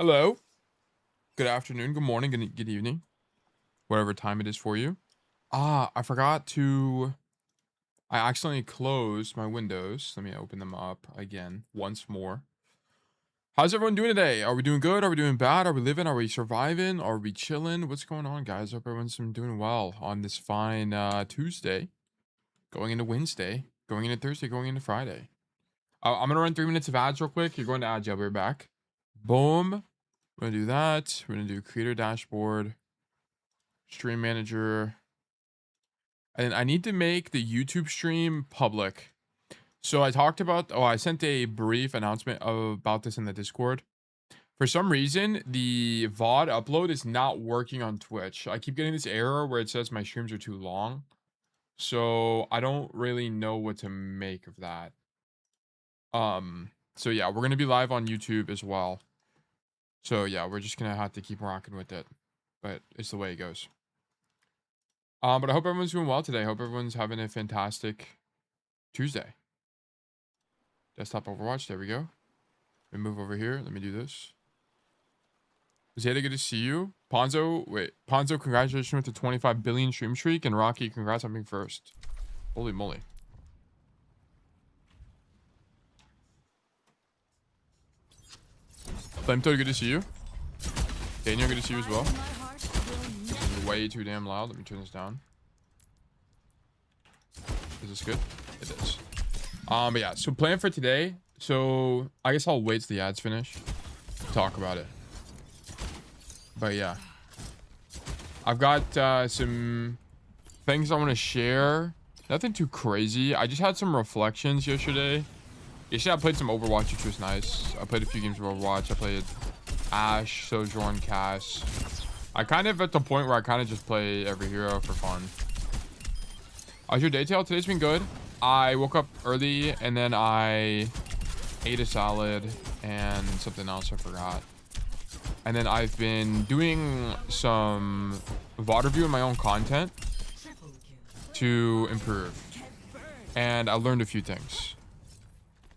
Hello. Good afternoon. Good morning. Good evening. Whatever time it is for you. I forgot to. I accidentally closed my windows. Let me open them up again once more. How's everyone doing today? Are we doing good? Are we doing bad? Are we living? Are we surviving? Are we chilling? What's going on, guys? Hope everyone's doing well on this fine Tuesday, going into Wednesday, going into Thursday, going into Friday. I'm gonna run 3 minutes of ads real quick. You're going to ad, We're back. Boom. We're gonna do that. We're gonna do creator dashboard, stream manager, and I need to make the YouTube stream public. So I talked about, I sent a brief announcement about this in the Discord. For some reason, the VOD upload is not working on Twitch. I keep getting this error where it says my streams are too long. So I don't really know what to make of that. So yeah, we're gonna be live on YouTube as well. So yeah, we're just gonna have to keep rocking with it. But it's the way it goes. But I hope everyone's doing well today. I hope everyone's having a fantastic Tuesday. Desktop Overwatch, there we go. Let me move over here. Let me do this. Zeta, good to see you. Ponzo, congratulations with the 25 billion stream streak. And Rocky, congrats on being first. Holy moly. Flamethrower, good to see you. Daniel, good to see you as well. This is way too damn loud. Let me turn this down. Is this good? It is. But yeah, so plan for today. So I guess I'll wait till the ads finish to talk about it. But yeah, I've got some things I want to share. Nothing too crazy. I just had some reflections yesterday. Yesterday I played some Overwatch, which was nice. I played a few games of Overwatch. I played Ashe, Sojourn, Cass. I kind of at the point where I kind of just play every hero for fun. How's your day, Tail? Today's been good. I woke up early and then I ate a salad and something else I forgot. And then I've been doing some VOD review in my own content to improve. And I learned a few things.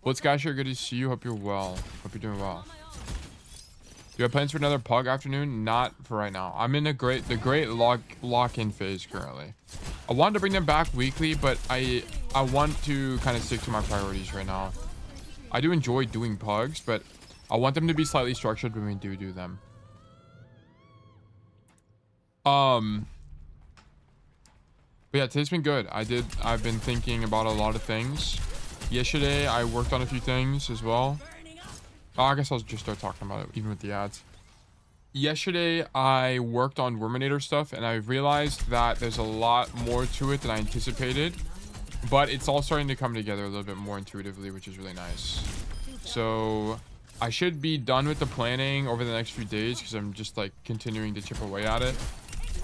What's Gasher? Good to see you. Hope you're well. Hope you're doing well. Do you have plans for another pug afternoon? Not for right now. I'm in the great lock-in phase currently. I wanted to bring them back weekly, but I want to kind of stick to my priorities right now. I do enjoy doing pugs, but I want them to be slightly structured when we do them. But yeah, today's been good. I've been thinking about a lot of things. Yesterday, I worked on a few things as well. Oh, I guess I'll just start talking about it, even with the ads. Yesterday, I worked on Worminator stuff, and I realized that there's a lot more to it than I anticipated. But it's all starting to come together a little bit more intuitively, which is really nice. So I should be done with the planning over the next few days because I'm just like continuing to chip away at it.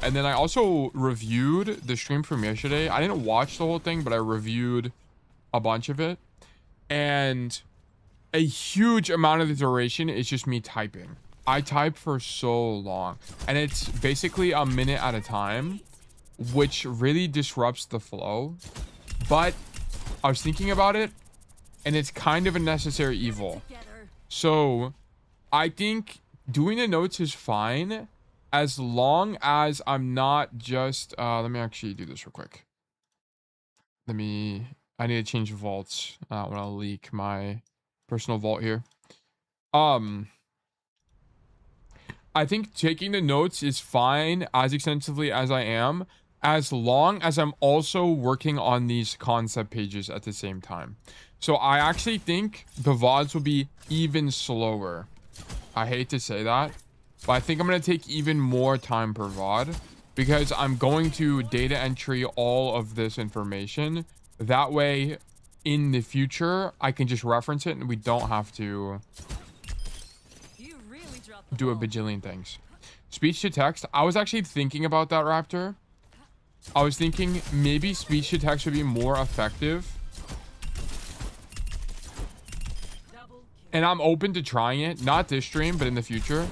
And then I also reviewed the stream from yesterday. I didn't watch the whole thing, but I reviewed a bunch of it. And a huge amount of the duration is just me typing. I type for so long. And it's basically a minute at a time, which really disrupts the flow. But I was thinking about it, and it's kind of a necessary evil. So I think doing the notes is fine as long as I'm not just let me actually do this real quick. I need to change vaults. I want to leak my personal vault here. I think taking the notes is fine as extensively as I am, as long as I'm also working on these concept pages at the same time. So I actually think the VODs will be even slower. I hate to say that, but I think I'm going to take even more time per VOD because I'm going to data entry all of this information. That way, in the future, I can just reference it and we don't have to do a bajillion things. Speech to text. I was actually thinking about that, Raptor. I was thinking maybe speech to text would be more effective. And I'm open to trying it. Not this stream, but in the future.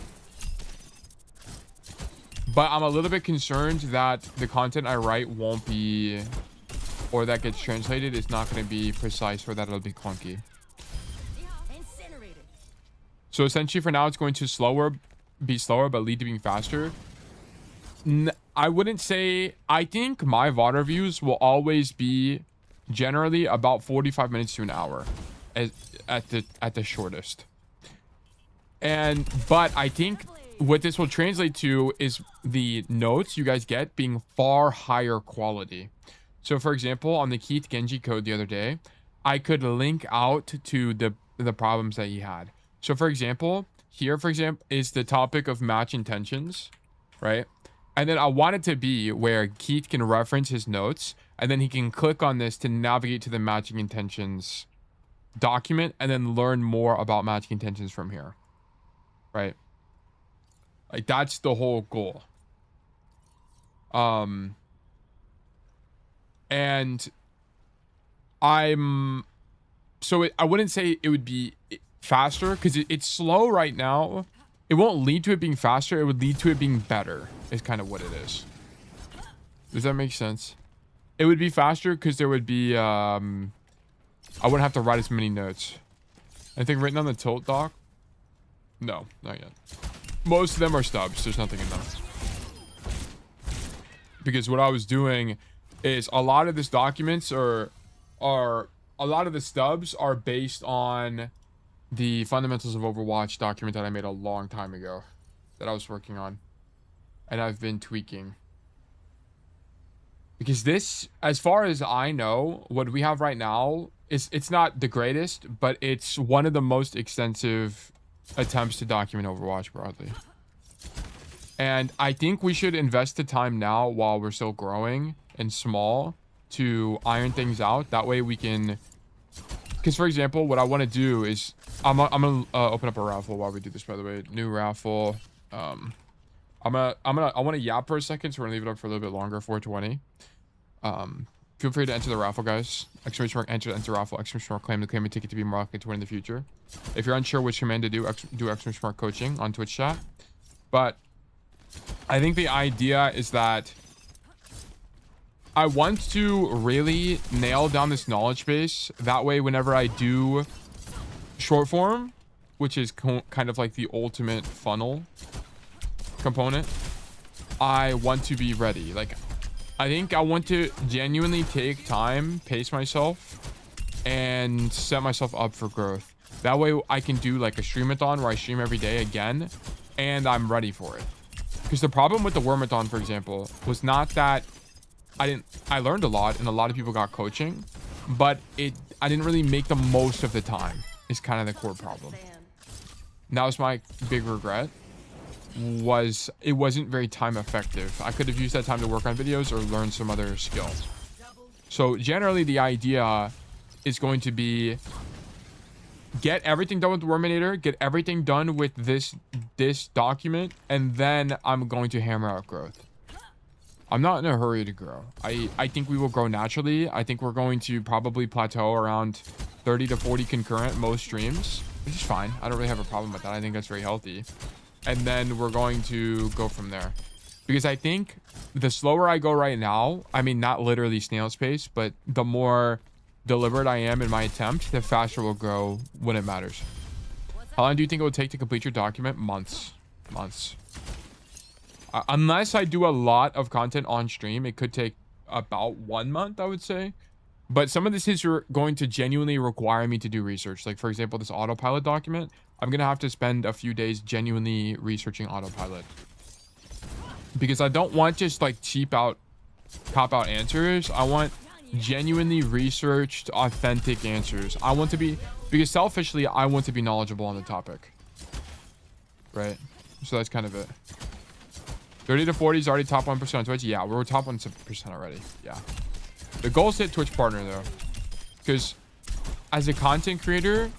But I'm a little bit concerned that the content I write won't be, or that gets translated, is not going to be precise, or that it'll be clunky. So essentially for now, it's going to be slower, but lead to being faster. I wouldn't say, I think my VOD reviews will always be generally about 45 minutes to an hour at the shortest. But I think what this will translate to is the notes you guys get being far higher quality. So for example, on the Keith Genji code the other day, I could link out to the problems that he had. So for example, here, for example, is the topic of match intentions, right? And then I want it to be where Keith can reference his notes, and then he can click on this to navigate to the matching intentions document and then learn more about matching intentions from here, right? Like, that's the whole goal. And I wouldn't say it would be faster because it's slow right now. It won't lead to it being faster. It would lead to it being better is kind of what it is. Does that make sense? It would be faster because there would be, I wouldn't have to write as many notes. Anything written on the tilt doc? No, not yet. Most of them are stubs. There's nothing in them. Because what I was doing is a lot of these documents a lot of the stubs are based on the fundamentals of Overwatch document that I made a long time ago that I was working on, and I've been tweaking. Because this, as far as I know, what we have right now it's not the greatest, but it's one of the most extensive attempts to document Overwatch broadly. And I think we should invest the time now while we're still growing and small to iron things out. That way we can, because for example, what I want to do is I'm gonna open up a raffle while we do this, by the way. New raffle. I want to yap for a second, so we're gonna leave it up for a little bit longer. 420. Feel free to enter the raffle, guys. Exclamation mark enter raffle. Exclamation mark claim a ticket to be more likely to win in the future. If you're unsure which command to do exclamation mark coaching on Twitch chat. But I think the idea is that I want to really nail down this knowledge base. That way, whenever I do short form, which is kind of like the ultimate funnel component, I want to be ready. Like, I think I want to genuinely take time, pace myself, and set myself up for growth. That way I can do like a streamathon where I stream every day again, and I'm ready for it. Because the problem with the Wormathon, for example, was not that I learned a lot and a lot of people got coaching, but I didn't really make the most of the time is kind of the core problem. And that was my big regret, was it wasn't very time effective. I could have used that time to work on videos or learn some other skill. So generally the idea is going to be get everything done with the Worminator, get everything done with this document, and then I'm going to hammer out growth. I'm not in a hurry to grow. I think we will grow naturally. I think we're going to probably plateau around 30 to 40 concurrent most streams, which is fine. I don't really have a problem with that. I think that's very healthy. And then we're going to go from there. Because I think the slower I go right now, I mean, not literally snail's pace, but the more deliberate I am in my attempt, the faster we'll grow when it matters. How long do you think it will take to complete your document? Months. Unless I do a lot of content on stream, it could take about 1 month, I would say. But some of this is going to genuinely require me to do research. Like, for example, this autopilot document, I'm going to have to spend a few days genuinely researching autopilot. Because I don't want just like cop-out answers. I want genuinely researched, authentic answers. I want to be, because selfishly, I want to be knowledgeable on the topic. Right? So that's kind of it. 30 to 40 is already top 1% on Twitch. Yeah, we're top 1% already. Yeah. The goal is to hit Twitch partner though. Because as a content creator,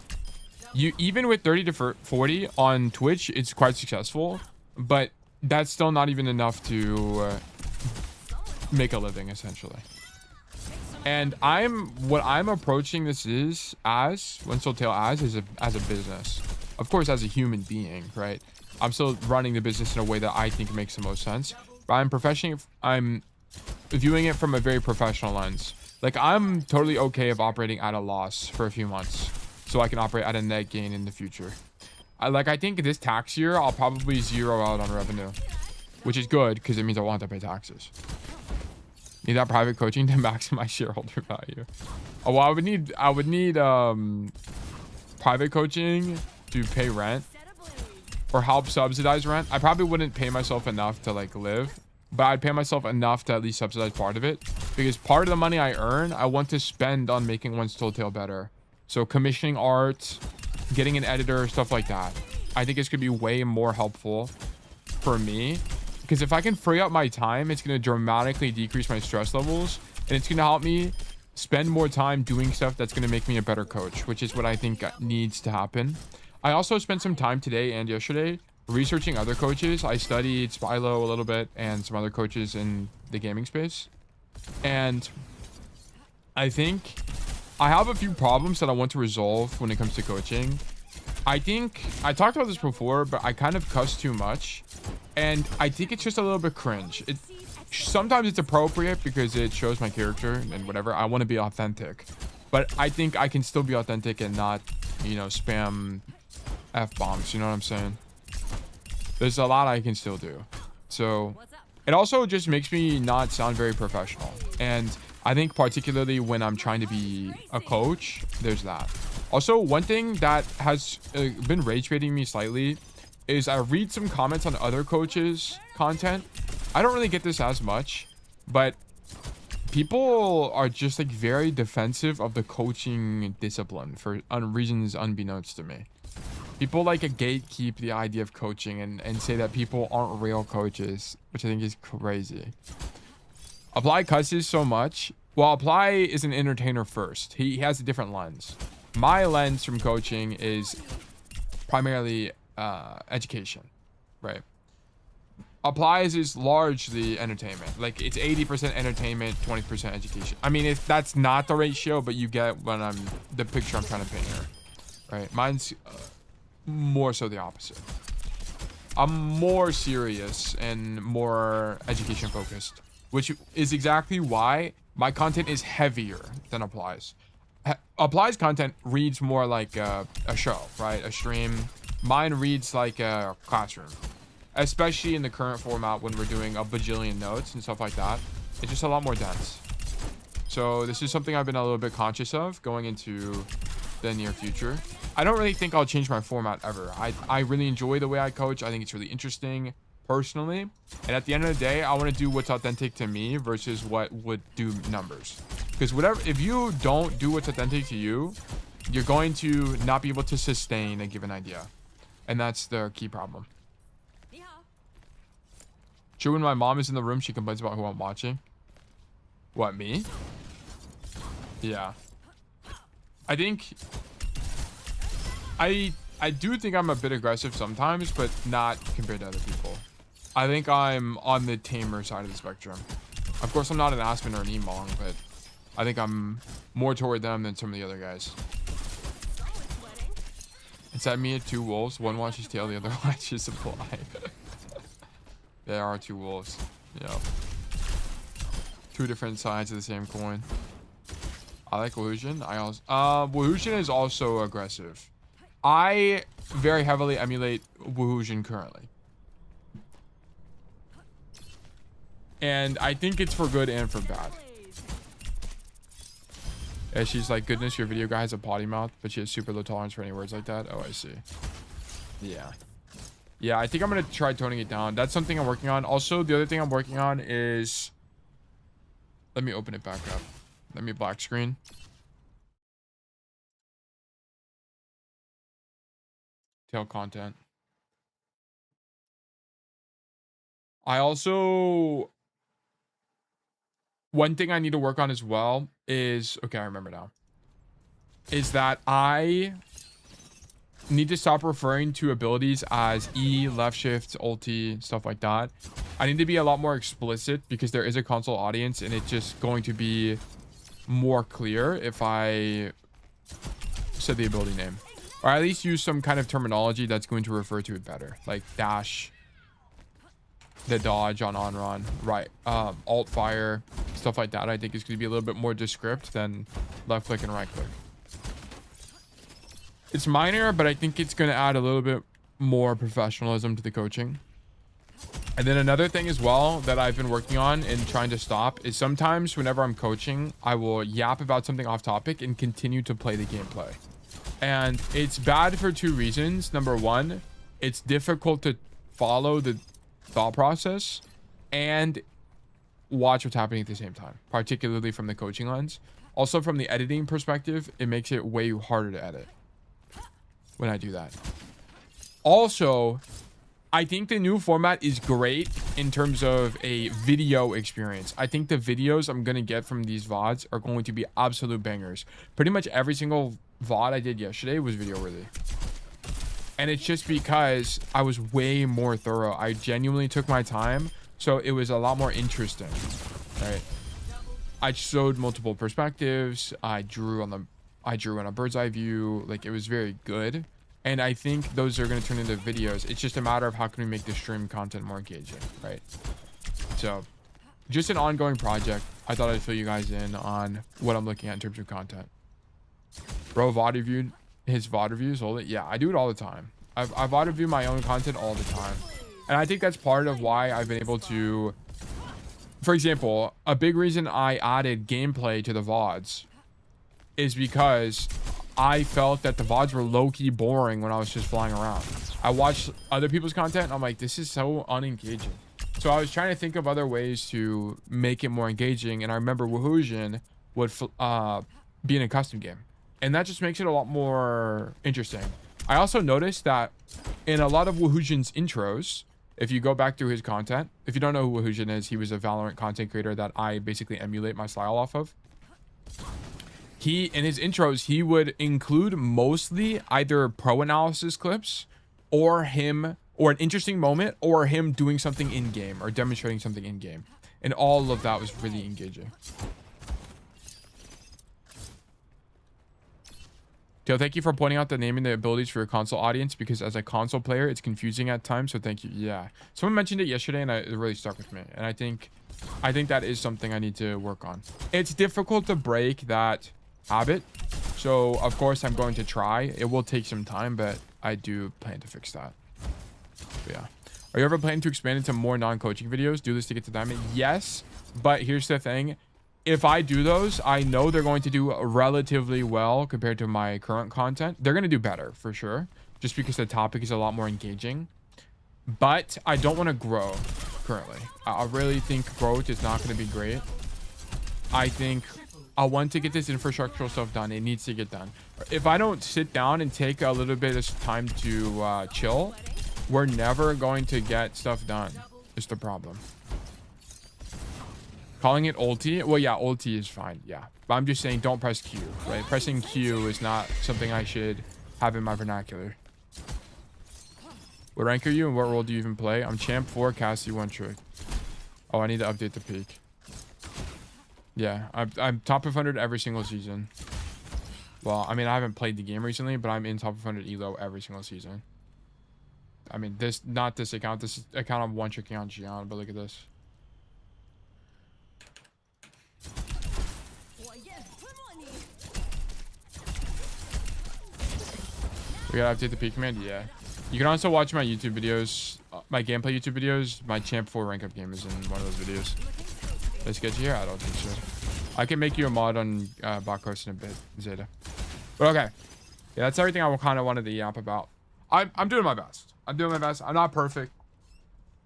you even with 30 to 40 on Twitch, it's quite successful. But that's still not even enough to make a living, essentially. And what I'm approaching this is as a business. Of course, as a human being, right? I'm still running the business in a way that I think makes the most sense. But I'm viewing it from a very professional lens. Like, I'm totally okay of operating at a loss for a few months so I can operate at a net gain in the future. I think this tax year I'll probably zero out on revenue, which is good because it means I won't have to pay taxes. Need that private coaching to maximize shareholder value. Oh, well, I would need private coaching to pay rent or help subsidize rent. I probably wouldn't pay myself enough to like live, but I'd pay myself enough to at least subsidize part of it, because part of the money I earn, I want to spend on making One's Telltale better. So commissioning art, getting an editor, stuff like that. I think it's going to be way more helpful for me, because if I can free up my time, it's going to dramatically decrease my stress levels, and it's going to help me spend more time doing stuff that's going to make me a better coach, which is what I think needs to happen. I also spent some time today and yesterday researching other coaches. I studied Spilo a little bit and some other coaches in the gaming space. And I think I have a few problems that I want to resolve when it comes to coaching. I think I talked about this before, but I kind of cuss too much. And I think it's just a little bit cringe. Sometimes it's appropriate because it shows my character and whatever. I want to be authentic. But I think I can still be authentic and not, you know, spam F-bombs. You know what I'm saying? There's a lot I can still do. So it also just makes me not sound very professional. And I think particularly when I'm trying to be a coach, there's that. Also, one thing that has been rage baiting me slightly is I read some comments on other coaches' content. I don't really get this as much, but people are just like very defensive of the coaching discipline for reasons unbeknownst to me. People like a gatekeep the idea of coaching and say that people aren't real coaches, which I think is crazy. Apply cusses so much. Well, Apply is an entertainer first. He has a different lens. My lens from coaching is primarily education, right? Applies is largely entertainment. Like it's 80% entertainment, 20% education. I mean, that's not the ratio, but you get when the picture I'm trying to paint here, right? Mine's more so the opposite. I'm more serious and more education focused, which is exactly why my content is heavier than Applies. Applies content reads more like a show, right? A stream. Mine reads like a classroom, especially in the current format when we're doing a bajillion notes and stuff like that. It's just a lot more dense. So this is something I've been a little bit conscious of going into the near future. I don't really think I'll change my format ever. I really enjoy the way I coach. I think it's really interesting personally. And at the end of the day, I want to do what's authentic to me versus what would do numbers. Because if you don't do what's authentic to you, you're going to not be able to sustain a given idea. And that's the key problem. True, when my mom is in the room, she complains about who I'm watching. What, me? Yeah. I think... I do think I'm a bit aggressive sometimes, but not compared to other people. I think I'm on the tamer side of the spectrum. Of course, I'm not an Aspen or an Emong, but I think I'm more toward them than some of the other guys. It's at me at two wolves. One watches tail, the other watches Apply. There are two wolves. Yeah. Two different sides of the same coin. I like Wahushin. Wahushin is also aggressive. I very heavily emulate Wahushin currently. And I think it's for good and for bad. Yeah, she's like, goodness, your video guy has a potty mouth, but she has super low tolerance for any words like that. Oh, I see. Yeah. Yeah, I think I'm going to try toning it down. That's something I'm working on. Also, the other thing I'm working on is... Let me open it back up. Let me black screen. Tail content. I also... One thing I need to work on as well is... Okay, I remember now. Is that I need to stop referring to abilities as E, left shift, ulti, stuff like that. I need to be a lot more explicit because there is a console audience and it's just going to be more clear if I said the ability name. Or at least use some kind of terminology that's going to refer to it better. Like dash, the dodge on Anran, right? Alt fire, stuff like that. I think it's going to be a little bit more descript than left click and right click. It's minor, but I think it's going to add a little bit more professionalism to the coaching. And then another thing as well that I've been working on and trying to stop is sometimes whenever I'm coaching, I will yap about something off topic and continue to play the gameplay. And it's bad for two reasons. Number one, it's difficult to follow the thought process and watch what's happening at the same time, particularly from the coaching lens. Also from the editing perspective, it makes it way harder to edit when I do that. Also, I think the new format is great in terms of a video experience. I think the videos I'm going to get from these VODs are going to be absolute bangers. Pretty much every single VOD I did yesterday was video worthy. And it's just because I was way more thorough. I genuinely took my time, so it was a lot more interesting, right? I showed multiple perspectives. I drew on a bird's eye view. Like, it was very good. And I think those are going to turn into videos. It's just a matter of how can we make the stream content more engaging, right? So, just an ongoing project. I thought I'd fill you guys in on what I'm looking at in terms of content. Bro, VOD reviewed his VOD reviews. Hold it. Yeah, I do it all the time. I VOD review my own content all the time. And I think that's part of why I've been able to... For example, a big reason I added gameplay to the VODs is because I felt that the VODs were low-key boring when I was just flying around. I watched other people's content and I'm like, this is so unengaging. So I was trying to think of other ways to make it more engaging. And I remember Woohoosian would be in a custom game. And that just makes it a lot more interesting. I also noticed that in a lot of Woohoosian's intros, if you go back through his content, if you don't know who Woohoosian is, he was a Valorant content creator that I basically emulate my style off of. In his intros, he would include mostly either pro analysis clips or him, or an interesting moment, or him doing something in game or demonstrating something in game. And all of that was really engaging. Yo, thank you for pointing out the naming the abilities for your console audience, because as a console player, it's confusing at times. So thank you. Yeah, someone mentioned it yesterday, and it really stuck with me. And I think that is something I need to work on. It's difficult to break that habit, so of course I'm going to try. It will take some time, but I do plan to fix that. But yeah, are you ever planning to expand into more non-coaching videos? Do this to get to diamond? Yes, but here's the thing. If I do those, I know they're going to do relatively well compared to my current content. They're going to do better for sure, just because the topic is a lot more engaging. But I don't want to grow currently. I really think growth is not going to be great. I think I want to get this infrastructural stuff done. It needs to get done. If I don't sit down and take a little bit of time to chill, we're never going to get stuff done. It's the problem. Calling it ulti? Well, yeah, ulti is fine. Yeah. But I'm just saying don't press Q, right? Pressing Q is not something I should have in my vernacular. What rank are you and what role do you even play? I'm champ 4, Cassie 1 trick. Oh, I need to update the peak. Yeah, I'm top 500 every single season. Well, I mean, I haven't played the game recently, but I'm in top 500 elo every single season. I mean, not this account. This account I'm one tricking on Shion, but look at this. We gotta update the P command. Yeah, you can also watch my YouTube videos, my gameplay YouTube videos. My champ 4 rank up game is in one of those videos. Let's get you here. I don't think so. I can make you a mod on Baika in a bit, Zeta. But okay, yeah, that's everything I kind of wanted to yap about. I'm doing my best. I'm doing my best. I'm not perfect,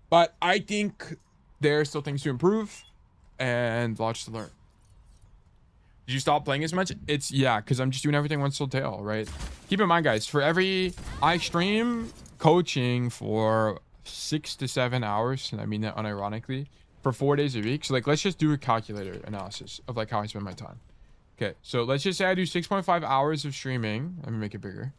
but I think there's still things to improve and lots to learn. Did you stop playing as much? It's yeah, because I'm just doing everything one still tail, right? Keep in mind, guys, I stream coaching for 6 to 7 hours, and I mean that unironically, for 4 days a week. So like, let's just do a calculator analysis of like how I spend my time. Okay, so let's just say I do 6.5 hours of streaming. Let me make it bigger.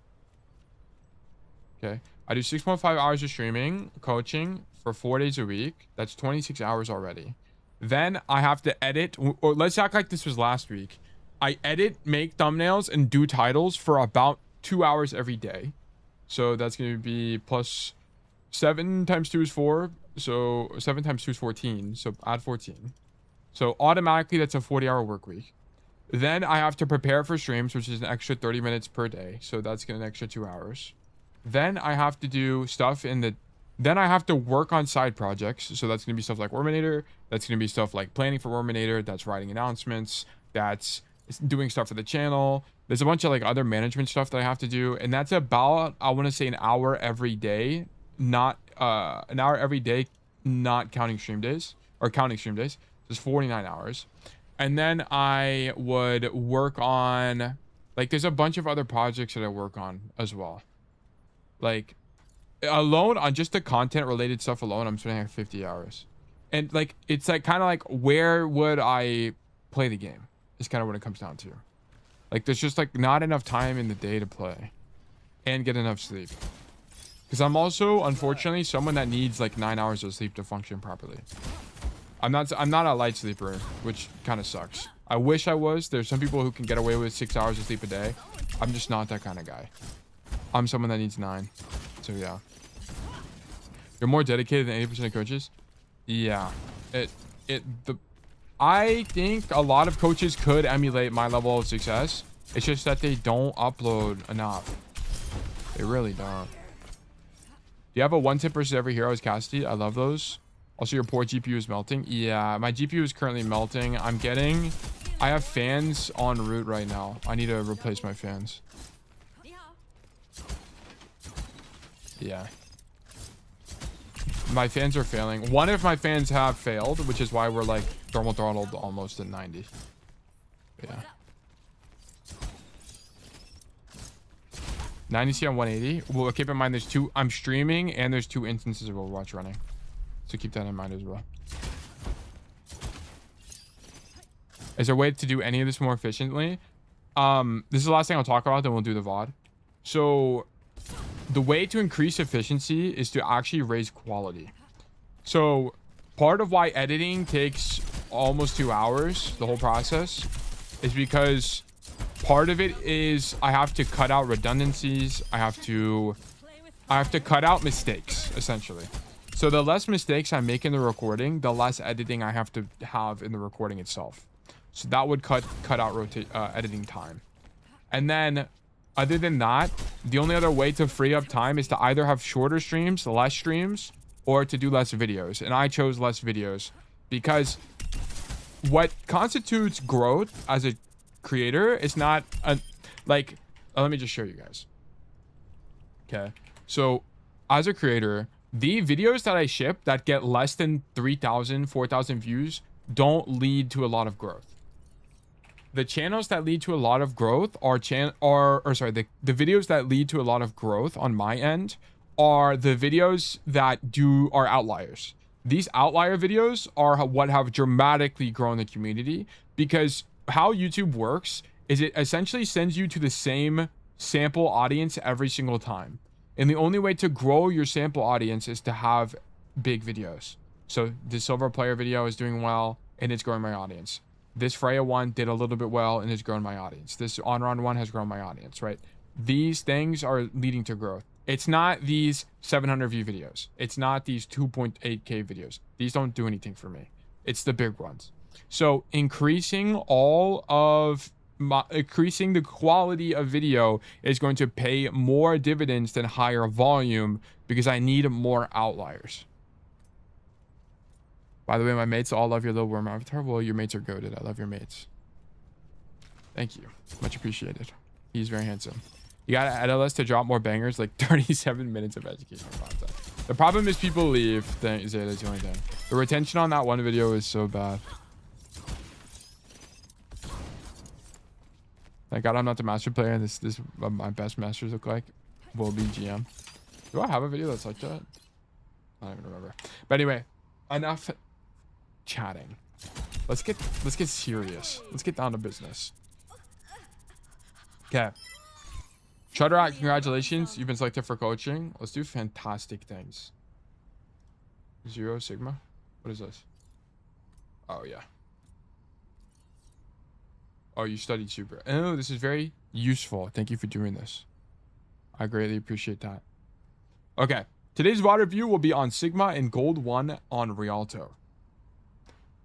Okay, I do 6.5 hours of streaming, coaching for 4 days a week. That's 26 hours already. Then I have to edit, or let's act like this was last week. I edit, make thumbnails, and do titles for about 2 hours every day. So that's going to be plus 7 times 2 is 4. So 7 times 2 is 14. So add 14. So automatically that's a 40-hour work week. Then I have to prepare for streams, which is an extra 30 minutes per day. So that's an extra 2 hours. Then I have to do stuff in the, then I have to work on side projects. So that's going to be stuff like Worminator. That's going to be stuff like planning for Worminator. That's writing announcements. That's doing stuff for the channel. There's a bunch of like other management stuff that I have to do. And that's about, I want to say an hour every day, not an hour every day, not counting stream days or counting stream days. So it's 49 hours. And then I would work on, like, there's a bunch of other projects that I work on as well. Like, alone on just the content related stuff alone, I'm spending like 50 hours. And like, it's like kind of like, where would I play the game is kind of what it comes down to. Like, there's just like not enough time in the day to play and get enough sleep. Because I'm also, unfortunately, someone that needs like 9 hours of sleep to function properly. I'm not a light sleeper, which kind of sucks. I wish I was. There's some people who can get away with 6 hours of sleep a day. I'm just not that kind of guy. I'm someone that needs 9. So yeah. You're more dedicated than 80% of coaches? Yeah. I think a lot of coaches could emulate my level of success. It's just that they don't upload enough. They really don't. Do you have a one tip versus every hero as Cassidy? I love those. Also, your poor GPU is melting. Yeah, my GPU is currently melting. I have fans en route right now. I need to replace my fans. Yeah. My fans are failing. One of my fans have failed, which is why we're like thermal throttled almost at 90. Yeah. 90C on 180. Well, keep in mind there's two, I'm streaming and there's 2 instances of Overwatch running. So keep that in mind as well. Is there a way to do any of this more efficiently? This is the last thing I'll talk about, then we'll do the VOD. So the way to increase efficiency is to actually raise quality. So part of why editing takes almost 2 hours, the whole process, is because part of it is I have to cut out redundancies. I have to cut out mistakes, essentially. So the less mistakes I make in the recording, the less editing I have to have in the recording itself. So that would cut out editing time. And then other than that, the only other way to free up time is to either have shorter streams, less streams, or to do less videos. And I chose less videos because what constitutes growth as a creator is not like, let me just show you guys. Okay. So as a creator, the videos that I ship that get less than 3,000, 4,000 views don't lead to a lot of growth. The channels that lead to a lot of growth are the videos that lead to a lot of growth on my end are the videos that are outliers. These outlier videos are what have dramatically grown the community, because how YouTube works is it essentially sends you to the same sample audience every single time. And the only way to grow your sample audience is to have big videos. So the silver player video is doing well and it's growing my audience. This Freya one did a little bit well and has grown my audience. This Anran one has grown my audience, right? These things are leading to growth. It's not these 700 view videos. It's not these 2.8K videos. These don't do anything for me. It's the big ones. So increasing the quality of video is going to pay more dividends than higher volume because I need more outliers. By the way, my mates all love your little worm avatar. Well, your mates are goated. I love your mates. Thank you. Much appreciated. He's very handsome. You gotta edit us to drop more bangers, like 37 minutes of educational content. The problem is people leave. That's the only thing. The retention on that one video is so bad. Thank God I'm not the master player, and this is what my best masters look like. Will be GM. Do I have a video that's like that? I don't even remember. But anyway, enough chatting. Let's get serious. Let's get down to business. Okay. Shudderat, congratulations. You've been selected for coaching. Let's do fantastic things. 0 Sigma. What is this? Oh yeah. Oh, you studied super. Oh, this is very useful. Thank you for doing this. I greatly appreciate that. Okay. Today's VOD review will be on Sigma and Gold 1 on Rialto.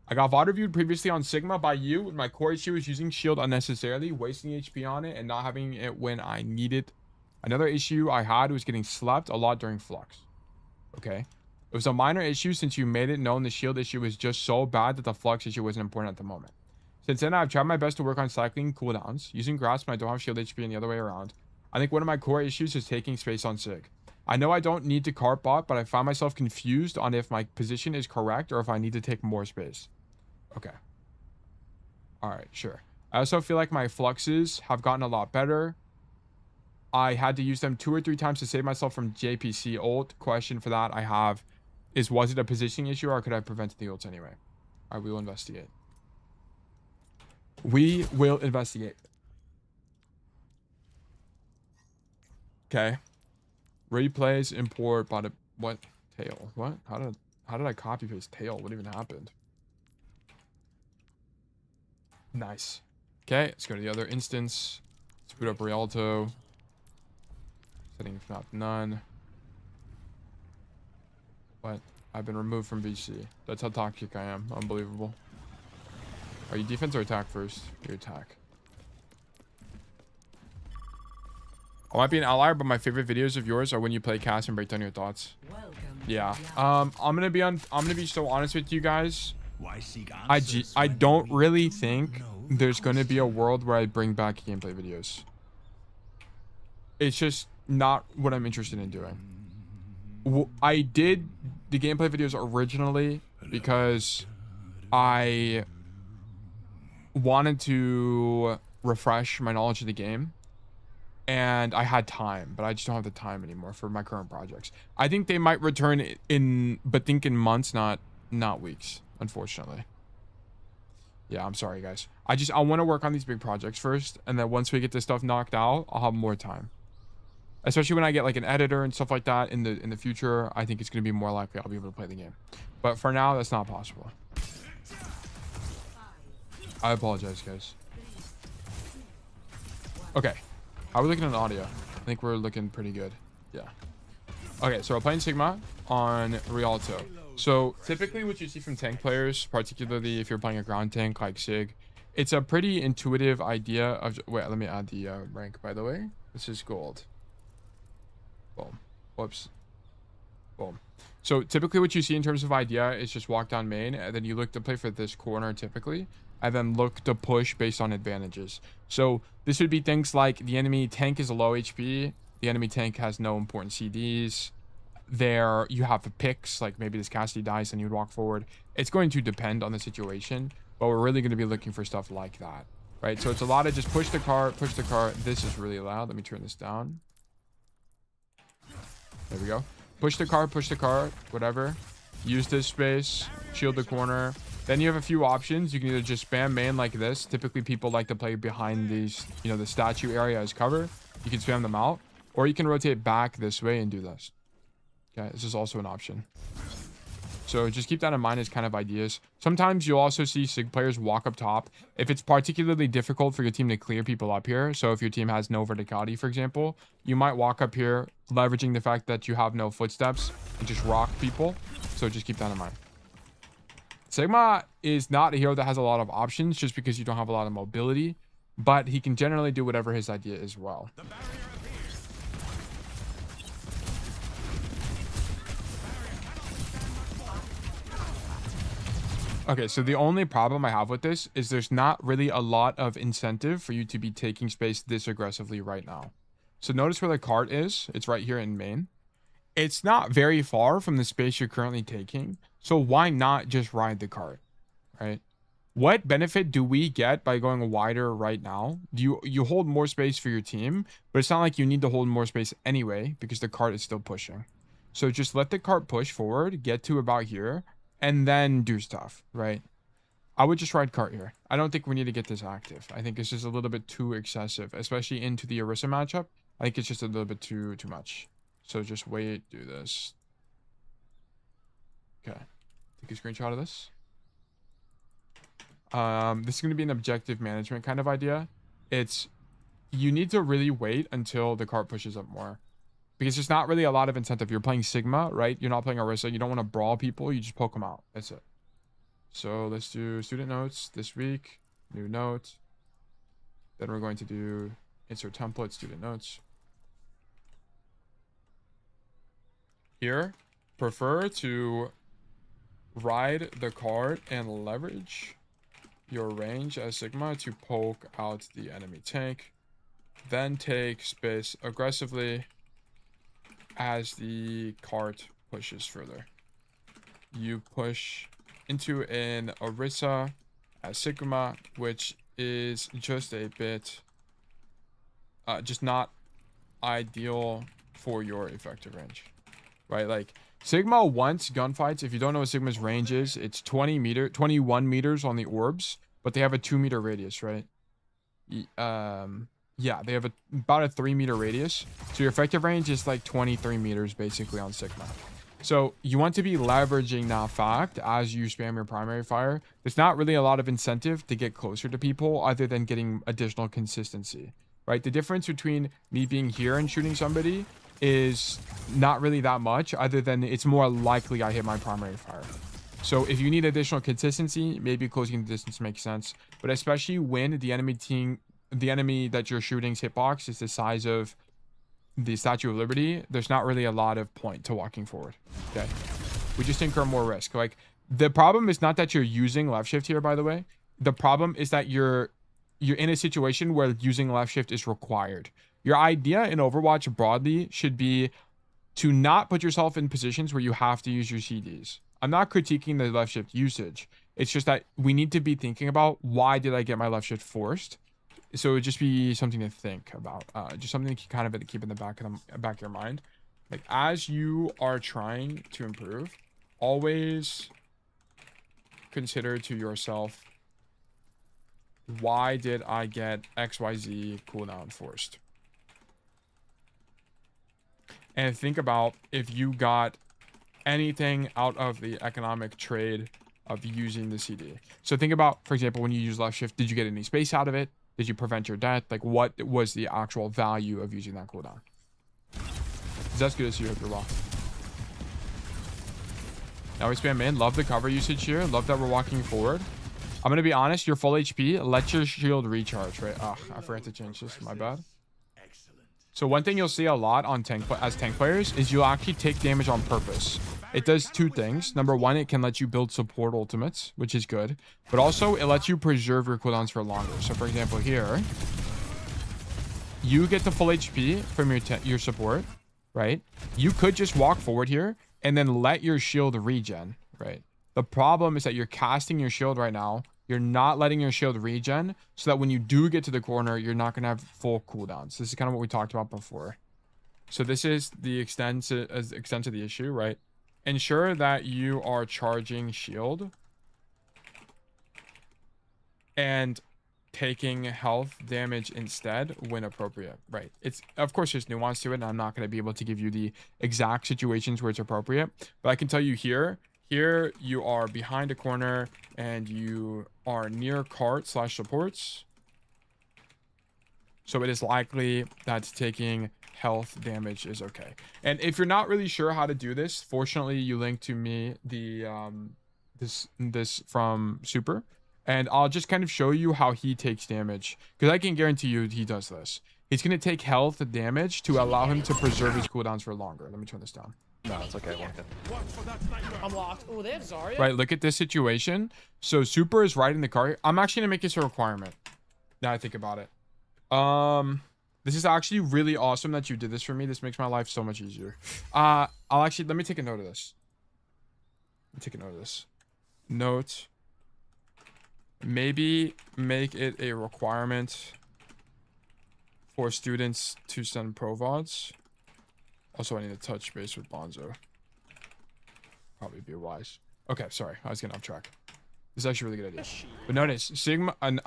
I got VOD reviewed previously on Sigma by you when my core issue was using shield unnecessarily, wasting HP on it, and not having it when I need it Another issue I had was getting slept a lot during flux. Okay. It was a minor issue since you made it known the shield issue was just so bad that the flux issue wasn't important at the moment. Since then, I've tried my best to work on cycling cooldowns, using grasp when I don't have shield HP and the other way around. I think one of my core issues is taking space on Sig. I know I don't need to cart bot, but I find myself confused on if my position is correct or if I need to take more space. Okay. Alright, sure. I also feel like my fluxes have gotten a lot better. I had to use them 2 or 3 times to save myself from JPC ult. Question for that I have is, was it a positioning issue or could I have prevented the ults anyway? Alright, we will investigate. We will investigate. Okay. Replays, import, bought what? Tail. What? How did I copy paste tail? What even happened? Nice. Okay, let's go to the other instance. Let's boot up Rialto. Setting FNAF none. What? I've been removed from VC. That's how toxic I am. Unbelievable. Are you defense or attack first? Your attack. I might be an outlier, but my favorite videos of yours are when you play cast and break down your thoughts. Yeah. I'm gonna be so honest with you guys. I don't really think there's gonna be a world where I bring back gameplay videos. It's just not what I'm interested in doing. I did the gameplay videos originally because I wanted to refresh my knowledge of the game. And I had time, but I just don't have the time anymore for my current projects. I think they might return but think in months, not weeks, unfortunately. Yeah, I'm sorry, guys. I want to work on these big projects first, and then once we get this stuff knocked out, I'll have more time. Especially when I get like an editor and stuff like that in the future, I think it's going to be more likely I'll be able to play the game. But for now, that's not possible. I apologize, guys. Okay. How are we looking on audio? I think we're looking pretty good. Yeah. Okay, so we're playing Sigma on Rialto. So typically what you see from tank players, particularly if you're playing a ground tank like Sig, it's a pretty intuitive idea of... Wait, let me add the rank, by the way. This is gold. Boom. Whoops. Boom. So typically what you see in terms of idea is just walk down main, and then you look to play for this corner typically, and then look to push based on advantages. So this would be things like the enemy tank is a low HP, the enemy tank has no important CDs, there you have the picks, like maybe this Cassidy dies and you'd walk forward. It's going to depend on the situation, but we're really going to be looking for stuff like that, right? So it's a lot of just push the car. This is really loud. Let me turn this down. There we go. Push the car, whatever. Use this space, shield the corner. Then you have a few options. You can either just spam main like this. Typically, people like to play behind these, you know, the statue area as cover. You can spam them out. Or you can rotate back this way and do this. Okay, this is also an option. So just keep that in mind as kind of ideas. Sometimes you'll also see Sig players walk up top. If it's particularly difficult for your team to clear people up here, so if your team has no verticality, for example, you might walk up here, leveraging the fact that you have no footsteps, and just rock people. So just keep that in mind. Sigma is not a hero that has a lot of options just because you don't have a lot of mobility, but he can generally do whatever his idea is well. Okay, so the only problem I have with this is there's not really a lot of incentive for you to be taking space this aggressively right now. So notice where the cart is. It's right here in main. It's not very far from the space you're currently taking. So why not just ride the cart, right? What benefit do we get by going wider right now? You hold more space for your team, but it's not like you need to hold more space anyway because the cart is still pushing. So just let the cart push forward, get to about here, and then do stuff, right? I would just ride cart here. I don't think we need to get this active. I think it's just a little bit too excessive, especially into the Orisa matchup. I think it's just a little bit too much. So just wait, do this. Okay, take a screenshot of this. This is going to be an objective management kind of idea. It's, you need to really wait until the cart pushes up more. Because there's not really a lot of incentive. You're playing Sigma, right? You're not playing Orisa. You don't want to brawl people. You just poke them out. That's it. So let's do student notes this week. New note. Then we're going to do insert template, student notes. here, prefer to ride the cart and leverage your range as Sigma to poke out the enemy tank. Then take space aggressively as the cart pushes further. You push into an Orisa as Sigma, which is just a bit just not ideal for your effective range, right? Like Sigma wants gunfights. If you don't know what Sigma's range is, it's 21 meters on the orbs, but they have a 2-meter radius, right? Yeah, they have about a 3-meter radius, so your effective range is like 23 meters basically on Sigma. So you want to be leveraging that fact as you spam your primary fire. There's not really a lot of incentive to get closer to people other than getting additional consistency, right? The difference between me being here and shooting somebody is not really that much, other than it's more likely I hit my primary fire. So if you need additional consistency, maybe closing the distance makes sense, but especially when the enemy that you're shooting's hitbox is the size of the Statue of Liberty, there's not really a lot of point to walking forward. Okay, we just incur more risk. Like, the problem is not that you're using left shift here, by the way. The problem is that you're in a situation where using left shift is required. Your idea in Overwatch broadly should be to not put yourself in positions where you have to use your CDs. I'm not critiquing the left shift usage. It's just that we need to be thinking about, why did I get my left shift forced? So it would just be something to think about, just something to kind of keep in the back of your mind. Like, as you are trying to improve, always consider to yourself, why did I get XYZ cooldown forced? And think about if you got anything out of the economic trade of using the CD. So think about, for example, when you use left shift, did you get any space out of it? Did you prevent your death? Like, what was the actual value of using that cooldown? That's good to see you, hope you're well. Now we spam in. Love the cover usage here. Love that we're walking forward. I'm going to be honest. You're full HP. Let your shield recharge, right? Oh, I forgot to change this. My bad. So one thing you'll see a lot on tank players is you'll actually take damage on purpose. It does two things. Number one, it can let you build support ultimates, which is good. But also, it lets you preserve your cooldowns for longer. So for example, here, you get the full HP from your support, right? You could just walk forward here and then let your shield regen, right? The problem is that you're casting your shield right now. You're not letting your shield regen, so that when you do get to the corner, you're not going to have full cooldowns. This is kind of what we talked about before. So this is the extent of the issue, right? Ensure that you are charging shield and taking health damage instead when appropriate, right? It's, of course, there's nuance to it, and I'm not going to be able to give you the exact situations where it's appropriate, but I can tell you here you are behind a corner and you are near cart / supports, so it is likely that taking health damage is okay. And if you're not really sure how to do this, fortunately you linked to me the this from Super, and I'll just kind of show you how he takes damage, because I can guarantee you he does this. He's going to take health damage to allow him to preserve his cooldowns for longer. Let me turn this down. No, it's okay. I'm locked. Oh, they have Zarya. Right, look at this situation. So Super is riding the car. I'm actually gonna make this a requirement. Now I think about it. This is actually really awesome that you did this for me. This makes my life so much easier. Let me take a note of this. Note. Maybe make it a requirement for students to send pro VODs. Also, I need to touch base with Bonzo. Probably be wise. Okay, sorry. I was getting off track. This is actually a really good idea. But notice, Sigma and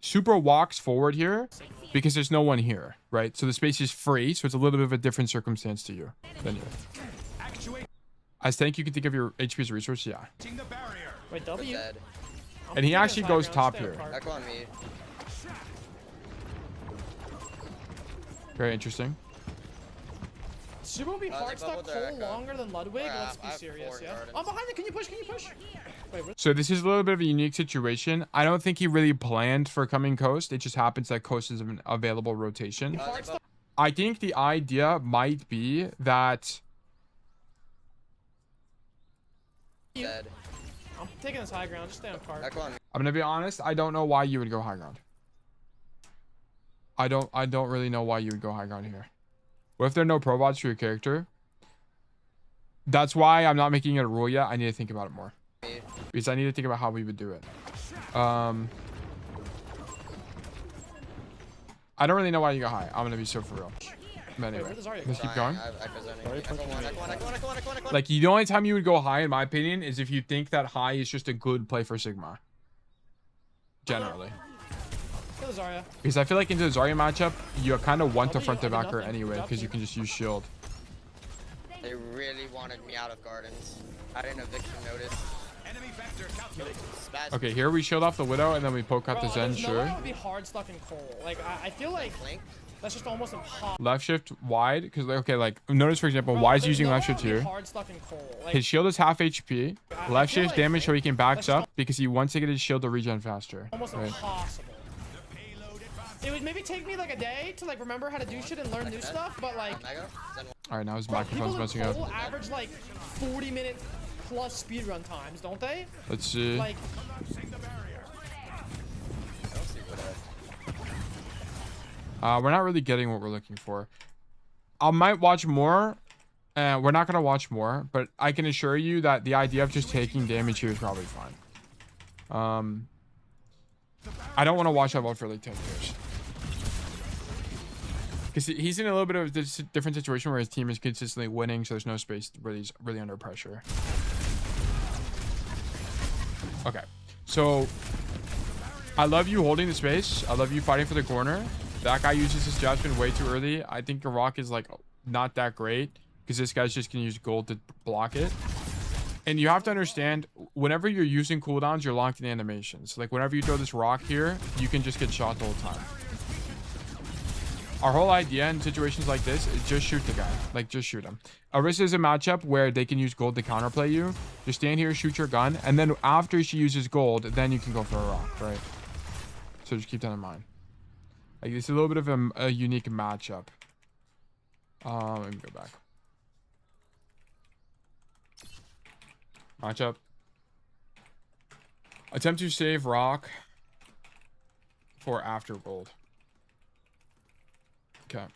Super walks forward here because there's no one here, right? So the space is free, so it's a little bit of a different circumstance to you than you. As tank, you can think of your HP as a resource, yeah. Wait, W. And he actually goes top here. Echo on me. Very interesting. Super will be hard stuck hole longer than Ludwig. Let's be serious, yeah. I'm behind it. Can you push? Can you push? Wait, so this is a little bit of a unique situation. I don't think he really planned for coming Coast. It just happens that Coast is an available rotation. I think the idea might be that taking this high ground. Just stay on cart. I'm gonna be honest. I don't know why you would go high ground. I don't really know why you would go high ground here. What if there are no pro bots for your character? That's why I'm not making it a rule yet. I need to think about it more. Because I need to think about how we would do it. I don't really know why you go high. I'm gonna be so for real. But anyway, let's keep going. Like, the only time you would go high, in my opinion, is if you think that high is just a good play for Sigma. Generally. Because I feel like into the Zarya matchup, you kind of want to front to back her anyway, because you can just use shield. They really wanted me out of gardens. I didn't eviction notice. Okay, here we shield off the Widow, and then we poke out the Zen, sure. That would be hard stuck in coal. Like, I feel like that's just almost impossible. Left shift wide, because, okay, like, notice, for example, Wide's using left shift here. His shield is half HP. Left shift damage so he can back up, because he wants to get his shield to regen faster. Almost impossible. It would maybe take me like a day to like remember how to do shit and learn new stuff, but like. All right, now his microphone's messing up. People average like 40-minute plus speedrun times, don't they? Let's see. Like. We're not really getting what we're looking for. I might watch more. We're not gonna watch more, but I can assure you that the idea of just taking damage here is probably fine. I don't want to watch that for like 10 years. Because he's in a little bit of a different situation where his team is consistently winning, so there's no space where he's really under pressure. Okay, so I love you holding the space. I love you fighting for the corner. That guy uses his jab spin way too early. I think Rock is like not that great because this guy's just gonna use gold to block it. And you have to understand, whenever you're using cooldowns, you're locked in animations. Like whenever you throw this rock here, you can just get shot the whole time. Our whole idea in situations like this is just shoot the guy. Like, just shoot him. Orisa is a matchup where they can use gold to counterplay you. Just stand here, shoot your gun, and then after she uses gold, then you can go for a rock, right? So just keep that in mind. Like, it's a little bit of a unique matchup. Let me go back. Matchup. Attempt to save rock for after gold. Okay.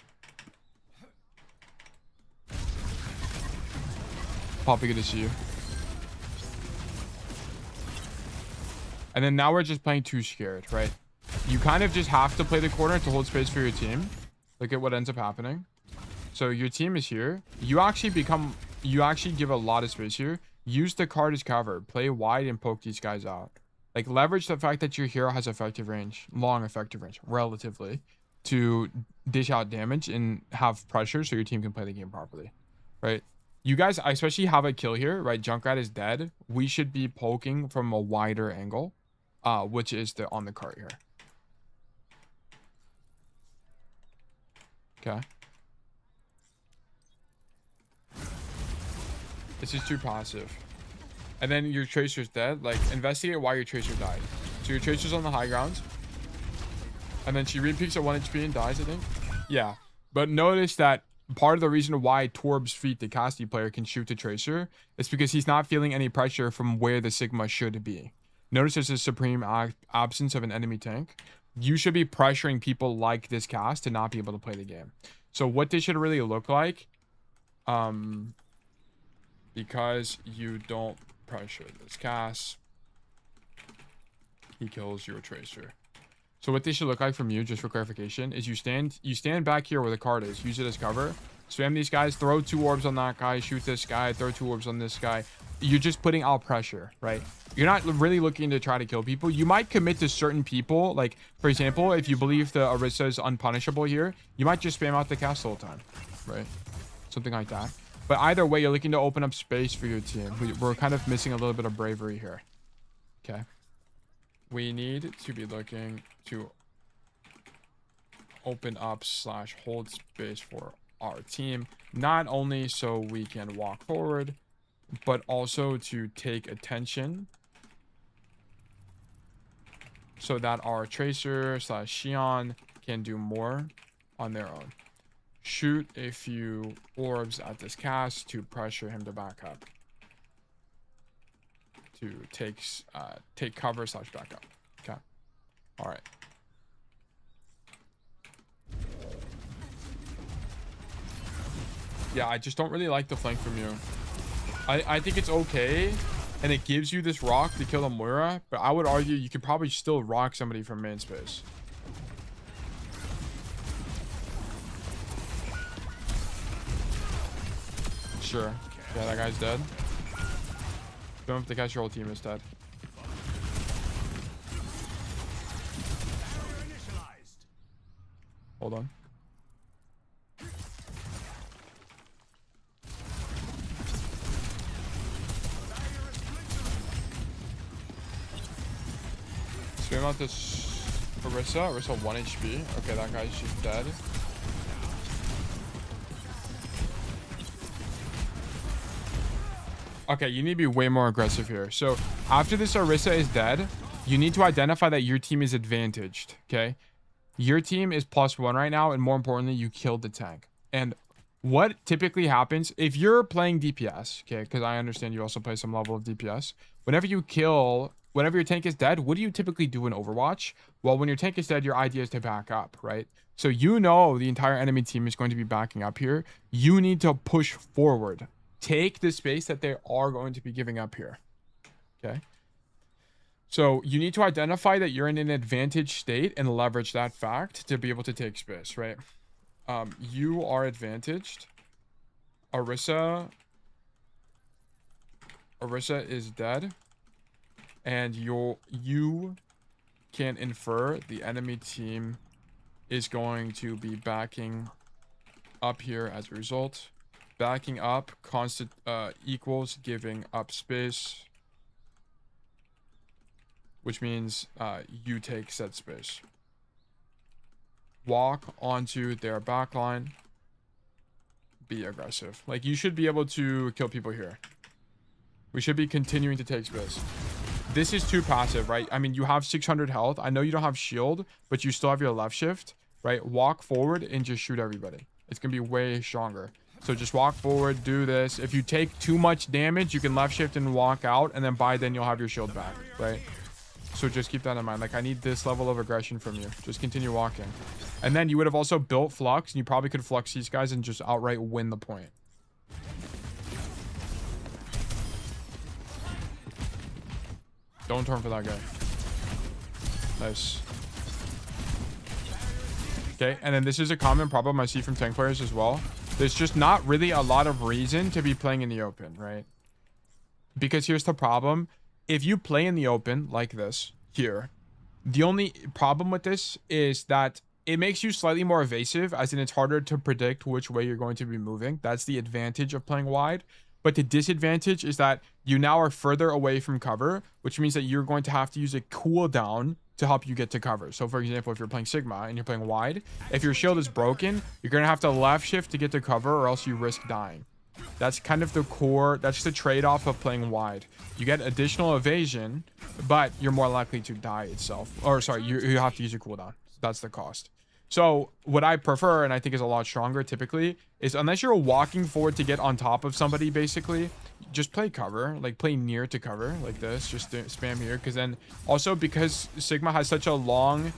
Poppy, good to see you. And then now we're just playing too scared, right? You kind of just have to play the corner to hold space for your team. Look at what ends up happening. So your team is here. You actually give a lot of space here. Use the card as cover. Play wide and poke these guys out. Like, leverage the fact that your hero has effective range, long effective range, relatively, to dish out damage and have pressure so your team can play the game properly, right? You guys, I especially have a kill here, right? Junkrat is dead. We should be poking from a wider angle, which is on the cart here. Okay. This is too passive. And then your Tracer's dead. Like, investigate why your Tracer died. So your Tracer's on the high ground. And then she re-peaks at 1 HP and dies, I think. Yeah. But notice that part of the reason why Torb's feat, the Cassidy player, can shoot the Tracer is because he's not feeling any pressure from where the Sigma should be. Notice there's a supreme absence of an enemy tank. You should be pressuring people like this cast to not be able to play the game. So what this should really look like, because you don't pressure this cast, he kills your Tracer. So what this should look like from you, just for clarification, is you stand back here where the card is, use it as cover, spam these guys, throw 2 orbs on that guy, shoot this guy, throw 2 orbs on this guy. You're just putting out pressure, right? You're not really looking to try to kill people. You might commit to certain people, like, for example, if you believe the Orisa is unpunishable here, you might just spam out the cast the whole time, right? Something like that. But either way, you're looking to open up space for your team. We're kind of missing a little bit of bravery here. Okay. We need to be looking to open up / hold space for our team. Not only so we can walk forward, but also to take attention so that our Tracer / Shion can do more on their own. Shoot a few orbs at this cast to pressure him to back up. to take cover slash backup. Okay. All right. Yeah, I just don't really like the flank from you. I think it's okay, and it gives you this rock to kill the Moira, but I would argue you could probably still rock somebody from main space. Sure. Yeah, that guy's dead. Don't have to catch your whole team is dead. Hold on. Spam out this Orisa. Orisa 1 HP. Okay, that guy's just dead. Okay, you need to be way more aggressive here. So after this Orisa is dead, you need to identify that your team is advantaged. Okay, your team is +1 right now, and more importantly, you killed the tank. And what typically happens if you're playing DPS, okay, because I understand you also play some level of DPS, whenever your tank is dead, what do you typically do in Overwatch? Well, when your tank is dead, your idea is to back up, right? So you know the entire enemy team is going to be backing up here. You need to push forward. Take the space that they are going to be giving up here. Okay. So you need to identify that you're in an advantage state and leverage that fact to be able to take space, right? You are advantaged. Orisa is dead. And you can infer the enemy team is going to be backing up here as a result. Backing up constant equals giving up space, which means you take said space. Walk onto their backline. Be aggressive. Like, you should be able to kill people here. We should be continuing to take space. This is too passive, right? I mean, you have 600 health. I know you don't have shield, but you still have your left shift, right? Walk forward and just shoot everybody. It's gonna be way stronger. So just walk forward, do this. If you take too much damage, you can left shift and walk out, and then by then you'll have your shield back, right? So just keep that in mind. Like, I need this level of aggression from you. Just continue walking. And then you would have also built Flux, and you probably could Flux these guys and just outright win the point. Don't turn for that guy. Nice. Okay, and then this is a common problem I see from tank players as well. There's just not really a lot of reason to be playing in the open, right? Because here's the problem. If you play in the open like this here, the only problem with this is that it makes you slightly more evasive, as in it's harder to predict which way you're going to be moving. That's the advantage of playing wide. But the disadvantage is that you now are further away from cover, which means that you're going to have to use a cooldown to help you get to cover. So for example, if you're playing Sigma and you're playing wide, if your shield is broken, you're going to have to left shift to get to cover, or else you risk dying. That's kind of the core. That's the trade-off of playing wide. You get additional evasion, but you're more likely to die itself. Or sorry, you have to use your cooldown. That's the cost. So what I prefer, and I think is a lot stronger typically, is unless you're walking forward to get on top of somebody, basically, just play cover, like play near to cover like this. Just spam here, because then also because Sigma has such a long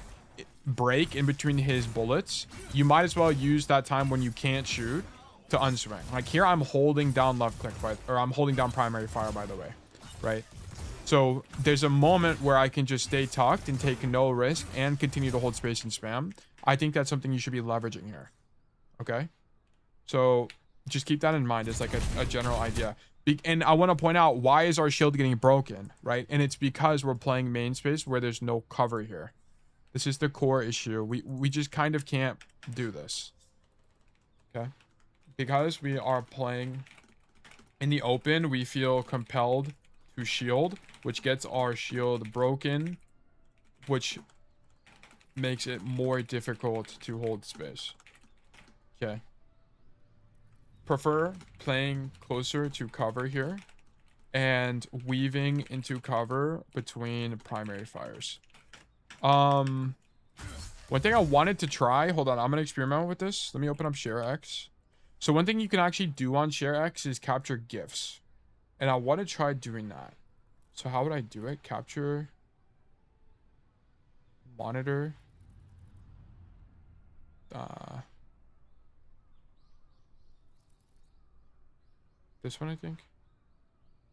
break in between his bullets, you might as well use that time when you can't shoot to unswing. Like here, I'm holding down left click, or I'm holding down primary fire, by the way, right? So there's a moment where I can just stay tucked and take no risk and continue to hold space and spam. I think that's something you should be leveraging here. Okay, so just keep that in mind as like a general idea. And I want to point out, why is our shield getting broken, right? And it's because we're playing main space where there's no cover here. This is the core issue. We just kind of can't do this. Okay, because we are playing in the open, we feel compelled to shield, which gets our shield broken, which makes it more difficult to hold space. Okay, prefer playing closer to cover here and weaving into cover between primary fires. One thing I wanted to try, hold on, I'm gonna experiment with this. Let me open up Share X. So one thing you can actually do on Share X is capture GIFs, and I want to try doing that. So how would I do it? Capture, monitor, this one, I think.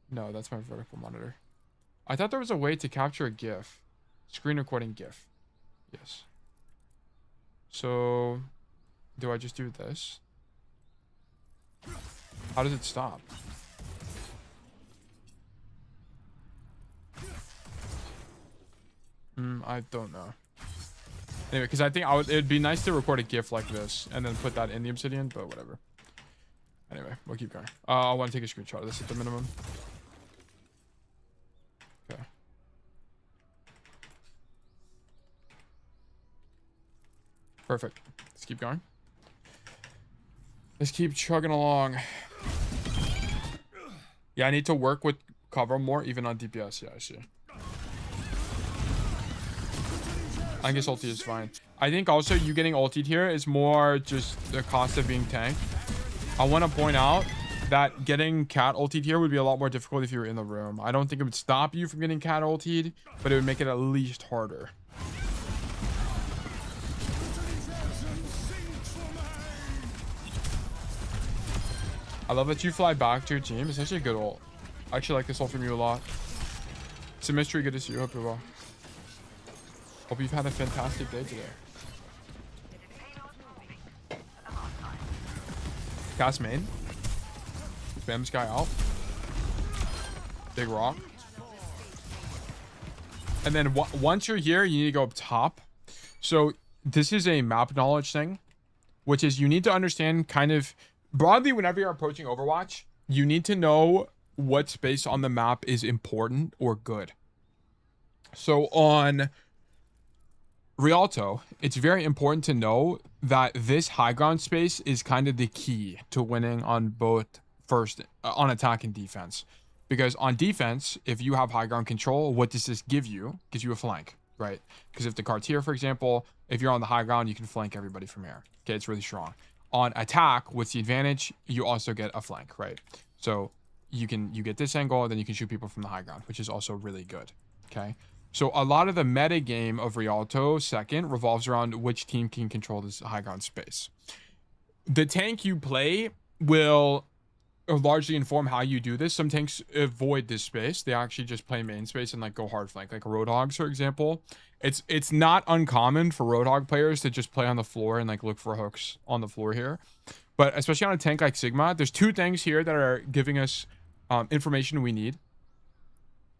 No, that's my vertical monitor. I thought there was a way to capture a GIF. Screen recording GIF. Yes. So, do I just do this? How does it stop? I don't know. Anyway, because I think it'd be nice to record a GIF like this and then put that in the obsidian, but whatever. Anyway, we'll keep going. I want to take a screenshot of this at the minimum. Okay. Perfect. Let's keep going. Let's keep chugging along. Yeah, I need to work with cover more, even on DPS. Yeah, I see. I guess ulti is fine. I think also you getting ultied here is more just the cost of being tanked. I want to point out that getting cat ultied here would be a lot more difficult if you were in the room. I don't think it would stop you from getting cat ultied, but it would make it at least harder. I love that you fly back to your team. It's actually a good ult. I actually like this ult from you a lot. It's a mystery. Good to see you. Hope you're well. Hope you've had a fantastic day today. Cast main. Spam this guy out. Big rock. And then once you're here, you need to go up top. So this is a map knowledge thing, which is you need to understand kind of broadly whenever you're approaching Overwatch, you need to know what space on the map is important or good. So on Rialto, it's very important to know that this high ground space is kind of the key to winning on both on attack and defense. Because on defense, if you have high ground control, what does this give you? Gives you a flank, right? Because if the cart's here, for example, if you're on the high ground, you can flank everybody from here. Okay, it's really strong. On attack, what's the advantage? You also get a flank, right? So you get this angle, then you can shoot people from the high ground, which is also really good. Okay. So a lot of the meta game of Rialto second revolves around which team can control this high ground space. The tank you play will largely inform how you do this. Some tanks avoid this space. They actually just play main space and like go hard flank, like Roadhogs, for example. It's not uncommon for Roadhog players to just play on the floor and like look for hooks on the floor here. But especially on a tank like Sigma, there's two things here that are giving us information we need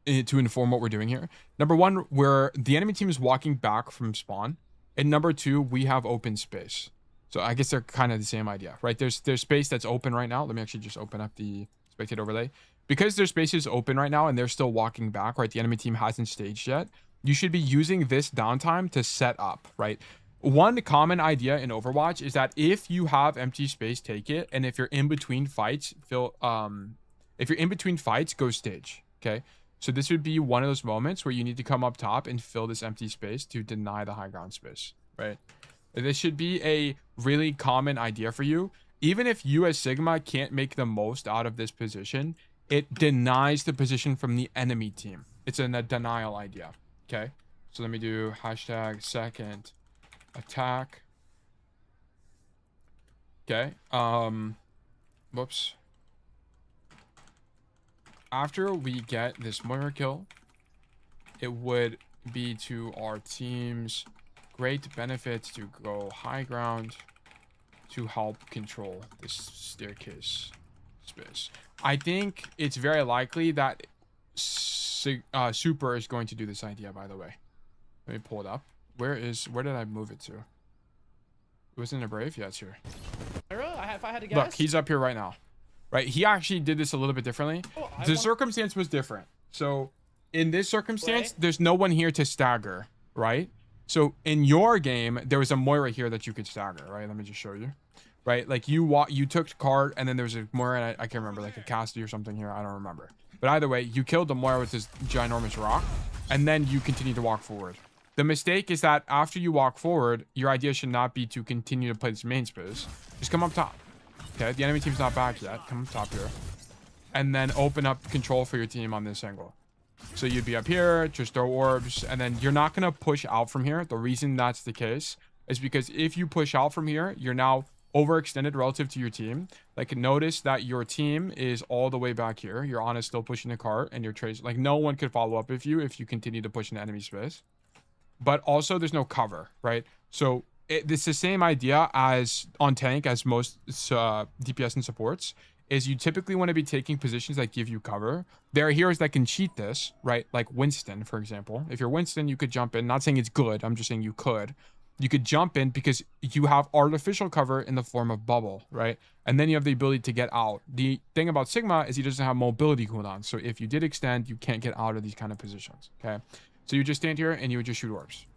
to inform what we're doing here. Number one, where the enemy team is walking back from spawn, and number two, we have open space. So I guess they're kind of the same idea, right? There's space that's open right now. Let me actually just open up the spectate overlay. Because their space is open right now and they're still walking back, right? The enemy team hasn't staged yet. You should be using this downtime to set up, right? One common idea in Overwatch is that if you have empty space, take it, and if you're in between fights, go stage. Okay. So this would be one of those moments where you need to come up top and fill this empty space to deny the high ground space, right? This should be a really common idea for you. Even if you as Sigma can't make the most out of this position, it denies the position from the enemy team. It's a denial idea. Okay. So let me do hashtag second attack. Okay. Whoops. After we get this Moira kill, it would be to our team's great benefit to go high ground to help control this staircase space. I think it's very likely that Super is going to do this idea, by the way. Let me pull it up. Where did I move it to? It wasn't a Brave? Yeah, it's here. If I had to guess. Look, he's up here right now. Right? He actually did this a little bit differently. The circumstance was different. So in this circumstance, there's no one here to stagger, right? So in your game, there was a Moira here that you could stagger, right? Let me just show you. Right? Like you took card and then there was a Moira, and I can't remember, like a Cassidy or something here. I don't remember. But either way, you killed the Moira with this ginormous rock, and then you continue to walk forward. The mistake is that after you walk forward, your idea should not be to continue to play this main space. Just come up top. Okay, the enemy team's not back yet. Come up top here. And then open up control for your team on this angle. So you'd be up here, just throw orbs, and then you're not going to push out from here. The reason that's the case is because if you push out from here, you're now overextended relative to your team. Like, notice that your team is all the way back here. Your Ana is still pushing the cart, and your Trace, like, no one could follow up with you if you continue to push in enemy space. But also, there's no cover, right? So it's the same idea as on tank as most DPS and supports. Is you typically want to be taking positions that give you cover. There are heroes that can cheat this, right? Like Winston, for example. If you're Winston, you could jump in. Not saying it's good. I'm just saying you could. You could jump in because you have artificial cover in the form of bubble, right? And then you have the ability to get out. The thing about Sigma is he doesn't have mobility cooldown. So if you did extend, you can't get out of these kind of positions, okay? So you just stand here and you would just shoot orbs.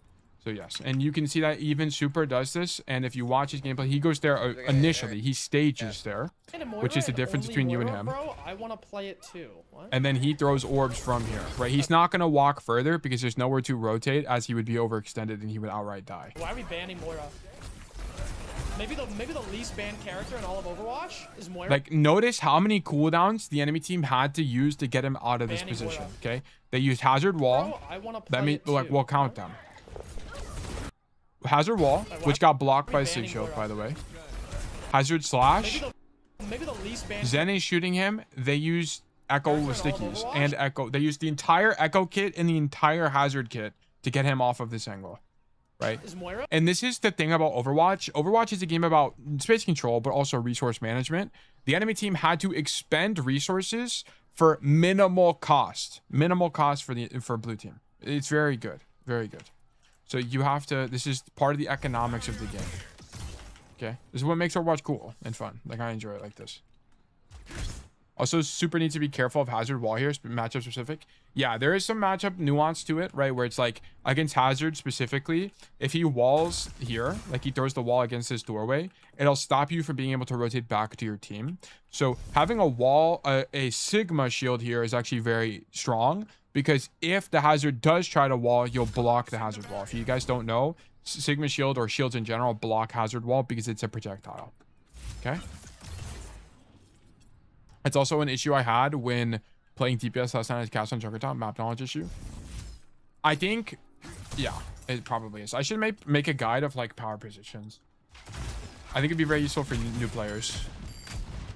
So yes, and you can see that even Super does this. And if you watch his gameplay, he goes there initially. He stages there, which is the difference between you and him. Bro, I want to play it too. What? And then he throws orbs from here, right? He's not going to walk further because there's nowhere to rotate, as he would be overextended and he would outright die. Why are we banning Moira? Maybe the least banned character in all of Overwatch is Moira. Like, notice how many cooldowns the enemy team had to use to get him out of this position. Moira. Okay, they used Hazard Wall. Bro, I want to play Let me it too. like we'll count them. Hazard Wall, which got blocked by Sig Shield, by the way. Hazard Slash. Maybe the least banned. Zen is shooting him. They use Echo with stickies and Echo. They use the entire Echo kit and the entire Hazard kit to get him off of this angle, right? Is Moira? And this is the thing about Overwatch. Overwatch is a game about space control, but also resource management. The enemy team had to expend resources for minimal cost. Minimal cost for blue team. It's very good. Very good. So you have to, this is part of the economics of the game. Okay. This is what makes Overwatch cool and fun. Like, I enjoy it like this. Also, Super needs to be careful of Hazard Wall here, matchup specific. Yeah, there is some matchup nuance to it, right? Where it's like, against Hazard specifically, if he walls here, like he throws the wall against his doorway, it'll stop you from being able to rotate back to your team. So having a wall, a Sigma shield here is actually very strong, because if the Hazard does try to wall, you'll block the Hazard Wall. If you guys don't know, Sigma shield or shields in general block Hazard Wall because it's a projectile. Okay. It's also an issue I had when playing DPS last night as cast on Junkertown, map knowledge issue. I think, yeah, it probably is. I should make a guide of like power positions. I think it'd be very useful for new players,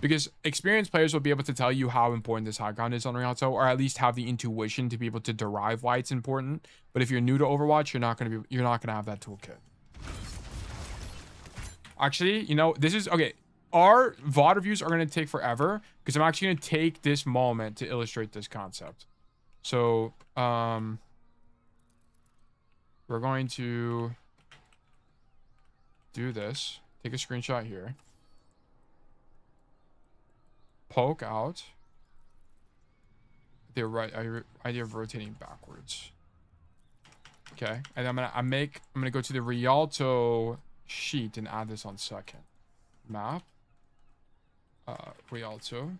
because experienced players will be able to tell you how important this high ground is on Rialto, or at least have the intuition to be able to derive why it's important. But if you're new to Overwatch, you're not gonna have that toolkit. Actually, you know, this is okay. Our VOD reviews are going to take forever because I'm actually going to take this moment to illustrate this concept. So, we're going to do this. Take a screenshot here. Poke out. The idea of rotating backwards. Okay, and I'm gonna go to the Rialto sheet and add this on second. Map. Rialto.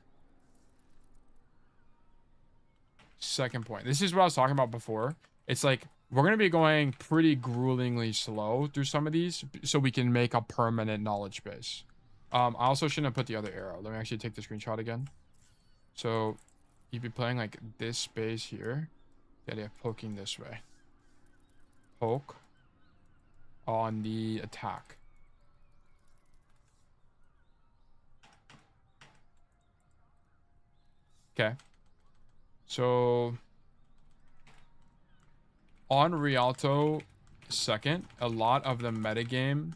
Second point. This is what I was talking about before. It's like we're going to be going pretty gruelingly slow through some of these so we can make a permanent knowledge base. I also shouldn't have put the other arrow. Let me actually take the screenshot again. So you'd be playing like this space here. The idea of poking this way. Poke on the attack. Okay, so on Rialto second, a lot of the metagame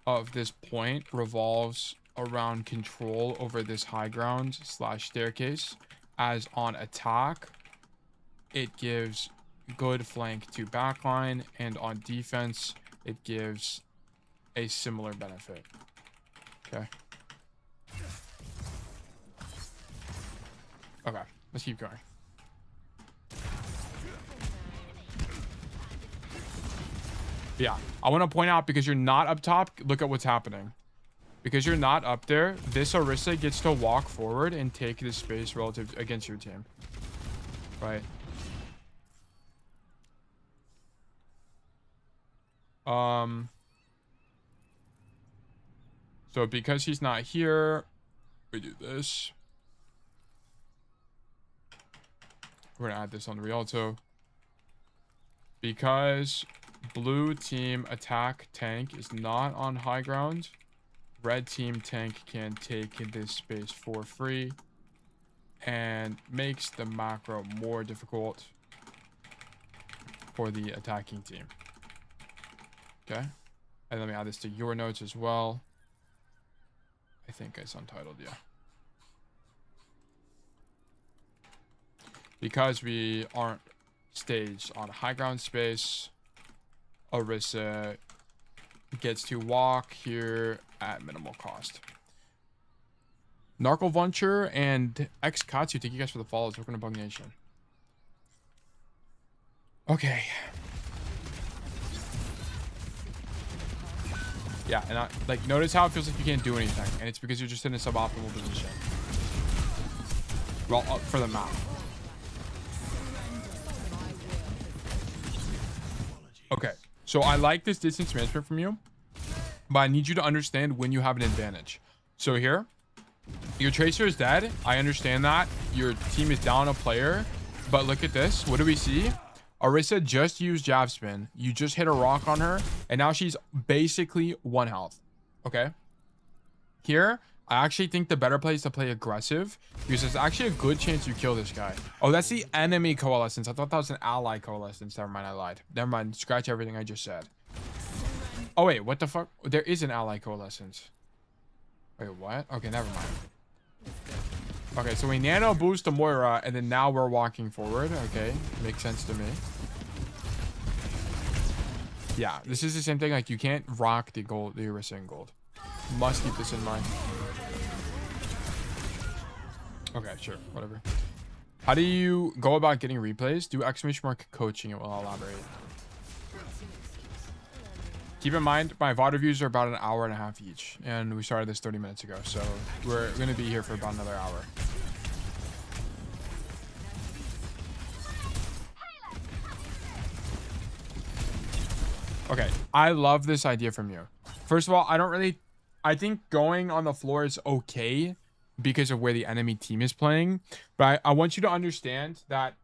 of this point revolves around control over this high ground / staircase, as on attack, it gives good flank to backline, and on defense, it gives a similar benefit. Okay. Okay, let's keep going. Yeah, I want to point out, because you're not up top, look at what's happening. Because you're not up there, this Orisa gets to walk forward and take this space relative against your team. Right. So because he's not here, we do this. we're gonna add this on the Rialto. Because blue team attack tank is not on high ground, red team tank can take this space for free and makes the macro more difficult for the attacking team. Okay, and let me add this to your notes as well. I think it's untitled, yeah. Because we aren't staged on high ground space, Orisa gets to walk here at minimal cost. Narco Vulture and X Katsu, thank you guys for the follows. Welcome to Bug Nation. Okay. Yeah, and like, notice how it feels like you can't do anything, and it's because you're just in a suboptimal position. Well, for the map. Okay, so I like this distance management from you, but I need you to understand when you have an advantage. So here, your Tracer is dead. I understand that. Your team is down a player, but look at this. What do we see? Orisa just used jab spin. You just hit a rock on her, and now she's basically 1 health. Okay? Here, I actually think the better play is to play aggressive, because there's actually a good chance you kill this guy. Oh, that's the enemy coalescence. I thought that was an ally coalescence. Never mind, I lied. Never mind. Scratch everything I just said. Oh, wait. What the fuck? There is an ally coalescence. Wait, what? Okay, never mind. Okay, so we nano boost to Moira, and then now we're walking forward. Okay, makes sense to me. Yeah, this is the same thing. Like, you can't rock the gold, the Orisa in gold. Must keep this in mind. Okay, sure, whatever. How do you go about getting replays? Do exclamation mark coaching. It will elaborate. Keep in mind, my VOD reviews are about an hour and a half each, and we started this 30 minutes ago, so we're going to be here for about another hour. Okay, I love this idea from you. First of all, I think going on the floor is okay because of where the enemy team is playing, but I want you to understand that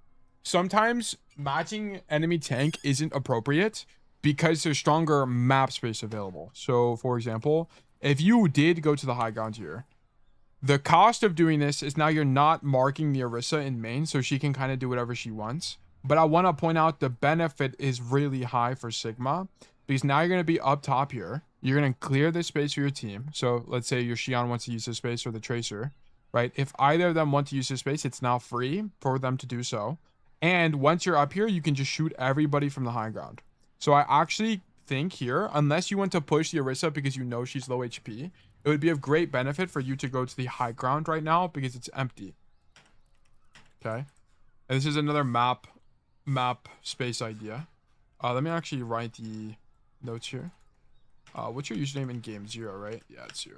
sometimes matching enemy tank isn't appropriate because there's stronger map space available. So, for example, if you did go to the high ground here, the cost of doing this is now you're not marking the Orisa in main, so she can kind of do whatever she wants. But I want to point out the benefit is really high for Sigma, because now you're going to be up top here. You're going to clear this space for your team. So let's say your Shion wants to use this space, or the Tracer, right? If either of them want to use this space, it's now free for them to do so. And once you're up here, you can just shoot everybody from the high ground. So I actually think here, unless you want to push the Orisa because you know she's low HP, it would be of great benefit for you to go to the high ground right now because it's empty. Okay. And this is another map space idea. Let me actually write the notes here. What's your username in game? 0, right? Yeah, it's 0.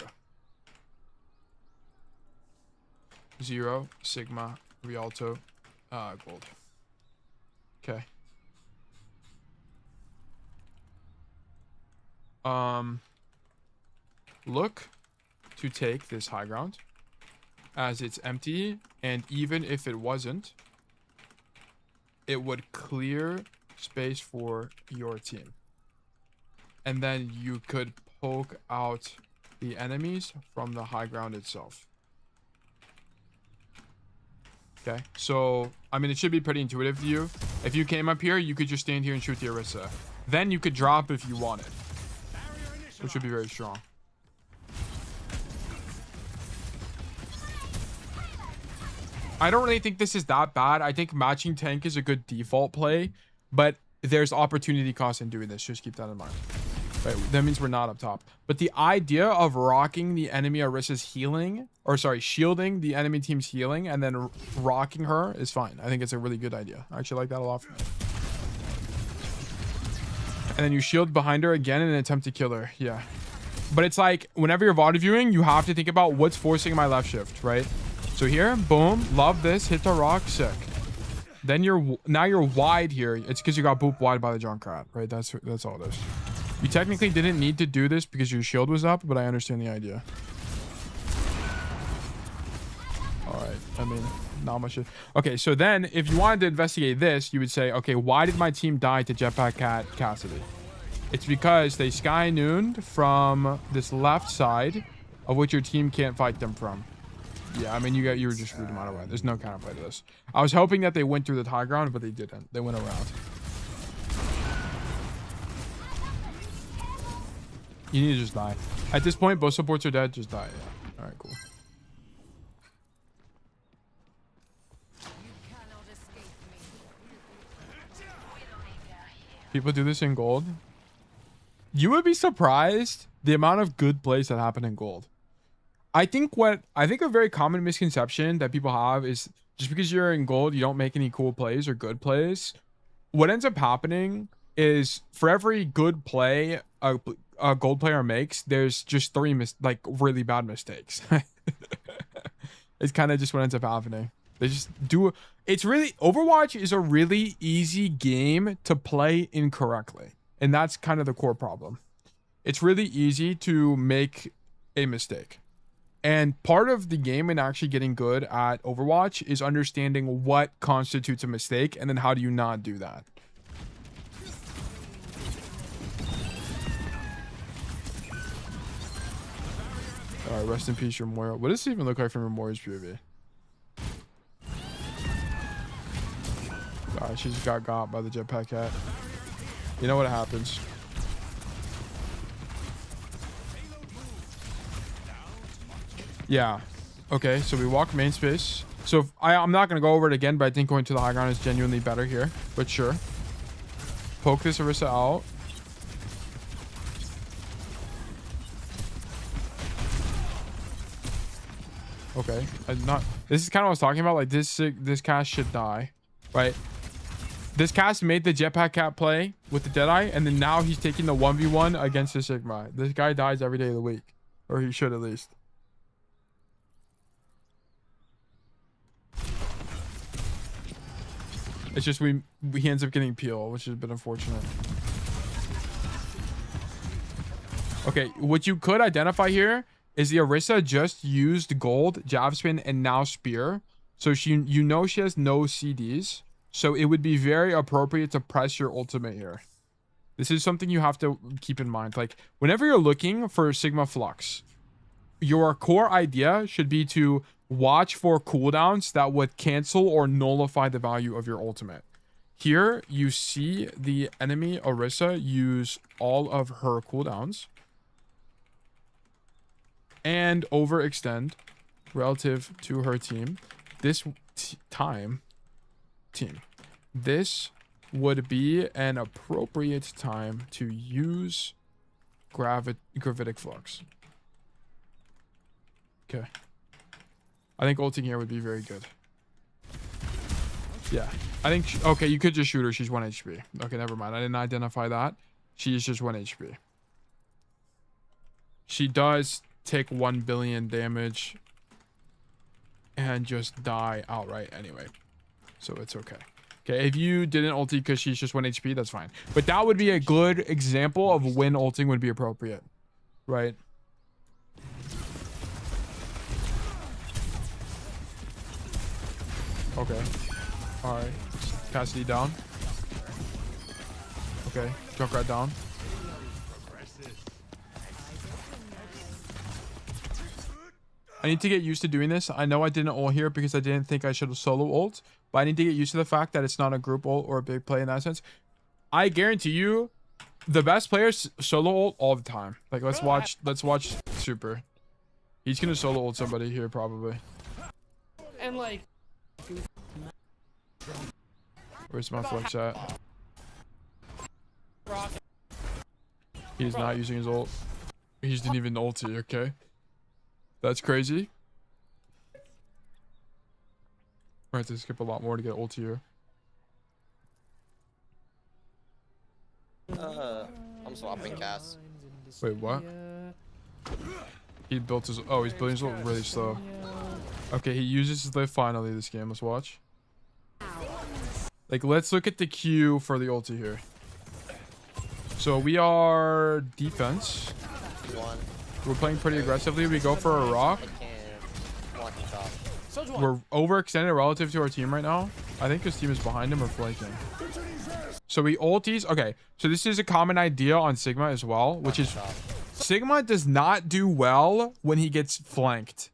0 Sigma Rialto gold. Okay. Look to take this high ground as it's empty, and even if it wasn't, it would clear space for your team, and then you could poke out the enemies from the high ground itself. Okay, so I mean, it should be pretty intuitive to you. If you came up here, you could just stand here and shoot the Orisa. Then you could drop if you wanted, which would be very strong. I don't really think this is that bad. I think matching tank is a good default play, but there's opportunity cost in doing this. Just keep that in mind. Right, that means we're not up top. But the idea of rocking the enemy Orisa's healing, or sorry, shielding the enemy team's healing and then rocking her is fine. I think it's a really good idea. I actually like that a lot. And then you shield behind her again in an attempt to kill her. Yeah. But it's like, whenever you're VOD viewing, you have to think about what's forcing my left shift, right? So here, boom, love this, hit the rock, sick. Then now you're wide here. It's because you got booped wide by the Junkrat, right? That's all it is. You technically didn't need to do this because your shield was up, but I understand the idea. All right, I mean, not much. Okay, so then if you wanted to investigate this, you would say, okay, why did my team die to Jetpack Cat Cassidy? It's because they sky nooned from this left side, of which your team can't fight them from. Yeah, I mean, you were just rooting them out of way. There's no counterplay to this. I was hoping that they went through the high ground, but they didn't. They went around. You need to just die. At this point, both supports are dead. Just die. Yeah. All right, cool. People do this in gold. You would be surprised the amount of good plays that happen in gold. I think a very common misconception that people have is just because you're in gold, you don't make any cool plays or good plays. What ends up happening is for every good play a gold player makes, there's just 3 really bad mistakes. It's kind of just what ends up happening. They just do. It's really, Overwatch is a really easy game to play incorrectly. And that's kind of the core problem. It's really easy to make a mistake. And part of the game and actually getting good at Overwatch is understanding what constitutes a mistake and then how do you not do that. All right, rest in peace, Memorial. What does it even look like from Memorial's POV? All right, she just got by the Jetpack Cat. You know what happens. Yeah. Okay, so we walk main space. So I'm not going to go over it again, but I think going to the high ground is genuinely better here. But sure. Poke this Orisa out. Okay. This is kind of what I was talking about. Like, this cast should die. Right? This cast made the Jetpack Cat play with the Deadeye, and then now he's taking the 1v1 against the Sigma. This guy dies every day of the week. Or he should at least. It's just he ends up getting peel, which is a bit unfortunate. Okay, what you could identify here is the Orisa just used gold, jab spin, and now spear. So you know she has no CDs. So it would be very appropriate to press your ultimate here. This is something you have to keep in mind. Like, whenever you're looking for Sigma Flux, your core idea should be to watch for cooldowns that would cancel or nullify the value of your ultimate. Here, you see the enemy Orisa use all of her cooldowns and overextend relative to her team. This this would be an appropriate time to use gravitic flux. Okay. I think ulting here would be very good. Yeah. I think... Okay, you could just shoot her. She's 1 HP. Okay, never mind. I didn't identify that. She is just 1 HP. She does take 1 billion damage and just die outright anyway. So it's okay. Okay, if you didn't ulti because she's just 1 HP, that's fine. But that would be a good example of when ulting would be appropriate. Right? Okay. Alright. Cassidy down. Okay. Junkrat down. I need to get used to doing this. I know I didn't ult here because I didn't think I should have solo ult. But I need to get used to the fact that it's not a group ult or a big play in that sense. I guarantee you, the best players solo ult all the time. Like, let's watch Super. He's gonna solo ult somebody here probably. And like... Where's my flex at? He's not using his ult. He just didn't even ulti, okay? That's crazy. I have to skip a lot more to get ulti here. I'm swapping cast. Wait, what? He built his... Oh, he's building his ult really slow. Okay, he uses his lift finally this game. Let's watch. Like, let's look at the queue for the ulti here. So we are defense. We're playing pretty aggressively. We go for a rock. So we're overextended relative to our team right now. I think his team is behind him or flanking. So we ulties. Okay, so this is a common idea on Sigma as well, which is Sigma does not do well when he gets flanked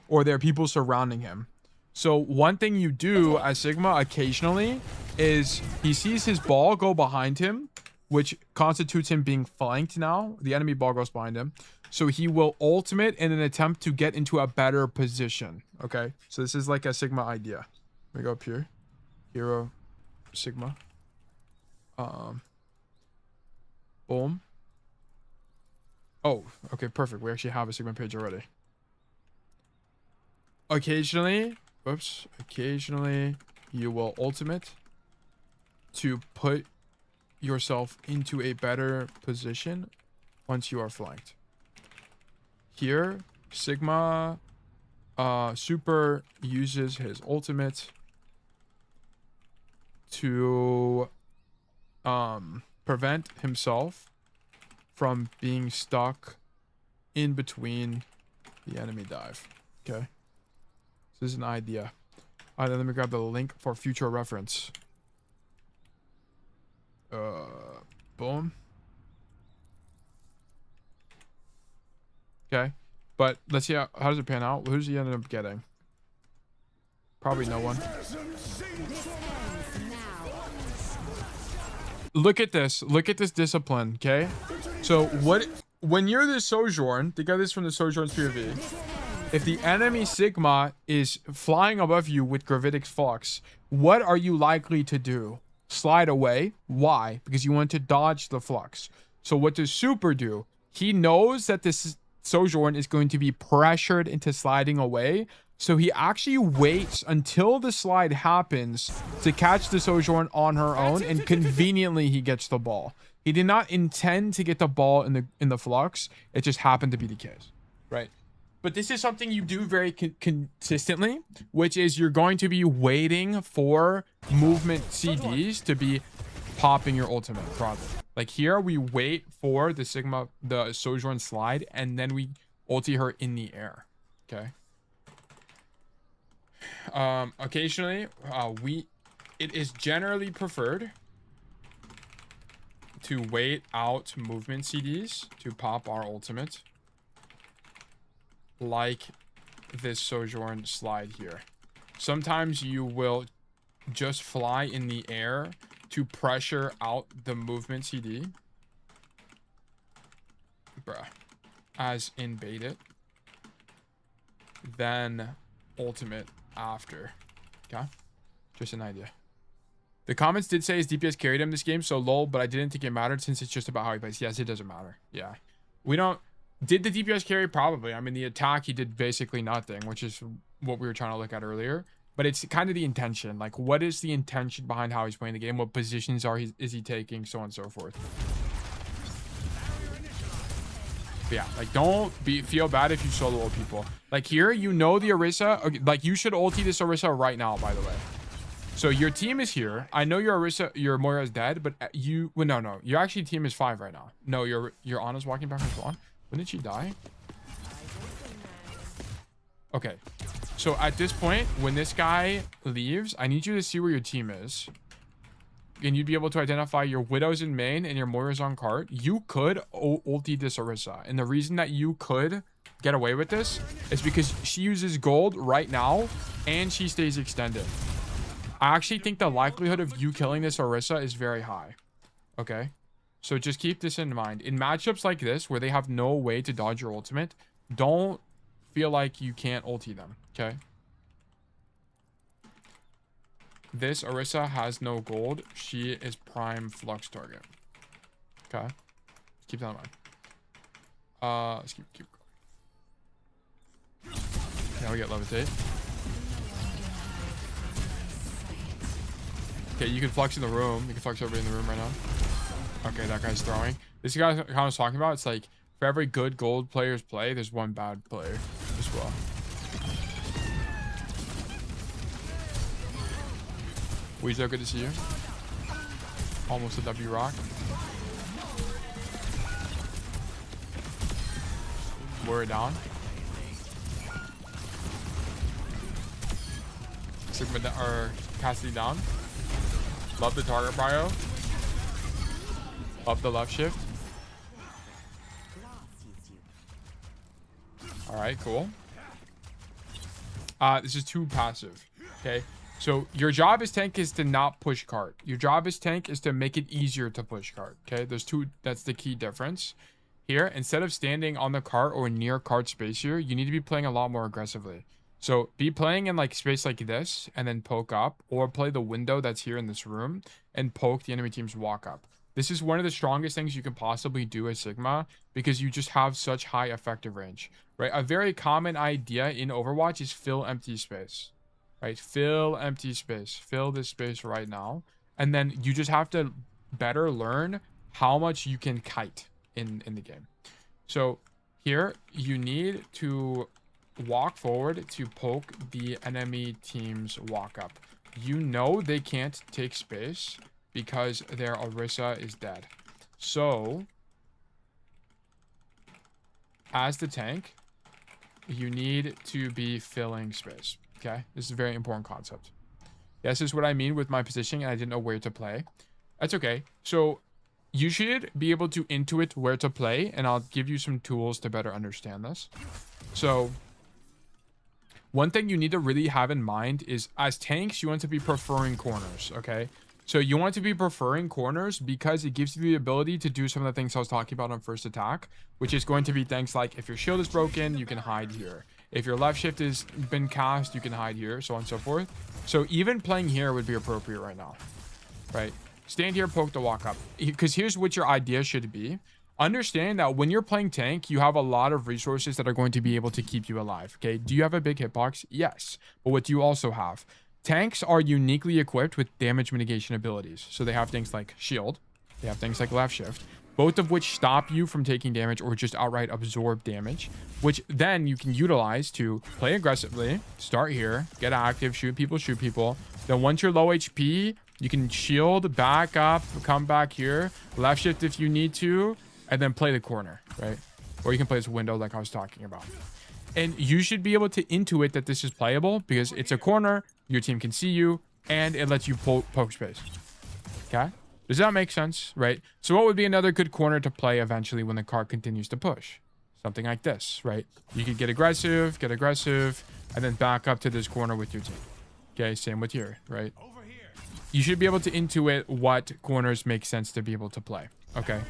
or there are people surrounding him. So one thing you do as Sigma occasionally is he sees his ball go behind him, which constitutes him being flanked now. The enemy ball goes behind him. So he will ultimate in an attempt to get into a better position. Okay, so this is like a Sigma idea. Let me go up here. Hero Sigma. Boom. Oh, okay, perfect. We actually have a Sigma page already. Occasionally, occasionally you will ultimate to put yourself into a better position once you are flanked. Here, Sigma Super uses his ultimate to prevent himself from being stuck in between the enemy dive. Okay, so this is an idea. All right, then let me grab the link for future reference. Boom. Okay, but let's see how does it pan out. Who's he ended up getting? Probably no one. Look at this. Look at this discipline. Okay, so when you're the Sojourn, they got this from the Sojourn's POV. If the enemy Sigma is flying above you with gravitic flux, what are you likely to do? Slide away. Why? Because you want to dodge the flux. So what does Super do? He knows that this Sojourn is going to be pressured into sliding away. So he actually waits until the slide happens to catch the Sojourn on her own, and conveniently he gets the ball. He did not intend to get the ball in the flux. It just happened to be the case, right? But this is something you do very consistently, which is you're going to be waiting for movement CDs to be popping your ultimate probably. Like here, we wait for the Sojourn slide, and then we ulti her in the air. Okay. Occasionally, it is generally preferred to wait out movement CDs to pop our ultimate, like this Sojourn slide here. Sometimes you will just fly in the air to pressure out the movement CD. Bruh. As in bait it. Then ultimate after. Okay? Just an idea. The comments did say his DPS carried him this game, so lol, but I didn't think it mattered since it's just about how he plays. Yes, it doesn't matter. Yeah. We don't... Did the DPS carry? Probably. I mean, the attack, he did basically nothing, which is what we were trying to look at earlier. But it's kind of the intention. Like, what is the intention behind how he's playing the game? What positions is he taking? So on and so forth. But yeah, like, don't feel bad if you solo ult people. Like, here, you know the Orisa. Okay, like, you should ulti this Orisa right now, by the way. So, your team is here. I know your Orisa, your Moira is dead, but you... Well, no. Your actually team is 5 right now. No, your Ana's walking back and forth. When did she die? Okay. So at this point, when this guy leaves, I need you to see where your team is. And you'd be able to identify your Widows in main and your Moira's on cart. You could ulti this Orisa. And the reason that you could get away with this is because she uses gold right now and she stays extended. I actually think the likelihood of you killing this Orisa is very high. Okay? So just keep this in mind. In matchups like this, where they have no way to dodge your ultimate, don't feel like you can't ulti them, okay? This Orisa has no gold. She is prime flux target. Okay? Keep that in mind. Let's keep going. Now we get levitate. Okay, you can flux in the room. You can flux everybody in the room right now. Okay, that guy's throwing. This guy kind of was talking about, it's like for every good gold player's play, there's one bad player as well. Weezo, good to see you. Almost a W rock. We're down. Sigma or Cassidy down. Love the target bio. Love the left shift. All right, cool. This is too passive. Okay. So your job as tank is to not push cart. Your job as tank is to make it easier to push cart. Okay. That's the key difference here. Instead of standing on the cart or near cart space here, you need to be playing a lot more aggressively. So be playing in like space like this and then poke up, or play the window that's here in this room and poke the enemy team's walk up. This is one of the strongest things you can possibly do as Sigma, because you just have such high effective range, right? A very common idea in Overwatch is fill empty space, right? Fill empty space, fill this space right now. And then you just have to better learn how much you can kite in the game. So here you need to walk forward to poke the enemy team's walk up. You know they can't take space because their Orisa is dead. So as the tank, you need to be filling space. Okay, this is a very important concept. This is what I mean with my positioning, and I didn't know where to play. That's okay. So you should be able to intuit where to play, and I'll give you some tools to better understand this. So one thing you need to really have in mind is, as tanks, you want to be preferring corners, okay? So you want to be preferring corners because it gives you the ability to do some of the things I was talking about on first attack, which is going to be things like if your shield is broken, you can hide here. If your left shift has been cast, you can hide here, so on and so forth. So even playing here would be appropriate right now, right? Stand here, poke the walk up. Because here's what your idea should be. Understand that when you're playing tank, you have a lot of resources that are going to be able to keep you alive, okay? Do you have a big hitbox? Yes. But what do you also have? Tanks are uniquely equipped with damage mitigation abilities. So they have things like shield. They have things like left shift, both of which stop you from taking damage or just outright absorb damage, which then you can utilize to play aggressively, start here, get active, shoot people. Then once you're low HP, you can shield, back up, come back here, left shift if you need to, and then play the corner, right? Or you can play this window like I was talking about. And you should be able to intuit that this is playable because it's a corner, your team can see you, and it lets you poke space. Okay? Does that make sense, right? So what would be another good corner to play eventually when the cart continues to push? Something like this, right? You could get aggressive, and then back up to this corner with your team. Okay, same with here, right? You should be able to intuit what corners make sense to be able to play, okay?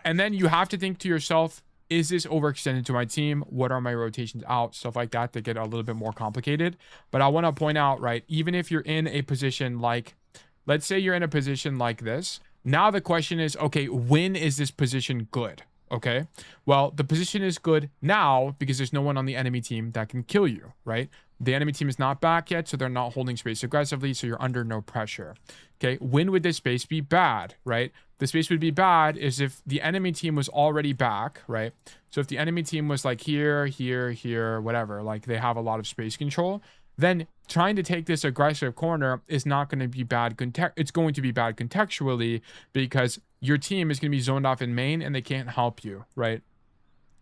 And then you have to think to yourself, is this overextended to my team? What are my rotations out? Stuff like that get a little bit more complicated. But I want to point out, right, even if you're in a position like, let's say you're in a position like this. Now the question is, okay, when is this position good? Okay, well, the position is good now because there's no one on the enemy team that can kill you, right? The enemy team is not back yet, so they're not holding space aggressively, so you're under no pressure. Okay, when would this space be bad, right? The space would be bad is if the enemy team was already back, right? So if the enemy team was like here, whatever, like they have a lot of space control, then trying to take this aggressive corner is not going to be bad. It's going to be bad contextually because your team is going to be zoned off in main and they can't help you, right?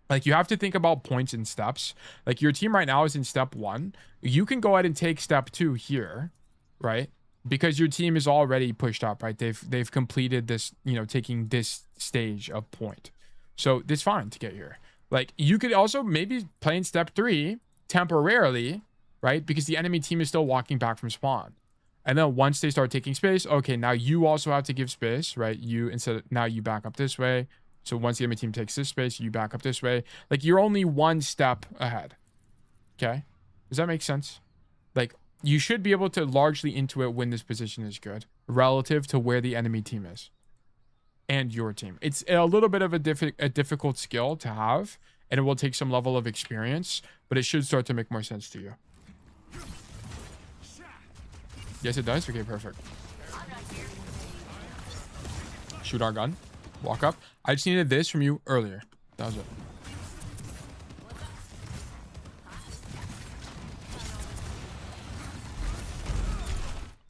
Like you have to think about points and steps. Like your team right now is in step 1. You can go ahead and take step 2 here, right? Because your team is already pushed up, right? They've completed this, you know, taking this stage of point. So it's fine to get here. Like you could also maybe play in step 3 temporarily, right? Because the enemy team is still walking back from spawn. And then once they start taking space, okay, now you also have to give space, right? Now you back up this way. So once the enemy team takes this space, you back up this way. Like you're only one step ahead. Okay? Does that make sense? Like you should be able to largely intuit when this position is good relative to where the enemy team is and your team. It's a little bit of a difficult skill to have, and it will take some level of experience, but it should start to make more sense to you. Yes, it does. Okay, perfect. Shoot our gun. Walk up. I just needed this from you earlier. That was it.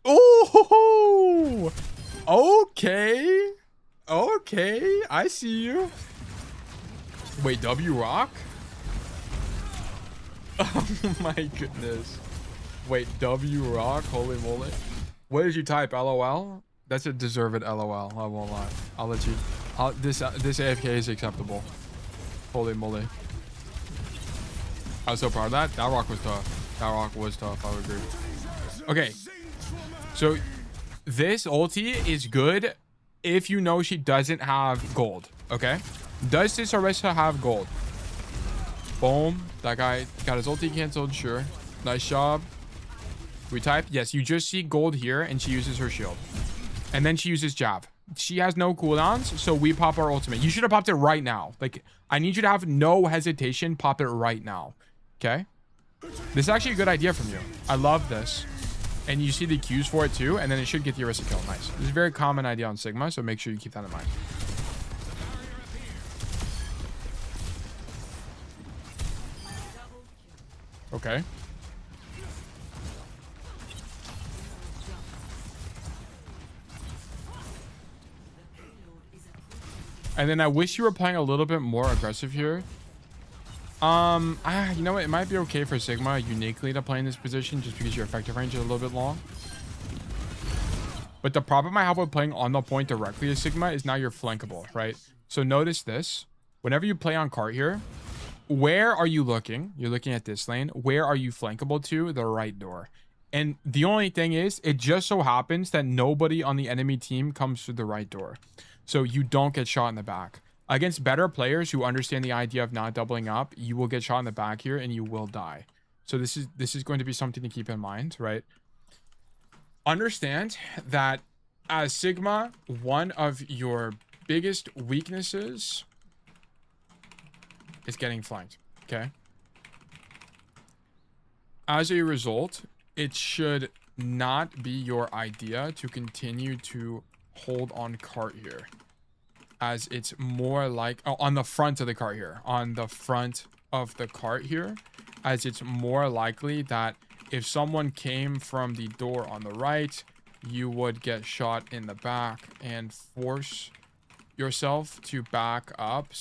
Oh, okay. Okay, I see you. Wait, W rock? Oh my goodness. Wait, W rock? Holy moly. What did you type? LOL? That's a deserved LOL. I won't lie. I'll let you. This AFK is acceptable. Holy moly. I was so proud of that. That rock was tough. That rock was tough. I would agree. Okay. So this ulti is good if you know she doesn't have gold. Okay. Does this Orisa have gold? Boom. That guy got his ulti canceled. Sure. Nice job. Retype. Yes, you just see gold here and she uses her shield. And then she uses jab. She has no cooldowns, so we pop our ultimate. You should have popped it right now. Like, I need you to have no hesitation. Pop it right now. Okay? This is actually a good idea from you. I love this. And you see the cues for it too, and then it should get the Orisa kill. Nice. This is a very common idea on Sigma, so make sure you keep that in mind. Okay. And then I wish you were playing a little bit more aggressive here. You know what? It might be okay for Sigma uniquely to play in this position just because your effective range is a little bit long. But the problem I have with playing on the point directly as Sigma is now you're flankable, right? So notice this. Whenever you play on cart here, where are you looking? You're looking at this lane. Where are you flankable to? The right door. And the only thing is, it just so happens that nobody on the enemy team comes through the right door. So you don't get shot in the back. Against better players who understand the idea of not doubling up, you will get shot in the back here and you will die. So this is going to be something to keep in mind, right? Understand that as Sigma, one of your biggest weaknesses is getting flanked, okay? As a result, it should not be your idea to continue to hold on cart here, as it's more like on the front of the cart here, as it's more likely that if someone came from the door on the right, you would get shot in the back and force yourself to back up /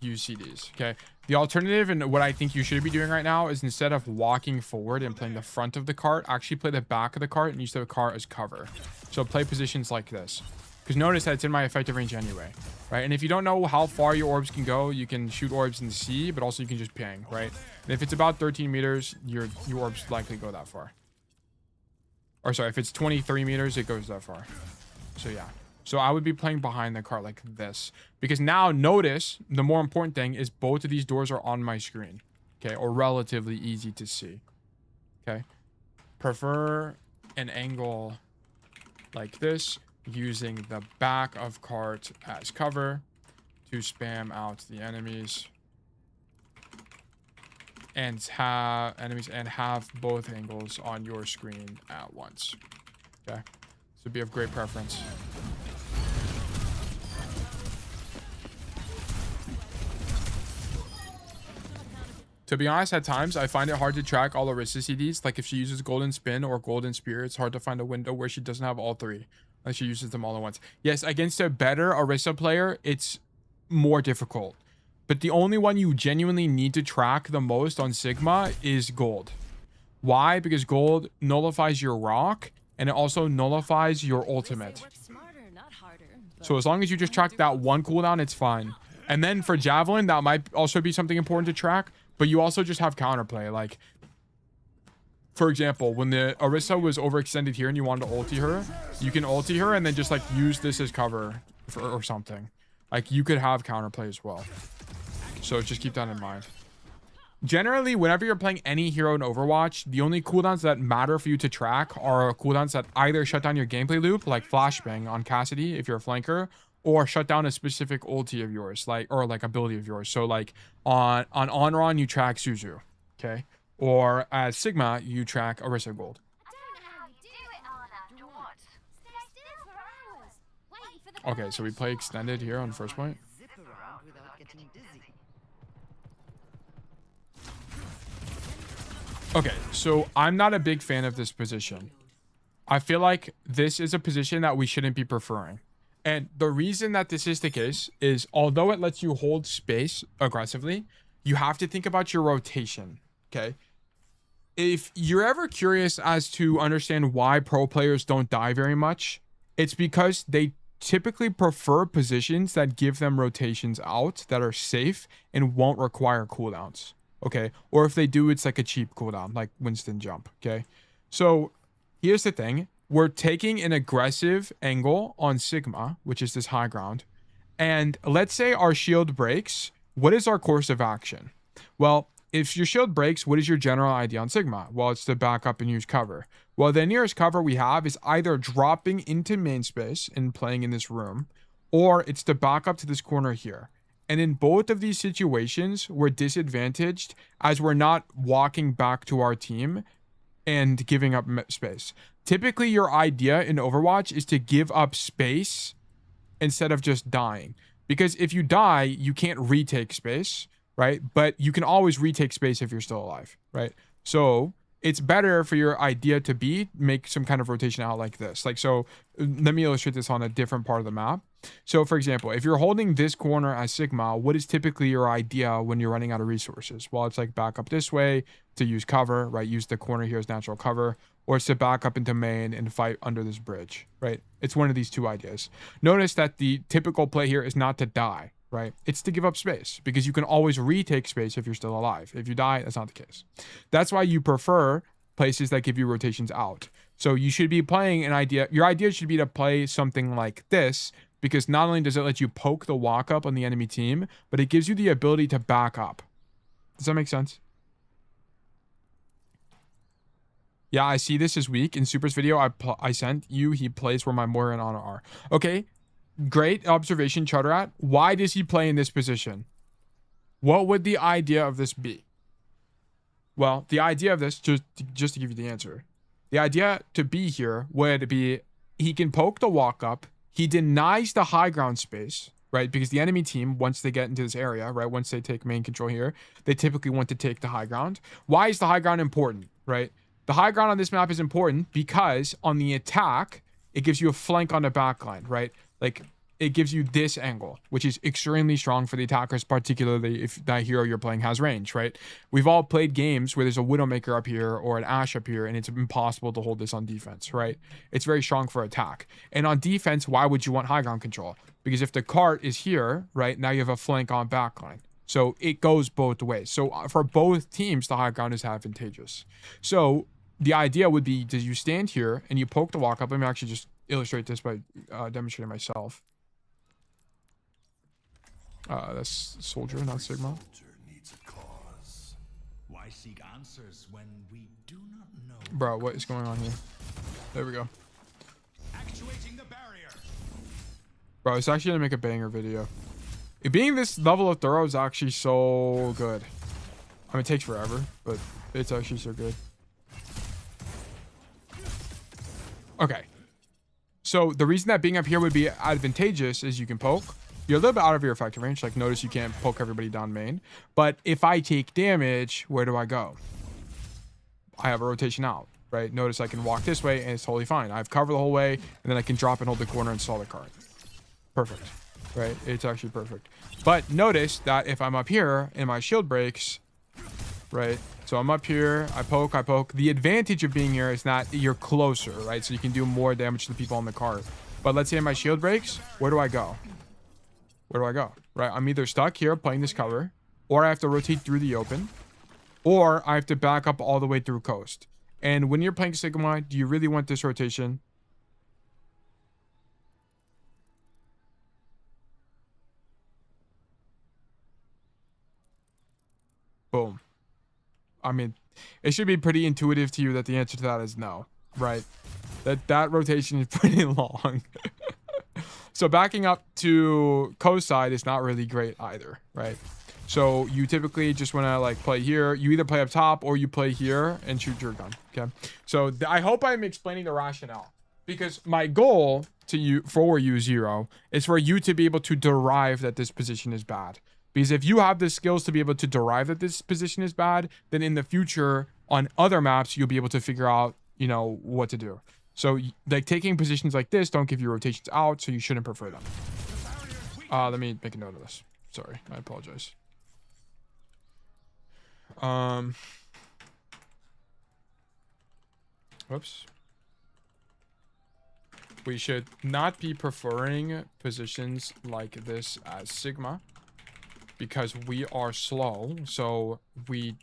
UCDs. Okay, the alternative and what I think you should be doing right now is, instead of walking forward and playing the front of the cart, actually play the back of the cart and use the cart as cover. So play positions like this, because notice that it's in my effective range anyway, right? And if you don't know how far your orbs can go, you can shoot orbs in the sea, but also you can just ping, right? And if it's about 13 meters, your orbs likely go that far. Or sorry, if it's 23 meters, it goes that far. So yeah. So I would be playing behind the cart like this, because now notice the more important thing is both of these doors are on my screen, okay, or relatively easy to see. Okay, prefer an angle like this, using the back of cart as cover to spam out the enemies and have both angles on your screen at once. Okay, this would be of great preference. To be honest, at times, I find it hard to track all Orisa CDs. Like if she uses Golden Spin or Golden Spear, it's hard to find a window where she doesn't have all three. Unless she uses them all at once. Yes, against a better Orisa player, it's more difficult. But the only one you genuinely need to track the most on Sigma is Gold. Why? Because Gold nullifies your rock, and it also nullifies your ultimate. So as long as you just track that one cooldown, it's fine. And then for Javelin, that might also be something important to track. But you also just have counterplay. Like, for example, when the Orisa was overextended here and you wanted to ulti her, you can ulti her and then just like use this as cover or something. Like you could have counterplay as well. So just keep that in mind. Generally, whenever you're playing any hero in Overwatch, the only cooldowns that matter for you to track are cooldowns that either shut down your gameplay loop, like Flashbang on Cassidy if you're a flanker, or shut down a specific ulti of yours, like ability of yours. So like on Anran, you track Suzu, okay? Or as Sigma, you track Orisa Gold. Okay, so we play extended here on first point. Okay, so I'm not a big fan of this position. I feel like this is a position that we shouldn't be preferring. And the reason that this is the case is, although it lets you hold space aggressively, you have to think about your rotation, okay? if you're ever curious as to understand why pro players don't die very much, it's because they typically prefer positions that give them rotations out that are safe and won't require cooldowns. Okay. Or if they do, it's like a cheap cooldown, like Winston jump. Okay. So here's the thing. We're taking an aggressive angle on Sigma, which is this high ground. And let's say our shield breaks. What is our course of action? Well, if your shield breaks, what is your general idea on Sigma? Well, it's to back up and use cover. Well, the nearest cover we have is either dropping into main space and playing in this room, or it's to back up to this corner here. And in both of these situations, we're disadvantaged as we're not walking back to our team and giving up space. Typically, your idea in Overwatch is to give up space instead of just dying. Because if you die, you can't retake space, right? But you can always retake space if you're still alive, right? So it's better for your idea to be make some kind of rotation out like this. Like, so let me illustrate this on a different part of the map. So for example, if you're holding this corner as Sigma, what is typically your idea when you're running out of resources? Well, it's like back up this way to use cover, right? Use the corner here as natural cover, or it's to back up into main and fight under this bridge, right? It's one of these two ideas. Notice that the typical play here is not to die, right? It's to give up space because you can always retake space if you're still alive. If you die, that's not the case. That's why you prefer places that give you rotations out. So you should be playing an idea. Your idea should be to play something like this, because not only does it let you poke the walk up on the enemy team, but it gives you the ability to back up. Does that make sense? Yeah, I see this is weak. In Super's video I sent you, he plays where my Moira and Ana are. Okay, great observation, Chudderat. Why does he play in this position? What would the idea of this be? Well, the idea of this, just to give you the answer, the idea to be here would be he can poke the walk up. He denies the high ground space, right? Because the enemy team, once they get into this area, right? Once they take main control here, they typically want to take the high ground. Why is the high ground important, right? The high ground on this map is important because on the attack, it gives you a flank on the back line, right? Like, it gives you this angle, which is extremely strong for the attackers, particularly if that hero you're playing has range, right? We've all played games where there's a Widowmaker up here or an Ashe up here, and it's impossible to hold this on defense, right? It's very strong for attack. And on defense, why would you want high ground control? Because if the cart is here, right, now you have a flank on backline. So it goes both ways. So for both teams, the high ground is advantageous. So the idea would be, does you stand here and you poke the walk up? Let me actually just illustrate this by demonstrating myself. That's Soldier, not Sigma. Why seek answers when we do not know? Bro, what is going on here? There we go. Actuating the barrier. Bro, it's actually gonna make a banger video. It being this level of thorough is actually so good. I mean, it takes forever, but it's actually so good. Okay. So the reason that being up here would be advantageous is you can poke. You're a little bit out of your effective range. Like, notice you can't poke everybody down main. But if I take damage, where do I go? I have a rotation out, right? Notice I can walk this way and it's totally fine. I have cover the whole way, and then I can drop and hold the corner and stall the cart. Perfect, right? It's actually perfect. But notice that if I'm up here and my shield breaks, right? So I'm up here, I poke. The advantage of being here is that you're closer, right? So you can do more damage to the people on the cart. But let's say my shield breaks, where do I go? Where do I go? Right? I'm either stuck here playing this cover, or I have to rotate through the open, or I have to back up all the way through coast. And when you're playing Sigma, do you really want this rotation? Boom. I mean, it should be pretty intuitive to you that the answer to that is no, right? That rotation is pretty long. So backing up to coast side is not really great either, right? So you typically just want to like play here. You either play up top or you play here and shoot your gun, okay? So I hope I'm explaining the rationale, because my goal to you for you, Zero, is for you to be able to derive that this position is bad. Because if you have the skills to be able to derive that this position is bad, then in the future on other maps, you'll be able to figure out, you know, what to do. So like taking positions like this don't give you rotations out, so you shouldn't prefer them. Let me make a note of this. Sorry, I apologize. Whoops. We should not be preferring positions like this as Sigma because we are slow, so we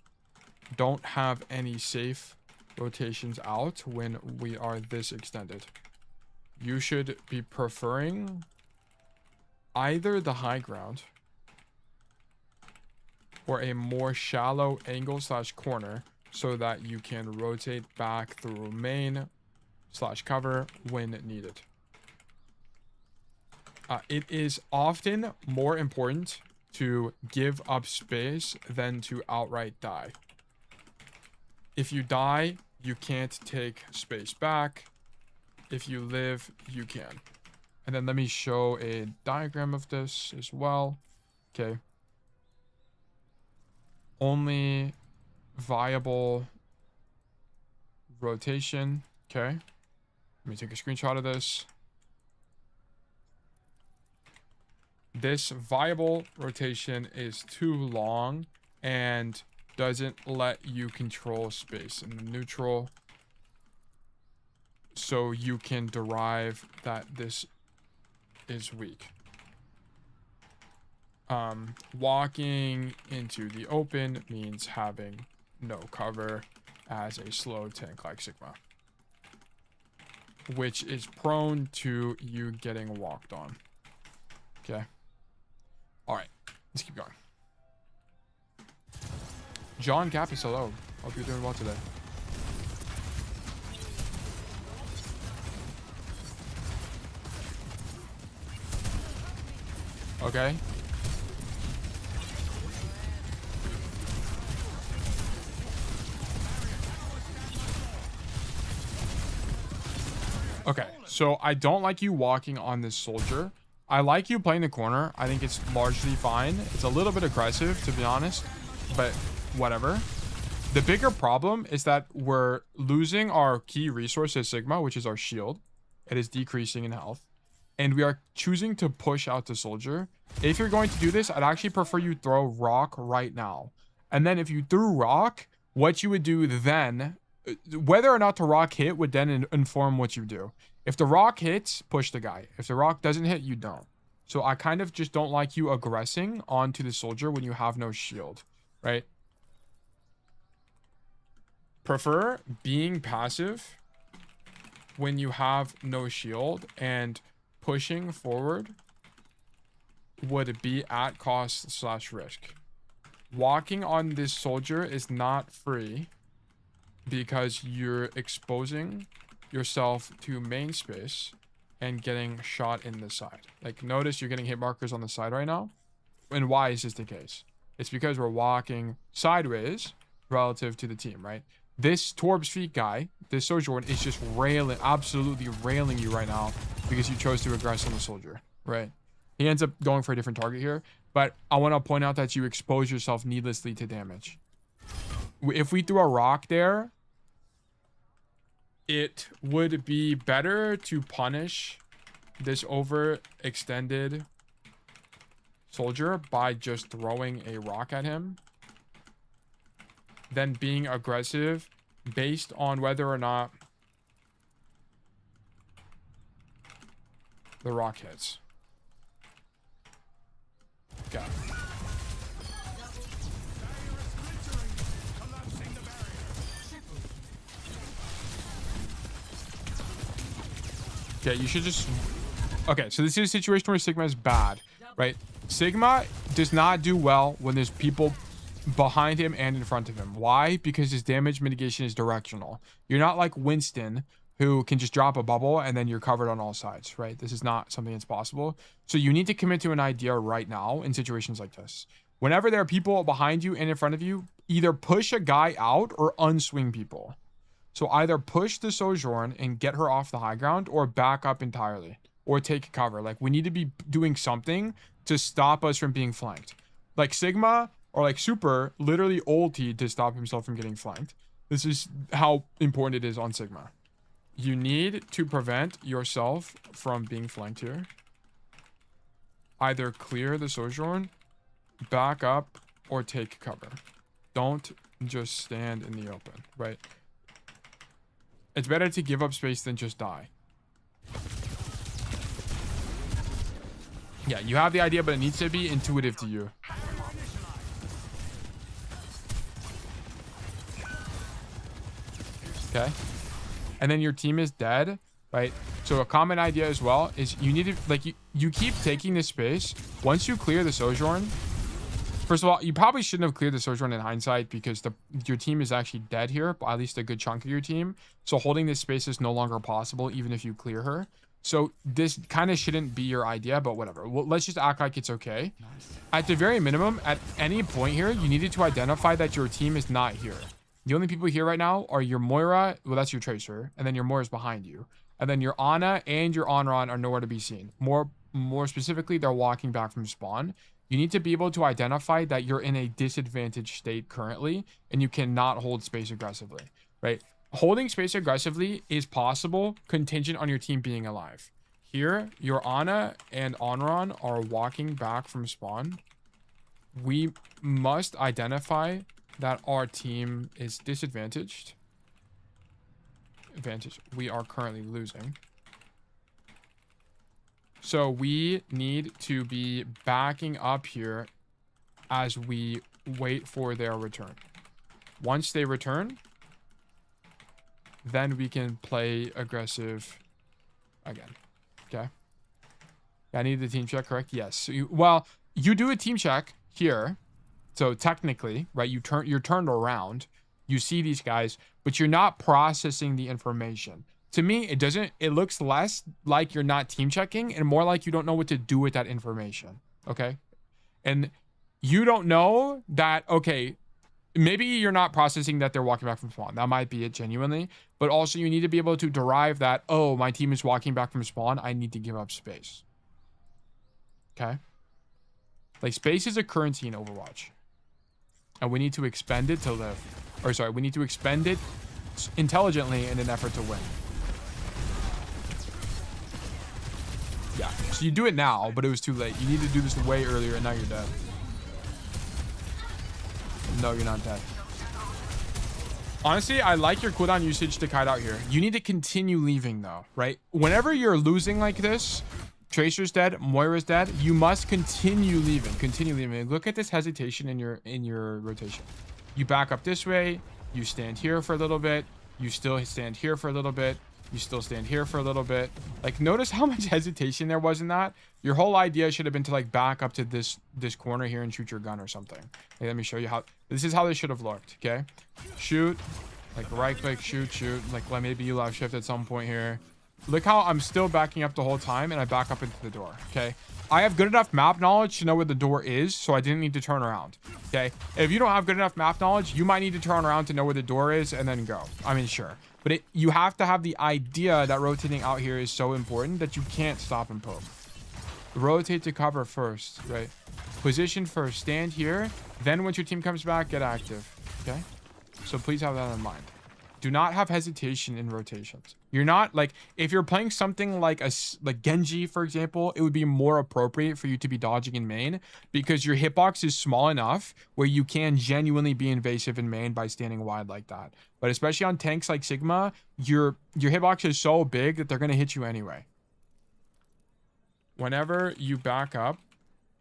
don't have any safe rotations out when we are this extended. You should be preferring either the high ground or a more shallow angle slash corner so that you can rotate back through main slash cover when needed. It is often more important to give up space than to outright die. If you die, you can't take space back. If you live, you can. And then let me show a diagram of this as well. Okay. Only viable rotation. Okay. Let me take a screenshot of this. This viable rotation is too long and doesn't let you control space in the neutral. So you can derive that this is weak. Walking into the open means having no cover as a slow tank like Sigma, which is prone to you getting walked on. Okay. All right, let's keep going. John Cappis, hello. Hope you're doing well today. Okay. Okay, so I don't like you walking on this soldier. I like you playing the corner. I think it's largely fine. It's a little bit aggressive, to be honest, but whatever. The bigger problem is that we're losing our key resource as Sigma, which is our shield. It is decreasing in health. And we are choosing to push out the soldier. If you're going to do this, I'd actually prefer you throw rock right now. And then if you threw rock, what you would do then, whether or not the rock hit would then inform what you do. If the rock hits, push the guy. If the rock doesn't hit, you don't. So I kind of just don't like you aggressing onto the soldier when you have no shield, right? Prefer being passive when you have no shield, and pushing forward would be at cost slash risk. Walking on this soldier is not free because you're exposing yourself to main space and getting shot in the side. Like, notice you're getting hit markers on the side right now. And why is this the case? It's because we're walking sideways relative to the team, right? This Torb's feet guy, this Sojourn, is just railing, absolutely railing you right now because you chose to aggress on the soldier, right? He ends up going for a different target here, but I want to point out that you expose yourself needlessly to damage. If we threw a rock there, it would be better to punish this overextended soldier by just throwing a rock at him than being aggressive based on whether or not the rock hits. Okay. Okay, you should just... Okay, so this is a situation where Sigma is bad, right? Sigma does not do well when there's people behind him and in front of him. Why? Because his damage mitigation is directional. You're not like Winston, who can just drop a bubble and then you're covered on all sides, right? This is not something that's possible. So you need to commit to an idea right now in situations like this. Whenever there are people behind you and in front of you, either push a guy out or unswing people. So either push the Sojourn and get her off the high ground, or back up entirely, or take cover. Like, we need to be doing something to stop us from being flanked. Like Sigma or like Super literally ultied to stop himself from getting flanked. This is how important it is on Sigma. You need to prevent yourself from being flanked here. Either clear the Sojourn, back up, or take cover. Don't just stand in the open, right? It's better to give up space than just die. Yeah, you have the idea, but it needs to be intuitive to you. Okay. And then your team is dead, right? So a common idea as well is you need to, like, you keep taking this space. Once you clear the Sojourn, first of all, you probably shouldn't have cleared the Sojourn in hindsight because your team is actually dead here, but at least a good chunk of your team. So holding this space is no longer possible, even if you clear her. So this kind of shouldn't be your idea, but whatever. Well, let's just act like it's okay. At the very minimum, at any point here, you needed to identify that your team is not here. The only people here right now are your Moira. Well, that's your Tracer. And then your Moira's behind you. And then your Ana and your Anran are nowhere to be seen. More specifically, they're walking back from spawn. You need to be able to identify that you're in a disadvantaged state currently, and you cannot hold space aggressively, right? Holding space aggressively is possible contingent on your team being alive. Here, your Ana and Anran are walking back from spawn. We must identify that our team is disadvantaged. We are currently losing. So we need to be backing up here as we wait for their return. Once they return, then we can play aggressive again. Okay. I need the team check, correct? Yes. So you do a team check here. So technically, right, you're turned around. You see these guys, but you're not processing the information. To me, it looks less like you're not team checking and more like you don't know what to do with that information. Okay. And you don't know that, okay, maybe you're not processing that they're walking back from spawn. That might be it genuinely, but also you need to be able to derive that, oh, my team is walking back from spawn. I need to give up space. Okay. Like space is a currency in Overwatch. And we need to expend it to live. Or sorry, we need to expend it intelligently in an effort to win. Yeah, so you do it now, but it was too late. You need to do this way earlier, and now you're dead. No, you're not dead. Honestly, I like your cooldown usage to kite out here. You need to continue leaving, though, right? Whenever you're losing like this, Tracer's dead, Moira's dead, you must continue leaving. Continue leaving. Look at this hesitation in your rotation. You back up this way. You stand here for a little bit. You still stand here for a little bit. You still stand here for a little bit. Like, notice how much hesitation there was in that. Your whole idea should have been to like back up to this corner here and shoot your gun or something. Hey, let me show you how. This is how this should have looked. Okay, shoot, like right click, shoot. Like maybe you left shift at some point here. Look how I'm still backing up the whole time and I back up into the door. Okay, I have good enough map knowledge to know where the door is, so I didn't need to turn around. Okay, if you don't have good enough map knowledge, you might need to turn around to know where the door is and then go. I mean, sure, but you have to have the idea that rotating out here is so important that you can't stop and poke. Rotate to cover first, right? Position first, stand here, then once your team comes back, get active. Okay, so please have that in mind. Do not have hesitation in rotations. You're not like, if you're playing something like Genji, for example, it would be more appropriate for you to be dodging in main because your hitbox is small enough where you can genuinely be invasive in main by standing wide like that. But especially on tanks like Sigma, your hitbox is so big that they're going to hit you anyway. Whenever you back up,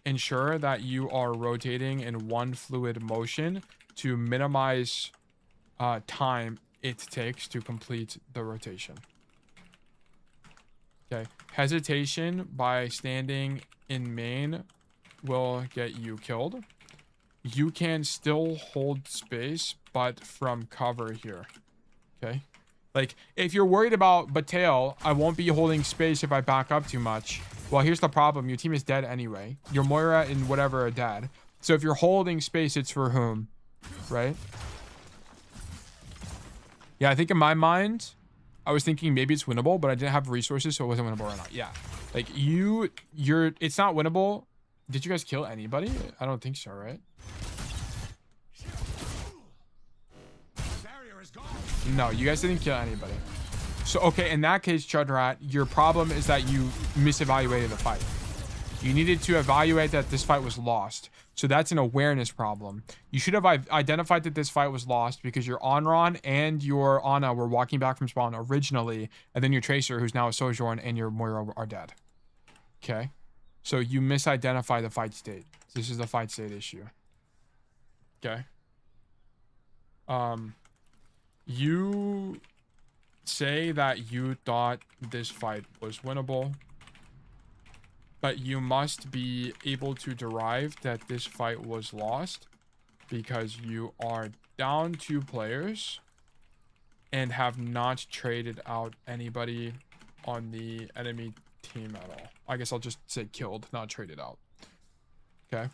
ensure that you are rotating in one fluid motion to minimize time it takes to complete the rotation. Okay, hesitation by standing in main will get you killed. You can still hold space, but from cover here. Okay, like if you're worried about Battail, I won't be holding space if I back up too much. Well, here's the problem. Your team is dead anyway. Your Moira and whatever are dead. So if you're holding space, it's for whom, right? Yeah, I think in my mind, I was thinking maybe it's winnable, but I didn't have resources, so it wasn't winnable or not. Yeah, like it's not winnable. Did you guys kill anybody? I don't think so, right? No, you guys didn't kill anybody. So, okay, in that case, Chudrat, your problem is that you misevaluated the fight. You needed to evaluate that this fight was lost. So that's an awareness problem. You should have identified that this fight was lost because your Anran and your Ana were walking back from spawn originally, and then your Tracer, who's now a Sojourn, and your Moira are dead. Okay? So you misidentify the fight state. This is the fight state issue. Okay? You say that you thought this fight was winnable, but you must be able to derive that this fight was lost because you are down 2 players and have not traded out anybody on the enemy team at all. I guess I'll just say killed, not traded out. Okay.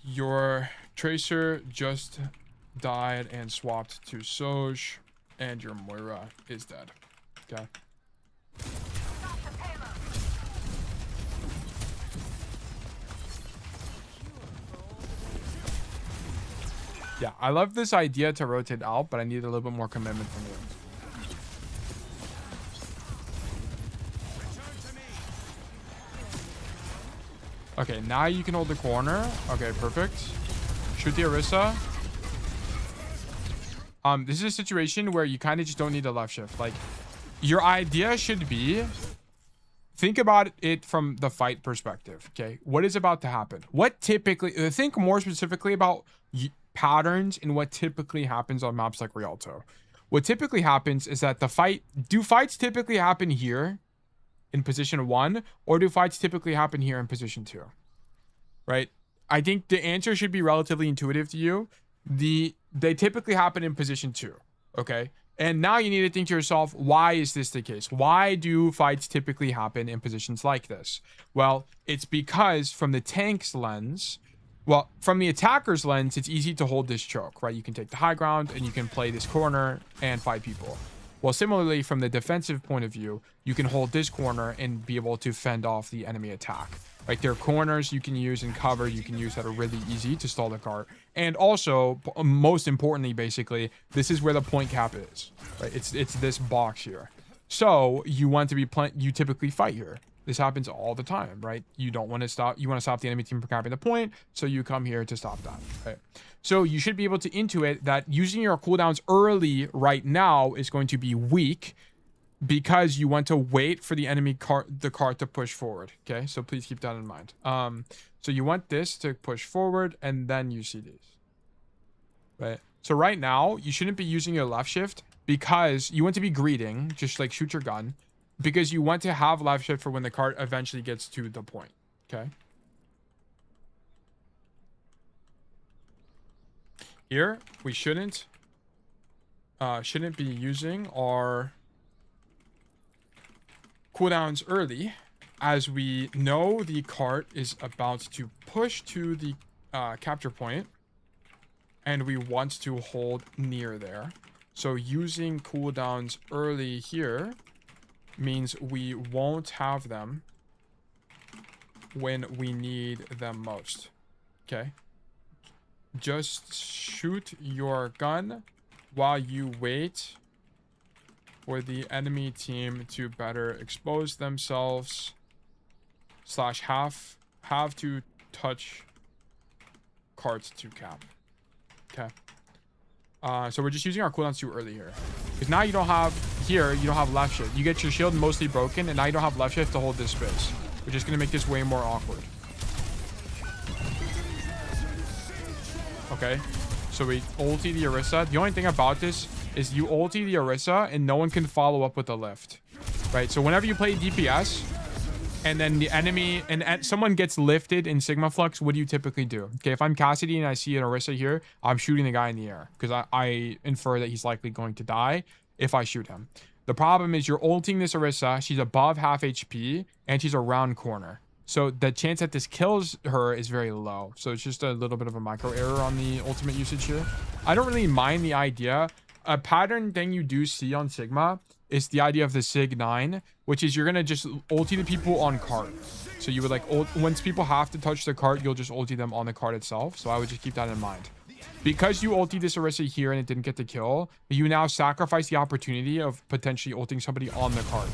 Your Tracer just died and swapped to Soj, and your Moira is dead. Okay. Yeah, I love this idea to rotate out, but I need a little bit more commitment from you. Okay, now you can hold the corner. Okay, perfect. Shoot the Orisa. This is a situation where you kind of just don't need a left shift. Like, your idea should be, think about it from the fight perspective. Okay, what is about to happen? What typically, think more specifically about patterns and what typically happens on maps like Rialto. What typically happens is that do fights typically happen here in position 1, or do fights typically happen here in position 2? Right? I think the answer should be relatively intuitive to you. They typically happen in position 2. Okay? And now you need to think to yourself, why is this the case? Why do fights typically happen in positions like this? Well, it's because from the tank's lens, well, from the attacker's lens, it's easy to hold this choke, right? You can take the high ground and you can play this corner and fight people. Well, similarly, from the defensive point of view, you can hold this corner and be able to fend off the enemy attack. Right? There are corners you can use and cover you can use that are really easy to stall the cart. And also, most importantly, basically, this is where the point cap is. Right? It's this box here. So you want to be you typically fight here. This happens all the time, right? You don't want to stop. You want to stop the enemy team from capping the point, so you come here to stop that. Right? So you should be able to intuit that using your cooldowns early right now is going to be weak because you want to wait for the enemy cart to push forward. Okay, so please keep that in mind. So you want this to push forward, and then you see these. Right. So right now you shouldn't be using your left shift because you want to be greeting, just like shoot your gun. Because you want to have left shift for when the cart eventually gets to the point. Okay. Here, we shouldn't be using our cooldowns early, as we know the cart is about to push to the capture point, and we want to hold near there. So using cooldowns early here means we won't have them when we need them most. Okay? Just shoot your gun while you wait for the enemy team to better expose themselves / have to touch carts to cap. Okay? So we're just using our cooldowns too early here. Because now you don't have left shift. You get your shield mostly broken, and now you don't have left shift to hold this space. Which is going to make this way more awkward. Okay. So we ulti the Orisa. The only thing about this is you ulti the Orisa, and no one can follow up with a lift. Right? So whenever you play DPS, and then the enemy and someone gets lifted in Sigma Flux, what do you typically do? Okay, if I'm Cassidy and I see an Orisa here, I'm shooting the guy in the air because I infer that he's likely going to die if I shoot him. The problem is you're ulting this Orisa, she's above half HP, and she's around corner. So the chance that this kills her is very low. So it's just a little bit of a micro error on the ultimate usage here. I don't really mind the idea. A pattern thing you do see on Sigma is the idea of the Sig 9, which is you're going to just ulti the people on cart. So you would like, once people have to touch the cart, you'll just ulti them on the cart itself. So I would just keep that in mind. Because you ulti this Orisa here and it didn't get the kill, you now sacrifice the opportunity of potentially ulting somebody on the cart.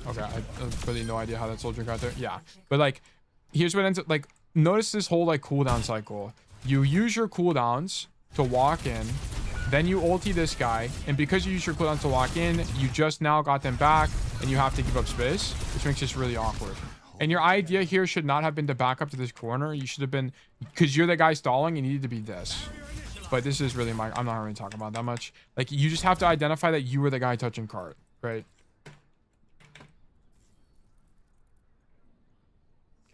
Okay, I have really no idea how that soldier got there. Yeah, but like, here's what ends up like. Notice this whole like cooldown cycle. You use your cooldowns to walk in, then you ulti this guy, and because you use your cooldowns to walk in, you just now got them back, and you have to give up space, which makes this really awkward. And your idea here should not have been to back up to this corner. You should have been, because you're the guy stalling, you needed to be this. But this is really I'm not really talking about that much. Like, you just have to identify that you were the guy touching cart, right?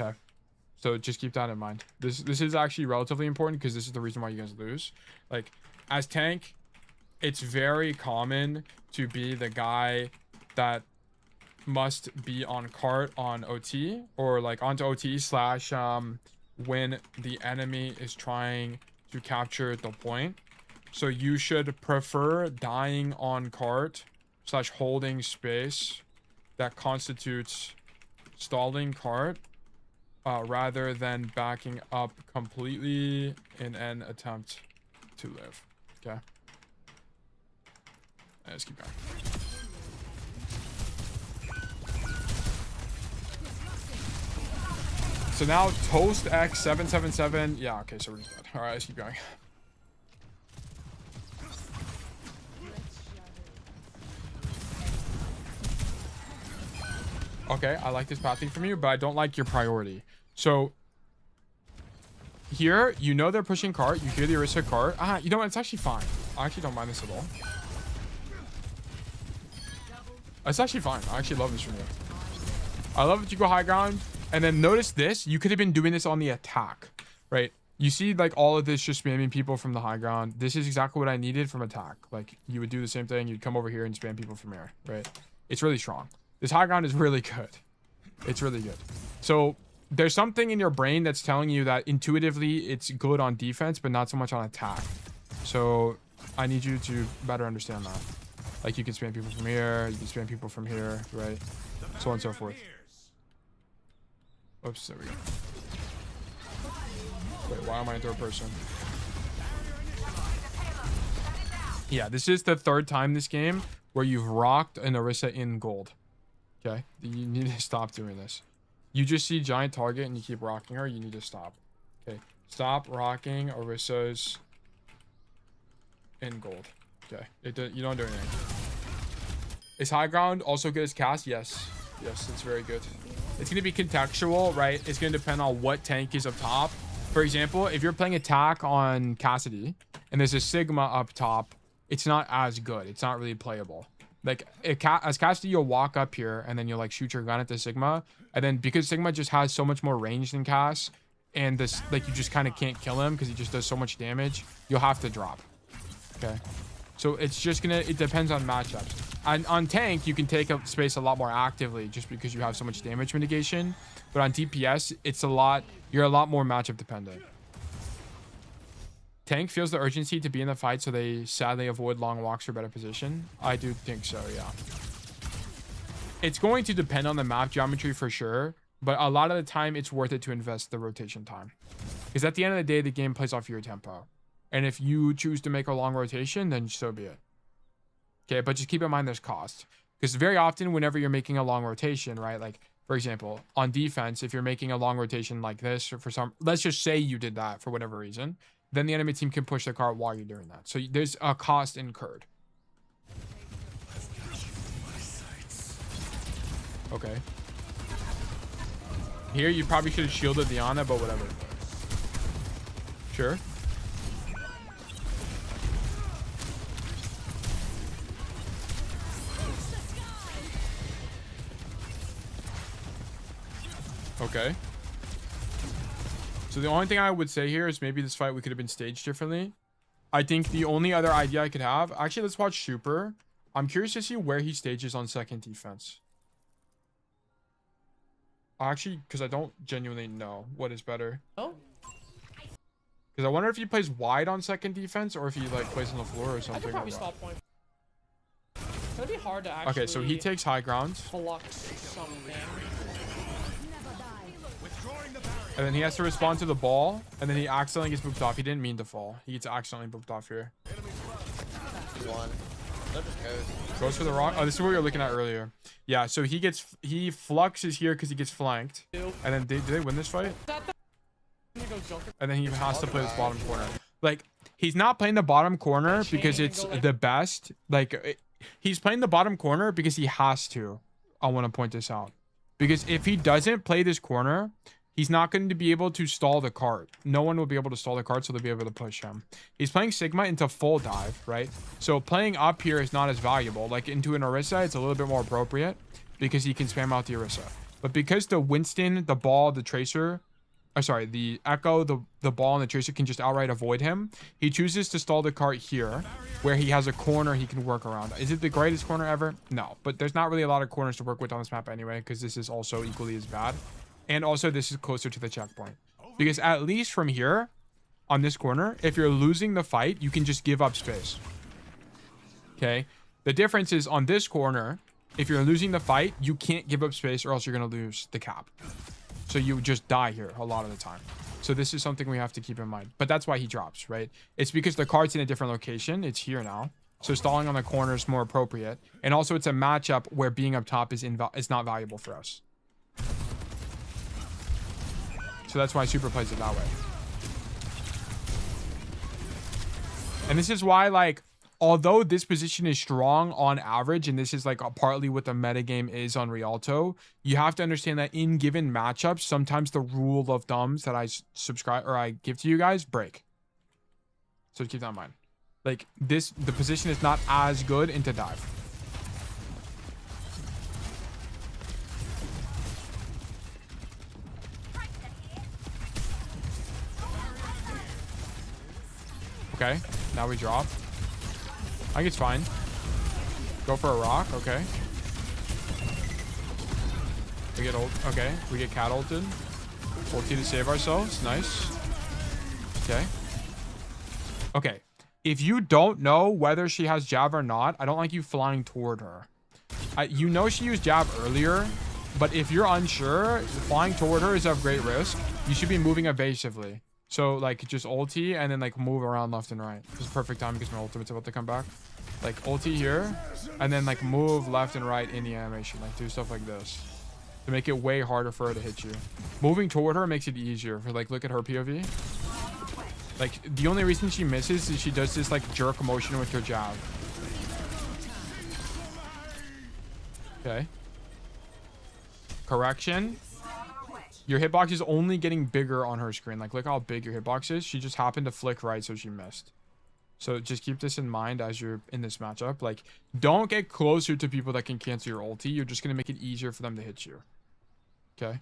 Okay. So just keep that in mind. This is actually relatively important because this is the reason why you guys lose. Like, as tank, it's very common to be the guy that must be on cart on OT, or like onto OT slash when the enemy is trying to capture the point. So you should prefer dying on cart slash holding space that constitutes stalling cart, rather than backing up completely in an attempt to live. Okay, let's keep going. So now Toast X777. Yeah, okay, so we're just dead. All right, let's keep going. Okay, I like this pathing from you, but I don't like your priority. So here, you know they're pushing cart. You hear the Orisa cart. You know what? It's actually fine. I actually don't mind this at all. It's actually fine. I actually love this from you. I love that you go high ground. And then notice this. You could have been doing this on the attack, right? You see like all of this just spamming people from the high ground. This is exactly what I needed from attack. Like, you would do the same thing. You'd come over here and spam people from here, right? It's really strong. This high ground is really good. It's really good. So there's something in your brain that's telling you that intuitively it's good on defense, but not so much on attack. So I need you to better understand that. Like, you can spam people from here. You can spam people from here, right? So on and so forth. Oops, there we go. Wait, why am I in third person? Yeah, this is the third time this game where you've rocked an Orisa in gold. Okay? You need to stop doing this. You just see giant target and you keep rocking her. You need to stop. Okay? Stop rocking Orisas in gold. Okay? You don't do anything. Is high ground also good as cast? Yes. Yes, it's very good. It's going to be contextual, right? It's going to depend on what tank is up top. For example, if you're playing attack on Cassidy and there's a Sigma up top, it's not as good. It's not really playable. Like, as Cassidy, you'll walk up here and then you'll like shoot your gun at the Sigma. And then because Sigma just has so much more range than Cass, and this, like, you just kind of can't kill him because he just does so much damage, you'll have to drop. Okay? So it's just gonna, it depends on matchups. And on tank, you can take up space a lot more actively just because you have so much damage mitigation. But on DPS, you're a lot more matchup dependent. Tank feels the urgency to be in the fight, so they sadly avoid long walks for better position. I do think so, yeah. It's going to depend on the map geometry for sure, but a lot of the time it's worth it to invest the rotation time. Because at the end of the day, the game plays off your tempo. And if you choose to make a long rotation, then so be it. Okay, but just keep in mind there's cost. Because very often, whenever you're making a long rotation, right? Like, for example, on defense, if you're making a long rotation like this, or for some, let's just say you did that for whatever reason, then the enemy team can push the cart while you're doing that. So there's a cost incurred. Okay. Here, you probably should have shielded the Ana, but whatever. Sure. Okay. So the only thing I would say here is maybe this fight we could have been staged differently. I think the only other idea I could have... Actually, let's watch Super. I'm curious to see where he stages on second defense. Actually, because I don't genuinely know what is better. Oh? Because I wonder if he plays wide on second defense or if he like plays on the floor or something. I could probably stop point. It's gonna be hard to actually... Okay, so he takes high ground. Flux something. And then he has to respond to the ball. And then he accidentally gets booped off. He didn't mean to fall. He gets accidentally booped off here. One. That just goes. Goes for the rock. Oh, this is what we were looking at earlier. Yeah, so he fluxes here because he gets flanked. And then do they win this fight? And then he has to play this bottom corner. Like, he's not playing the bottom corner because it's the best. Like, he's playing the bottom corner because he has to. I want to point this out. Because if he doesn't play this corner, he's not going to be able to stall the cart. No one will be able to stall the cart, so they'll be able to push him. He's playing Sigma into full dive, right? So playing up here is not as valuable. Like into an Orisa, it's a little bit more appropriate because he can spam out the Orisa. But because the Winston, the ball, the Tracer, the Echo, the ball, and the Tracer can just outright avoid him, he chooses to stall the cart here, where he has a corner he can work around. Is it the greatest corner ever? No, but there's not really a lot of corners to work with on this map anyway, because this is also equally as bad. And also, this is closer to the checkpoint. Because at least from here, on this corner, if you're losing the fight, you can just give up space. Okay? The difference is on this corner, if you're losing the fight, you can't give up space or else you're going to lose the cap. So you just die here a lot of the time. So this is something we have to keep in mind. But that's why he drops, right? It's because the card's in a different location. It's here now. So stalling on the corner is more appropriate. And also, it's a matchup where being up top is not valuable for us. So that's why Super plays it that way. And this is why, like, although this position is strong on average, and this is like partly what the metagame is on Rialto, you have to understand that in given matchups, sometimes the rule of thumbs that I subscribe or I give to you guys break. So keep that in mind. Like the position is not as good into dive. Okay, now we drop. I think it's fine. Go for a rock. Okay. We get ult. Okay. We get cat ulted. Ulti to save ourselves. Nice. Okay. Okay. If you don't know whether she has jab or not, I don't like you flying toward her. You know she used jab earlier, but if you're unsure, flying toward her is of great risk. You should be moving evasively. So, like, just ulti and then, like, move around left and right. This is perfect time because my ultimate's about to come back. Like, ulti here, and then, like, move left and right in the animation. Like, do stuff like this to make it way harder for her to hit you. Moving toward her makes it easier. For, like, look at her POV. Like, the only reason she misses is she does this, like, jerk motion with her jab. Okay. Correction. Your hitbox is only getting bigger on her screen. Like, look how big your hitbox is. She just happened to flick right, so she missed. So just keep this in mind as you're in this matchup. Like, don't get closer to people that can cancel your ulti. You're just going to make it easier for them to hit you. Okay.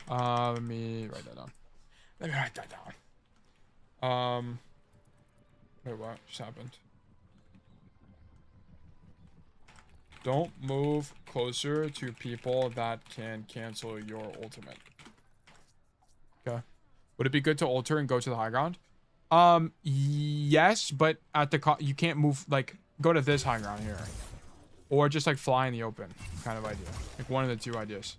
Let me write that down. Let me write that down. Wait, what just happened? Don't move closer to people that can cancel your ultimate. Okay. Would it be good to alter and go to the high ground? Yes, but at the you can't move, like, go to this high ground here. Or just, like, fly in the open kind of idea. Like, one of the two ideas.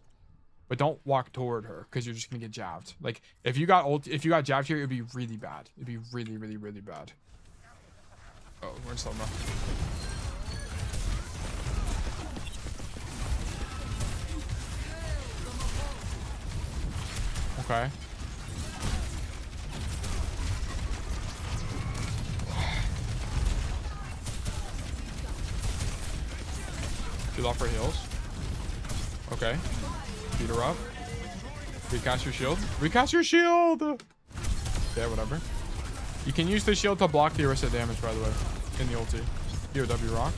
But don't walk toward her because you're just gonna get jabbed. Like, if you got jabbed here, it'd be really bad. It'd be really, really, really bad. Oh, we're in slow mo. Okay. She's off her heels. Okay. Beat her up. Recast your shield. Recast your shield! Yeah, whatever. You can use the shield to block the Orisa damage, by the way. In the ulti. POW rock.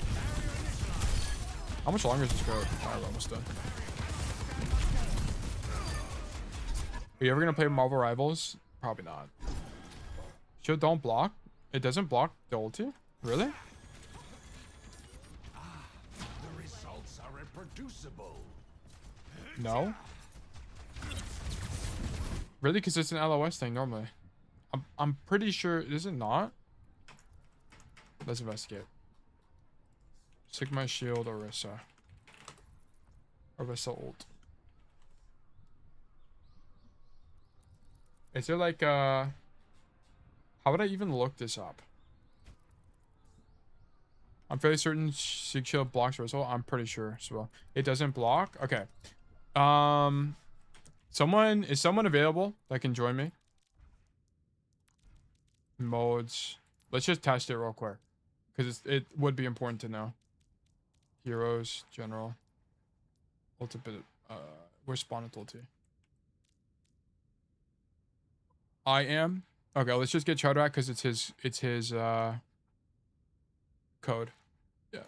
How much longer is this go? Alright, we're almost done. Are you ever gonna play Marvel Rivals? Probably not. Shield don't block? It doesn't block the ulti? Really? The results are reproducible. No. Really? Because it's an LOS thing normally. I'm pretty sure. Is it not? Let's investigate. Sigma shield Orisa. Orisa ult. Is there like how would I even look this up? I'm fairly certain Sig Shield blocks Rizzle. I'm pretty sure as well. It doesn't block. Okay. Is someone available that can join me? Modes. Let's just test it real quick, because it would be important to know. Heroes, general, ultimate. Where's spawn ulti? I am. Okay, let's just get Chowder because it's his code. Yeah.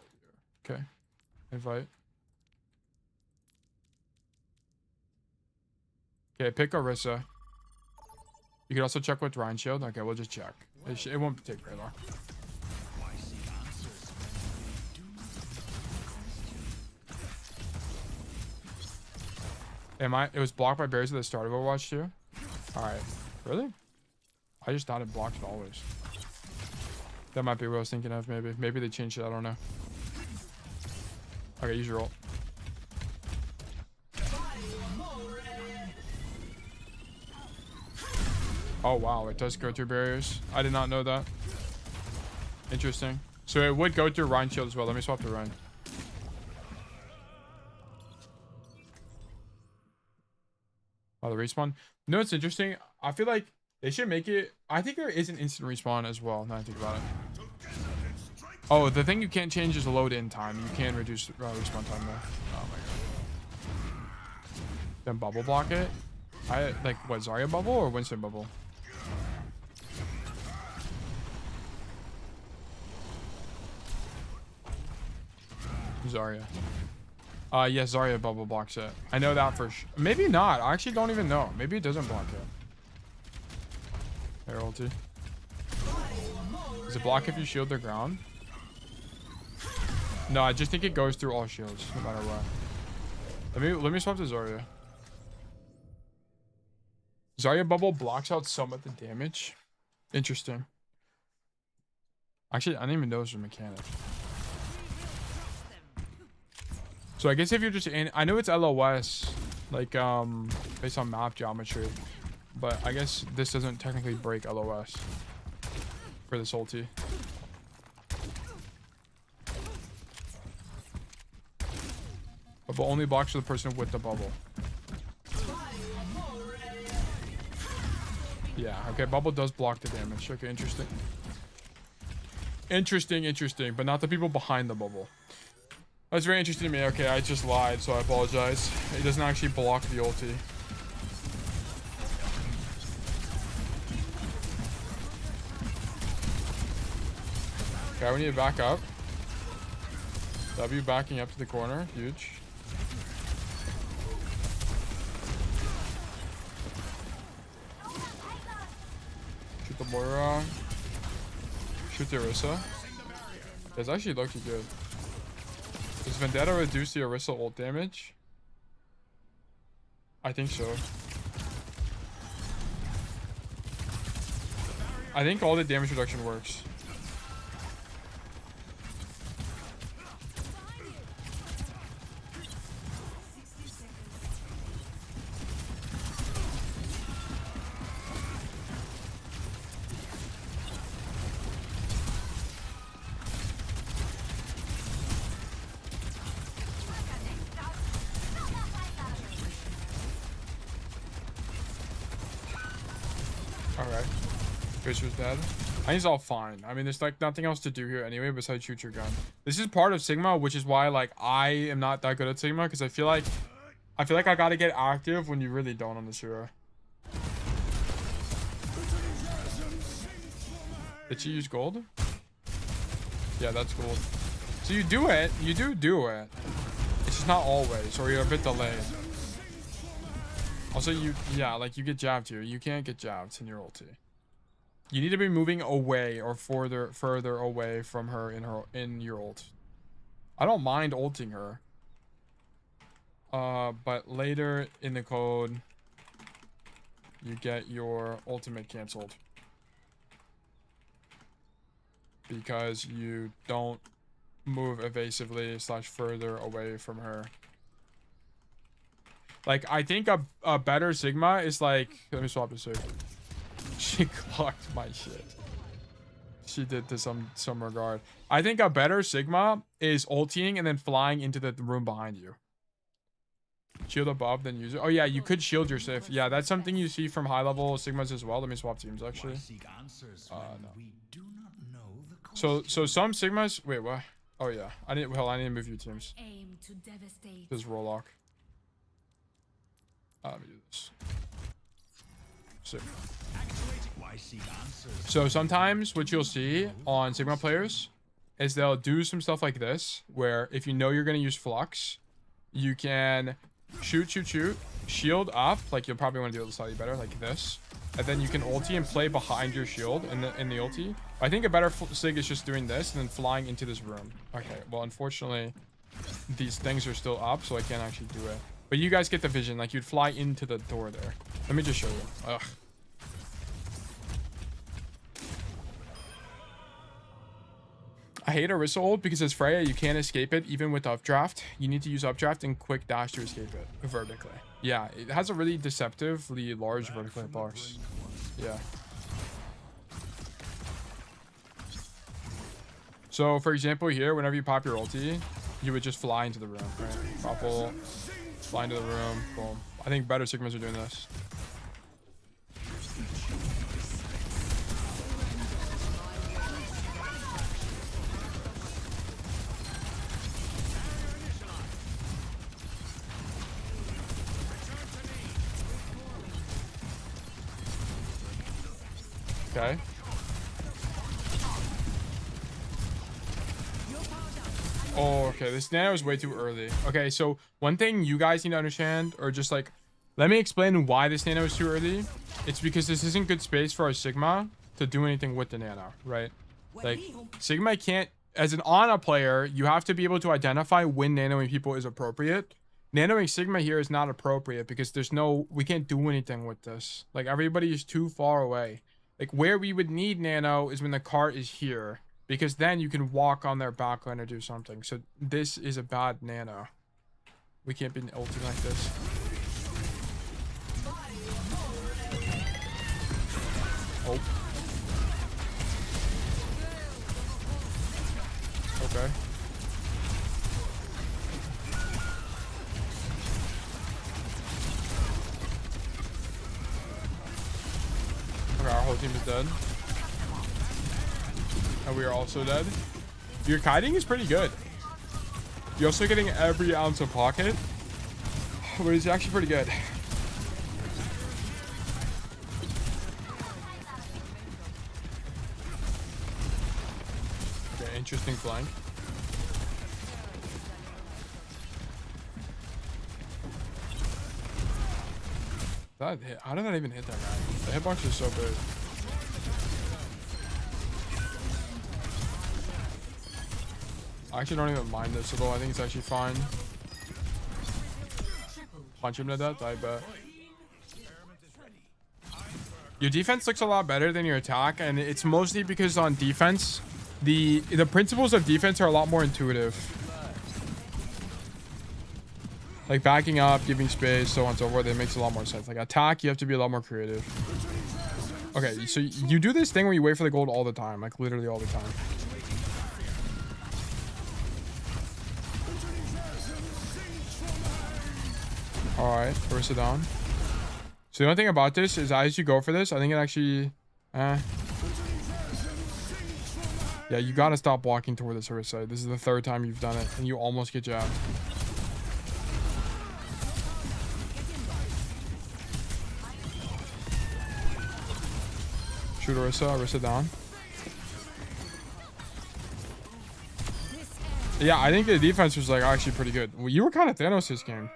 Okay. Invite. Okay, pick Orisa. You can also check with Ryan Shield. Okay, we'll just check. It won't take very long. It was blocked by berries at the start of Overwatch too? Alright. Really? I just thought it blocked it always. That might be what I was thinking of, maybe. Maybe they changed it, I don't know. Okay, use your ult. Oh wow, it does go through barriers. I did not know that. Interesting. So it would go through Ryan Shield as well. Let me swap to Ryan. Oh, the respawn. No, it's interesting. I feel like they should make it. I think there is an instant respawn as well. Now I think about it. Oh, the thing you can't change is load in time. You can reduce respawn time though. Oh my god. Then bubble block it. I like what, Zarya bubble or Winston bubble? Zarya. Yeah, Zarya bubble blocks it. I know that for sure. Maybe not. I actually don't even know. Maybe it doesn't block it. Air ulti. Does it block if you shield the ground? No, I just think it goes through all shields, no matter what. Let me swap to Zarya. Zarya bubble blocks out some of the damage. Interesting. Actually, I didn't even know it was a mechanic. So I guess if you're just in, I know it's LOS, like based on map geometry, but I guess this doesn't technically break LOS for this ulti. Bubble only blocks for the person with the bubble. Yeah, okay, bubble does block the damage. Okay, interesting. Interesting, but not the people behind the bubble. That's very interesting to me. Okay, I just lied, so I apologize. It doesn't actually block the ulti. Okay, we need to back up. W backing up to the corner. Huge. Shoot the Moira. Shoot the Orisa. It's actually looking good. Does Vendetta reduce the Orisa ult damage? I think so. I think all the damage reduction works. Was dead. I think he's all fine. I mean, there's like nothing else to do here anyway besides shoot your gun. This is part of Sigma, which is why like I am not that good at Sigma, because I feel like I gotta get active when you really don't on this hero. Did she use gold? Yeah, that's gold. So you do it. You do it. It's just not always, or you're a bit delayed. Also, you get jabbed here. You can't get jabbed in your ulti. You need to be moving away or further away from her in your ult. I don't mind ulting her. But later in the code, you get your ultimate canceled. Because you don't move evasively / further away from her. Like, I think a better Sigma is like... Let me swap to Sig. She clocked my shit. She did to some regard. I think a better Sigma is ulting and then flying into the room behind you. Shield above, then use it. Oh yeah, you could shield your Sif. Yeah, that's something you see from high level Sigmas as well. Let me swap teams actually. No. So some Sigmas. Wait, what? Oh yeah, I need to move your teams. This Rollock. Let me do this. Sick. So sometimes what you'll see on Sigma players is they'll do some stuff like this, where if you know you're going to use Flux, you can shoot, shield up, like you'll probably want to do it slightly better, like this, and then you can ulti and play behind your shield in the ulti. I think a better Sig is just doing this and then flying into this room. Okay, well, unfortunately, these things are still up, so I can't actually do it. But you guys get the vision, like you'd fly into the door there. Let me just show you. Ugh. I hate Orisa ult because as Freya, you can't escape it even with updraft. You need to use updraft and quick dash to escape it vertically. Yeah, it has a really deceptively large vertical hitbox. Yeah. So for example here, whenever you pop your ulti, you would just fly into the room, right? Raffle, fly into the room, boom. I think better Sigmas are doing this. Okay. Oh, okay. This nano is way too early. Okay, so one thing you guys need to understand, or just like, let me explain why this nano is too early. It's because this isn't good space for our Sigma to do anything with the nano, right? Like, Sigma can't, as an Ana player, you have to be able to identify when nanoing people is appropriate. Nanoing Sigma here is not appropriate because we can't do anything with this. Like, everybody is too far away. Like, where we would need nano is when the cart is here, because then you can walk on their backline or do something. So this is a bad nano. We can't be ulting like this. Oh. Okay. Okay, our whole team is dead. And we are also dead. Your kiting is pretty good. You're also getting every ounce of pocket, but it's actually pretty good. Okay, interesting flank. That hit. How did that even hit that guy? The hitbox is so big. I actually don't even mind this at all. I think it's actually fine. Punch him to death, I bet. Your defense looks a lot better than your attack, and it's mostly because on defense, the principles of defense are a lot more intuitive. Like backing up, giving space, so on and so forth. It makes a lot more sense. Like attack, you have to be a lot more creative. Okay, so you do this thing where you wait for the gold all the time, like literally all the time. All right, Orisa down. So the only thing about this is as you go for this, I think it actually, yeah, you gotta stop walking toward this Orisa. This is the third time you've done it, and you almost get jabbed. Shoot Orisa down. Yeah, I think the defense was like actually pretty good. Well, you were kind of Thanos this game.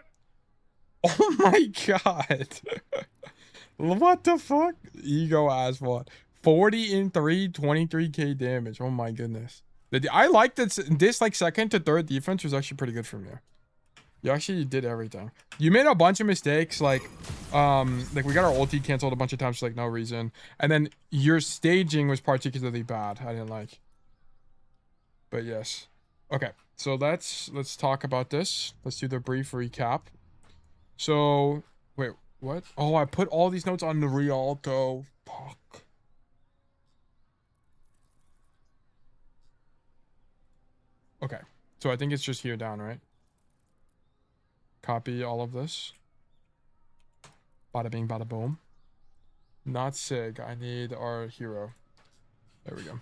Oh my god. What the fuck? Ego ass what? 40 in 3, 23k damage. Oh my goodness. I like this like second to third defense was actually pretty good from you. You actually did everything. You made a bunch of mistakes, like we got our ulti canceled a bunch of times for like no reason. And then your staging was particularly bad. I didn't like. But yes. Okay, so let's talk about this. Let's do the brief recap. So, wait, what? Oh, I put all these notes on the Rialto. Fuck. Okay. So I think it's just here down, right? Copy all of this. Bada bing, bada boom. Not Sig. I need our hero. There we go.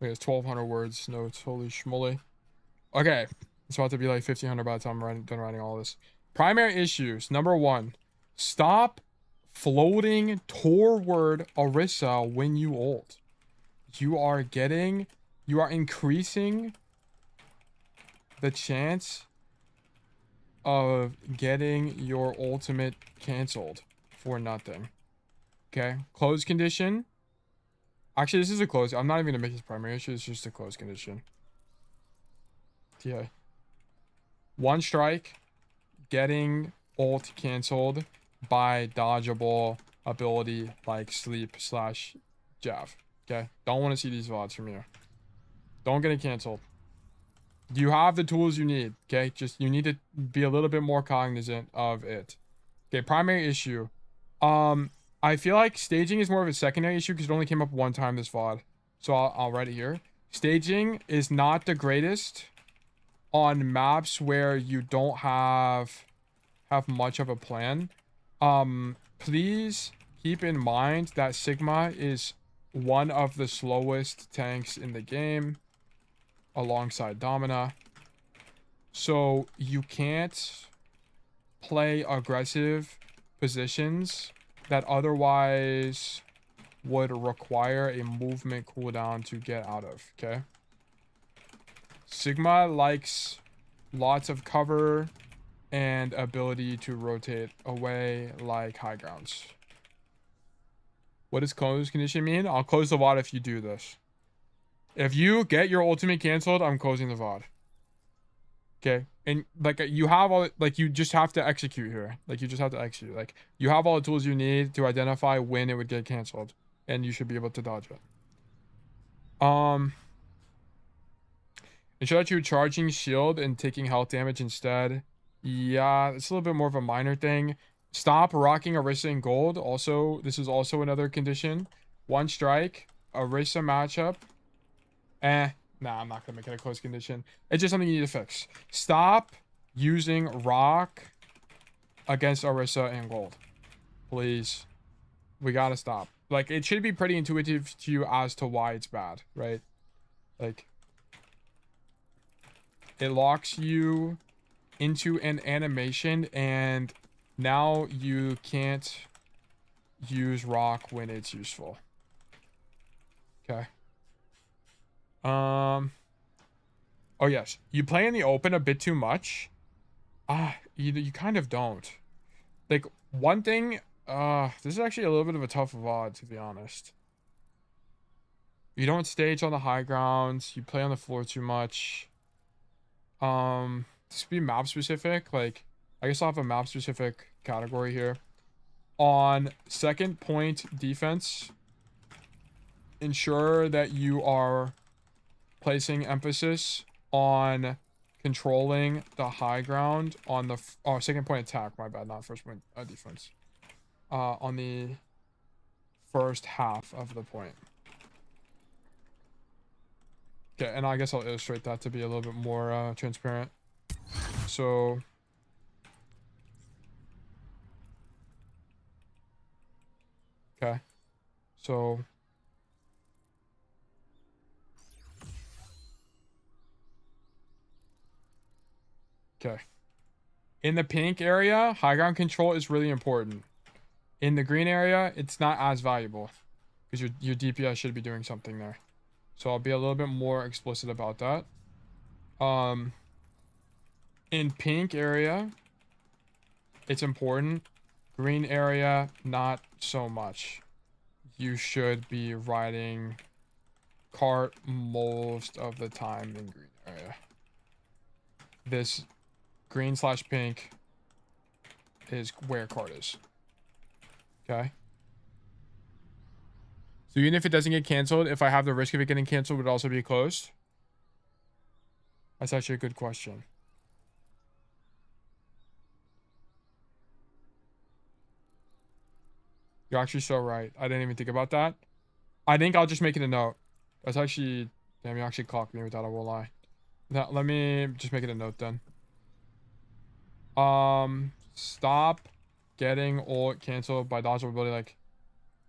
Okay, it's 1,200 words. Notes. Holy schmoly. Okay. It's about to be like 1,500 by the time I'm done writing all this. Primary issues. Number 1. Stop floating toward Orisa when you ult. You are increasing the chance of getting your ultimate canceled for nothing. Okay, close condition. Actually, this is a close. I'm not even gonna make this primary issue. It's just a close condition. Yeah. One strike, getting ult canceled by dodgeable ability like sleep / Jav. Okay, don't want to see these VODs from you. Don't get it canceled. You have the tools you need. Okay, just you need to be a little bit more cognizant of it. Okay, primary issue. I feel like staging is more of a secondary issue because it only came up one time this VOD. So I'll write it here. Staging is not the greatest on maps where you don't have much of a plan. Please keep in mind that Sigma is one of the slowest tanks in the game alongside Domina. So you can't play aggressive positions that otherwise would require a movement cooldown to get out of, okay? Sigma likes lots of cover and ability to rotate away like high grounds. What does close condition mean? I'll close the VOD if you do this. If you get your ultimate canceled, I'm closing the VOD. Okay? And like you have all, like you just have to execute here. Like you just have to execute. Like you have all the tools you need to identify when it would get canceled. And you should be able to dodge it. Ensure that you're charging shield and taking health damage instead. Yeah, it's a little bit more of a minor thing. Stop rocking Orisa in gold. Also, this is also another condition. One strike, Orisa matchup. Nah, I'm not gonna make it a close condition. It's just something you need to fix. Stop using rock against Orisa in gold. Please. We gotta stop. Like, it should be pretty intuitive to you as to why it's bad, right? Like, it locks you into an animation and now you can't use rock when it's useful. Okay. Oh yes, you play in the open a bit too much. You kind of don't. Like, one thing, this is actually a little bit of a tough VOD, to be honest. You don't stage on the high grounds, you play on the floor too much. This be map specific. Like, I guess I'll have a map specific category here. On second point defense, ensure that you are placing emphasis on controlling the high ground on the second point attack, my bad, not first point defense. On the first half of the point. Okay, and I guess I'll illustrate that to be a little bit more transparent. So okay, so okay, in the pink area, high ground control is really important. In the green area, it's not as valuable because your DPS should be doing something there. So I'll be a little bit more explicit about that. In pink area, it's important. Green area, not so much. You should be riding cart most of the time in green area. This green / pink is where cart is. Okay. So even if it doesn't get canceled, if I have the risk of it getting canceled, would it also be closed? That's actually a good question. You're actually so right. I didn't even think about that. I think I'll just make it a note. That's actually... Damn, you actually clocked me with that, I won't lie. Now, let me just make it a note then. Stop getting ult canceled by dodge ability. Like,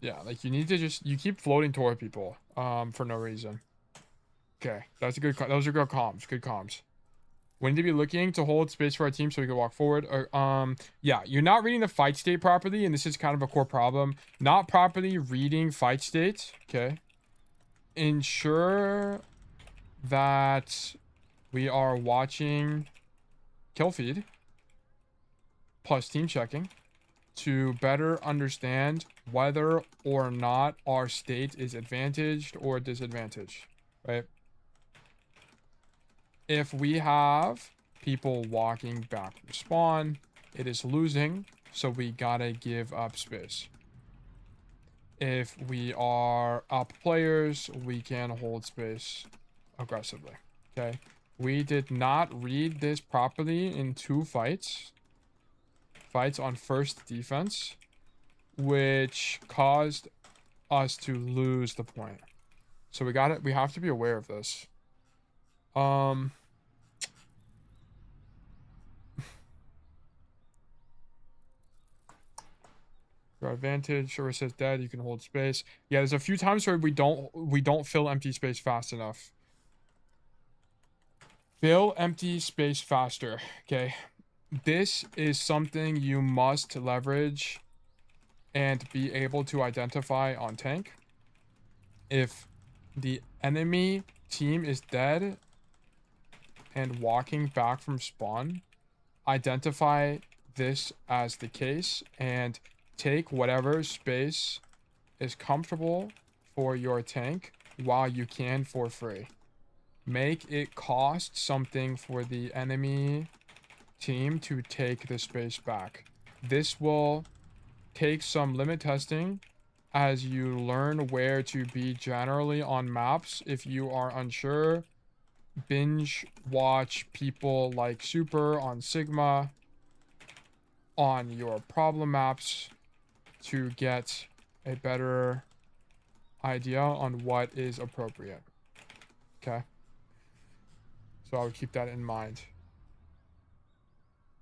yeah, like you need to just... You keep floating toward people for no reason. Okay, that's a good... Those are good comms. Good comms. We need to be looking to hold space for our team so we can walk forward. Yeah, you're not reading the fight state properly, and this is kind of a core problem. Not properly reading fight states. Okay. Ensure that we are watching kill feed plus team checking to better understand whether or not our state is advantaged or disadvantaged, right? If we have people walking back from spawn, it is losing, so we gotta give up space. If we are up players, we can hold space aggressively. Okay, we did not read this properly in 2 fights on first defense, which caused us to lose the point. So we have to be aware of this. Your advantage, or it says dead, you can hold space. Yeah, there's a few times where we don't fill empty space fast enough. Fill empty space faster. Okay. This is something you must leverage and be able to identify on tank. If the enemy team is dead and walking back from spawn, identify this as the case and take whatever space is comfortable for your tank while you can for free. Make it cost something for the enemy team to take the space back. This will take some limit testing as you learn where to be generally on maps. If you are unsure, binge watch people like Super on Sigma on your problem maps to get a better idea on what is appropriate. Okay, so I would keep that in mind.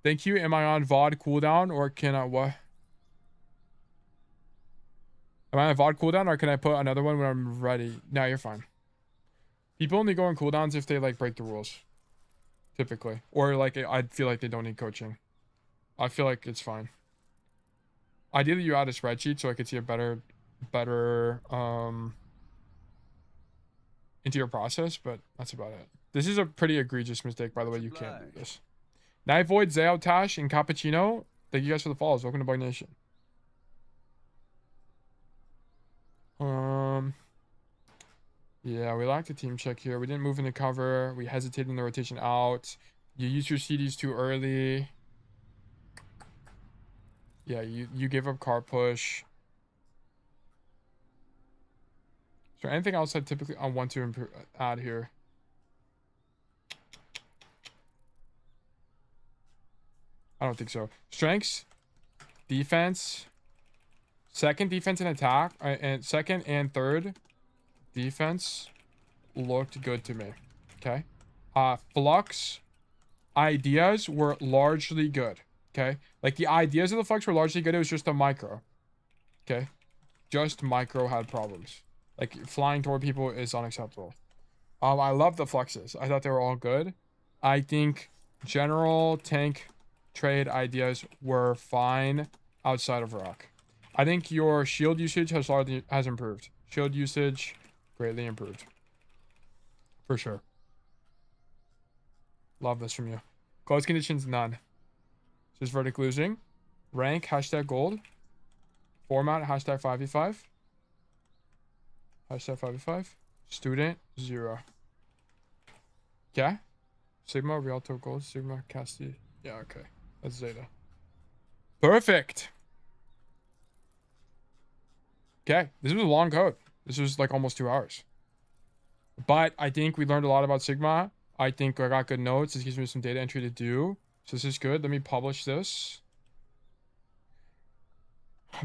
Thank you. Am I on VOD cooldown, or can I what? Am I on VOD cooldown, or can I put another one when I'm ready? No, you're fine. People only go on cooldowns if they like break the rules, typically, or like I feel like they don't need coaching. I feel like it's fine. Ideally, you add a spreadsheet so I could see a better into your process, but that's about it. This is a pretty egregious mistake, by the way. You can't do this. Night Void, Zao, Tash, and Cappuccino. Thank you guys for the follows. Welcome to Bug Nation. Yeah, we lacked a team check here. We didn't move in the cover. We hesitated in the rotation out. You used your CDs too early. Yeah, you gave up car push. Is there anything else I typically want to add here? I don't think so. Strengths, defense, second defense and attack, and second and third defense looked good to me. Okay. Flux ideas were largely good. Okay. Like the ideas of the flux were largely good. It was just a micro. Okay. Just micro had problems. Like flying toward people is unacceptable. I love the fluxes. I thought they were all good. I think general tank trade ideas were fine outside of rock. I think your shield usage has improved. Shield usage greatly improved. For sure. Love this from you. Close conditions, none. Just verdict losing. Rank, hashtag gold. Format, hashtag 5v5. Hashtag 5v5. Student, 0. Yeah? Sigma, Rialto, gold, Sigma, Casti. Yeah, okay. That's Zeta. Perfect. Okay. This was a long code. This was like almost 2 hours. But I think we learned a lot about Sigma. I think I got good notes. This gives me some data entry to do. So this is good. Let me publish this.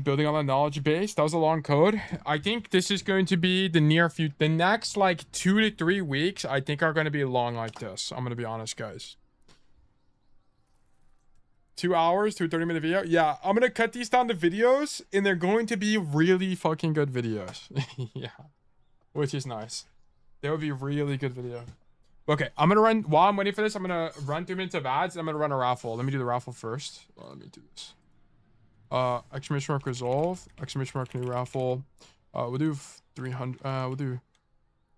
Building on the knowledge base. That was a long code. I think this is going to be the near future. The next like 2 to 3 weeks, I think are going to be long like this. I'm going to be honest, guys. 2 hours to a 30-minute video. Yeah, I'm going to cut these down to videos, and they're going to be really fucking good videos. Yeah, which is nice. They would be really good video. Okay, I'm going to run, while I'm waiting for this, I'm going to run 3 minutes of ads, and I'm going to run a raffle. Let me do the raffle first. Well, let me do this. Exclamation mark resolve, exclamation mark new raffle. We'll do 300.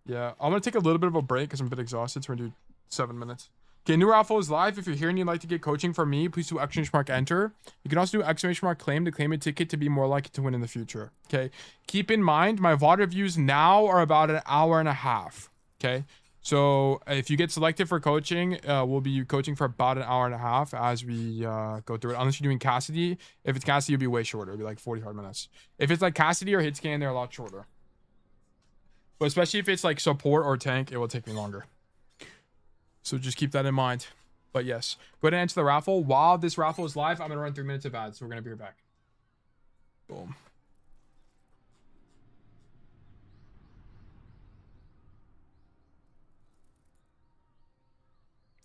Yeah, I'm gonna take a little bit of a break because I'm a bit exhausted, so we're gonna do 7 minutes. Okay, new raffle is live. If you're here and you'd like to get coaching from me, please do exclamation mark enter. You can also do exclamation mark claim to claim a ticket to be more likely to win in the future. Okay, keep in mind my VOD reviews now are about an hour and a half. Okay, so if you get selected for coaching, we'll be coaching for about an hour and a half as we go through it. Unless you're doing Cassidy. If it's Cassidy, it'll be way shorter. It'll be like 45 minutes. If it's like Cassidy or Hitscan, they're a lot shorter. But especially if it's like support or tank, it will take me longer. So just keep that in mind. But yes, go ahead and enter the raffle. While this raffle is live, I'm going to run 3 minutes of ads. So we're going to be right back. Boom.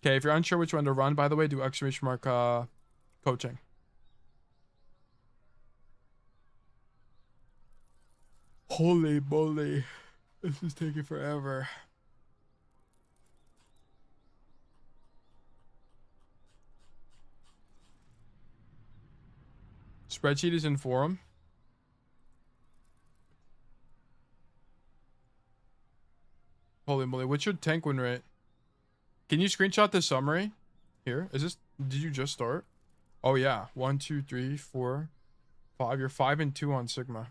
Okay, if you're unsure which one to run, by the way, do exclamation mark coaching. Holy moly. This is taking forever. Spreadsheet is in forum. Holy moly, what's your tank win rate? Can you screenshot the summary? Here, is this, did you just start? Oh yeah, 1, 2, 3, 4, 5. You're 5 and 2 on Sigma.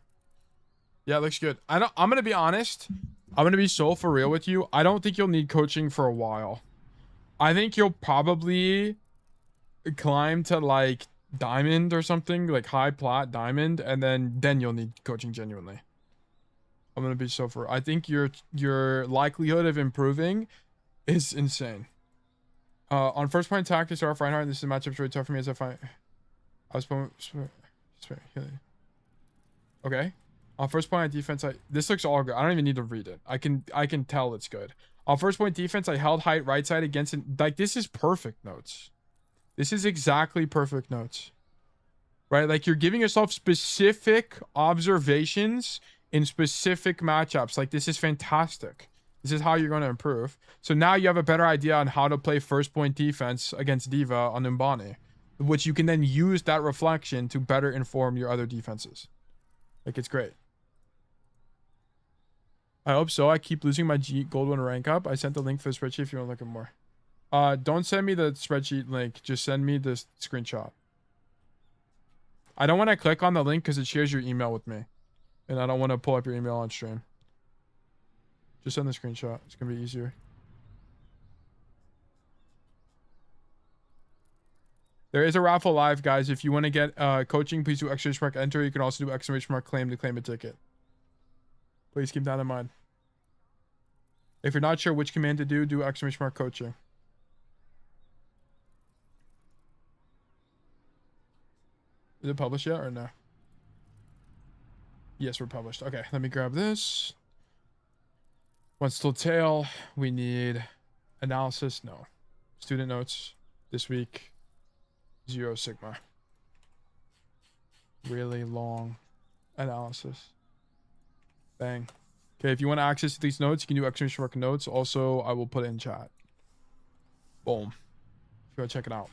Yeah, it looks good. I'm gonna be honest. I'm gonna be so for real with you. I don't think you'll need coaching for a while. I think you'll probably climb to like diamond or something, like high plat diamond, and then you'll need coaching genuinely. I'm gonna be so for. I think your likelihood of improving is insane. On first point attack to start Reinhardt, this is a matchup really tough for me as I find. Okay. On first point on defense, this looks all good. I don't even need to read it. I can tell it's good. On first point defense, I held height right side against it. Like, this is perfect notes. This is exactly perfect notes. Right? Like, you're giving yourself specific observations in specific matchups. Like, this is fantastic. This is how you're going to improve. So now you have a better idea on how to play first point defense against D.Va on Umbani, which you can then use that reflection to better inform your other defenses. Like, it's great. I hope so. I keep losing my gold 1 rank up. I sent the link for the spreadsheet if you want to look at more. Don't send me the spreadsheet link. Just send me the screenshot. I don't want to click on the link because it shares your email with me. And I don't want to pull up your email on stream. Just send the screenshot. It's going to be easier. There is a raffle live, guys. If you want to get coaching, please do exclamation mark enter. You can also do exclamation mark claim to claim a ticket. Please keep that in mind. If you're not sure which command to do exclamation mark coaching. Is it published yet or no? Yes, we're published. Okay, let me grab this. What's still tail? We need analysis. No. Student notes this week. 0 Sigma. Really long analysis. Bang. Okay, if you want access to these notes, you can do exclamation mark notes. Also, I will put it in chat. Boom. Go check it out.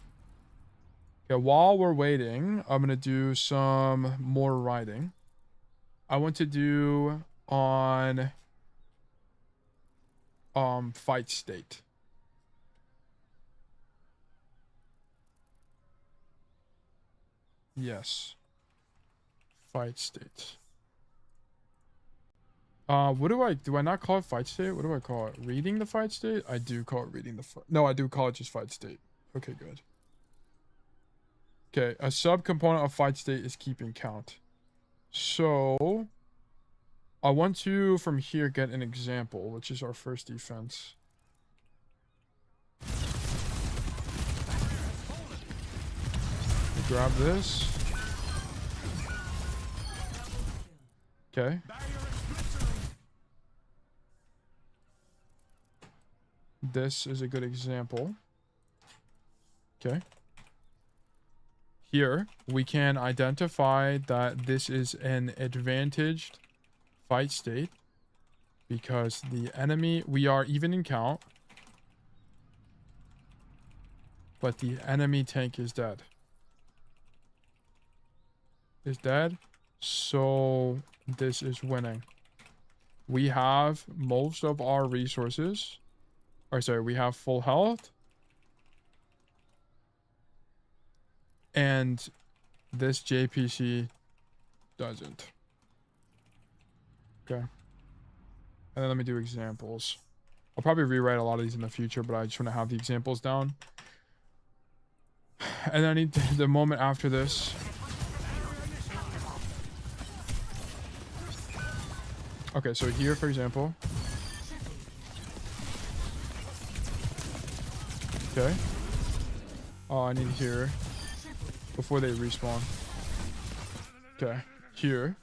Okay, while we're waiting, I'm gonna do some more writing. I want to do on fight state. Yes. Fight state. What do I not call it fight state? What do I call it? Reading the fight state? I do call it reading the fight. No, I do call it just fight state. Okay, good. Okay, a subcomponent of fight state is keeping count. So I want to from here get an example, which is our first defense. Grab this. Okay. This is a good example. Okay. Here, we can identify that this is an advantaged fight state because the enemy, we are even in count, but the enemy tank is dead. Is dead, so this is winning. We have most of our resources, or sorry, we have full health. And this JPC doesn't. Okay. And then let me do examples. I'll probably rewrite a lot of these in the future, but I just want to have the examples down. And then I need the moment after this. Okay, so here, for example. Okay. Oh, I need here. Before they respawn. Okay. Here.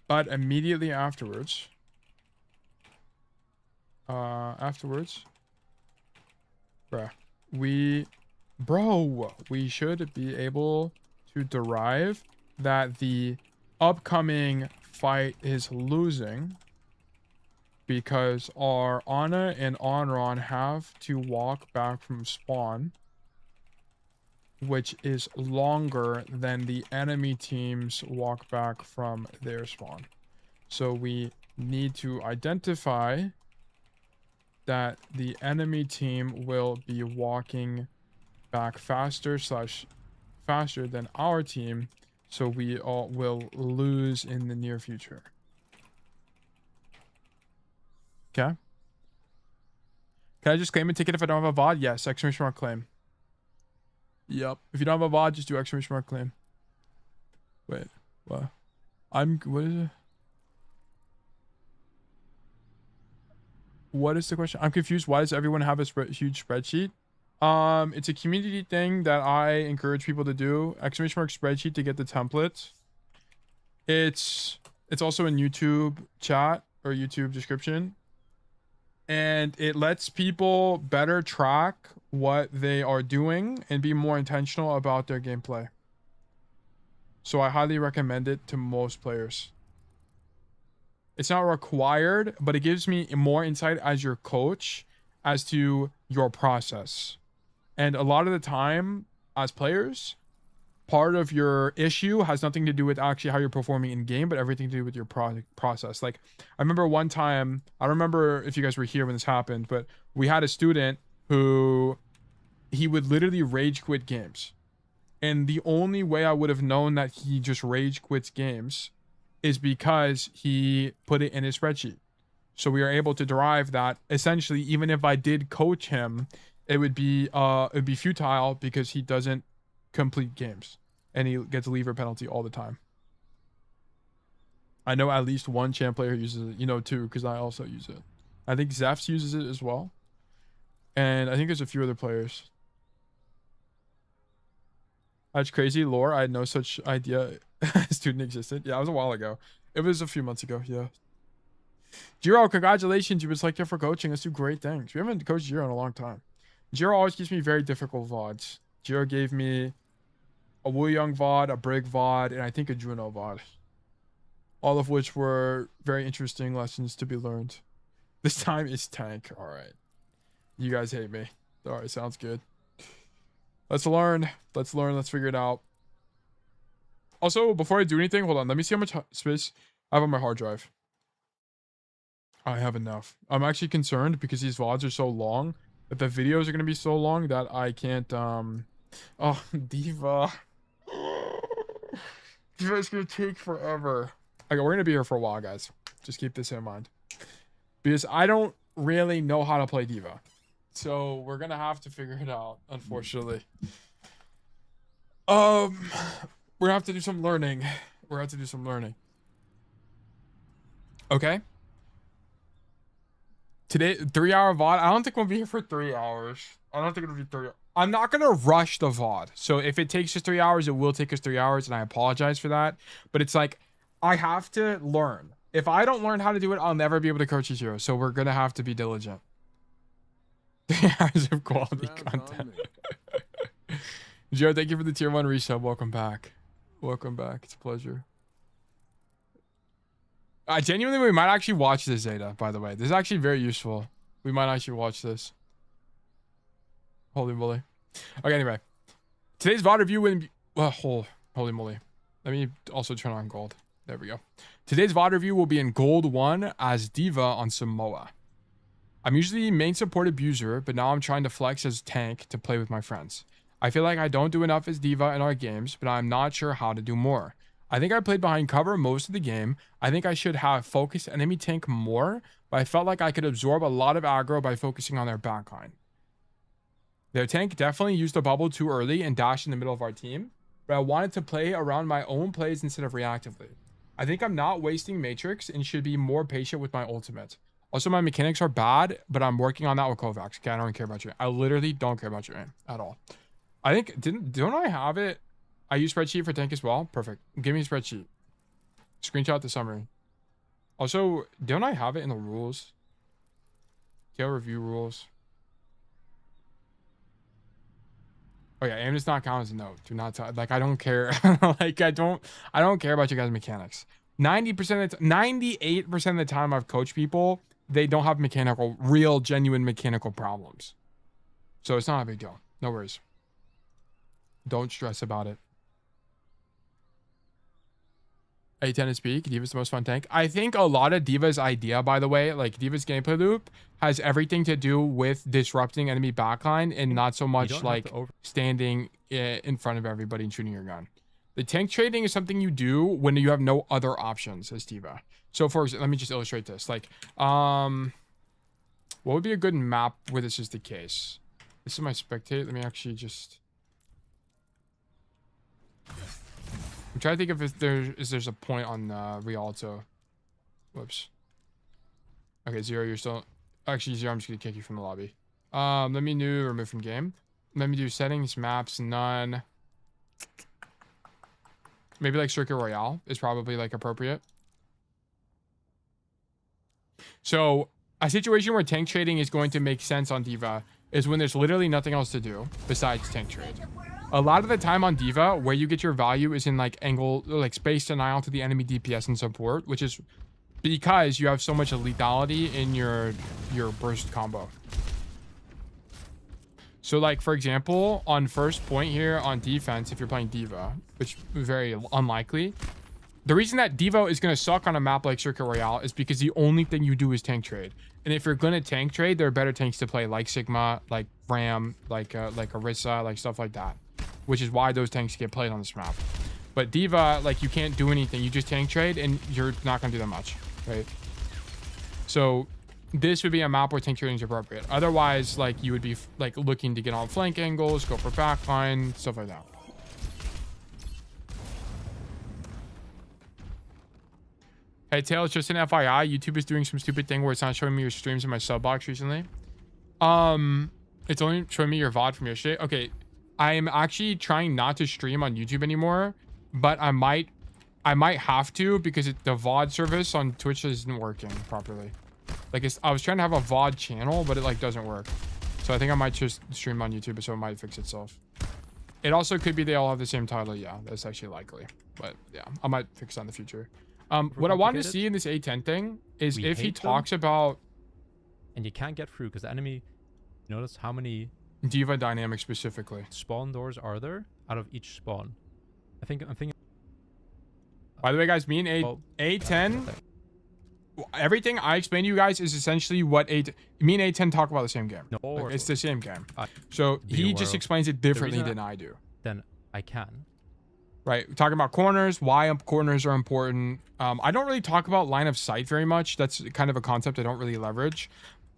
But immediately afterwards. Bruh. We should be able to derive that the upcoming fight is losing. Because our Ana and Anran have to walk back from spawn, which is longer than the enemy team's walk back from their spawn. So we need to identify that the enemy team will be walking back faster than our team, so we all will lose in the near future. Okay. Can I just claim a ticket if I don't have a VOD? Yes, exclamation mark claim. Yep. If you don't have a VOD, just do exclamation mark claim. Wait, what? What is it? What is the question? I'm confused. Why does everyone have a huge spreadsheet? It's a community thing that I encourage people to do. Exclamation mark spreadsheet to get the templates. It's also in YouTube chat or YouTube description. And it lets people better track what they are doing and be more intentional about their gameplay. So I highly recommend it to most players. It's not required, but it gives me more insight as your coach as to your process. And a lot of the time, as players, part of your issue has nothing to do with actually how you're performing in game, but everything to do with your process. Like, I remember one time, I don't remember if you guys were here when this happened, but we had a student who he would literally rage quit games. And the only way I would have known that he just rage quits games is because he put it in his spreadsheet. So we are able to derive that essentially, even if I did coach him, it would be futile because he doesn't complete games and he gets a leaver penalty all the time. I know at least one champ player uses it, you know, too, because I also use it. I think Zefs uses it as well. And I think there's a few other players. That's crazy lore. I had no such idea a student existed. Yeah, it was a while ago. It was a few months ago. Yeah. Jiro, congratulations. You were selected for coaching. Let's do great things. We haven't coached Jiro in a long time. Jiro always gives me very difficult VODs. Jiro gave me a Wu Young VOD, a Brig VOD, and I think a Juno VOD. All of which were very interesting lessons to be learned. This time is tank. All right. You guys hate me. All right, sounds good. Let's learn. Let's figure it out. Also, before I do anything, hold on. Let me see how much space I have on my hard drive. I have enough. I'm actually concerned because these VODs are so long that the videos are going to be so long that I can't, oh, D.Va. D.Va is going to take forever. Okay, we're going to be here for a while, guys. Just keep this in mind. Because I don't really know how to play D.Va. So we're going to have to figure it out, unfortunately. We're going to have to do some learning. We're going to have to do some learning. Okay. Today, 3-hour VOD. I don't think we'll be here for 3 hours. I don't think it'll be 3. I'm not gonna rush the VOD. So if it takes us 3 hours, it will take us 3 hours, and I apologize for that. But it's like I have to learn. If I don't learn how to do it, I'll never be able to coach these heroes. So we're gonna have to be diligent. 3 hours of quality content. Joe, thank you for the tier 1 resub. Welcome back. Welcome back. It's a pleasure. Genuinely, we might actually watch this, Zeta, by the way. This is actually very useful. We might actually watch this. Holy moly. Okay, anyway. Today's VOD review will be... holy moly. Let me also turn on gold. There we go. Today's VOD review will be in gold 1 as D.Va on Samoa. I'm usually main support abuser, but now I'm trying to flex as tank to play with my friends. I feel like I don't do enough as D.Va in our games, but I'm not sure how to do more. I think I played behind cover most of the game. I think I should have focused enemy tank more, but I felt like I could absorb a lot of aggro by focusing on their backline. Their tank definitely used the bubble too early and dashed in the middle of our team, but I wanted to play around my own plays instead of reactively. I think I'm not wasting Matrix and should be more patient with my ultimate. Also, my mechanics are bad, but I'm working on that with Kovacs. Okay, I don't care about your aim. I literally don't care about your aim at all. I think, don't I have it? I use Spreadsheet for tank as well. Perfect. Give me a Spreadsheet. Screenshot the summary. Also, don't I have it in the rules? KO review rules. Oh yeah, aim does not count as a note. Do not like I don't care. Like I don't care about you guys' mechanics. 90% of the 98% of the time I've coached people, they don't have real genuine mechanical problems. So it's not a big deal. No worries. Don't stress about it. A10 is peak. D.Va's the most fun tank. I think a lot of D.Va's idea, by the way, like D.Va's gameplay loop, has everything to do with disrupting enemy backline and not so much like standing in front of everybody and shooting your gun. The tank trading is something you do when you have no other options as D.Va. So for example, let me just illustrate this. Like, what would be a good map where this is the case? This is my spectate. Let me actually just... I'm trying to think if there's a point on Rialto. Whoops. Okay, Zero, you're still... Actually, Zero, I'm just going to kick you from the lobby. Let me do remove from game. Let me do settings, maps, none. Maybe like Circuit Royale is probably like appropriate. So a situation where tank trading is going to make sense on D.Va is when there's literally nothing else to do besides tank trade. A lot of the time on D.Va, where you get your value is in like angle, like space denial to the enemy DPS and support, which is because you have so much lethality in your burst combo. So like, for example, on first point here on defense, if you're playing D.Va, which is very unlikely, the reason that D.Va is going to suck on a map like Circuit Royale is because the only thing you do is tank trade. And if you're going to tank trade, there are better tanks to play like Sigma, like Ram, like Orisa, like stuff like that. Which is why those tanks get played on this map. But D.Va, like, you can't do anything. You just tank trade, and you're not going to do that much, right? So this would be a map where tank trading is appropriate. Otherwise, like, you would be, like, looking to get on flank angles, go for backline, stuff like that. Hey, Tails, just an FYI, YouTube is doing some stupid thing where it's not showing me your streams in my sub box recently. It's only showing me your VOD from yesterday. Okay. I'm actually trying not to stream on YouTube anymore, but I might have to because the VOD service on Twitch isn't working properly. Like I was trying to have a VOD channel, but it like doesn't work. So I think I might just stream on YouTube, so it might fix itself. It also could be they all have the same title. Yeah, that's actually likely. But yeah, I might fix that in the future. What I wanted to see in this A10 thing is if he talks about... And you can't get through because the enemy... Notice how many... D.Va dynamics specifically. Spawn doors are there out of each spawn? I'm thinking. By the way, guys, me and A10, everything I explained to you guys is essentially what me and A10 talk about the same game. No, like, it's the same game. So he just explains it differently than I do. Then I can. Right, we're talking about corners, why corners are important. I don't really talk about line of sight very much. That's kind of a concept I don't really leverage.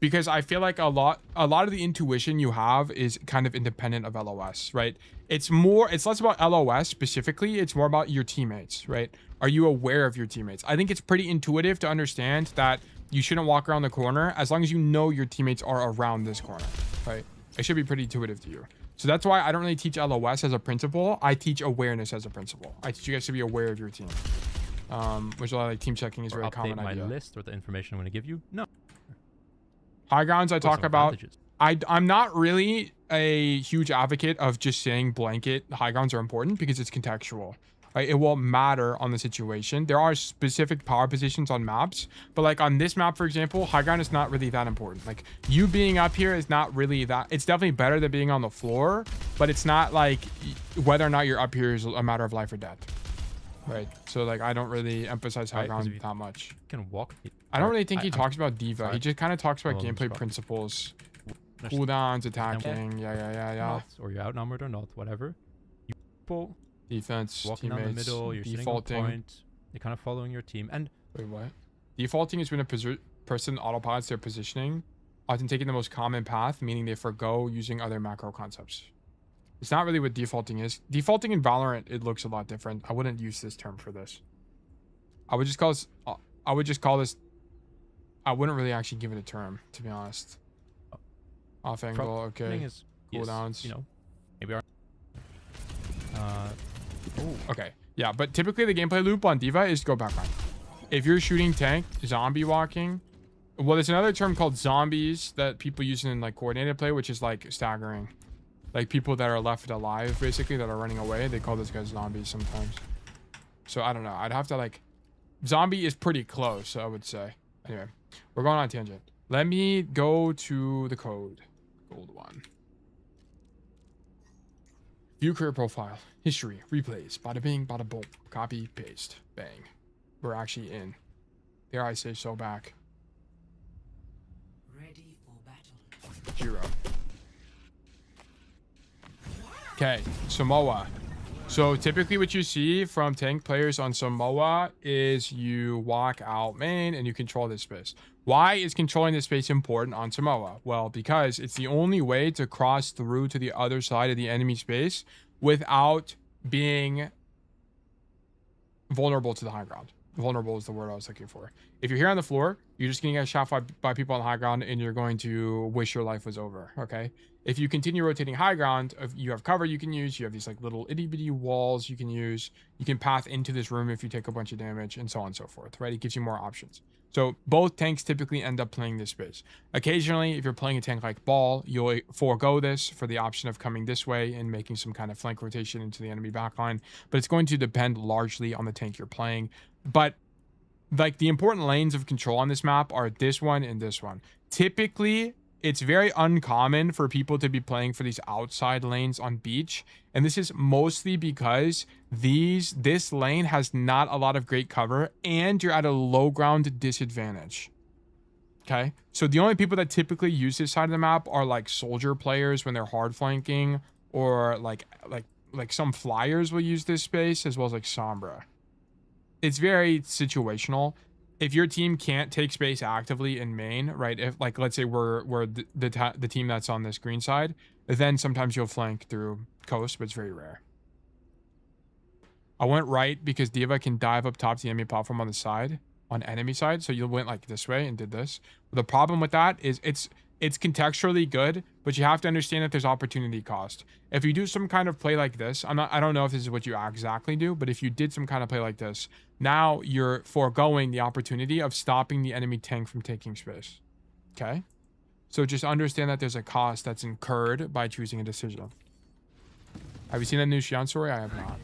Because I feel like a lot of the intuition you have is kind of independent of LOS, right? It's less about LOS specifically. It's more about your teammates, right? Are you aware of your teammates? I think it's pretty intuitive to understand that you shouldn't walk around the corner as long as you know your teammates are around this corner, right? It should be pretty intuitive to you. So that's why I don't really teach LOS as a principle. I teach awareness as a principle. I teach you guys to be aware of your team. Which a lot of like team checking is a Or very update common my idea. list or the information I'm going to give you. No. High grounds I With talk some about. advantages. I'm not really a huge advocate of just saying blanket high grounds are important because it's contextual. Right? It won't matter on the situation. There are specific power positions on maps, but like on this map, for example, high ground is not really that important. Like you being up here is not really that. It's definitely better than being on the floor, but it's not like whether or not you're up here is a matter of life or death. Right. So like I don't really emphasize high ground that much. You can walk. I don't really think he talks about D.Va. sorry. He just kind of talks about Oh, gameplay spot. principles, There's cooldowns, attacking, yeah. not, or you're outnumbered or not, whatever. You people Defense, walking teammates, down the middle, you're defaulting. sitting on point, you're kind of following your team. And Wait, what? Defaulting is when a person autopilots their positioning, often taking the most common path, meaning they forgo using other macro concepts. It's not really what defaulting is. Defaulting in Valorant, it looks a lot different. I wouldn't use this term for this. I would just call this. I wouldn't really actually give it a term, to be honest. Off angle, okay. is, Cooldowns. you know, maybe our. Okay, yeah, but typically the gameplay loop on D.Va is go backline. If you're shooting tank, zombie walking, well, there's another term called zombies that people use in like coordinated play, which is like staggering. Like people that are left alive, basically, that are running away, they call those guys zombies sometimes. So I don't know. I'd have to like, zombie is pretty close, I would say. Anyway, we're going on a tangent. Let me go to the code. Gold one. View career profile. History. Replays. Bada bing, bada boom. Copy, paste. Bang. We're actually in. Dare I say so back. Ready for battle. 0. Okay, Samoa. So typically what you see from tank players on Samoa is you walk out main and you control this space. Why is controlling this space important on Samoa? Well, because it's the only way to cross through to the other side of the enemy space without being vulnerable to the high ground. Vulnerable is the word I was looking for. If you're here on the floor, you're just getting shot by people on the high ground and you're going to wish your life was over, okay? If you continue rotating high ground, if you have cover you can use, you have these like little itty bitty walls you can use, you can path into this room if you take a bunch of damage and so on and so forth, right? It gives you more options. So both tanks typically end up playing this space. Occasionally, if you're playing a tank like Ball, you'll forego this for the option of coming this way and making some kind of flank rotation into the enemy backline, but it's going to depend largely on the tank you're playing. But like the important lanes of control on this map are this one and this one. Typically, it's very uncommon for people to be playing for these outside lanes on beach. And this is mostly because this lane has not a lot of great cover and you're at a low ground disadvantage. Okay. So the only people that typically use this side of the map are like soldier players when they're hard flanking, or like some flyers will use this space, as well as like Sombra. It's very situational. If your team can't take space actively in main, right? If like, let's say we're the team that's on this green side, then sometimes you'll flank through coast, but it's very rare. I went right because D.Va can dive up top to the enemy platform on the side, on enemy side. So you went like this way and did this. But the problem with that is it's contextually good, but you have to understand that there's opportunity cost. If you do some kind of play like this, I don't know if this is what you exactly do, but if you did some kind of play like this, now you're foregoing the opportunity of stopping the enemy tank from taking space. Okay? So just understand that there's a cost that's incurred by choosing a decision. Have you seen that new Shion story? I have not.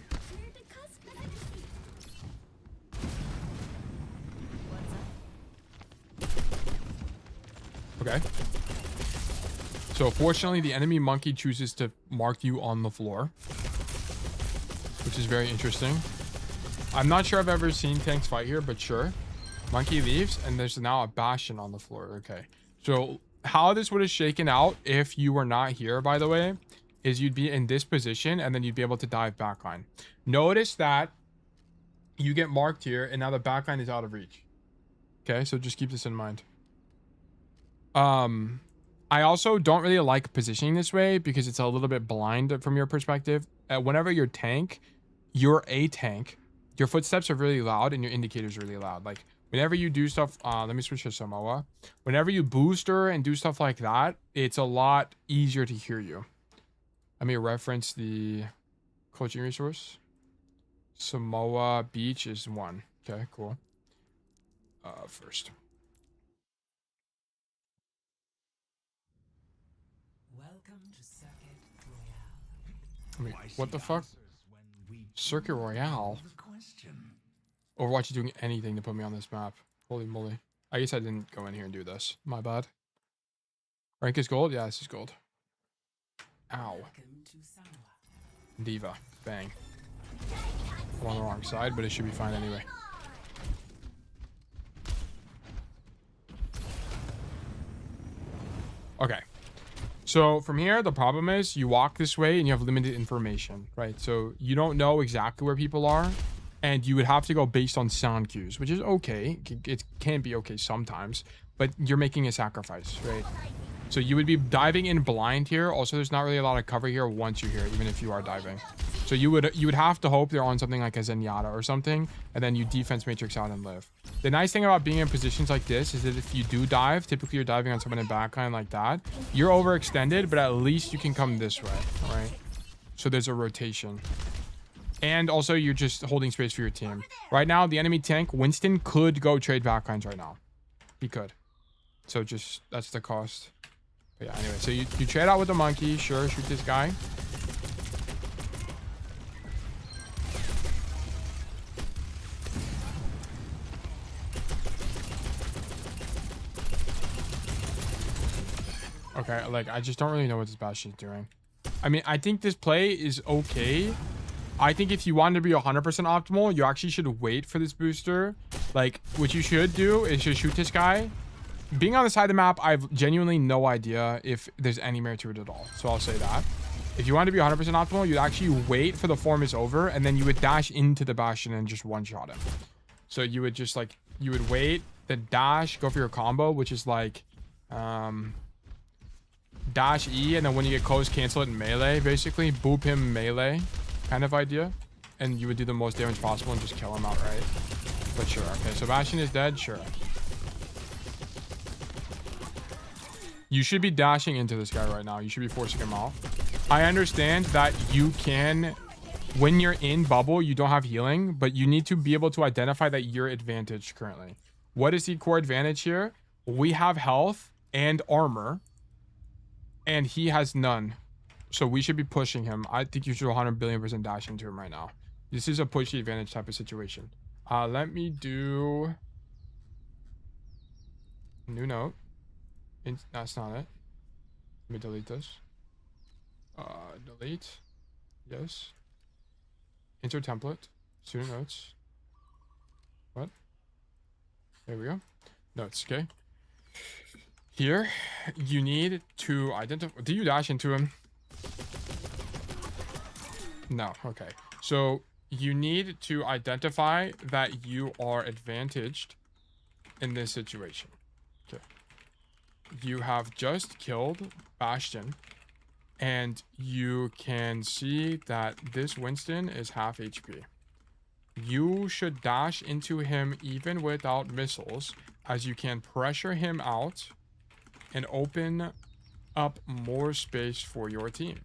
Okay. So fortunately, the enemy monkey chooses to mark you on the floor, which is very interesting. I'm not sure I've ever seen tanks fight here, but sure. Monkey leaves, and there's now a bastion on the floor. Okay. So how this would have shaken out if you were not here, by the way, is you'd be in this position, and then you'd be able to dive backline. Notice that you get marked here, and now the backline is out of reach. Okay, so just keep this in mind. I also don't really like positioning this way because it's a little bit blind from your perspective. Whenever you're a tank, your footsteps are really loud and your indicators are really loud. Like whenever you do stuff, let me switch to Samoa. Whenever you booster and do stuff like that, it's a lot easier to hear you. Let me reference the coaching resource. Samoa Beach is 1. Okay, cool. First. Welcome to Circuit Royale. I mean, what the fuck? Circuit Royale? The question. Overwatch is doing anything to put me on this map. Holy moly. I guess I didn't go in here and do this. My bad. Rank is gold? Yeah, this is gold. Ow. Welcome to Samoa. D.Va. Bang. I'm on the wrong side, but it should be fine anyway. Okay. So from here, the problem is you walk this way and you have limited information, right? So you don't know exactly where people are, and you would have to go based on sound cues, which is okay. It can be okay sometimes, but you're making a sacrifice, right? So you would be diving in blind here. Also, there's not really a lot of cover here once you're here, even if you are diving. So you would have to hope they're on something like a Zenyatta or something, and then you defense matrix out and live. The nice thing about being in positions like this is that if you do dive, typically you're diving on someone in backline like that, you're overextended, but at least you can come this way, right? So there's a rotation. And also you're just holding space for your team. Right now, the enemy tank, Winston, could go trade backlines right now. He could. So just, that's the cost. But yeah, anyway, so you trade out with the monkey. Sure, shoot this guy. Okay, like, I just don't really know what this Bastion's doing. I mean, I think this play is okay. I think if you want to be 100% optimal, you actually should wait for this booster. Like, what you should do is just shoot this guy. Being on the side of the map, I've genuinely no idea if there's any merit to it at all. So I'll say that. If you want to be 100% optimal, you'd actually wait for the form is over, and then you would dash into the Bastion and just one-shot him. So you would just, like, you would wait, then dash, go for your combo, which is like... dash E, and then when you get close, cancel it in melee, basically. Boop him melee kind of idea. And you would do the most damage possible and just kill him outright. But sure. Okay, so Bastion is dead. Sure. You should be dashing into this guy right now. You should be forcing him off. I understand that you can... When you're in bubble, you don't have healing, but you need to be able to identify that you're advantaged currently. What is the core advantage here? We have health and armor, and he has none. So we should be pushing him. I think you should 100 billion% dash into him right now. This is a push the advantage type of situation. Let me do... New note. That's not it. Let me delete this. Delete. Yes. Insert template. Student notes. What? There we go. Notes, okay. Here, you need to identify... Do you dash into him? No, okay. So, you need to identify that you are advantaged in this situation. Okay. You have just killed Bastion, and you can see that this Winston is half HP. You should dash into him even without missiles, as you can pressure him out and open up more space for your team.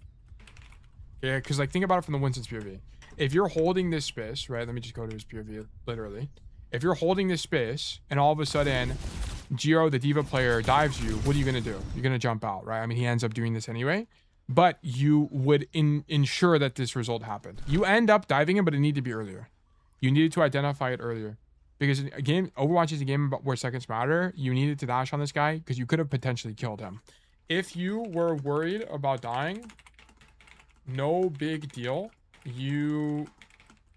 Yeah, because, like, think about it from the Winston's POV. If you're holding this space, right? Let me just go to his POV, literally. If you're holding this space and all of a sudden Giro, the D.Va player, dives you, what are you going to do? You're going to jump out, right? I mean, he ends up doing this anyway. But you would ensure that this result happened. You end up diving him, but it needed to be earlier. You needed to identify it earlier. Because, again, Overwatch is a game where seconds matter. You needed to dash on this guy because you could have potentially killed him. If you were worried about dying, no big deal. You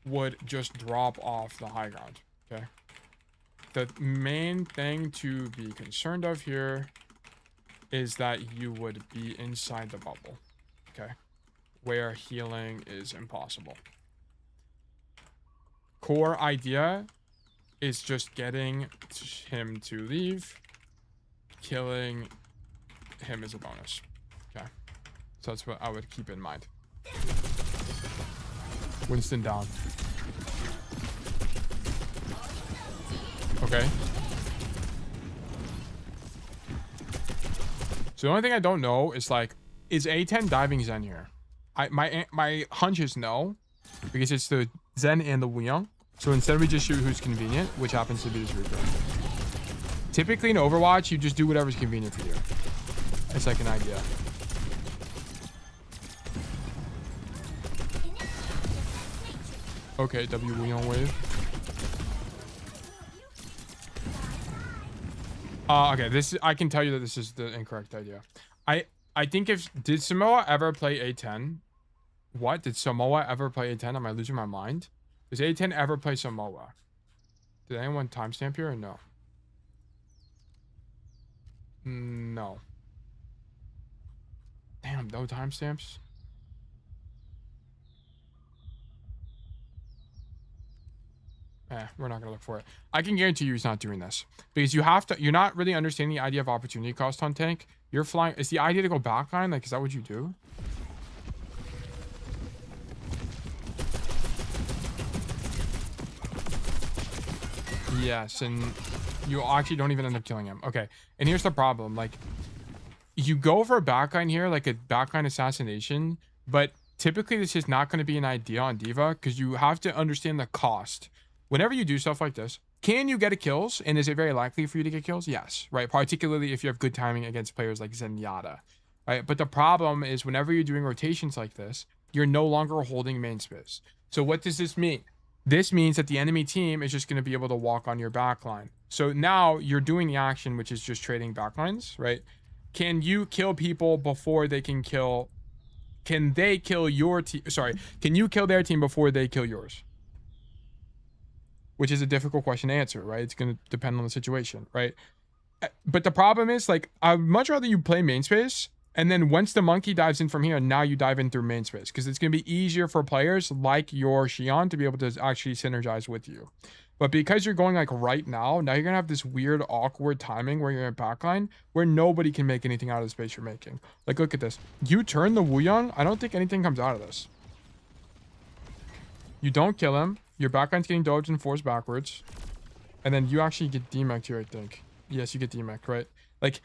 would just drop off the high ground, okay? The main thing to be concerned of here is that you would be inside the bubble, okay? Where healing is impossible. Core idea is just getting him to leave. Killing him is a bonus, okay? So that's what I would keep in mind. Winston down. Okay. So the only thing I don't know is, like, is A10 diving Zen here? My hunch is no, because it's the Zen and the Lijiang. So instead we just shoot who's convenient, which happens to be this Reaper. Typically in Overwatch, you just do whatever's convenient for you. It's like an idea. Okay, W Lijiang wave. Okay, this is, I can tell you that this is the incorrect idea. I think did Samoa ever play A10? What? Did Samoa ever play A10? Am I losing my mind? Does A10 ever play Samoa? Did anyone timestamp here or no? No. Damn, no timestamps. We're not gonna look for it. I can guarantee you he's not doing this because you're not really understanding the idea of opportunity cost on tank. You're flying. Is the idea to go backline? Like, is that what you do? Yes, and you actually don't even end up killing him. Okay, and here's the problem. Like, you go for a backline here, like a backline assassination, but typically this is not going to be an idea on D.Va because you have to understand the cost. Whenever you do stuff like this, can you get a kills? And is it very likely for you to get kills? Yes, right? Particularly if you have good timing against players like Zenyatta, right? But the problem is whenever you're doing rotations like this, you're no longer holding main space. So what does this mean? This means that the enemy team is just going to be able to walk on your backline. So now you're doing the action, which is just trading backlines, right? Can you kill people before they can kill? Can they kill your team? Sorry, can you kill their team before they kill yours? Which is a difficult question to answer, right? It's going to depend on the situation, right? But the problem is, like, I'd much rather you play main space, and then once the monkey dives in from here, now you dive in through main space, because it's going to be easier for players like your Shion to be able to actually synergize with you. But because you're going like right now you're going to have this weird, awkward timing where you're in backline, where nobody can make anything out of the space you're making. Like, look at this. You turn the Lijiang, I don't think anything comes out of this. You don't kill him. Your backline's getting dodged and forced backwards. And then you actually get demeched here, I think. Yes, you get demeched, right? Like,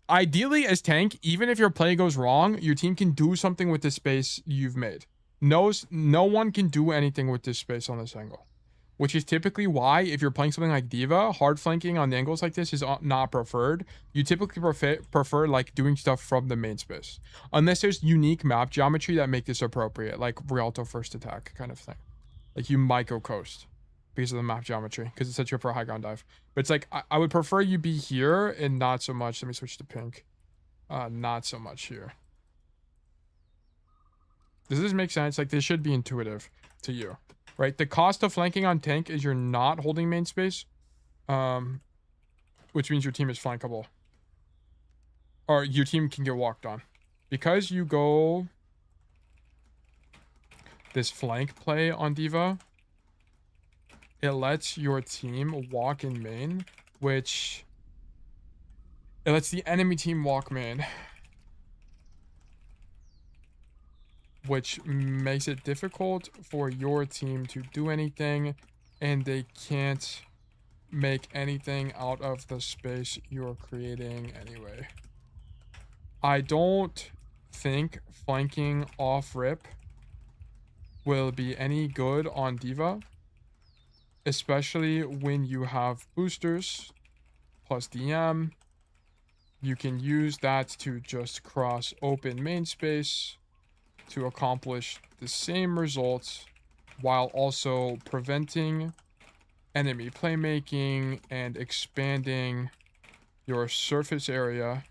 ideally as tank, even if your play goes wrong, your team can do something with the space you've made. No one can do anything with this space on this angle. Which is typically why, if you're playing something like D.Va, hard flanking on angles like this is not preferred. You typically prefer like doing stuff from the main space. Unless there's unique map geometry that make this appropriate, like Rialto first attack kind of thing. Like, you might go coast because of the map geometry, because it sets you up for a high ground dive. But it's like, I would prefer you be here and not so much. Let me switch to pink. Not so much here. Does this make sense? Like, this should be intuitive to you, right? The cost of flanking on tank is you're not holding main space, which means your team is flankable. Or your team can get walked on. Because you go this flank play on D.Va, it lets your team walk in main, which it lets the enemy team walk main, which makes it difficult for your team to do anything, and they can't make anything out of the space you're creating anyway. I don't think flanking off rip will be any good on D.Va, especially when you have boosters plus DM. You can use that to just cross open main space to accomplish the same results while also preventing enemy playmaking and expanding your surface area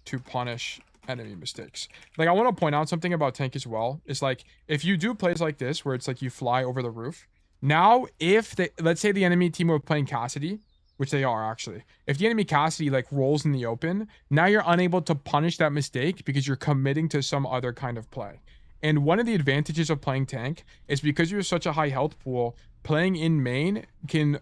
to punish enemy mistakes. Like, I want to point out something about tank as well. It's like, if you do plays like this where it's like you fly over the roof, now if let's say the enemy team were playing Cassidy, which they are actually, if the enemy Cassidy like rolls in the open, now you're unable to punish that mistake because you're committing to some other kind of play. And one of the advantages of playing tank is because you have such a high health pool, playing in main can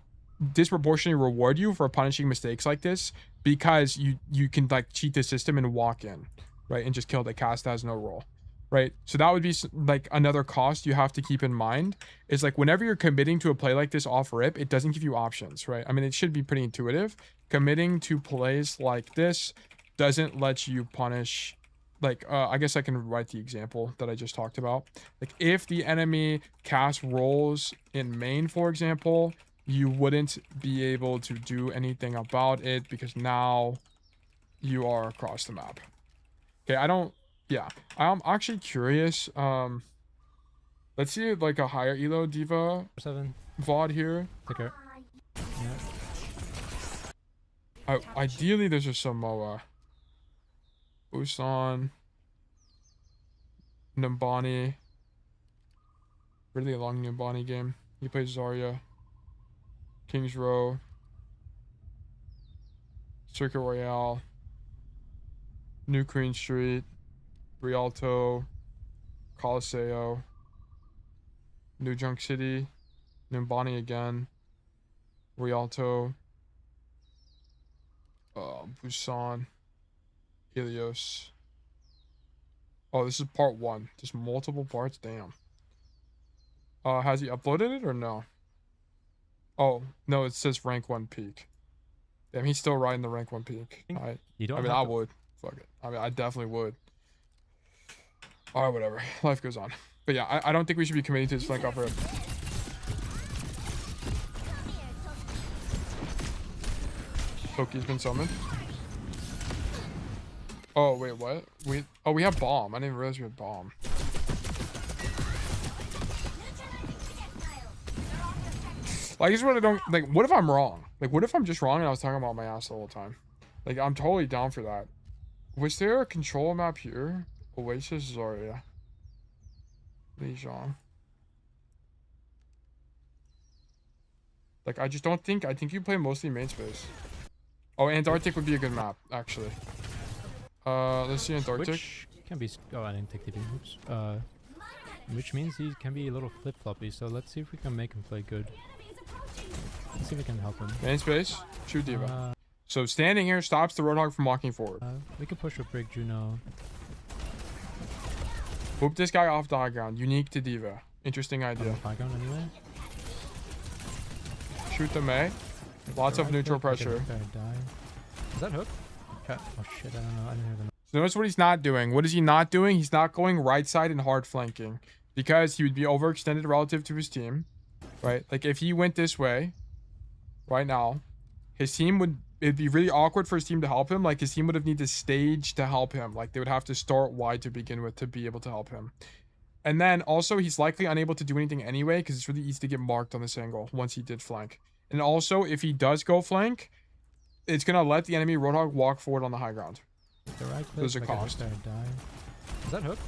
disproportionately reward you for punishing mistakes like this, because you can like cheat the system and walk in, right, and just kill the cast that has no role, right? So that would be like another cost you have to keep in mind, is like whenever you're committing to a play like this off rip, it doesn't give you options, right? I mean, it should be pretty intuitive. Committing to plays like this doesn't let you punish like I guess I can write the example that I just talked about. Like if the enemy cast rolls in main, for example, you wouldn't be able to do anything about it because now you are across the map. Okay, I'm actually curious. Let's see like a higher elo D.Va 7. VOD here. Take care. Yeah. Ideally there's a Samoa. Busan. Numbani. Really long Numbani game. He plays Zarya. Kings Row. Circuit Royale. New Queen Street. Rialto. Coliseo. New Junk City. Numbani again. Rialto. Busan. Helios. Oh, this is part 1. There's multiple parts. Damn. Has he uploaded it or no? Oh, no, it says rank 1 peak. Damn, he's still riding the rank 1 peak. You don't I mean, have I to... would. Fuck it. I mean, I definitely would. Alright, whatever. Life goes on. But yeah, I don't think we should be committing to this flank off rip. Toki's been summoned. Oh, wait, what? We have bomb. I didn't realize we had bomb. Like, this is what I don't... Like, what if I'm wrong? Like, what if I'm just wrong and I was talking about my ass the whole time? Like, I'm totally down for that. Was there a control map here? Oasis, Zarya. Lijiang. Like, I just don't think... I think you play mostly main space. Oh, Antarctic would be a good map, actually. Let's see Antarctic. Which can be... Oh, I didn't take TP. Oops. Which means he can be a little flip-floppy, so let's see if we can make him play good. Let's see if we can help him. Main space. Shoot D.Va. So standing here stops the Roadhog from walking forward. We can push a Brig Juno. Whoop this guy off the high ground. Unique to D.Va. Interesting idea. High ground anyway. Shoot the May. Lots of neutral pressure. Is that hook? Okay. Oh shit, I don't know. I didn't hear the... So notice what he's not doing. What is he not doing? He's not going right side and hard flanking. Because he would be overextended relative to his team. Right? Like if he went this way, right now, his team would... It'd be really awkward for his team to help him. Like his team would have needed to stage to help him. Like they would have to start wide to begin with to be able to help him. And then also he's likely unable to do anything anyway because it's really easy to get marked on this angle once he did flank. And also if he does go flank, it's going to let the enemy Roadhog walk forward on the high ground. The right click, There's a cost. Is that hook?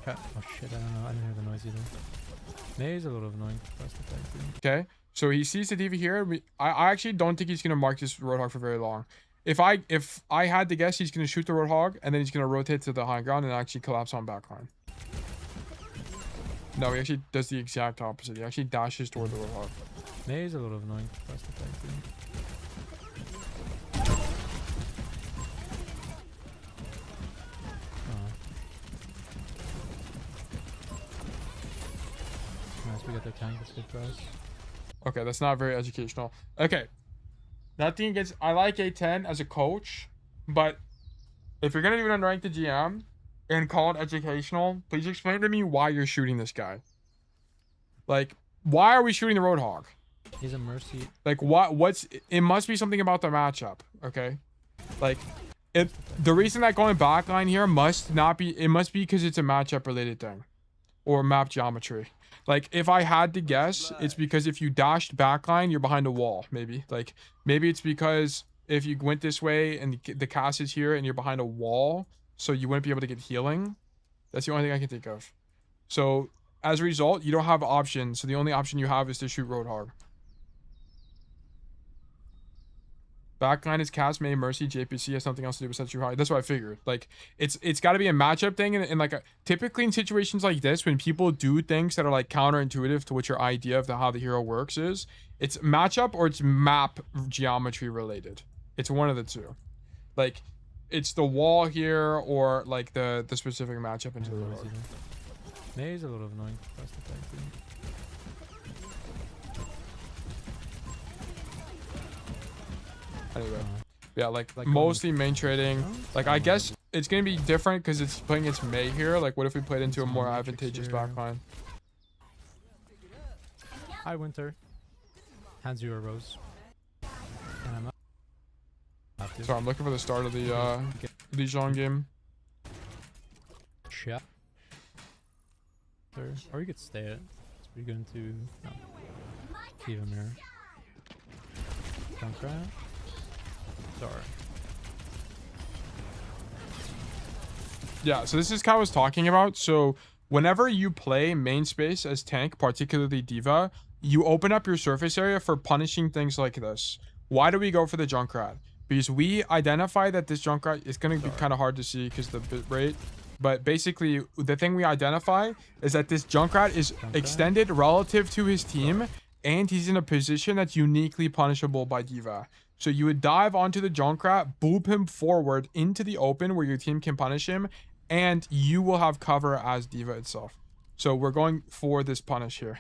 Okay. Oh shit, I don't know. I didn't hear the noise either. May is a little annoying for us to play through. Okay. So he sees the D.Va here. I actually don't think he's going to mark this Roadhog for very long. If I had to guess, he's going to shoot the Roadhog and then he's going to rotate to the high ground and actually collapse on backline. No, he actually does the exact opposite. He actually dashes toward the Roadhog. May is a little annoying for us to play through. Nice, we got the tank. That's good for us. Okay, that's not very educational. Okay. Nothing against... I like A10 as a coach, but if you're going to do it on Rank the GM and call it educational, please explain to me why you're shooting this guy. Like, why are we shooting the Roadhog? He's a Mercy. Like, what's... It must be something about the matchup, okay? Like, the reason that going backline here must not be... It must be because it's a matchup-related thing. Or map geometry. Like, if I had to guess, it's because if you dashed backline, you're behind a wall, maybe. Like, maybe it's because if you went this way and the cast is here and you're behind a wall, so you wouldn't be able to get healing. That's the only thing I can think of. So, as a result, you don't have options. So, the only option you have is to shoot Roadhog. Backline is cast, May, Mercy, JPC has something else to do with Century High. That's what I figured. Like, it's got to be a matchup thing. And like, typically in situations like this, when people do things that are like counterintuitive to what your idea of how the hero works is, it's matchup or it's map geometry related. It's one of the two. Like, it's the wall here or like the specific matchup into the road. May is a little annoying for us to play through. Anyway, yeah, like mostly main trading. Like, I guess it's going to be different because it's playing against Mei here. Like, what if we played into a more advantageous backline? Hi, Winter. Hands you a rose. And I'm up. So I'm looking for the start of the Lijiang game. Yeah. Or you could stay it. So we're going to D.Va mirror. Junkrat. Sorry. Yeah, so this is kind of what I was talking about. So whenever you play main space as tank, particularly D.Va, you open up your surface area for punishing things like this. Why do we go for the Junkrat? Because we identify that this Junkrat is going to be kind of hard to see because the bit rate. But basically, the thing we identify is that this Junkrat is extended relative to his team, and he's in a position that's uniquely punishable by D.Va. So you would dive onto the Junkrat, boop him forward into the open where your team can punish him, and you will have cover as D.Va itself. So we're going for this punish here.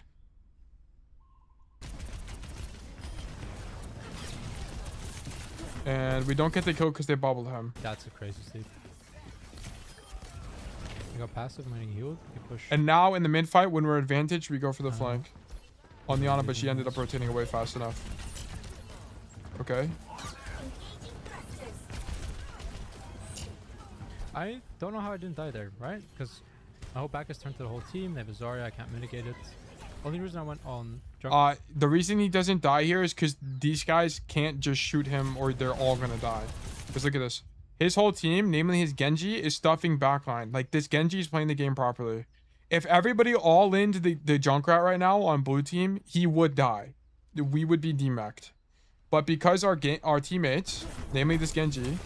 And we don't get the kill because they bubbled him. That's a crazy sleep. You got passive when he healed. You push. And now in the mid fight, when we're advantaged, we go for the flank on the Ana, but she ended up rotating away fast enough. Okay. I don't know how I didn't die there, right? Because my whole back is turned to the whole team. They have a Zarya. I can't mitigate it. Only reason I went on. The reason he doesn't die here is because these guys can't just shoot him or they're all gonna die. Because look at this. His whole team, namely his Genji, is stuffing backline. Like, this Genji is playing the game properly. If everybody all into the Junkrat right now on blue team, he would die. We would be demeched. But because our teammates, namely this Genji,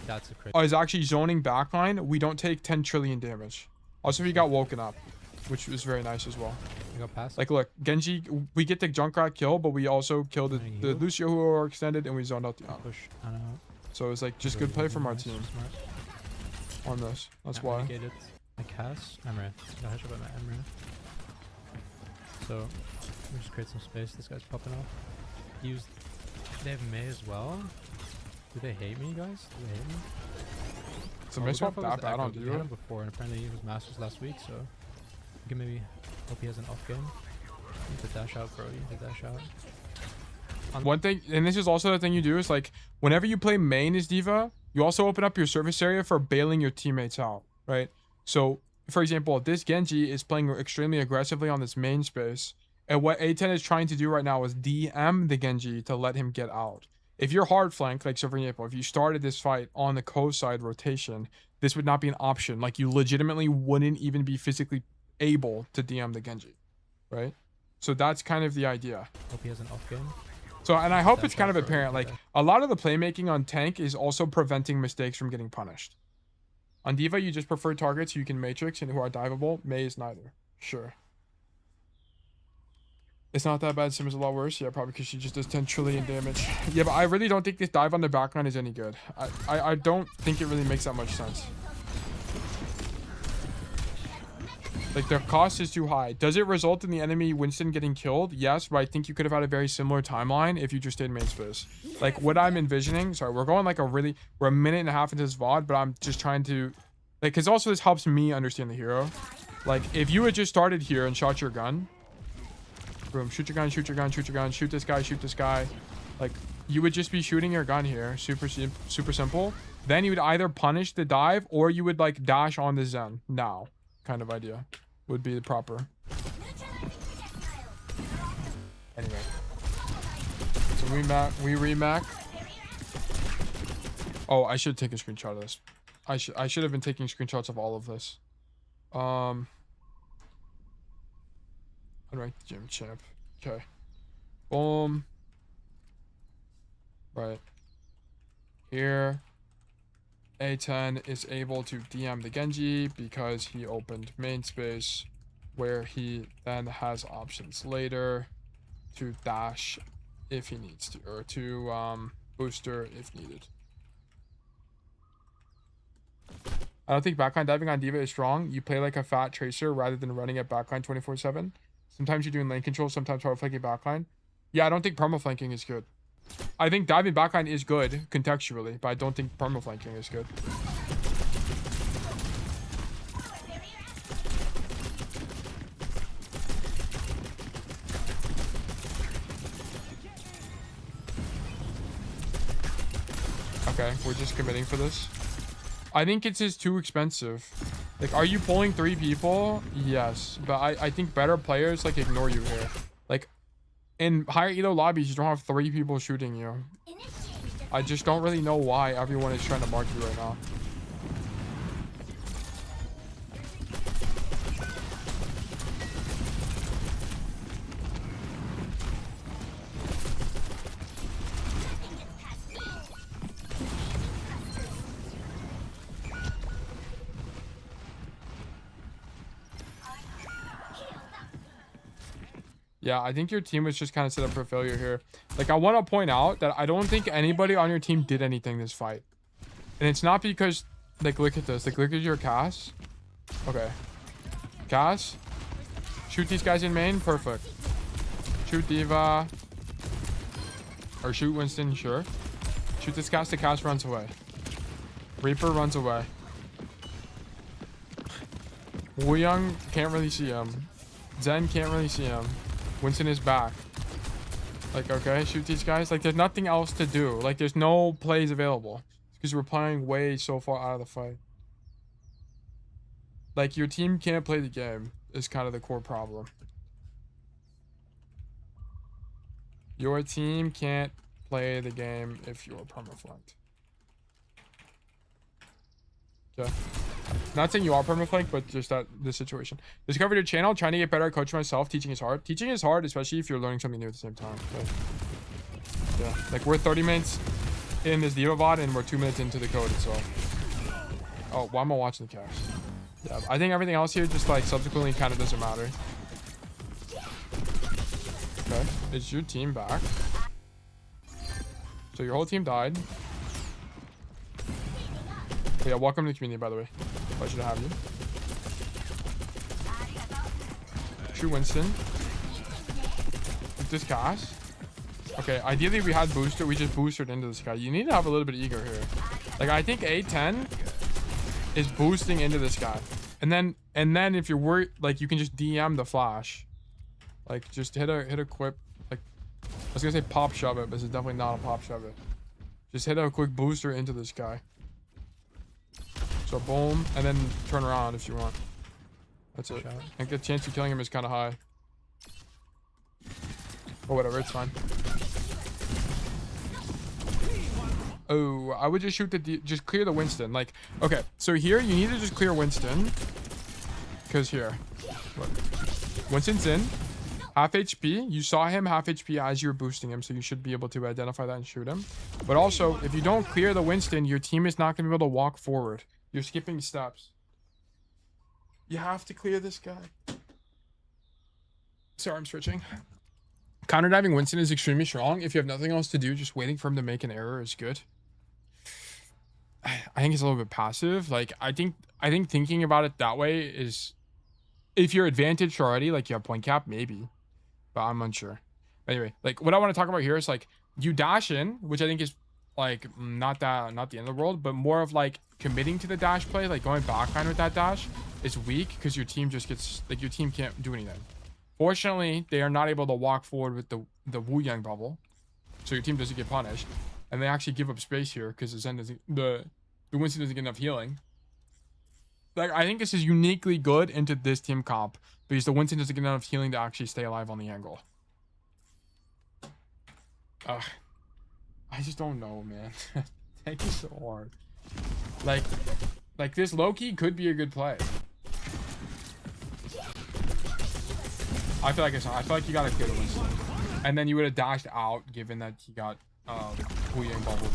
is actually zoning backline, we don't take 10 trillion damage. Also, he got woken up, which was very nice as well. Like, look, Genji, we get the Junkrat kill, but we also killed the Lucio who are extended, and we zoned out the Ana. So it's like just good play from our team on this. That's why. I cast Anran. Got hit by my Anran. So we just create some space. This guy's popping off. They have Mei as well. Do they hate me, guys? Do they hate me? So Mei swap that bad on you. We had him before, and apparently he was Masters last week. So we can maybe hope he has an off game. You need to dash out, bro. You need to dash out. One thing, and this is also the thing you do, is like whenever you play main as D.Va, you also open up your surface area for bailing your teammates out, right? So for example, this Genji is playing extremely aggressively on this main space, and what A10 is trying to do right now is DM the Genji to let him get out. If you're hard flanked, like so for example, if you started this fight on the co-side rotation, this would not be an option. Like, you legitimately wouldn't even be physically able to DM the Genji, right? So that's kind of the idea. Hope he has an off game. So, and I hope it's kind of apparent, like, a lot of the playmaking on tank is also preventing mistakes from getting punished. On D.Va, you just prefer targets you can matrix and who are diveable. Mei is neither. Sure. It's not that bad. Sim is a lot worse. Yeah, probably because she just does 10 trillion damage. Yeah, but I really don't think this dive on the backline is any good. I don't think it really makes that much sense. Like, the cost is too high. Does it result in the enemy Winston getting killed? Yes, but I think you could have had a very similar timeline if you just stayed main space. Like, what I'm envisioning... Sorry, we're going like we're a minute and a half into this VOD, but I'm just trying to... Like, because also this helps me understand the hero. Like, if you had just started here and shot your gun... Boom, shoot your gun, shoot your gun, shoot your gun, shoot this guy, shoot this guy. Like, you would just be shooting your gun here. Super simple. Then you would either punish the dive or you would, like, dash on the Zen now. Kind of idea would be the proper. Anyway, so we remac. Oh, I should take a screenshot of this. I should have been taking screenshots of all of this. Unranked gym champ. Okay. Boom. Right. Here. A10 is able to DM the Genji because he opened main space, where he then has options later to dash if he needs to, or to booster if needed. I don't think backline diving on D.Va is strong. You play like a fat tracer rather than running at backline 24/7. Sometimes you're doing lane control, sometimes power flanking backline. Yeah, I don't think perma flanking is good. I think diving backline is good contextually, but I don't think perma flanking is good. Okay, we're just committing for this. I think it's just too expensive. Like, are you pulling 3 people? Yes, but I think better players like ignore you here. Like, in higher elo lobbies, you don't have 3 people shooting you. I just don't really know why everyone is trying to mark you right now. Yeah, I think your team was just kind of set up for failure here. Like, I want to point out that I don't think anybody on your team did anything this fight. And it's not because, like, look at this. Like, look at your Cass. Okay. Cass. Shoot these guys in main. Perfect. Shoot D.Va. Or shoot Winston, sure. Shoot this Cass. The Cass runs away. Reaper runs away. Lijiang can't really see him. Zen can't really see him. Winston is back. Like, okay, shoot these guys. Like, there's nothing else to do. Like, there's no plays available. Because we're playing way so far out of the fight. Like, your team can't play the game is kind of the core problem. Your team can't play the game if you're permaflanked. Okay. Not saying you are permaflanked, but just that this situation. Discovered your channel, trying to get better at coaching myself. Teaching is hard. Teaching is hard, especially if you're learning something new at the same time. Okay. Yeah, like we're 30 minutes in this D.Va VOD and we're 2 minutes into the code itself. Oh, why am I watching the cast? Yeah, I think everything else here just like subsequently kind of doesn't matter. Okay, is your team back? So your whole team died. Oh, yeah, welcome to the community, by the way. Pleasure to have you. Shoot Winston. This Cass. Okay, ideally we had booster. We just boosted into this guy. You need to have a little bit of ego here. Like, I think A10 is boosting into this guy. And then if you're worried, like, you can just DM the flash. Like, just hit a quick, like, I was gonna say pop shove it, but this is definitely not a pop shove it. Just hit a quick booster into this guy. So boom, and then turn around if you want. That's it. I think the chance of killing him is kind of high. Or whatever, it's fine. Oh, I would just shoot just clear the Winston. Like, okay, so here you need to just clear Winston. Because here, look, Winston's in, half HP. You saw him half HP as you were boosting him, so you should be able to identify that and shoot him. But also, if you don't clear the Winston, your team is not going to be able to walk forward. You're skipping steps. You have to clear this guy. Sorry, I'm switching. Counter-diving Winston is extremely strong. If you have nothing else to do, just waiting for him to make an error is good. I think it's a little bit passive. Like, I think thinking about it that way is, if you're advantaged already, like you have point cap, maybe. But I'm unsure. Anyway, like what I want to talk about here is like you dash in, which I think is like not the end of the world, but more of like committing to the dash play, like going backline with that dash is weak because your team just gets, like, your team can't do anything. Fortunately, they are not able to walk forward with the Wu Yang bubble, so your team doesn't get punished, and they actually give up space here because the Winston doesn't get enough healing. Like, I think this is uniquely good into this team comp because the Winston doesn't get enough healing to actually stay alive on the angle. I just don't know, man. Tank is so hard. Like this low-key could be a good play. I feel like you gotta clear the Winston. And then you would have dashed out given that he got Wu Yang bubbled.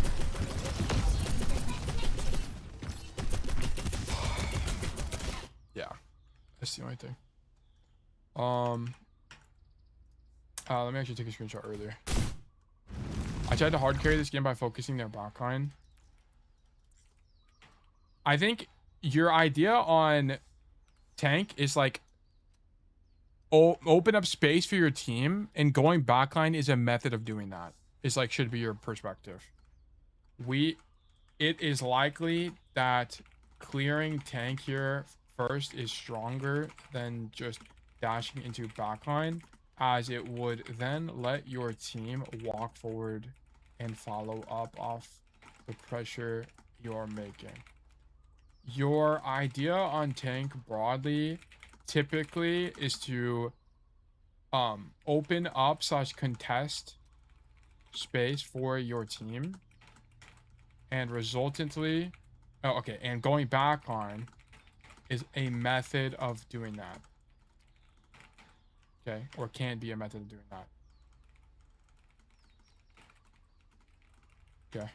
Yeah. That's the only thing. Let me actually take a screenshot earlier. I tried to hard carry this game by focusing their backline. I think your idea on tank is like open up space for your team, and going backline is a method of doing that. It's like should be your perspective. It is likely that clearing tank here first is stronger than just dashing into backline, as it would then let your team walk forward and follow up off the pressure you're making. Your idea on tank broadly typically is to open up / contest space for your team, and resultantly and going back on is a method of doing that. Okay, or can be a method of doing that. Okay.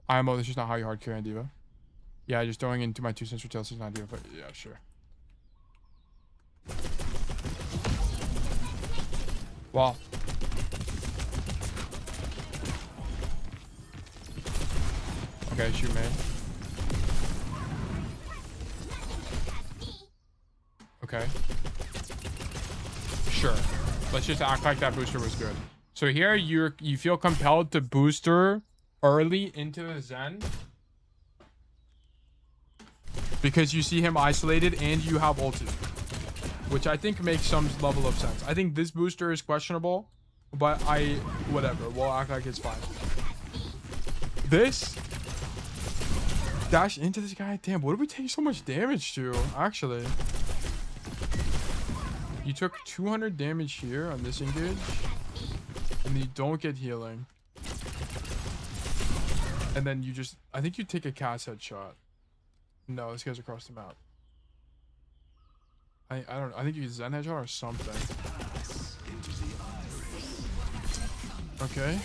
IMO, this is not how you hard carry on D.Va. Yeah, just throwing into my 2 cents for Chelsea is not D.Va, but yeah, sure. Wow. Okay, shoot me. Okay. Sure. Let's just act like that booster was good. So here you feel compelled to booster early into the Zen because you see him isolated and you have ulti, which I think makes some level of sense. I think this booster is questionable, but whatever, we'll act like it's fine. This dash into this guy. Damn, what did we take so much damage to? Actually, you took 200 damage here on this engage, and you don't get healing. And then you just, I think you take a cast headshot. No, this guy's across the map. I don't know. I think you get Zen headshot or something. Okay.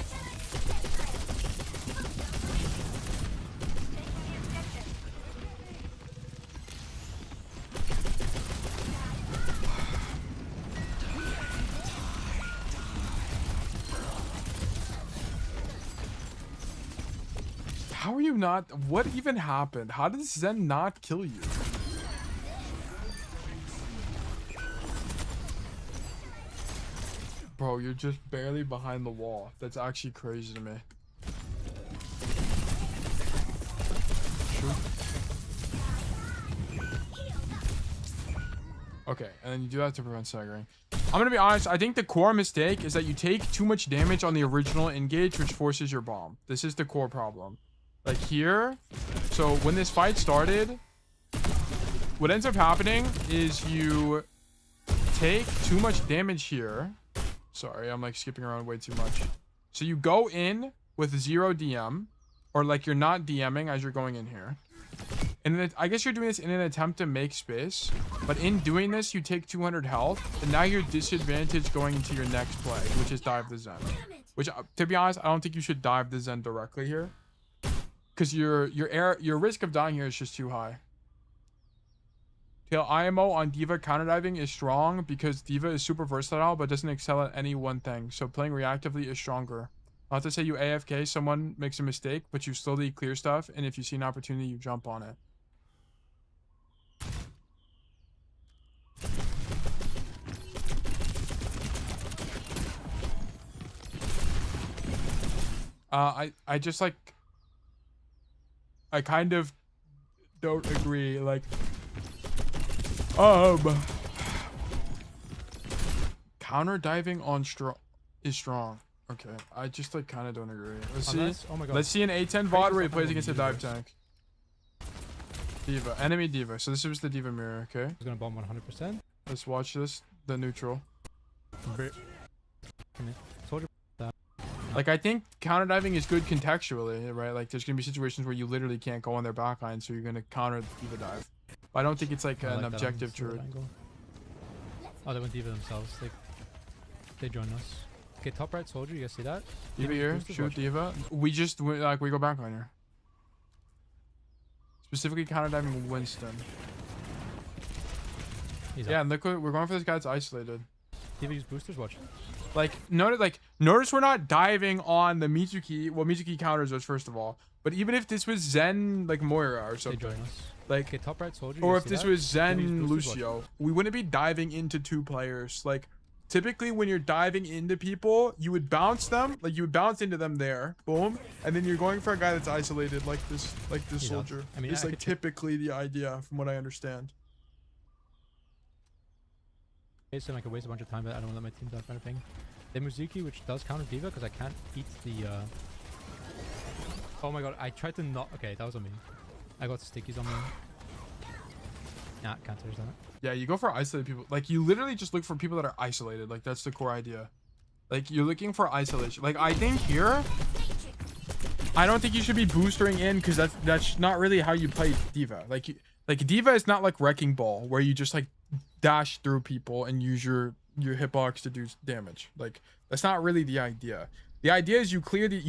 How are you not? What even happened? How did Zen not kill you? Bro, you're just barely behind the wall. That's actually crazy to me. Shoot. Okay, and then you do that to prevent staggering. I'm gonna be honest, I think the core mistake is that you take too much damage on the original engage, which forces your bomb. This is the core problem. Like here, so when this fight started, what ends up happening is you take too much damage here. Sorry, I'm like skipping around way too much. So you go in with 0 DM, or like you're not DMing as you're going in here. And then I guess you're doing this in an attempt to make space, but in doing this, you take 200 health, and now you're disadvantaged going into your next play, which is dive the Zen. Which, to be honest, I don't think you should dive the Zen directly here, because your risk of dying here is just too high. Tail IMO on D.Va counter diving is strong because D.Va is super versatile but doesn't excel at any one thing, so playing reactively is stronger. Not to say you AFK, someone makes a mistake, but you slowly clear stuff, and if you see an opportunity, you jump on it. I just like, I kind of don't agree, like, counter diving on is strong. Okay, I just like kind of don't agree. Let's see. Oh my God. Let's see an A10 VOD where he plays against a dive tank. D.Va, enemy D.Va. So this was the D.Va mirror. Okay. He's gonna bomb 100%. Let's watch this. The neutral. Like I think counter diving is good contextually, right? Like there's gonna be situations where you literally can't go on their backline, so you're gonna counter the D.Va dive. But I don't think it's like an objective truth. Oh, they went D.Va themselves. They joined us. Okay, top right soldier. You guys see that? D.Va here. Shoot D.Va. We just like we go back on here. Specifically counter diving Winston. Yeah, and look, we're going for this guy that's isolated. D.Va use boosters. Watch. Like notice we're not diving on the Mitsuki. Well, Mitsuki counters us first of all. But even if this was Zen like Moira or something, they join us. Like okay, top right soldier. Or if this was Zen Lucio, we wouldn't be diving into 2 players. Like typically when you're diving into people, you would bounce them, like you would bounce into them there, boom, and then you're going for a guy that's isolated like this soldier. I mean, it's like typically the idea from what I understand. So I could waste a bunch of time, but I don't want to let my team die kind of thing. The Muziki, which does counter D.Va because I can't eat the... Oh my god, I tried to not... Okay, that was on me. I got stickies on me. Nah, counters that. Yeah, you go for isolated people. Like, you literally just look for people that are isolated. Like, that's the core idea. Like, you're looking for isolation. Like, I think here... I don't think you should be boostering in because that's not really how you play D.Va. Like D.Va is not like Wrecking Ball where you just like dash through people and use your hitbox to do damage. Like that's not really the idea. The idea is you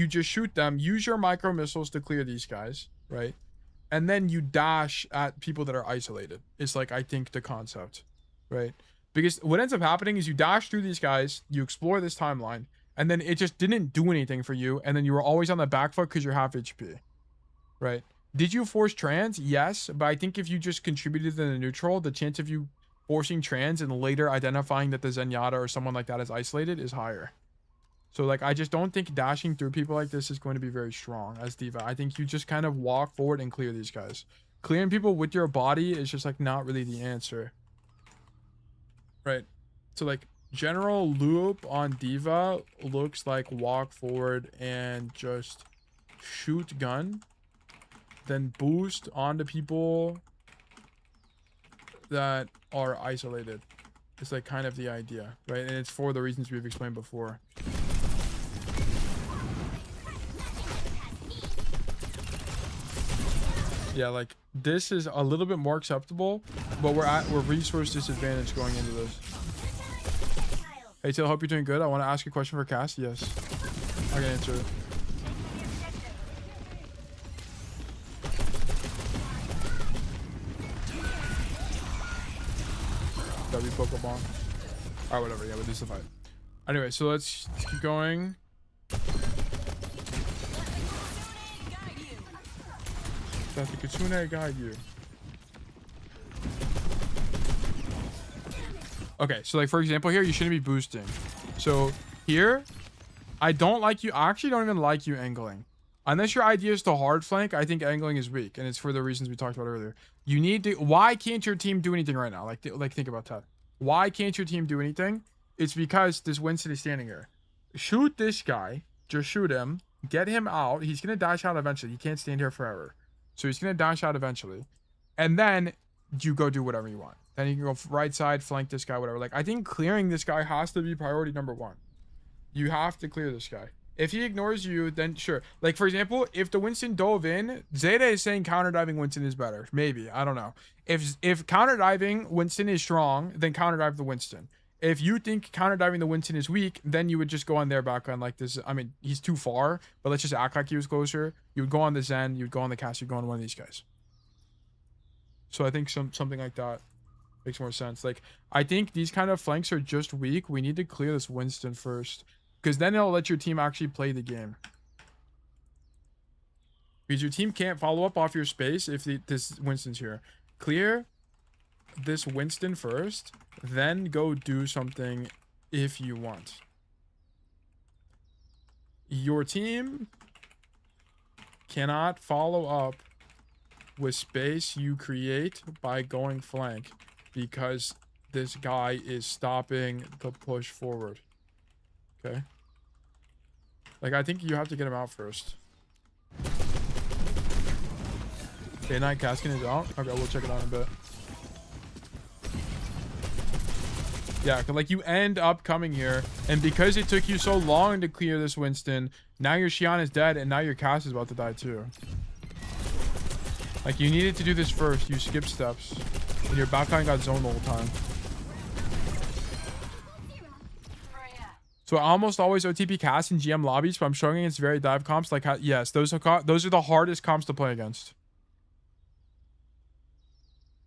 just shoot them, use your micro missiles to clear these guys, right? And then you dash at people that are isolated. It's like I think the concept, right? Because what ends up happening is you dash through these guys, you explore this timeline, and then it just didn't do anything for you, and then you were always on the back foot because you're half HP, right? Did you force trans? Yes, but I think if you just contributed in the neutral, the chance of you forcing trans and later identifying that the Zenyatta or someone like that is isolated is higher. So like I just don't think dashing through people like this is going to be very strong as D.Va. I think you just kind of walk forward and clear these guys. Clearing people with your body is just like not really the answer, right? So like general loop on D.Va looks like walk forward and just shoot gun, then boost onto people that are isolated. It's like kind of the idea, right? And it's for the reasons we've explained before. Yeah, like this is a little bit more acceptable, but we're resource disadvantaged going into this. Hey Till, hope you're doing good. I want to ask you a question for Cass. Yes, I can answer it. W Pokeball. Alright, whatever. Yeah, but this is the fight. Anyway, so let's keep going. Let the Kitsune guide you. Okay, so like for example here, you shouldn't be boosting. So here, I don't like you. I actually don't even like you angling. Unless your idea is to hard flank, I think angling is weak, and it's for the reasons we talked about earlier. You need to. Why can't your team do anything right now? Like think about that. Why can't your team do anything? It's because this Winston is standing here. Shoot this guy. Just shoot him. Get him out. He's gonna dash out eventually. He can't stand here forever. So he's gonna dash out eventually, and then you go do whatever you want. Then you can go right side, flank this guy, whatever. Like I think clearing this guy has to be priority number one. You have to clear this guy. If he ignores you, then sure. Like, for example, if the Winston dove in, Zeta is saying counter-diving Winston is better. Maybe. I don't know. If counter-diving Winston is strong, then counter-dive the Winston. If you think counter-diving the Winston is weak, then you would just go on their background like this. I mean, he's too far, but let's just act like he was closer. You would go on the Zen, you would go on the Cass, you'd go on one of these guys. So I think something like that makes more sense. Like, I think these kind of flanks are just weak. We need to clear this Winston first, because then it'll let your team actually play the game. Because your team can't follow up off your space if this Winston's here. Clear this Winston first, then go do something if you want. Your team cannot follow up with space you create by going flank, because this guy is stopping the push forward. Okay. Like, I think you have to get him out first. Okay, Night Caskin is out. Okay, we'll check it out in a bit. Yeah, cause like you end up coming here, and because it took you so long to clear this Winston, now your Shion is dead, and now your Cass is about to die too. Like, you needed to do this first. You skipped steps, and your backline got zoned the whole time. So I almost always OTP Cass in GM lobbies, but I'm showing it's very dive comps. Like, yes, those are the hardest comps to play against.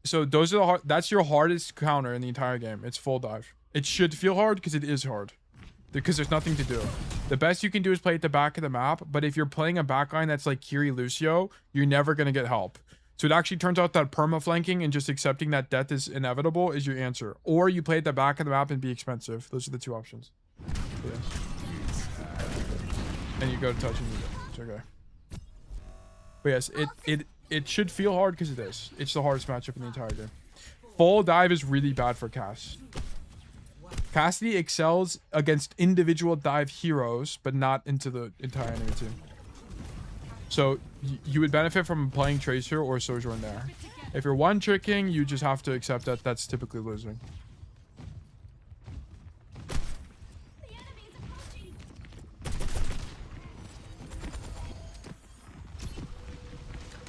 So those are that's your hardest counter in the entire game. It's full dive. It should feel hard because it is hard, because there's nothing to do. The best you can do is play at the back of the map, but if you're playing a backline that's like Kiri Lucio, you're never going to get help. So it actually turns out that perma flanking and just accepting that death is inevitable is your answer. Or you play at the back of the map and be expensive. Those are the two options. Yes. And you go to touch and you go. It's okay. But yes, it should feel hard because it is. It's the hardest matchup in the entire game. Full dive is really bad for Cass. Cassidy excels against individual dive heroes, but not into the entire enemy team. So you would benefit from playing Tracer or Sojourn there. If you're one tricking, you just have to accept that that's typically losing.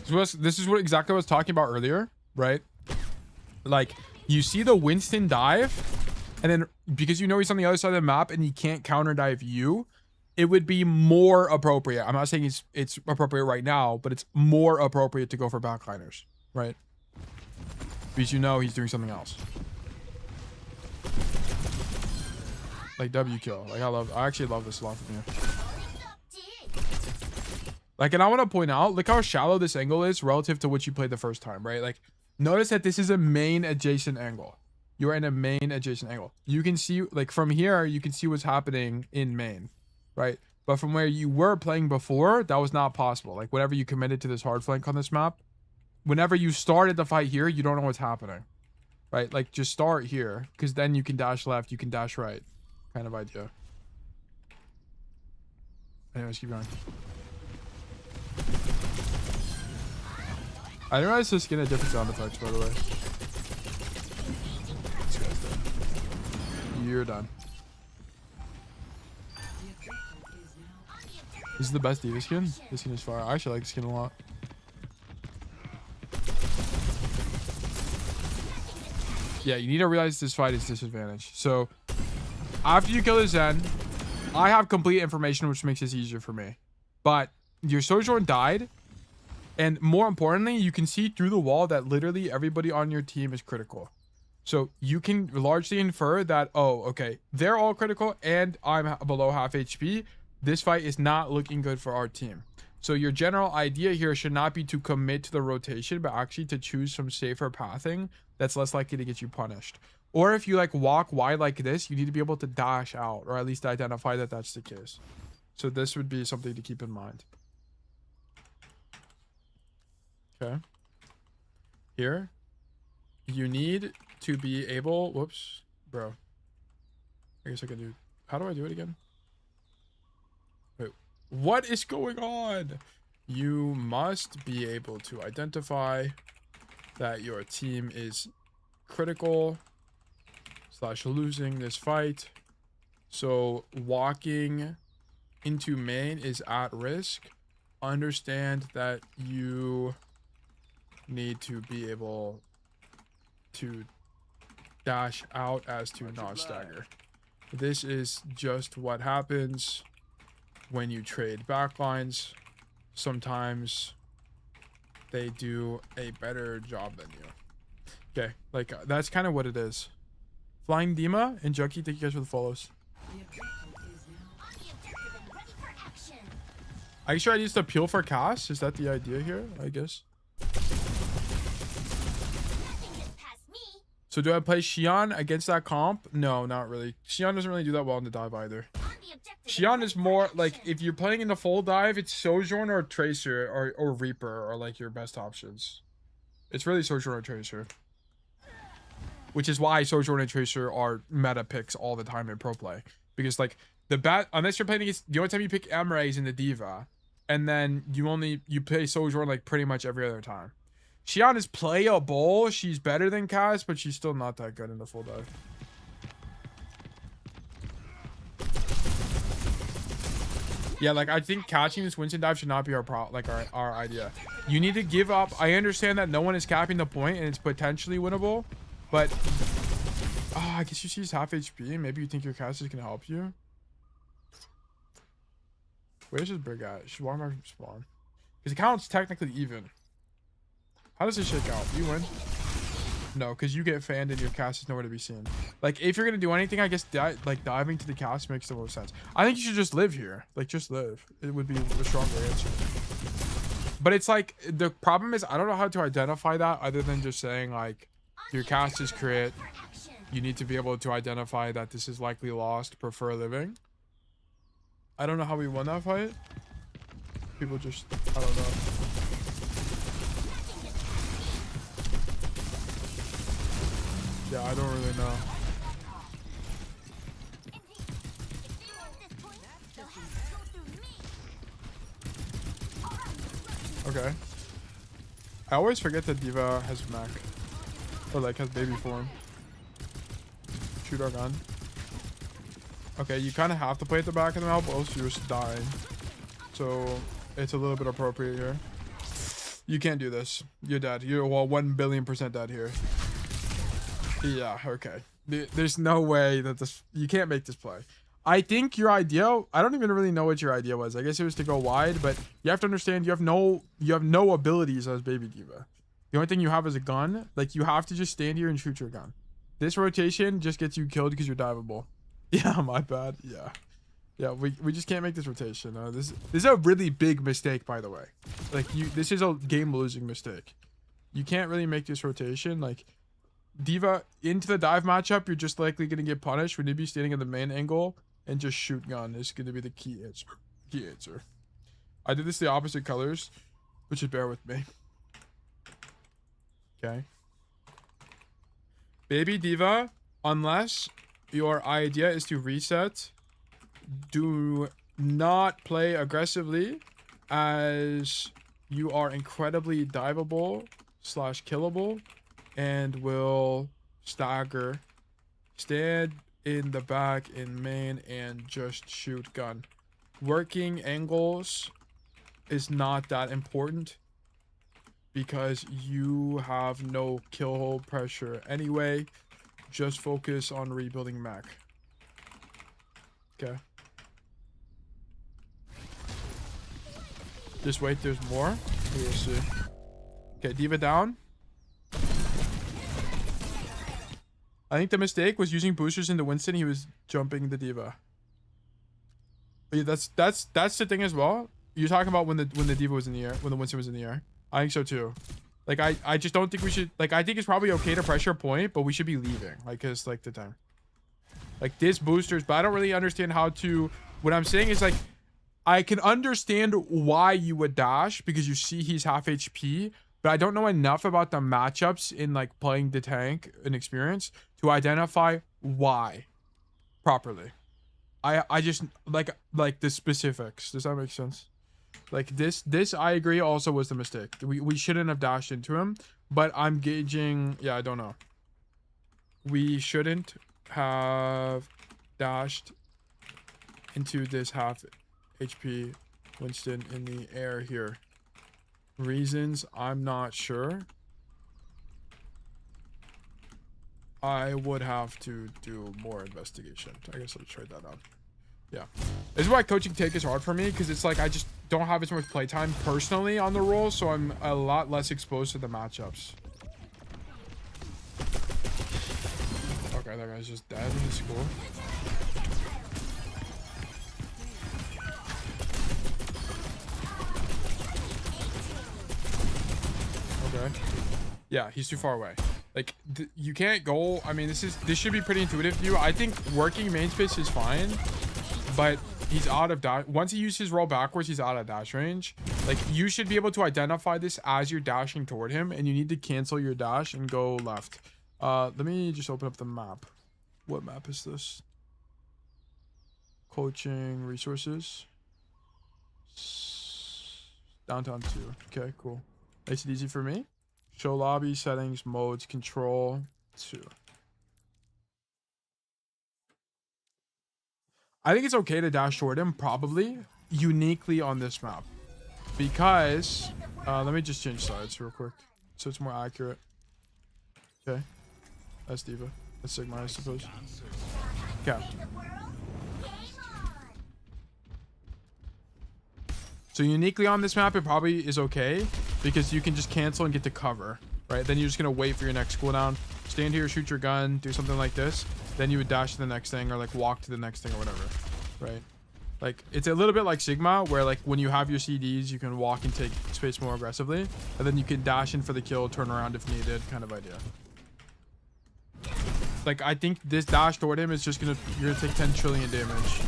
So this is what exactly what I was talking about earlier, right? Like, you see the Winston dive, and then because you know he's on the other side of the map and he can't counter dive you, it would be more appropriate. I'm not saying it's appropriate right now, but it's more appropriate to go for backliners, right? Because you know he's doing something else. Like W kill. Like I actually love this a lot from you. Like, and I want to point out, look how shallow this angle is relative to what you played the first time, right? Like, notice that this is a main adjacent angle. You're in a main adjacent angle. You can see, like, from here, you can see what's happening in main, right? But from where you were playing before, that was not possible. Like, whenever you committed to this hard flank on this map, whenever you started the fight here, you don't know what's happening, right? Like, just start here, because then you can dash left, you can dash right, kind of idea. Anyways, keep going. I didn't realize this skin had different sound effects, by the way. This guy's done. You're done. This is the best D.Va skin. This skin is fire. I actually like the skin a lot. Yeah, you need to realize this fight is disadvantaged. So, after you kill the Zen, I have complete information, which makes this easier for me. But your Sojourn died. And more importantly, you can see through the wall that literally everybody on your team is critical. So you can largely infer that, oh, okay, they're all critical and I'm below half HP. This fight is not looking good for our team. So your general idea here should not be to commit to the rotation, but actually to choose some safer pathing that's less likely to get you punished. Or if you like walk wide like this, you need to be able to dash out, or at least identify that that's the case. So this would be something to keep in mind. Okay. Here, you need to be able, whoops, bro. I guess I can do, how do I do it again? Wait, what is going on? You must be able to identify that your team is critical / losing this fight. So walking into main is at risk. Understand that you need to be able to dash out as to not stagger. This is just what happens when you trade backlines. Sometimes they do a better job than you. Okay, like that's kind of what it is. Flying D.Va and Junkie, thank you guys for the follows. Are you sure I need to peel for cast? Is that the idea here? I guess. So do I play Shion against that comp? No, not really. Shion doesn't really do that well in the dive either. Shion is more like, if you're playing in the full dive, it's Sojourn or Tracer or Reaper are like your best options. It's really Sojourn or Tracer. Which is why Sojourn and Tracer are meta picks all the time in pro play. Because like unless you're playing against, the only time you pick Emre is in the D.Va. And then you play Sojourn like pretty much every other time. Shion is playable. She's better than Cass, but she's still not that good in the full dive. Yeah, like I think catching this Winston dive should not be our idea. You need to give up. I understand that no one is capping the point and it's potentially winnable, but I guess you see he's half HP. Maybe you think your Cass is gonna help you. Where's his brig at? Should walk back from spawn. Because the count's technically even. How does it shake out? Do you win? No, because you get fanned and your cast is nowhere to be seen. Like, if you're going to do anything, I guess diving to the cast makes the most sense. I think you should just live here. Like, just live. It would be a stronger answer. But it's like, the problem is, I don't know how to identify that other than just saying, like, your cast is crit. You need to be able to identify that this is likely lost, prefer living. I don't know how we won that fight. People just, I don't know. Yeah, I don't really know. Okay. I always forget that D.Va has mech. Or like has baby form. Shoot our gun. Okay, you kind of have to play at the back of the map, or else you're just dying. So it's a little bit appropriate here. You can't do this. You're dead. You're, well, 1 billion% dead here. Yeah, okay. There's no way that this... You can't make this play. I think your idea... I don't even really know what your idea was. I guess it was to go wide, but you have to understand you have no abilities as baby D.Va. The only thing you have is a gun. Like, you have to just stand here and shoot your gun. This rotation just gets you killed because you're diveable. Yeah, my bad. Yeah. Yeah, we just can't make this rotation. This is a really big mistake, by the way. Like, this is a game-losing mistake. You can't really make this rotation. Like, D.Va, into the dive matchup, you're just likely going to get punished when you be standing in the main angle and just shoot gun is going to be the key answer. I did this the opposite colors, but just bear with me. Okay. Baby D.Va, unless your idea is to reset, do not play aggressively, as you are incredibly diveable / killable and will stagger. Stand in the back in main and just shoot gun. Working angles is not that important because you have no kill hold pressure anyway. Just focus on rebuilding mech. Okay. Just wait, there's more. We'll see. Okay, D.Va down. I think the mistake was using boosters into Winston. He was jumping the D.Va. Yeah, that's the thing as well. You're talking about when the D.Va was in the air, when the Winston was in the air. I think so too. Like I just don't think we should, like, I think it's probably okay to pressure point, but we should be leaving, like, cause like the time. Like this boosters, but I don't really understand how to. What I'm saying is, like, I can understand why you would dash because you see he's half HP, but I don't know enough about the matchups in like playing the tank and experience to identify why properly. I just like the specifics. Does that make sense? Like this I agree also was the mistake. We shouldn't have dashed into him, but I'm gauging, yeah, I don't know. We shouldn't have dashed into this half HP Winston in the air here. Reasons, I'm not sure. I would have to do more investigation. I guess I'll try that out. Yeah. This is why coaching take is hard for me, because it's like I just don't have as much playtime personally on the role, so I'm a lot less exposed to the matchups. Okay, that guy's just dead. He's cool. Okay. Yeah, he's too far away. Like, you can't go. I mean, this should be pretty intuitive to you. I think working main space is fine, but he's out of dash. Once he uses his roll backwards, he's out of dash range. Like, you should be able to identify this as you're dashing toward him, and you need to cancel your dash and go left. Let me just open up the map. What map is this? Coaching resources. Downtown 2. Okay, cool. Makes it easy for me. Show lobby settings, modes, control 2. I think it's okay to dash toward him, probably uniquely on this map, because let me just change sides real quick so it's more accurate. Okay, that's D.Va. That's Sigma, I suppose. Okay. So uniquely on this map, it probably is okay because you can just cancel and get to cover, right? Then you're just gonna wait for your next cooldown, stand here, shoot your gun, do something like this. Then you would dash to the next thing or like walk to the next thing or whatever, right? Like, it's a little bit like Sigma, where like when you have your CDs, you can walk and take space more aggressively, and then you can dash in for the kill, turn around if needed, kind of idea. Like, I think this dash toward him is just you're gonna take 10 trillion damage,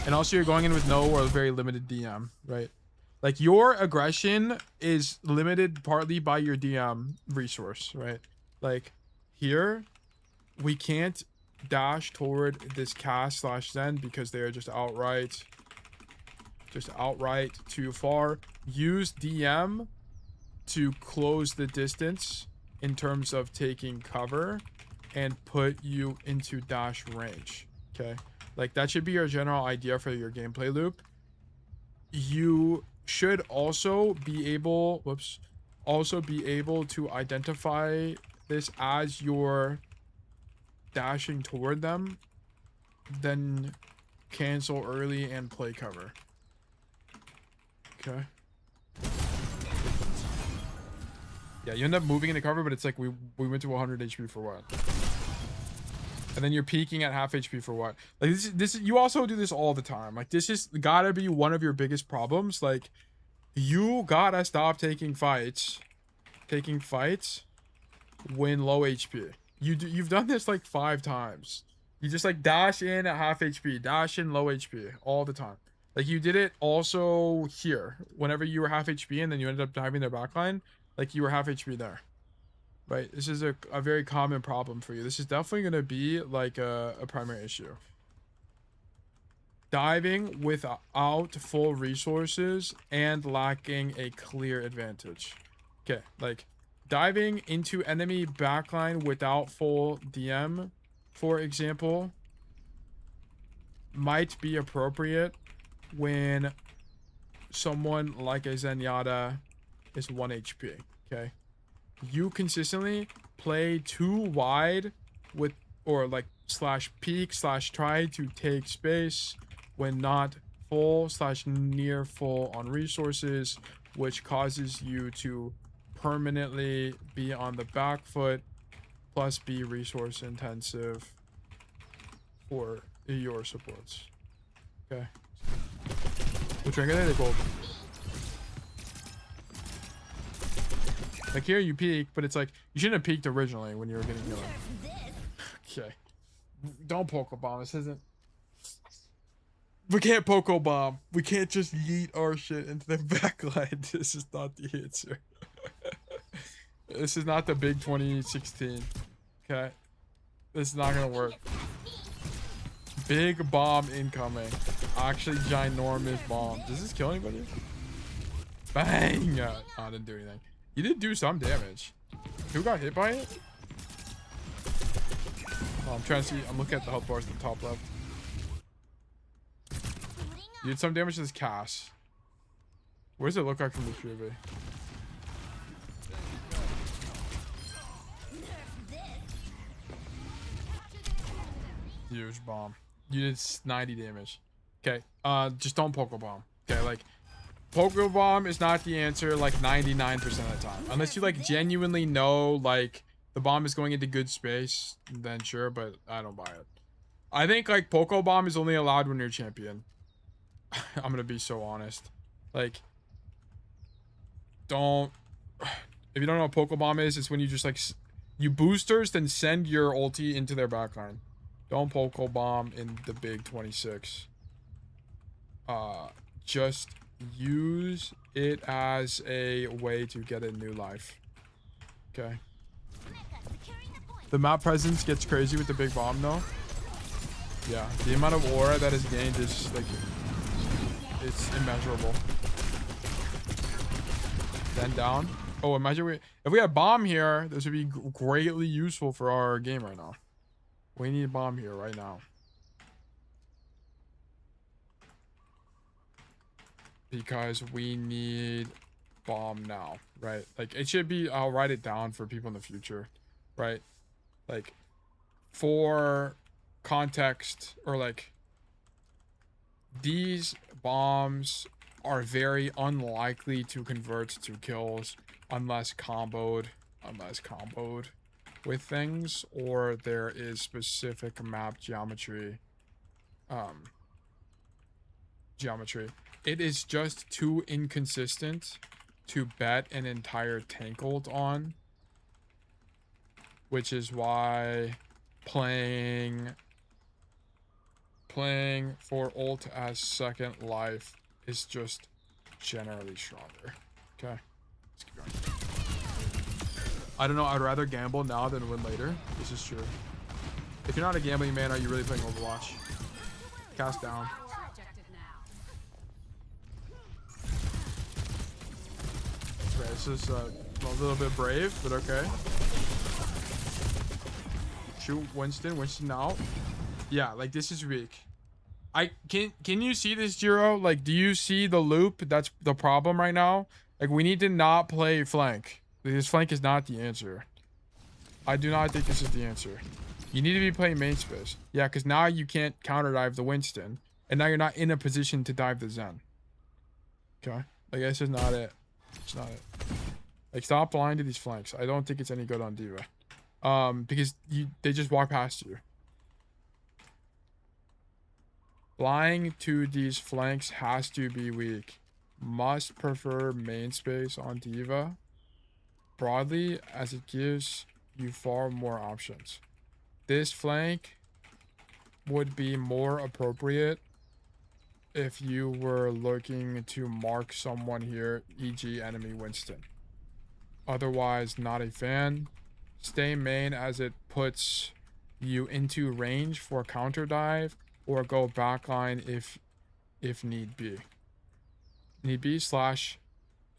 and also you're going in with no or very limited DM, right? Like, your aggression is limited partly by your DM resource, right? Like, here, we can't dash toward this cast / Zen because they are just outright too far. Use DM to close the distance in terms of taking cover and put you into dash range. Okay, like that should be your general idea for your gameplay loop. You should also be able to identify this as you're dashing toward them, then cancel early and play cover. Okay. Yeah, you end up moving into cover, but it's like we went to 100 HP for what? And then you're peaking at half HP for what? Like this you also do this all the time. Like this is gotta be one of your biggest problems. Like you gotta stop taking fights when low HP. You've done this like 5 times. You just like dash in at half HP, dash in low HP all the time. Like you did it also here whenever you were half HP and then you ended up diving their backline. Like you were half HP there, right? This is a very common problem for you. This is definitely going to be like a primary issue. Diving without full resources and lacking a clear advantage. Okay, like diving into enemy backline without full DM, for example, might be appropriate when someone like a Zenyatta is 1 HP. Okay, you consistently play too wide with, or like slash peek slash try to take space when not full slash near full on resources, which causes you to permanently be on the back foot plus be resource intensive for your supports. Okay, which rank are they? Gold. Like here you peak, but it's like you shouldn't have peaked originally when you were getting healed. Okay, don't poke bomb. This isn't. We can't poke bomb. We can't just yeet our shit into the backline. This is not the answer. This is not the big 2016. Okay, this is not gonna work. Big bomb incoming. Actually, ginormous bomb. Does this kill anybody? Bang! Oh, I didn't do anything. You did do some damage. Who got hit by it? Oh, I'm trying to see. I'm looking at the health bars at the top left. You did some damage to this Cass. Where does it look like from this POV? Huge bomb. You did 90 damage. Okay. Just don't poke bomb. Okay, like poke bomb is not the answer like 99% of the time. Unless you like genuinely know like the bomb is going into good space, then sure, but I don't buy it. I think like poke bomb is only allowed when you're champion. I'm gonna be so honest. Like, don't. If you don't know what poke bomb is, it's when you just like you boosters then send your ulti into their backline. Don't poke bomb in the big 26. Just use it as a way to get a new life. Okay. The map presence gets crazy with the big bomb though. Yeah, the amount of aura that is gained is like, it's immeasurable. Then down. Oh, imagine if we had bomb here, this would be greatly useful for our game right now. We need a bomb here right now. Because we need bomb now, right? Like it should be, I'll write it down for people in the future, right? Like for context, or like these bombs are very unlikely to convert to kills unless comboed with things, or there is specific map geometry. It is just too inconsistent to bet an entire tank ult on, which is why playing for ult as second life is just generally stronger. Okay, let's keep going. I don't know, I'd rather gamble now than win later. This is true. If you're not a gambling man, are you really playing Overwatch? Cast down. Right. This is a little bit brave, but okay. Shoot Winston. Winston out. Yeah, like this is weak. Can you see this, Jiro? Like, do you see the loop? That's the problem right now. Like, we need to not play flank. This flank is not the answer. I do not think this is the answer. You need to be playing main space. Yeah, because now you can't counter dive the Winston. And now you're not in a position to dive the Zen. Okay? Like, this is not it. It's not it. Like, stop flying to these flanks. I don't think it's any good on D.Va. Because they just walk past you. Flying to these flanks has to be weak. Must prefer main space on D.Va broadly, as it gives you far more options. This flank would be more appropriate if you were looking to mark someone here, e.g. enemy Winston. Otherwise, not a fan. Stay main as it puts you into range for counter dive, or go backline if need be. Need be slash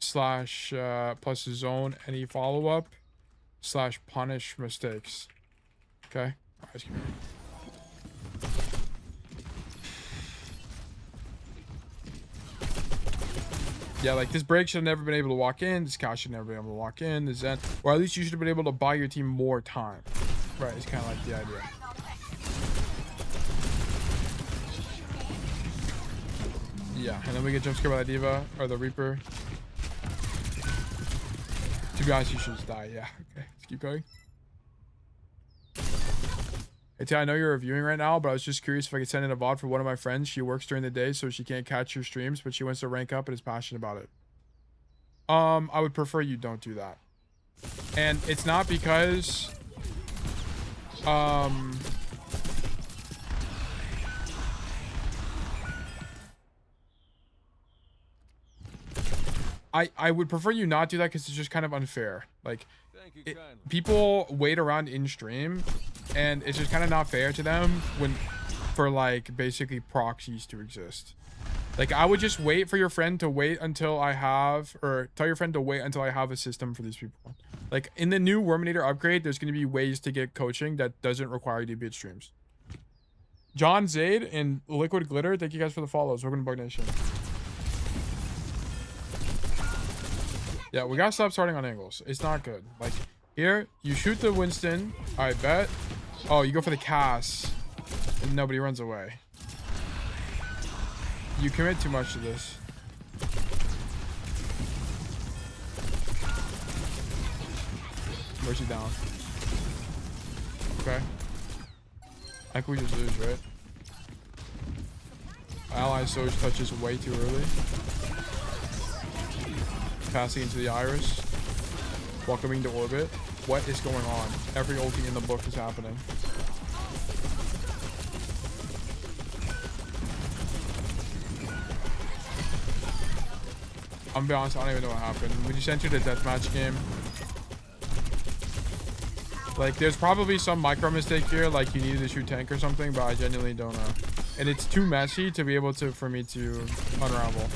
plus zone any follow-up slash punish mistakes. Okay? Alright, yeah, like this break should have never been able to walk in. This cow should never been able to walk in. The Zen, or at least you should have been able to buy your team more time. Right, it's kind of like the idea. Yeah, and then we get jump scared by the D.Va or the Reaper. To be honest, you should just die. Yeah, okay, let's keep going. Hey, Ty, I know you're reviewing right now, but I was just curious if I could send in a VOD for one of my friends. She works during the day, so she can't catch your streams, but she wants to rank up and is passionate about it. I would prefer you don't do that. And it's not because I would prefer you not do that, because it's just kind of unfair. Like, people wait around in stream, and it's just kind of not fair to them for like basically proxies to exist. Like, I would just wait for your friend to wait until I have, or tell your friend to wait until I have a system for these people. Like, in the new Worminator upgrade, there's going to be ways to get coaching that doesn't require you to be at streams. John Zaid and Liquid Glitter, thank you guys for the follows. Welcome to Bug Nation. Yeah, we gotta stop starting on angles. It's not good. Like, here, you shoot the Winston. I bet. Oh, you go for the cast. And nobody runs away. You commit too much to this. Mercy down. Okay. I think we just lose, right? Ally Soj touches way too early. Passing into the Iris. Welcoming to orbit. What is going on? Every ulti in the book is happening. I'm gonna be honest, I don't even know what happened. We just entered a deathmatch game. Like, there's probably some micro mistake here, like you needed to shoot tank or something, but I genuinely don't know. And it's too messy to be able to, for me to unravel.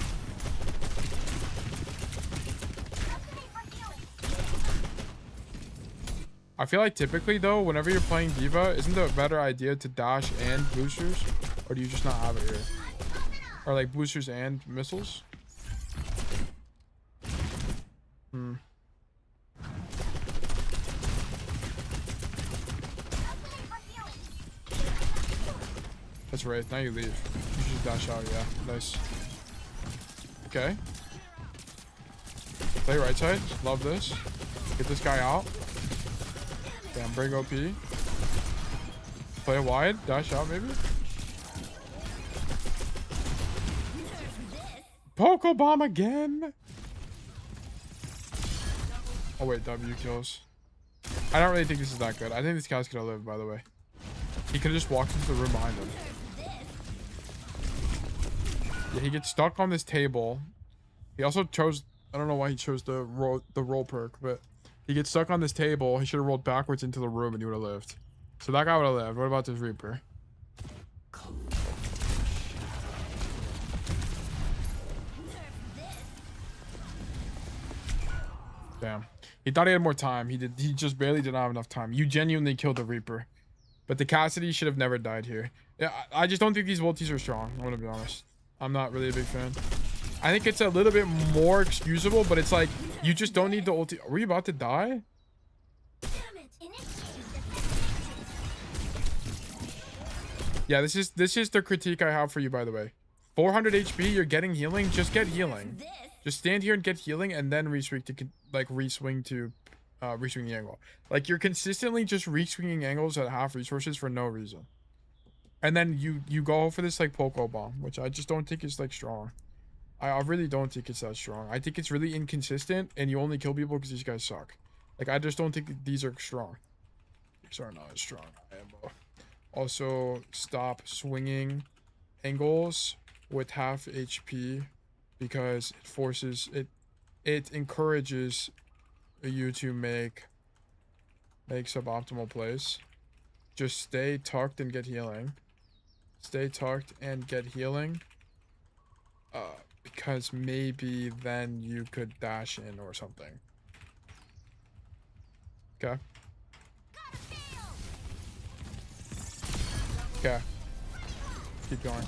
I feel like typically though, whenever you're playing D.Va, isn't it a better idea to dash and boosters? Or do you just not have it here? Or like boosters and missiles? That's right, now you leave. You should just dash out, yeah. Nice. Okay. Play right side. Love this. Get this guy out. Damn, bring OP. Play wide. Dash out, maybe. Poke bomb again. Oh, wait. W kills. I don't really think this is that good. I think this guy's gonna live, by the way. He could have just walked into the room behind him. Yeah, he gets stuck on this table. He also chose... I don't know why he chose the roll perk, but... He gets stuck on this table. He should have rolled backwards into the room and he would have lived. So that guy would have lived. What about this Reaper? Damn. He thought he had more time. He just barely did not have enough time. You genuinely killed the Reaper. But the Cassidy should have never died here. Yeah, I just don't think these ultis are strong. I'm gonna be honest. I'm not really a big fan. I think it's a little bit more excusable, but it's like you just don't need the ulti. Were you about to die? Yeah, this is the critique I have for you, by the way. 400 HP, you're getting healing. Just get healing. Just stand here and get healing, and then reswing to reswing the angle. Like you're consistently just reswinging angles at half resources for no reason. And then you go for this like Poco Bomb, which I just don't think is like strong. I really don't think it's that strong. I think it's really inconsistent, and you only kill people because these guys suck. Like I just don't think these are strong. These are not as strong. Also, stop swinging angles with half HP because it forces it encourages you to make suboptimal plays. Just stay tucked and get healing. Stay tucked and get healing. Because maybe then you could dash in or something. Okay. Okay. Keep going.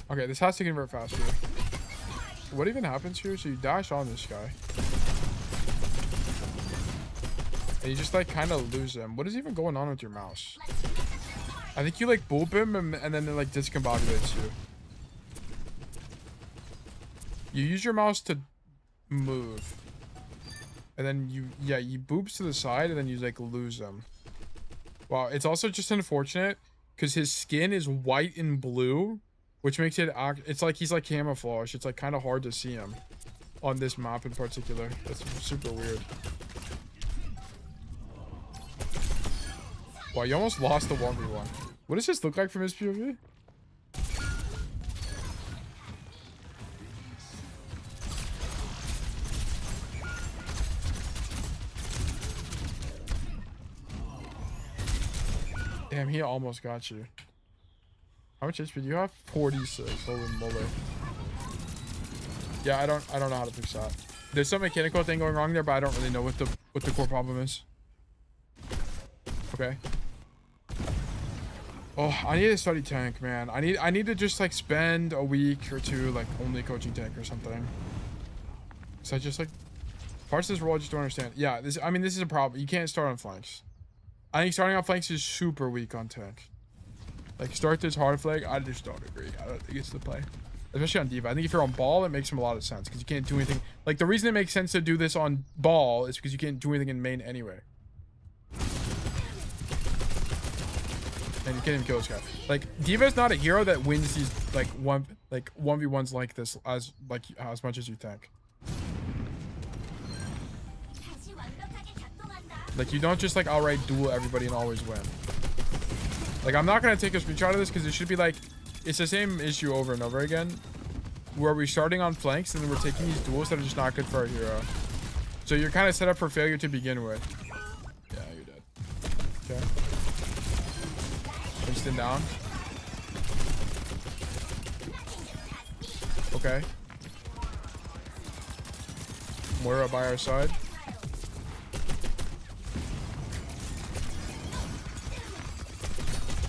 Okay, this has to convert faster. What even happens here? So you dash on this guy. And you just like kind of lose him. What is even going on with your mouse? I think you like boop him and then it like discombobulates you. You use your mouse to move. And then you boops to the side and then you like lose him. Wow, it's also just unfortunate because his skin is white and blue, which makes it it's like he's like camouflage. It's like kind of hard to see him on this map in particular. That's super weird. Wow, you almost lost the 1v1. What does this look like from his POV? Damn, he almost got you. How much HP do you have? 46. Holy moly. Yeah, I don't know how to fix that. There's some mechanical thing going wrong there, but I don't really know what the core problem is. Okay. Oh, I need to study tank, man. I need to just like spend a week or two like only coaching tank or something. So I just like parts of this role I just don't understand. Yeah, this is a problem. You can't start on flanks. I think starting on flanks is super weak on tank. Like start this hard flank, I just don't agree. I don't think it's the play. Especially on D.Va. I think if you're on ball, it makes some a lot of sense because you can't do anything. Like the reason it makes sense to do this on ball is because you can't do anything in main anyway. And you can't even kill this guy. Like D.Va's not a hero that wins these like 1v1s like this as much as you think. Like you don't just like outright duel everybody and always win. Like I'm not gonna take a screenshot of this because it should be like it's the same issue over and over again. Where we're starting on flanks and then we're taking these duels that are just not good for our hero. So you're kind of set up for failure to begin with. Yeah, you're dead. Okay. Instant down. Okay. Moira by our side.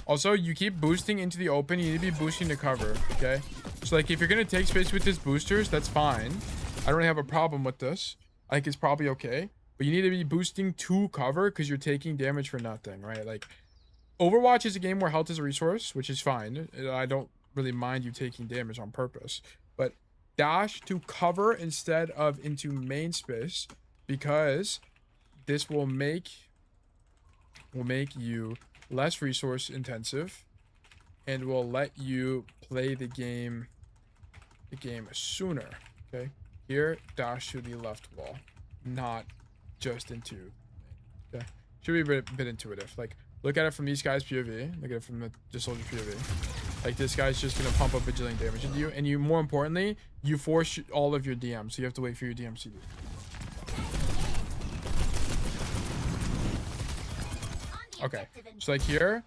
Also, you keep boosting into the open. You need to be boosting to cover, okay? So, like, if you're going to take space with his boosters, that's fine. I don't really have a problem with this. I think it's probably okay. But you need to be boosting to cover because you're taking damage for nothing, right? Like, Overwatch is a game where health is a resource, which is fine. I don't really mind you taking damage on purpose. But dash to cover instead of into main space because this will make you less resource intensive and will let you play the game sooner. Okay, here dash to the left wall, not just into. Okay, should be a bit intuitive. Like look at it from these guys POV, look at it from the soldier POV. Like this guy's just gonna pump up vigilante damage into you, and you more importantly you force all of your DMs, so you have to wait for your DMs to do. Okay, so like here,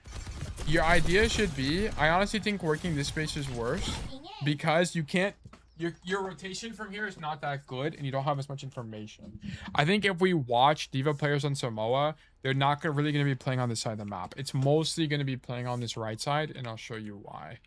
your idea should be, I honestly think working this space is worse because you can't your rotation from here is not that good, and you don't have as much information. I think if we watch D.Va players on Samoa, they're not really going to be playing on this side of the map. It's mostly going to be playing on this right side, and I'll show you why.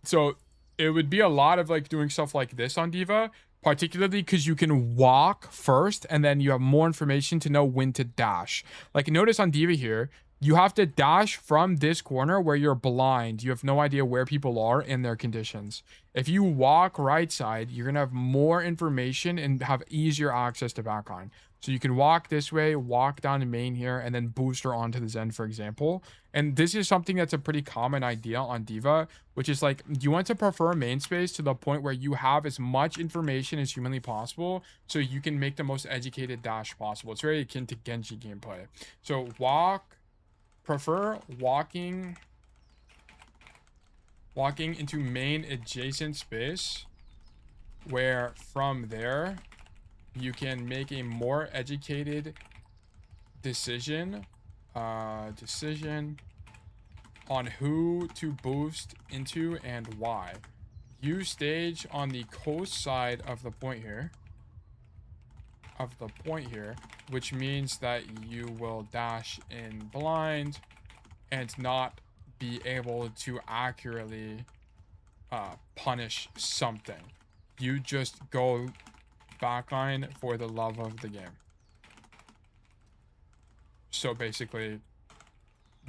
So it would be a lot of like doing stuff like this on D.Va, particularly because you can walk first, and then you have more information to know when to dash. Like notice on D.Va here, you have to dash from this corner where you're blind. You have no idea where people are in their conditions. If you walk right side, you're going to have more information and have easier access to backline. So you can walk this way, walk down to main here, and then booster onto the Zen, for example. And this is something that's a pretty common idea on D.Va, which is like, you want to prefer main space to the point where you have as much information as humanly possible so you can make the most educated dash possible. It's very akin to Genji gameplay. So prefer walking into main adjacent space, where from there you can make a more educated decision on who to boost into and why. You stage on the coast side of the point here, which means that you will dash in blind and not be able to accurately punish something. You just go backline for the love of the game. So basically,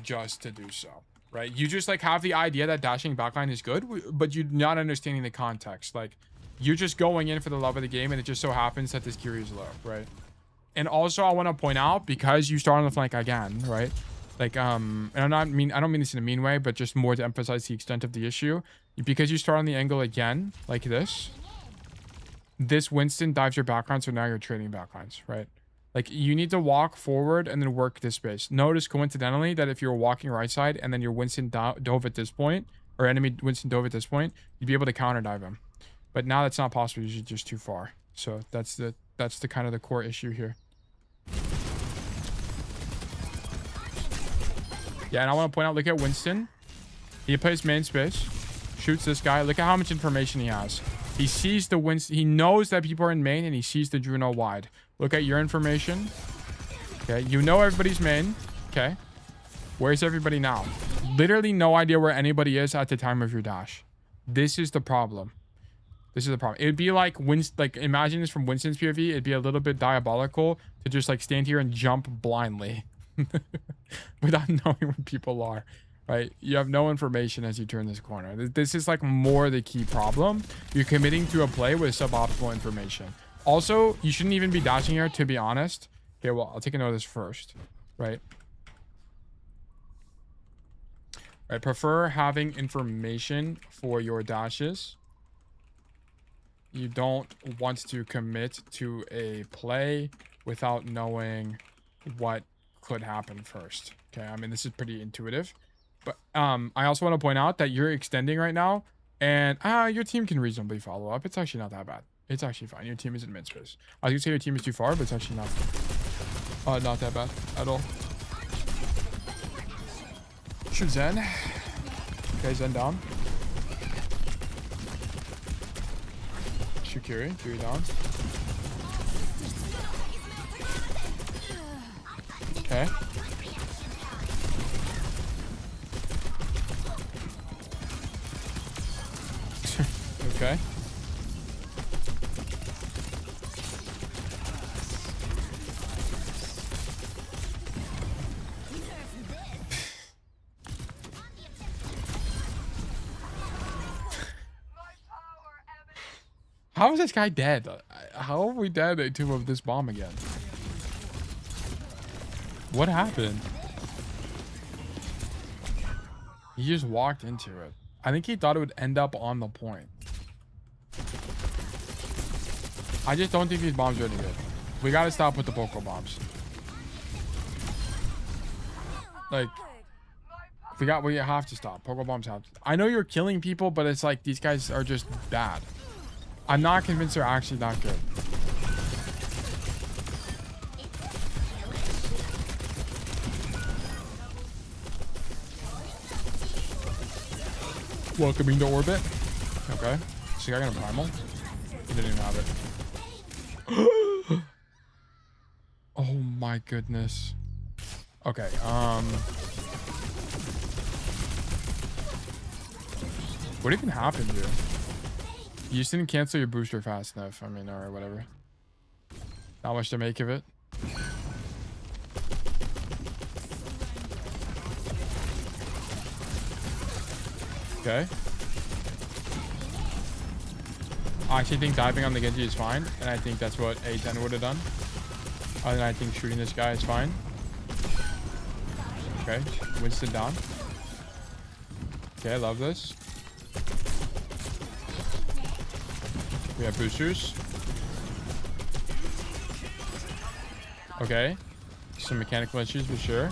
just to do so, right? You just like have the idea that dashing backline is good, but you're not understanding the context. Like, you're just going in for the love of the game, and it just so happens that this Curie is low, right? And also, I want to point out, because you start on the flank again, right? Like, and I don't mean this in a mean way, but just more to emphasize the extent of the issue. Because you start on the angle again, like this Winston dives your backline, so now you're trading backlines, right? Like, you need to walk forward and then work this space. Notice, coincidentally, that if you're walking right side and then your Winston dove at this point, or enemy Winston dove at this point, you'd be able to counter dive him. But now that's not possible. You're just too far. So that's the kind of the core issue here. Yeah, and I want to point out, look at Winston. He plays main space, shoots this guy. Look at how much information he has. He sees the Winston. He knows that people are in main, and he sees the Juno wide. Look at your information. Okay, you know everybody's main. Okay, where's everybody now? Literally no idea where anybody is at the time of your dash. This is the problem. It would be like imagine this from Winston's POV. It'd be a little bit diabolical to just like stand here and jump blindly without knowing where people are, right? You have no information as you turn this corner. This is like more the key problem. You're committing to a play with suboptimal information. Also, you shouldn't even be dashing here, to be honest. Okay, well, I'll take a note of this first, right? Right, prefer having information for your dashes. You don't want to commit to a play without knowing what could happen first. Okay, I mean, this is pretty intuitive. But I also want to point out that you're extending right now, and your team can reasonably follow up. It's actually not that bad. It's actually fine. Your team is in mid space. I was gonna say your team is too far, but it's actually not that bad at all. Shoot Zen. Okay, Zen down. Shoot Curie down. Okay. Okay. How is this guy dead? How are we dead to this bomb again? What happened? He just walked into it. I think he thought it would end up on the point. I just don't think these bombs are any good. We gotta stop with the Poco bombs. Like, we have to stop. Poco bombs have to. I know you're killing people, but it's like these guys are just bad. I'm not convinced they're actually not good. Welcoming to orbit. Okay. the guy gonna primal? He didn't even have it. Oh my goodness. Okay, what even happened here? You just didn't cancel your booster fast enough. I mean, or whatever. Not much to make of it. Okay. I actually think diving on the Genji is fine, and I think that's what A10 would have done. And I think shooting this guy is fine. Okay, Winston down. Okay, I love this. We have boosters. Okay. Some mechanical issues for sure.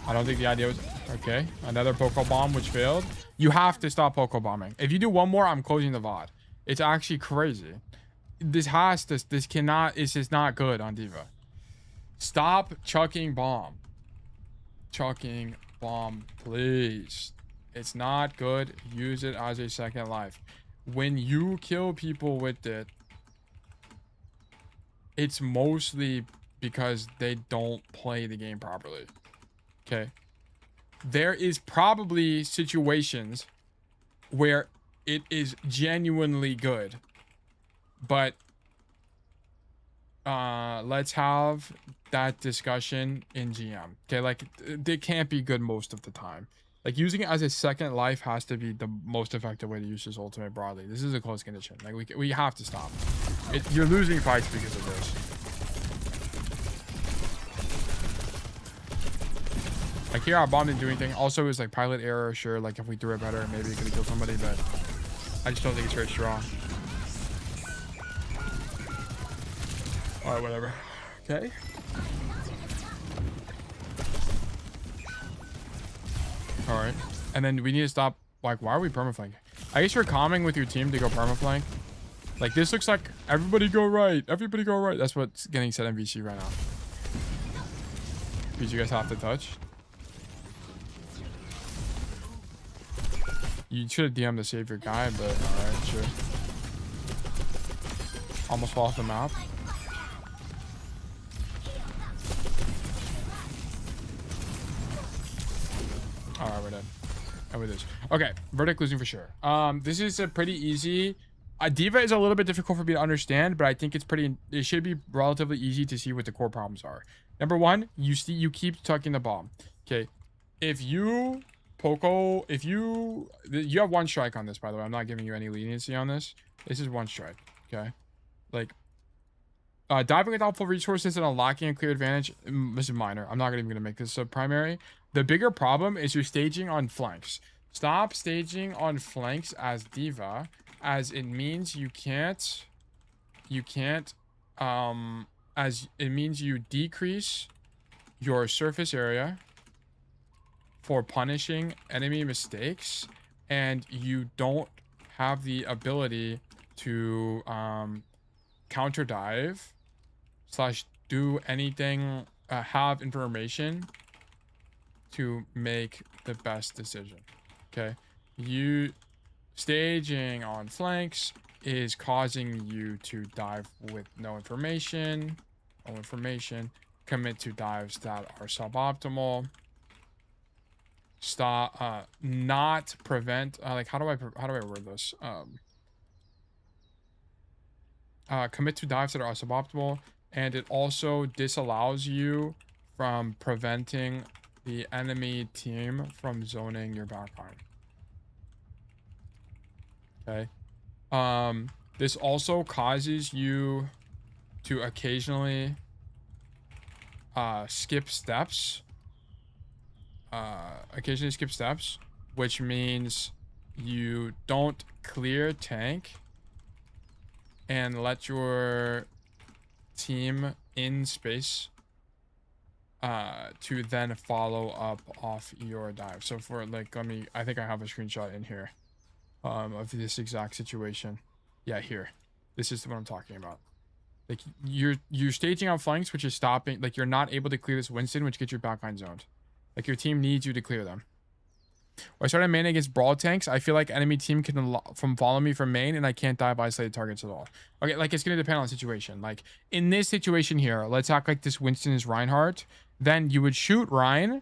I don't think the idea was... Okay. Another Poco Bomb, which failed. You have to stop Poco Bombing. If you do one more, I'm closing the VOD. It's actually crazy. This cannot... It's just not good on D.Va. Stop chucking bomb. Chucking bomb, please. It's not good. Use it as a second life. When you kill people with it, it's mostly because they don't play the game properly. Okay. There is probably situations where it is genuinely good, but let's have that discussion in GM. Okay, like they can't be good most of the time. Like using it as a second life has to be the most effective way to use this ultimate broadly. This is a close condition. Like we have to stop. You're losing fights because of this. Like here, our bomb didn't do anything. Also, it was like pilot error. Sure, like if we threw it better, maybe it could have killed somebody, but I just don't think it's very strong. All right, whatever. Okay. All right, and then we need to stop. Like, why are we permaflank? I guess you're calming with your team to go permaflank. Like this looks like everybody go right. Everybody go right. That's what's getting said in VC right now. Because you guys have to touch. You should have DM'd to save your guy, but alright, sure. Almost fall off the map. Alright, we're dead. And with this. Okay, verdict losing for sure. This is a pretty easy. D.Va is a little bit difficult for me to understand, but I think it should be relatively easy to see what the core problems are. Number one, you keep tucking the bomb. Okay, if you Poco, you have one strike on this, by the way. I'm not giving you any leniency on this. This is one strike. Okay, like diving without full resources and unlocking a clear advantage. This is minor. I'm not even gonna make this a primary. The bigger problem is you're staging on flanks. Stop staging on flanks as D.Va, as it means you can't as it means you decrease your surface area for punishing enemy mistakes, and you don't have the ability to counter dive / do anything, have information to make the best decision. Okay, you staging on flanks is causing you to dive with no information, commit to dives that are suboptimal, stop not prevent like how do I word this, commit to dives that are suboptimal, and it also disallows you from preventing the enemy team from zoning your backline. Okay. This also causes you to occasionally skip steps. Which means you don't clear tank and let your team in space to then follow up off your dive. So for like, I think I have a screenshot in here of this exact situation. Yeah, here. This is what I'm talking about. Like you're staging on flanks, which is stopping, like you're not able to clear this Winston, which gets your backline zoned. Like your team needs you to clear them. When I started main against brawl tanks, I feel like enemy team can from follow me from main and I can't die by isolated targets at all. Okay, like it's gonna depend on the situation. Like in this situation here, let's act like this Winston is Reinhardt. Then you would shoot Ryan,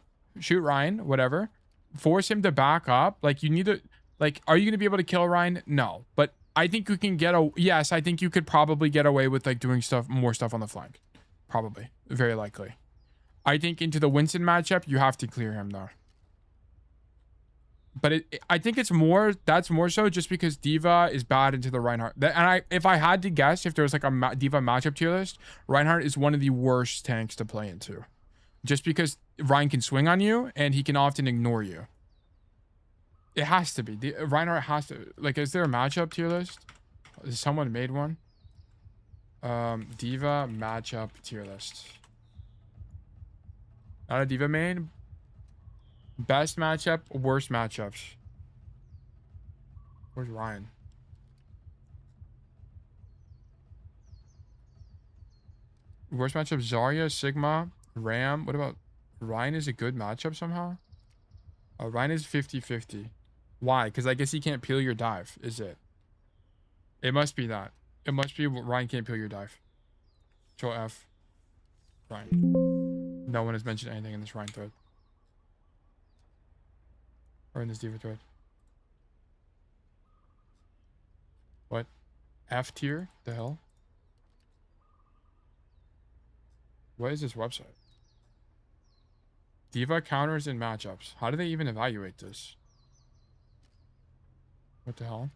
whatever. Force him to back up. Like you need to, like, are you gonna be able to kill Ryan? No, but I think you can get a, yes, I think you could probably get away with like doing more stuff on the flank. Probably, very likely. I think into the Winston matchup, you have to clear him though. But I think it's more, that's more so just because D.Va is bad into the Reinhardt. And if I had to guess, if there was like a D.Va matchup tier list, Reinhardt is one of the worst tanks to play into. Just because Ryan can swing on you and he can often ignore you. It has to be. Reinhardt has to, like, is there a matchup tier list? Has someone made one? D.Va matchup tier list. Not a D.Va main. Best matchup, worst matchups. Where's Ryan? Worst matchup, Zarya, Sigma, Ram. What about Ryan? Is a good matchup somehow? Ryan is 50-50. Why? Because I guess he can't peel your dive, is it? It must be that. It must be Ryan can't peel your dive. Control F. Ryan. No one has mentioned anything in this Ryan thread. Or in this D.Va thread. What? F tier? The hell? What is this website? D.Va counters in matchups. How do they even evaluate this? What the hell?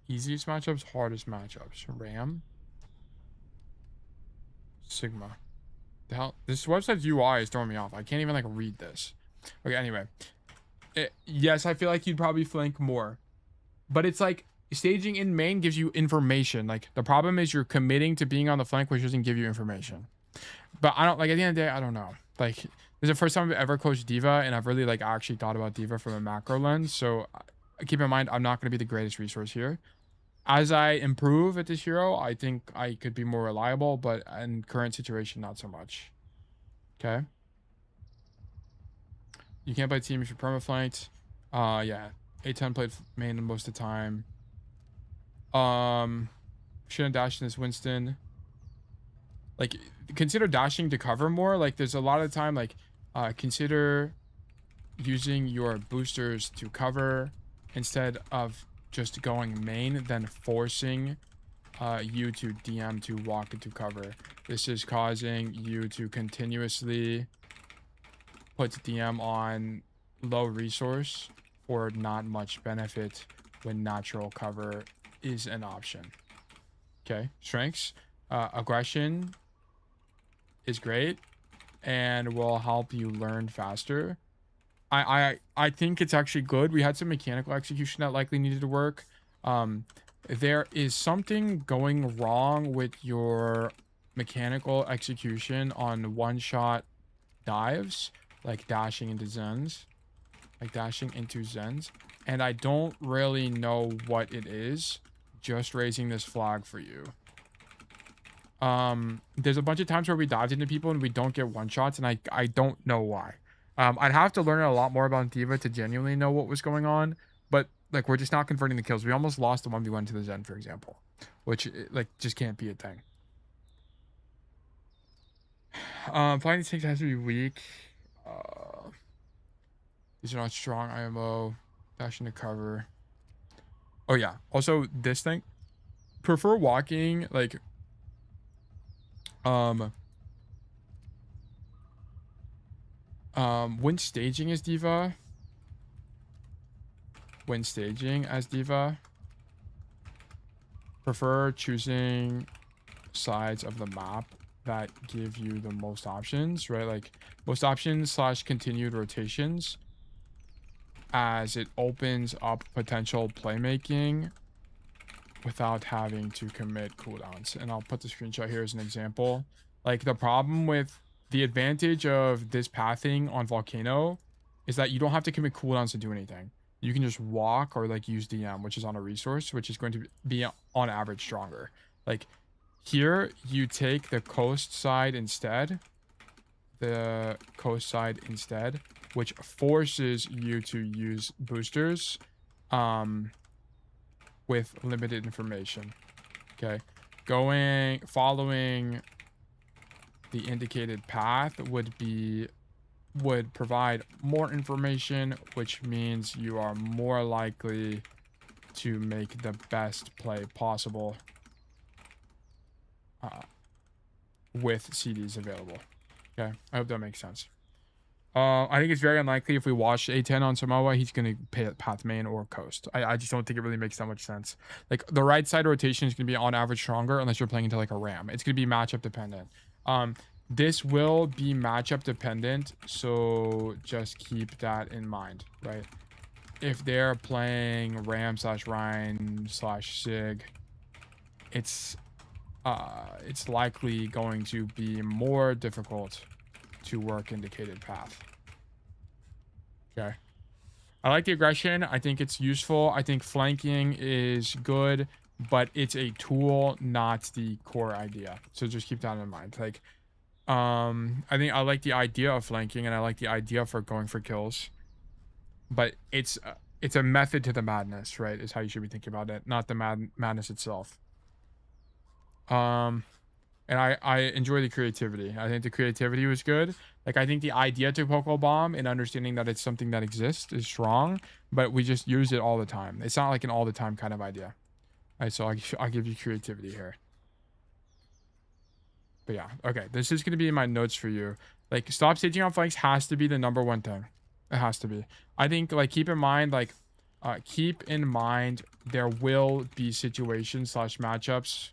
Easiest matchups, hardest matchups. Ram. Sigma. The hell? This website's UI is throwing me off. I can't even like read this. Okay, anyway. Yes, I feel like you'd probably flank more. But it's like staging in main gives you information. Like the problem is you're committing to being on the flank, which doesn't give you information. But I don't, like, at the end of the day, I don't know. Like this is the first time I've ever coached D.Va, and I've really like actually thought about D.Va from a macro lens. So keep in mind, I'm not going to be the greatest resource here. As I improve at this hero, I think I could be more reliable, but in current situation, not so much. Okay. You can't play team if you're permaflanked. Yeah. A10 played main most of the time. Shouldn't dash in this Winston. Like, consider dashing to cover more. Like, there's a lot of time, like, consider using your boosters to cover instead of just going main, then forcing you to DM to walk into cover. This is causing you to continuously put DM on low resource or not much benefit when natural cover is an option. Okay, strengths. Aggression is great and will help you learn faster. I think it's actually good. We had some mechanical execution that likely needed to work. There is something going wrong with your mechanical execution on one-shot dives, like dashing into Zens. And I don't really know what it is. Just raising this flag for you. There's a bunch of times where we dived into people and we don't get one-shots, and I don't know why. I'd have to learn a lot more about D.Va to genuinely know what was going on, but like we're just not converting the kills. We almost lost the 1v1 to the Zen, for example, which like just can't be a thing. Finding tanks has to be weak. These are not strong. IMO, dashing to cover. Oh yeah. Also, this thing. Prefer walking like. When staging as D.Va. Prefer choosing sides of the map that give you the most options, right? Like most options / continued rotations, as it opens up potential playmaking without having to commit cooldowns. And I'll put the screenshot here as an example. Like the problem with the advantage of this pathing on Volcano is that you don't have to commit cooldowns to do anything. You can just walk or like use DM, which is on a resource, which is going to be on average stronger. Like here, you take the coast side instead. which forces you to use boosters with limited information. Okay, following the indicated path would provide more information, which means you are more likely to make the best play possible with CDs available. Okay, I hope that makes sense. I think it's very unlikely if we watch A10 on Samoa, he's going to pay path main or coast. I just don't think it really makes that much sense. Like, the right side rotation is going to be on average stronger unless you're playing into like a ram. It's going to be matchup dependent. This will be matchup dependent, so just keep that in mind, right? If they're playing ram / Rhine / Sig, it's likely going to be more difficult to work indicated path. Okay, I like the aggression. I think it's useful. I think flanking is good, but it's a tool, not the core idea. So just keep that in mind. Like, I think I like the idea of flanking, and I like the idea for going for kills, but it's a method to the madness, right? Is how you should be thinking about it, not the madness itself. And I enjoy the creativity. I think the creativity was good. Like, I think the idea to Poco Bomb and understanding that it's something that exists is strong, but we just use it all the time. It's not like an all the time kind of idea. All right, so I'll give you creativity here. But yeah, okay. This is going to be in my notes for you. Like, stop staging on flanks has to be the #1 thing. It has to be. I think, like, keep in mind there will be situations / matchups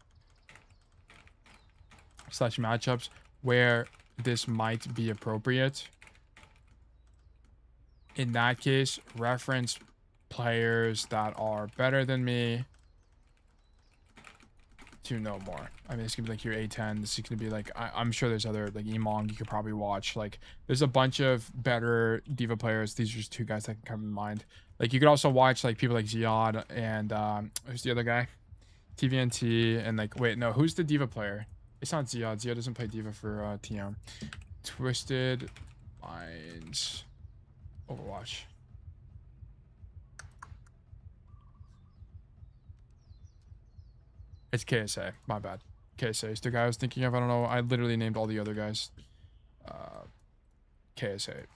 where this might be appropriate. In that case, reference players that are better than me to know more. I mean, it's gonna be like your A10. This is gonna be like, I'm sure there's other, like, Emong you could probably watch. Like, there's a bunch of better D.Va players. These are just two guys that can come in mind. Like, you could also watch like people like Ziad and who's the other guy? TVNT and like, wait, no, who's the D.Va player? It's not Ziad. Ziad doesn't play D.Va for TM. Twisted Minds Overwatch. It's KSA. My bad. KSA is the guy I was thinking of. I don't know. I literally named all the other guys. KSA.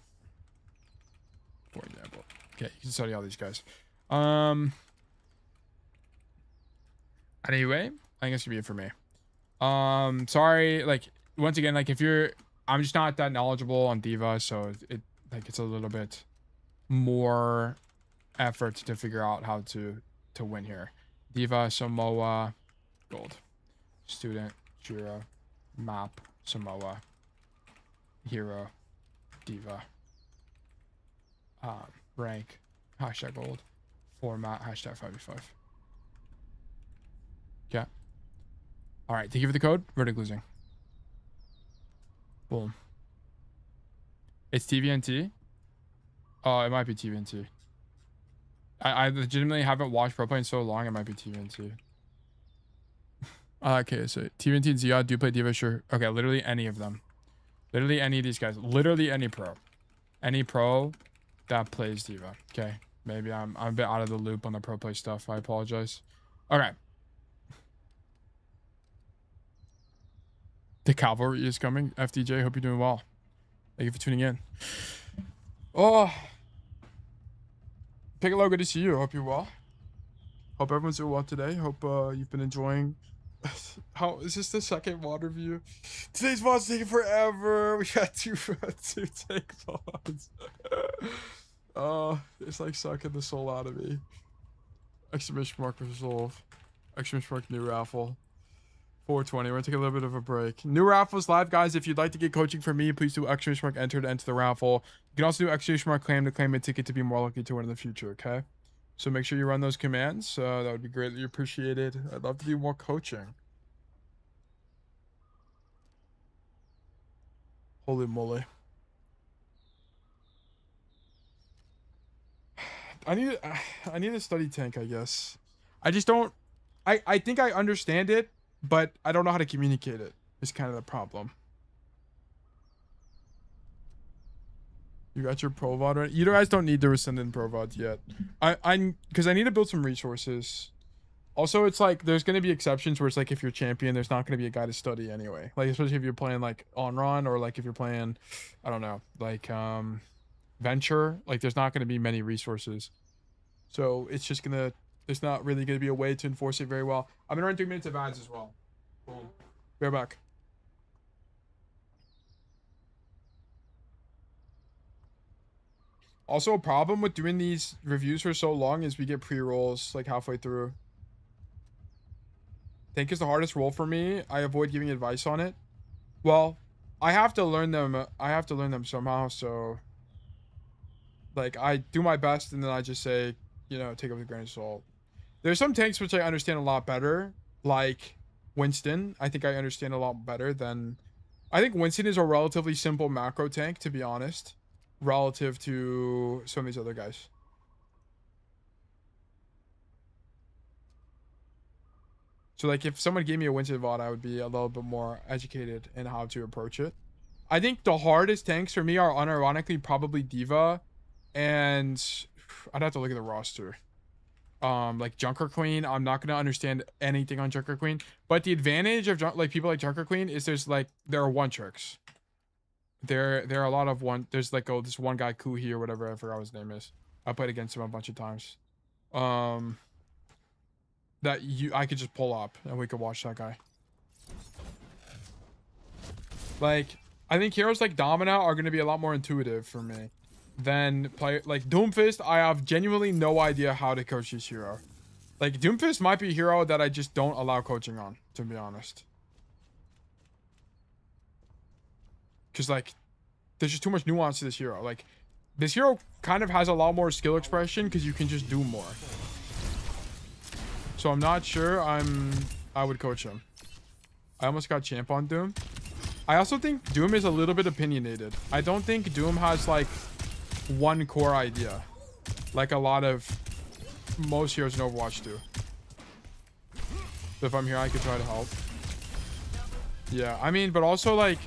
For example. Okay, you can study all these guys. Anyway, I think that's gonna be it for me. Sorry, like, once again, like, I'm just not that knowledgeable on D.Va, so it's a little bit more effort to figure out how to win here. D.Va, Samoa, gold. Student, Jira, map, Samoa, hero, D.Va. Rank, #gold, format, #5v5. Yeah. All right, thank you for the code. Verdict losing. Boom. It's TVNT. Oh, it might be TVNT. I legitimately haven't watched pro play in so long. It might be TVNT. Okay, so TVNT and Ziad do play D.Va, sure. Okay, literally any of them. Literally any of these guys. Literally any pro. Any pro that plays D.Va. Okay, maybe I'm a bit out of the loop on the pro play stuff. I apologize. Okay. The cavalry is coming. FDJ, hope you're doing well. Thank you for tuning in. Oh, Piccolo, good to see you. Hope you're well. Hope everyone's doing well today. Hope you've been enjoying. How is this the second VOD review? Today's VOD's taking forever. We got two take VODs. Oh, it's like sucking the soul out of me. Exclamation mark resolve. Exclamation mark new raffle. 420. We're gonna take a little bit of a break. New raffles live, guys. If you'd like to get coaching from me, please do exclamation mark enter to enter the raffle. You can also do exclamation mark claim to claim a ticket to be more likely to win in the future. Okay, so make sure you run those commands. That would be greatly appreciated. I'd love to do more coaching. Holy moly! I need a study tank, I guess. I just don't. I think I understand it, but I don't know how to communicate it. Is kind of the problem. You got your pro VOD right? You guys don't need to send in pro VODs yet. Because I need to build some resources. Also, it's like there's going to be exceptions where it's like if you're champion, there's not going to be a guy to study anyway. Like especially if you're playing like Anran or like if you're playing, I don't know, like Venture. Like there's not going to be many resources. So it's just gonna. There's not really going to be a way to enforce it very well. I'm gonna run 3 minutes of ads as well. Boom. Be right back. Also, a problem with doing these reviews for so long is we get pre-rolls like halfway through. Tank is the hardest role for me. I avoid giving advice on it. Well, I have to learn them. I have to learn them somehow. So, like, I do my best, and then I just say, you know, take it with a grain of salt. There's some tanks which I understand a lot better, like Winston. I think I understand a lot better than. I think Winston is a relatively simple macro tank, to be honest, relative to some of these other guys. So like if someone gave me a Winston VOD, I would be a little bit more educated in how to approach it. I think the hardest tanks for me are unironically probably D.Va, and I'd have to look at the roster. Like Junker Queen, I'm not gonna understand anything on Junker Queen, but the advantage of like people like Junker Queen is there are one tricks. There are a lot of one. There's like this one guy Kuhi or whatever, I forgot what his name is. I played against him a bunch of times. That I could just pull up and we could watch that guy. Like I think heroes like Domina are gonna be a lot more intuitive for me than play like Doomfist. I have genuinely no idea how to coach this hero. Like Doomfist might be a hero that I just don't allow coaching on, to be honest. Because like there's just too much nuance to this hero. Like this hero kind of has a lot more skill expression because you can just do more. So I'm not sure I would coach him. I almost got champ on Doom. I also think Doom is a little bit opinionated. I don't think Doom has like one core idea like a lot of most heroes in Overwatch do. So if I'm here, I could try to help. Yeah, I mean, but also like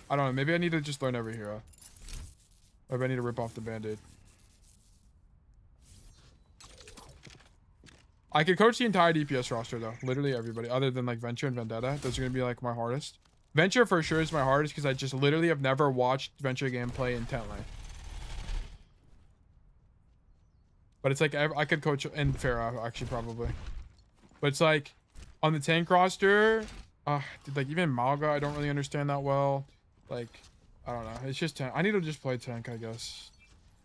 I don't know, maybe I need to just learn every hero. Or maybe I need to rip off the band-aid. I could coach the entire DPS roster though. Literally everybody other than like Venture and Vendetta. Those are gonna be like my hardest. Venture for sure is my hardest because I just literally have never watched Venture gameplay intently. But it's like I could coach in Pharah actually probably. But it's like on the tank roster, like even Malga I don't really understand that well. Like I don't know. It's just tank. I need to just play tank, I guess.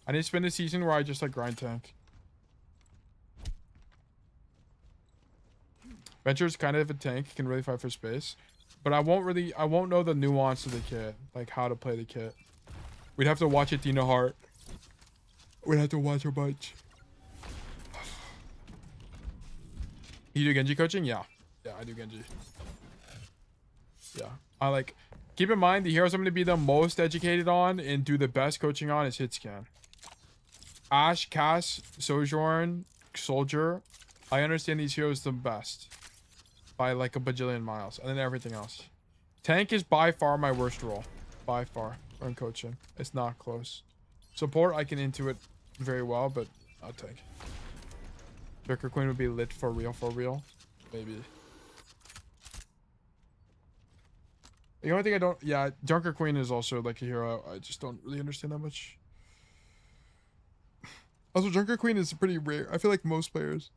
I need to spend a season where I just like grind tank. Venture's kind of a tank, can really fight for space. But I won't know the nuance of the kit, like how to play the kit. We'd have to watch Athena Heart. We'd have to watch a bunch. You do Genji coaching? Yeah. Yeah, I do Genji. Yeah. I like, keep in mind the heroes I'm going to be the most educated on and do the best coaching on is Hitscan. Ashe, Cass, Sojourn, Soldier. I understand these heroes the best. By like a bajillion miles, and then everything else. Tank is by far my worst role, by far. On coaching, it's not close. Support I can intuit very well, but I'll take. Junker Queen would be lit for real, maybe. The only thing I don't, yeah, Junker Queen is also like a hero I just don't really understand that much. Also, Junker Queen is pretty rare. I feel like most players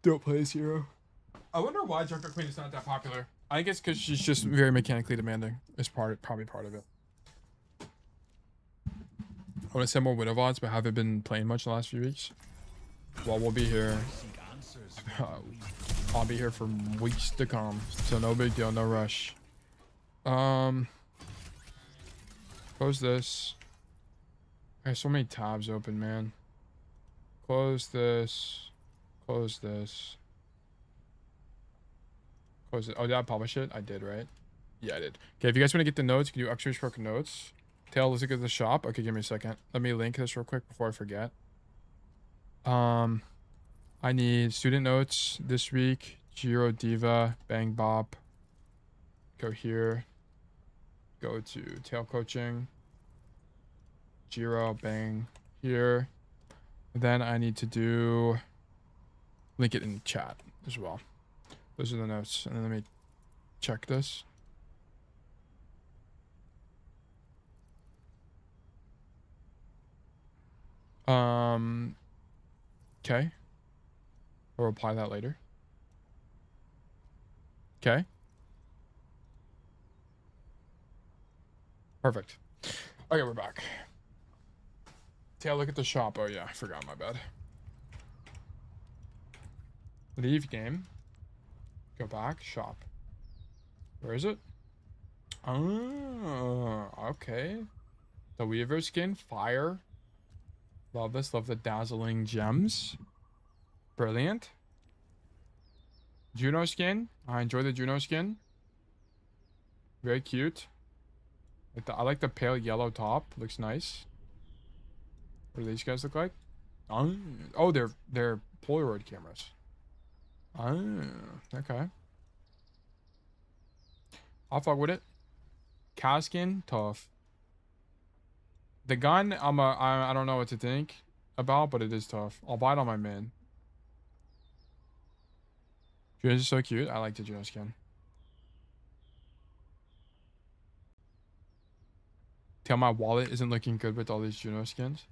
don't play this hero. I wonder why Junker Queen is not that popular. I think it's because she's just very mechanically demanding. It's probably part of it. I want to send more Widow VODs, but haven't been playing much in the last few weeks. Well, we'll be here. I'll be here for weeks to come. So no big deal, no rush. Close this. I have so many tabs open, man. Close this. Close this. Close it. Oh, did I publish it? I did, right? Yeah, I did. Okay, if you guys want to get the notes, you can do extra stroke notes. Tail, let's look at the shop. Okay, give me a second. Let me link this real quick before I forget. I need student notes this week. Jiro, D.Va, Bang Bop. Go here. Go to tail coaching. Jiro, bang, here. Then I need to do link it in the chat as well. Those are the notes. And then let me check this. Okay. I'll reply that later. Okay. Perfect. Okay, we're back. Take a look at the shop. Oh yeah, I forgot, my bad. Leave game. Go back. Shop. Where is it? Oh, okay. The Weaver skin. Fire. Love this. Love the dazzling gems. Brilliant. Juno skin. I enjoy the Juno skin. Very cute. I like the pale yellow top. Looks nice. What do these guys look like? Oh, they're Polaroid cameras. Okay. I'll fuck with it. Caskin, tough. The gun, I don't know what to think about, but it is tough. I'll buy it on my main. Juno's is so cute. I like the Juno skin. Tell my wallet isn't looking good with all these Juno skins.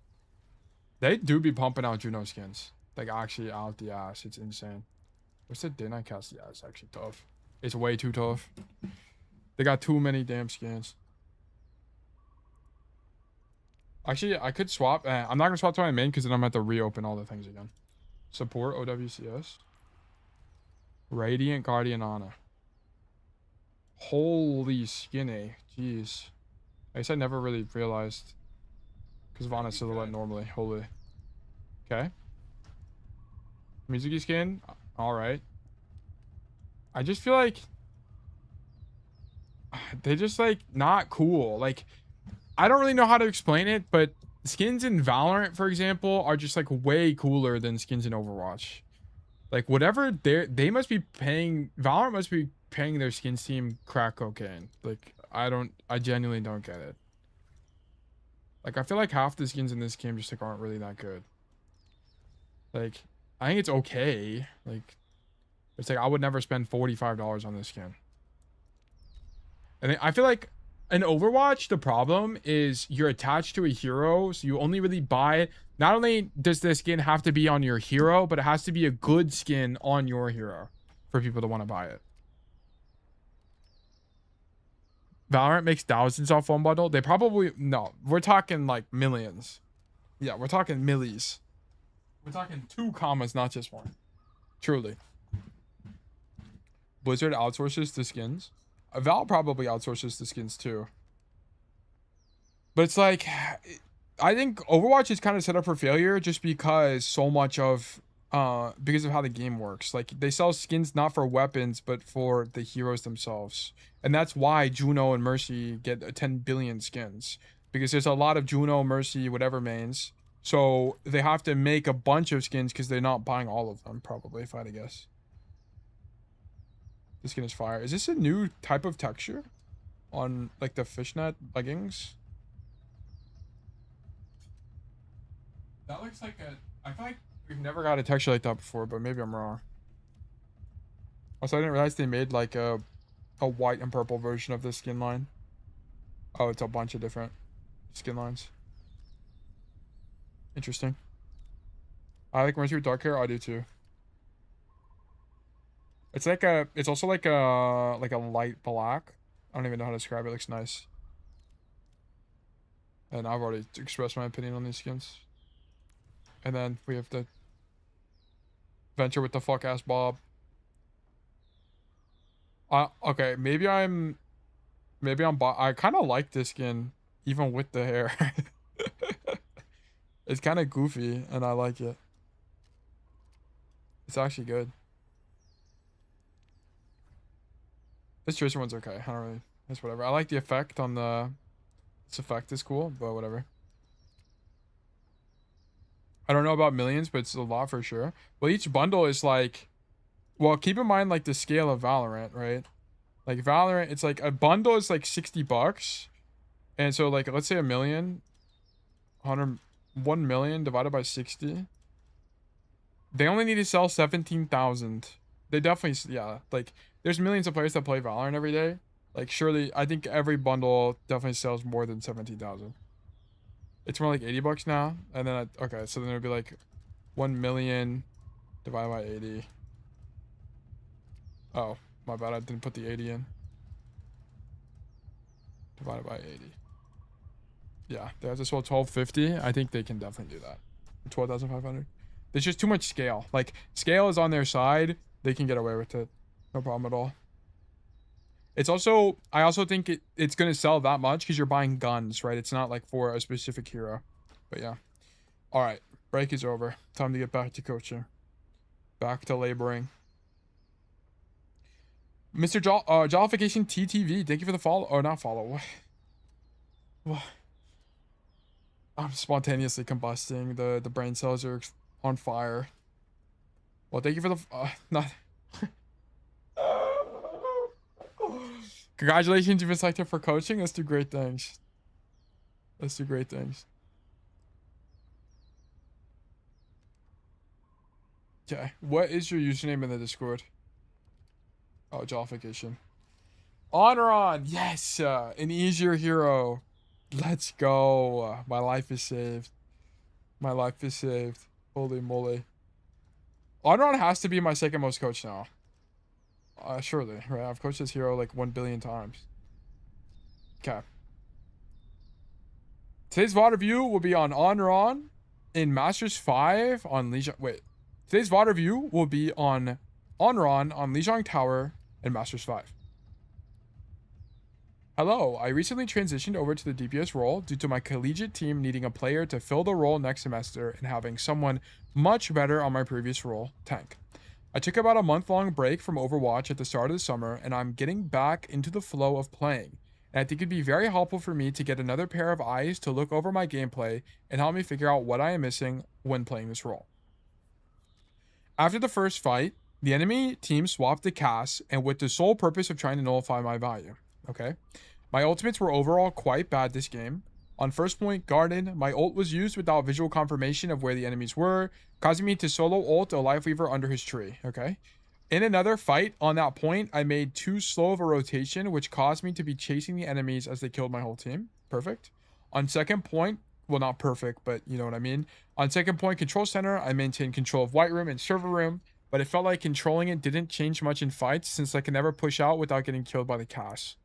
They do be pumping out Juno skins. Like, actually out the ass. It's insane. What's the day night cast? Yeah, it's actually tough. It's way too tough. They got too many damn skins. Actually, I could swap. I'm not going to swap to my main because then I'm going to have to reopen all the things again. Support OWCS. Radiant Guardian Ana. Holy skinny. Jeez. I guess I never really realized. Because of Ana silhouette normally. Holy. Okay. Mizuki skin. Alright. I just feel like they just like not cool. Like, I don't really know how to explain it, but skins in Valorant, for example, are just like way cooler than skins in Overwatch. Like, whatever they must be paying, Valorant must be paying their skins team crack cocaine. Like, I genuinely don't get it. Like, I feel like half the skins in this game just like aren't really that good. Like, I think it's okay. Like, it's like I would never spend $45 on this skin. And I feel like in Overwatch, the problem is you're attached to a hero, so you only really buy it. Not only does the skin have to be on your hero, but it has to be a good skin on your hero for people to want to buy it. Valorant makes thousands off one bundle. They probably, no, we're talking like millions. Yeah, we're talking millies. We're talking 2 commas, not just 1. Truly. Blizzard outsources the skins. Val probably outsources the skins too. But it's like, I think Overwatch is kind of set up for failure just because so much of, because of how the game works. Like, they sell skins not for weapons, but for the heroes themselves. And that's why Juno and Mercy get 10 billion skins. Because there's a lot of Juno, Mercy, whatever mains. So they have to make a bunch of skins because they're not buying all of them, probably, if I had to guess. This skin is fire. Is this a new type of texture on like the fishnet leggings? That looks like a, I feel like we've never got a texture like that before, but maybe I'm wrong. Also, I didn't realize they made like a white and purple version of this skin line. Oh, it's a bunch of different skin lines. Interesting. I like Mercy with dark hair. I do too. It's like a, it's also like a light black. I don't even know how to describe it. It looks nice. And I've already expressed my opinion on these skins. And then we have the venture with the fuck ass Bob. Okay, I kind of like this skin even with the hair. It's kind of goofy and I like it. It's actually good. This Tracer one's okay. I don't really, it's whatever. I like the effect on the, this effect is cool, but whatever. I don't know about millions, but it's a lot for sure. Well, each bundle is like, well, keep in mind like the scale of Valorant, right? Like Valorant, it's like a bundle is like $60. And so like, let's say $1 million. 1 million divided by 60. They only need to sell 17,000. They definitely, yeah, like there's millions of players that play Valorant every day. Like surely, I think every bundle definitely sells more than 17,000. It's more like 80 bucks now. And then, okay, so then it would be like 1 million divided by 80. Oh, my bad. I didn't put the 80 in. Divided by 80. Yeah, they have to sell 1250. I think they can definitely do that. 12,500. There's just too much scale. Like, scale is on their side. They can get away with it. No problem at all. It's also, I also think it's going to sell that much because you're buying guns, right? It's not like for a specific hero. But yeah. All right. Break is over. Time to get back to coaching. Back to laboring. Mr. Jollification TTV, thank you for the follow. Or not follow. What? I'm spontaneously combusting. The brain cells are on fire. Well, thank you for the not. Congratulations, you've been selected for coaching. Let's do great things. Let's do great things. Okay, what is your username in the Discord? Oh, Jollification. Anran, yes, an easier hero. Let's go. My life is saved. My life is saved. Holy moly. Anran has to be my second most coach now. Surely, right? I've coached this hero like 1 billion times. Okay. Today's VOD review will be on Anran in Masters 5 on Lijiang. Wait. Today's VOD review will be on Anran on Lijiang Tower in Masters 5. Hello, I recently transitioned over to the DPS role due to my collegiate team needing a player to fill the role next semester and having someone much better on my previous role, tank. I took about a month-long break from Overwatch at the start of the summer, and I'm getting back into the flow of playing. And I think it'd be very helpful for me to get another pair of eyes to look over my gameplay and help me figure out what I am missing when playing this role. After the first fight, the enemy team swapped the cast, and with the sole purpose of trying to nullify my value. Okay. My ultimates were overall quite bad this game. On first point garden, my ult was used without visual confirmation of where the enemies were, causing me to solo ult a life weaver under his tree. Okay. In another fight on that point, I made too slow of a rotation, which caused me to be chasing the enemies as they killed my whole team. Perfect. On second point, well, not perfect, but you know what I mean. On second point control center, I maintained control of white room and server room, but it felt like controlling it didn't change much in fights since I could never push out without getting killed by the cast.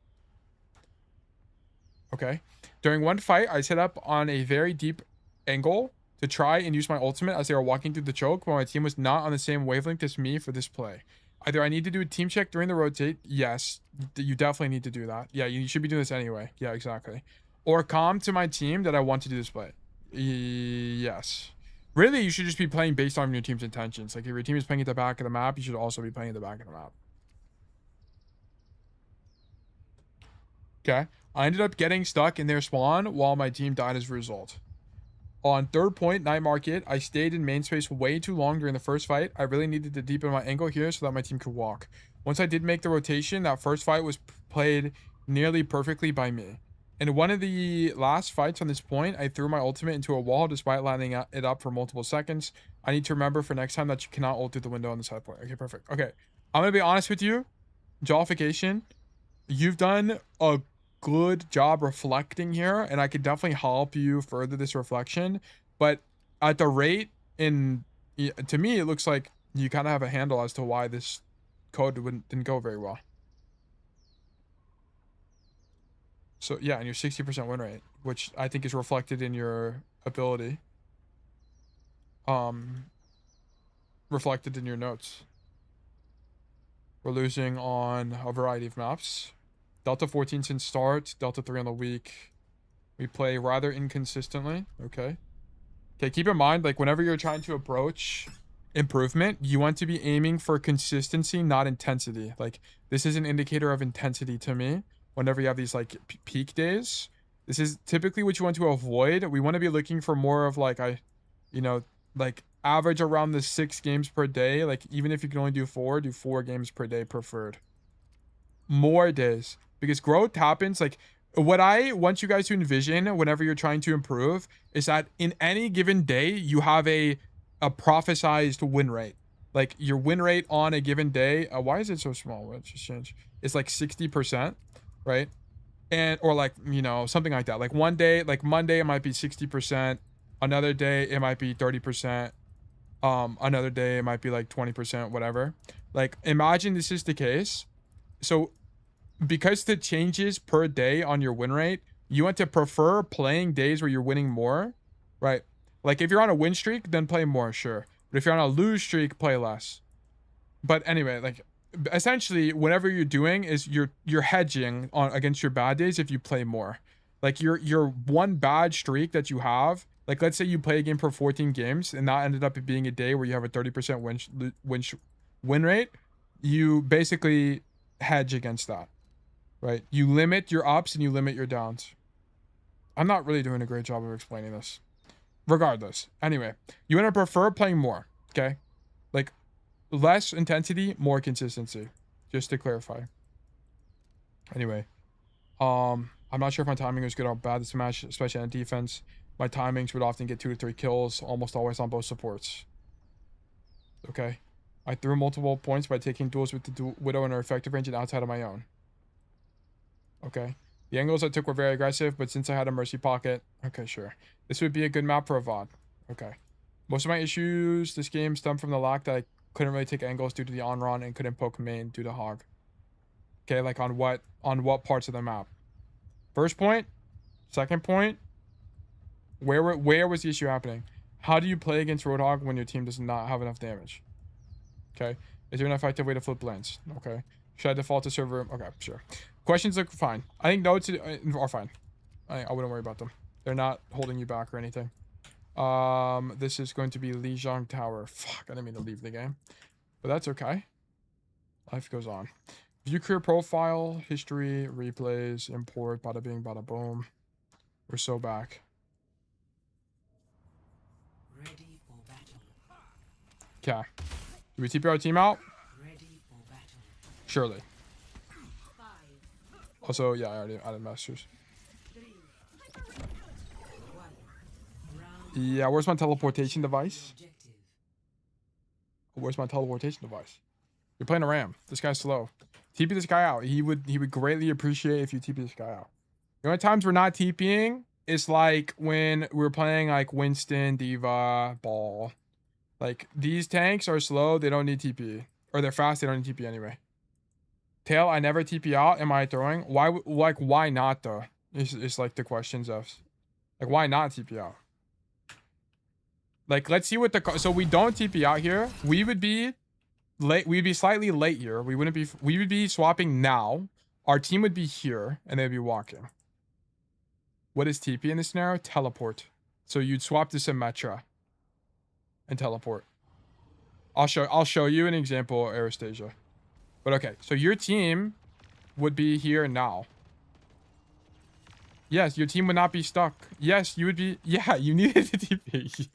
Okay. During one fight, I set up on a very deep angle to try and use my ultimate as they were walking through the choke, but my team was not on the same wavelength as me for this play. Either I need to do a team check during the rotate. Yes, you definitely need to do that. Yeah, you should be doing this anyway. Yeah, exactly. Or calm to my team that I want to do this play. Yes. Really, you should just be playing based on your team's intentions. Like if your team is playing at the back of the map, you should also be playing at the back of the map. Okay. I ended up getting stuck in their spawn while my team died as a result. On third point, night market, I stayed in main space way too long during the first fight. I really needed to deepen my angle here so that my team could walk. Once I did make the rotation, that first fight was played nearly perfectly by me. In one of the last fights on this point, I threw my ultimate into a wall despite lining it up for multiple seconds. I need to remember for next time that you cannot ult through the window on the side point. Okay, perfect. Okay, I'm going to be honest with you. Jollification, you've done a good job reflecting here, and I could definitely help you further this reflection, but at the rate to me it looks like you kind of have a handle as to why this code didn't go very well. So yeah, and your 60% win rate, which I think is reflected in your ability, reflected in your notes. We're losing on a variety of maps. Delta 14 since start, Delta 3 on the week. We play rather inconsistently. Okay, keep in mind, like whenever you're trying to approach improvement, you want to be aiming for consistency, not intensity. Like this is an indicator of intensity to me. Whenever you have these like peak days, this is typically what you want to avoid. We want to be looking for more of like like average around the 6 games per day. Like even if you can only do 4, do 4 games per day preferred. More days. Because growth happens, like what I want you guys to envision whenever you're trying to improve is that in any given day, you have a prophesized win rate. Like your win rate on a given day. Why is it so small? Let's just change. It's like 60%, right? And or like, you know, something like that. Like one day, like Monday, it might be 60%. Another day, it might be 30%. Another day, it might be like 20%, whatever. Like imagine this is the case. So because the changes per day on your win rate, you want to prefer playing days where you're winning more, right? Like if you're on a win streak, then play more, sure. But if you're on a lose streak, play less. But anyway, like essentially whatever you're doing is you're hedging on against your bad days if you play more. Like your one bad streak that you have, like let's say you play a game for 14 games and that ended up being a day where you have a 30% win rate, you basically hedge against that. Right? You limit your ups and you limit your downs. I'm not really doing a great job of explaining this. Regardless. Anyway, you want to prefer playing more. Okay? Like, less intensity, more consistency. Just to clarify. Anyway. I'm not sure if my timing was good or bad this match, especially on defense. My timings would often get 2 to 3 kills, almost always on both supports. Okay? I threw multiple points by taking duels with the Widow in her effective range and outside of my own. Okay. The angles I took were very aggressive, but since I had a mercy pocket, okay, sure. This would be a good map for a VOD. Okay. Most of my issues this game stem from the lack that I couldn't really take angles due to the Anran and couldn't poke main due to hog. Okay, like on what parts of the map? First point, second point, where was the issue happening? How do you play against Roadhog when your team does not have enough damage? Okay. Is there an effective way to flip lanes? Okay. Should I default to server? Okay, sure. Questions look fine. I think notes are fine. I wouldn't worry about them. They're not holding you back or anything. This is going to be Lijiang Tower. Fuck, I didn't mean to leave the game. But that's okay. Life goes on. View career profile, history, replays, import, bada bing, bada boom. We're so back. Ready for battle. Okay. Do we TP our team out? Ready for battle. Surely. Also, yeah, I already added masters. Yeah, where's my teleportation device? Where's my teleportation device? You're playing a ram. This guy's slow. TP this guy out. He would greatly appreciate if you TP this guy out. The only times we're not TPing is like when we're playing like Winston, D.Va, Ball. Like these tanks are slow. They don't need TP. Or they're fast. They don't need TP anyway. Tail, I never TP out. Am I throwing? Why not though? It's like the questions of, like, why not TP out? Like, let's see what the, so we don't TP out here. We would be late. We'd be slightly late here. We would be swapping now. Our team would be here and they'd be walking. What is TP in this scenario? Teleport. So you'd swap to Symmetra and teleport. I'll show you an example, Aristasia. But okay, so your team would be here now. Yes, your team would not be stuck. Yes, you would be. Yeah, you needed to TP.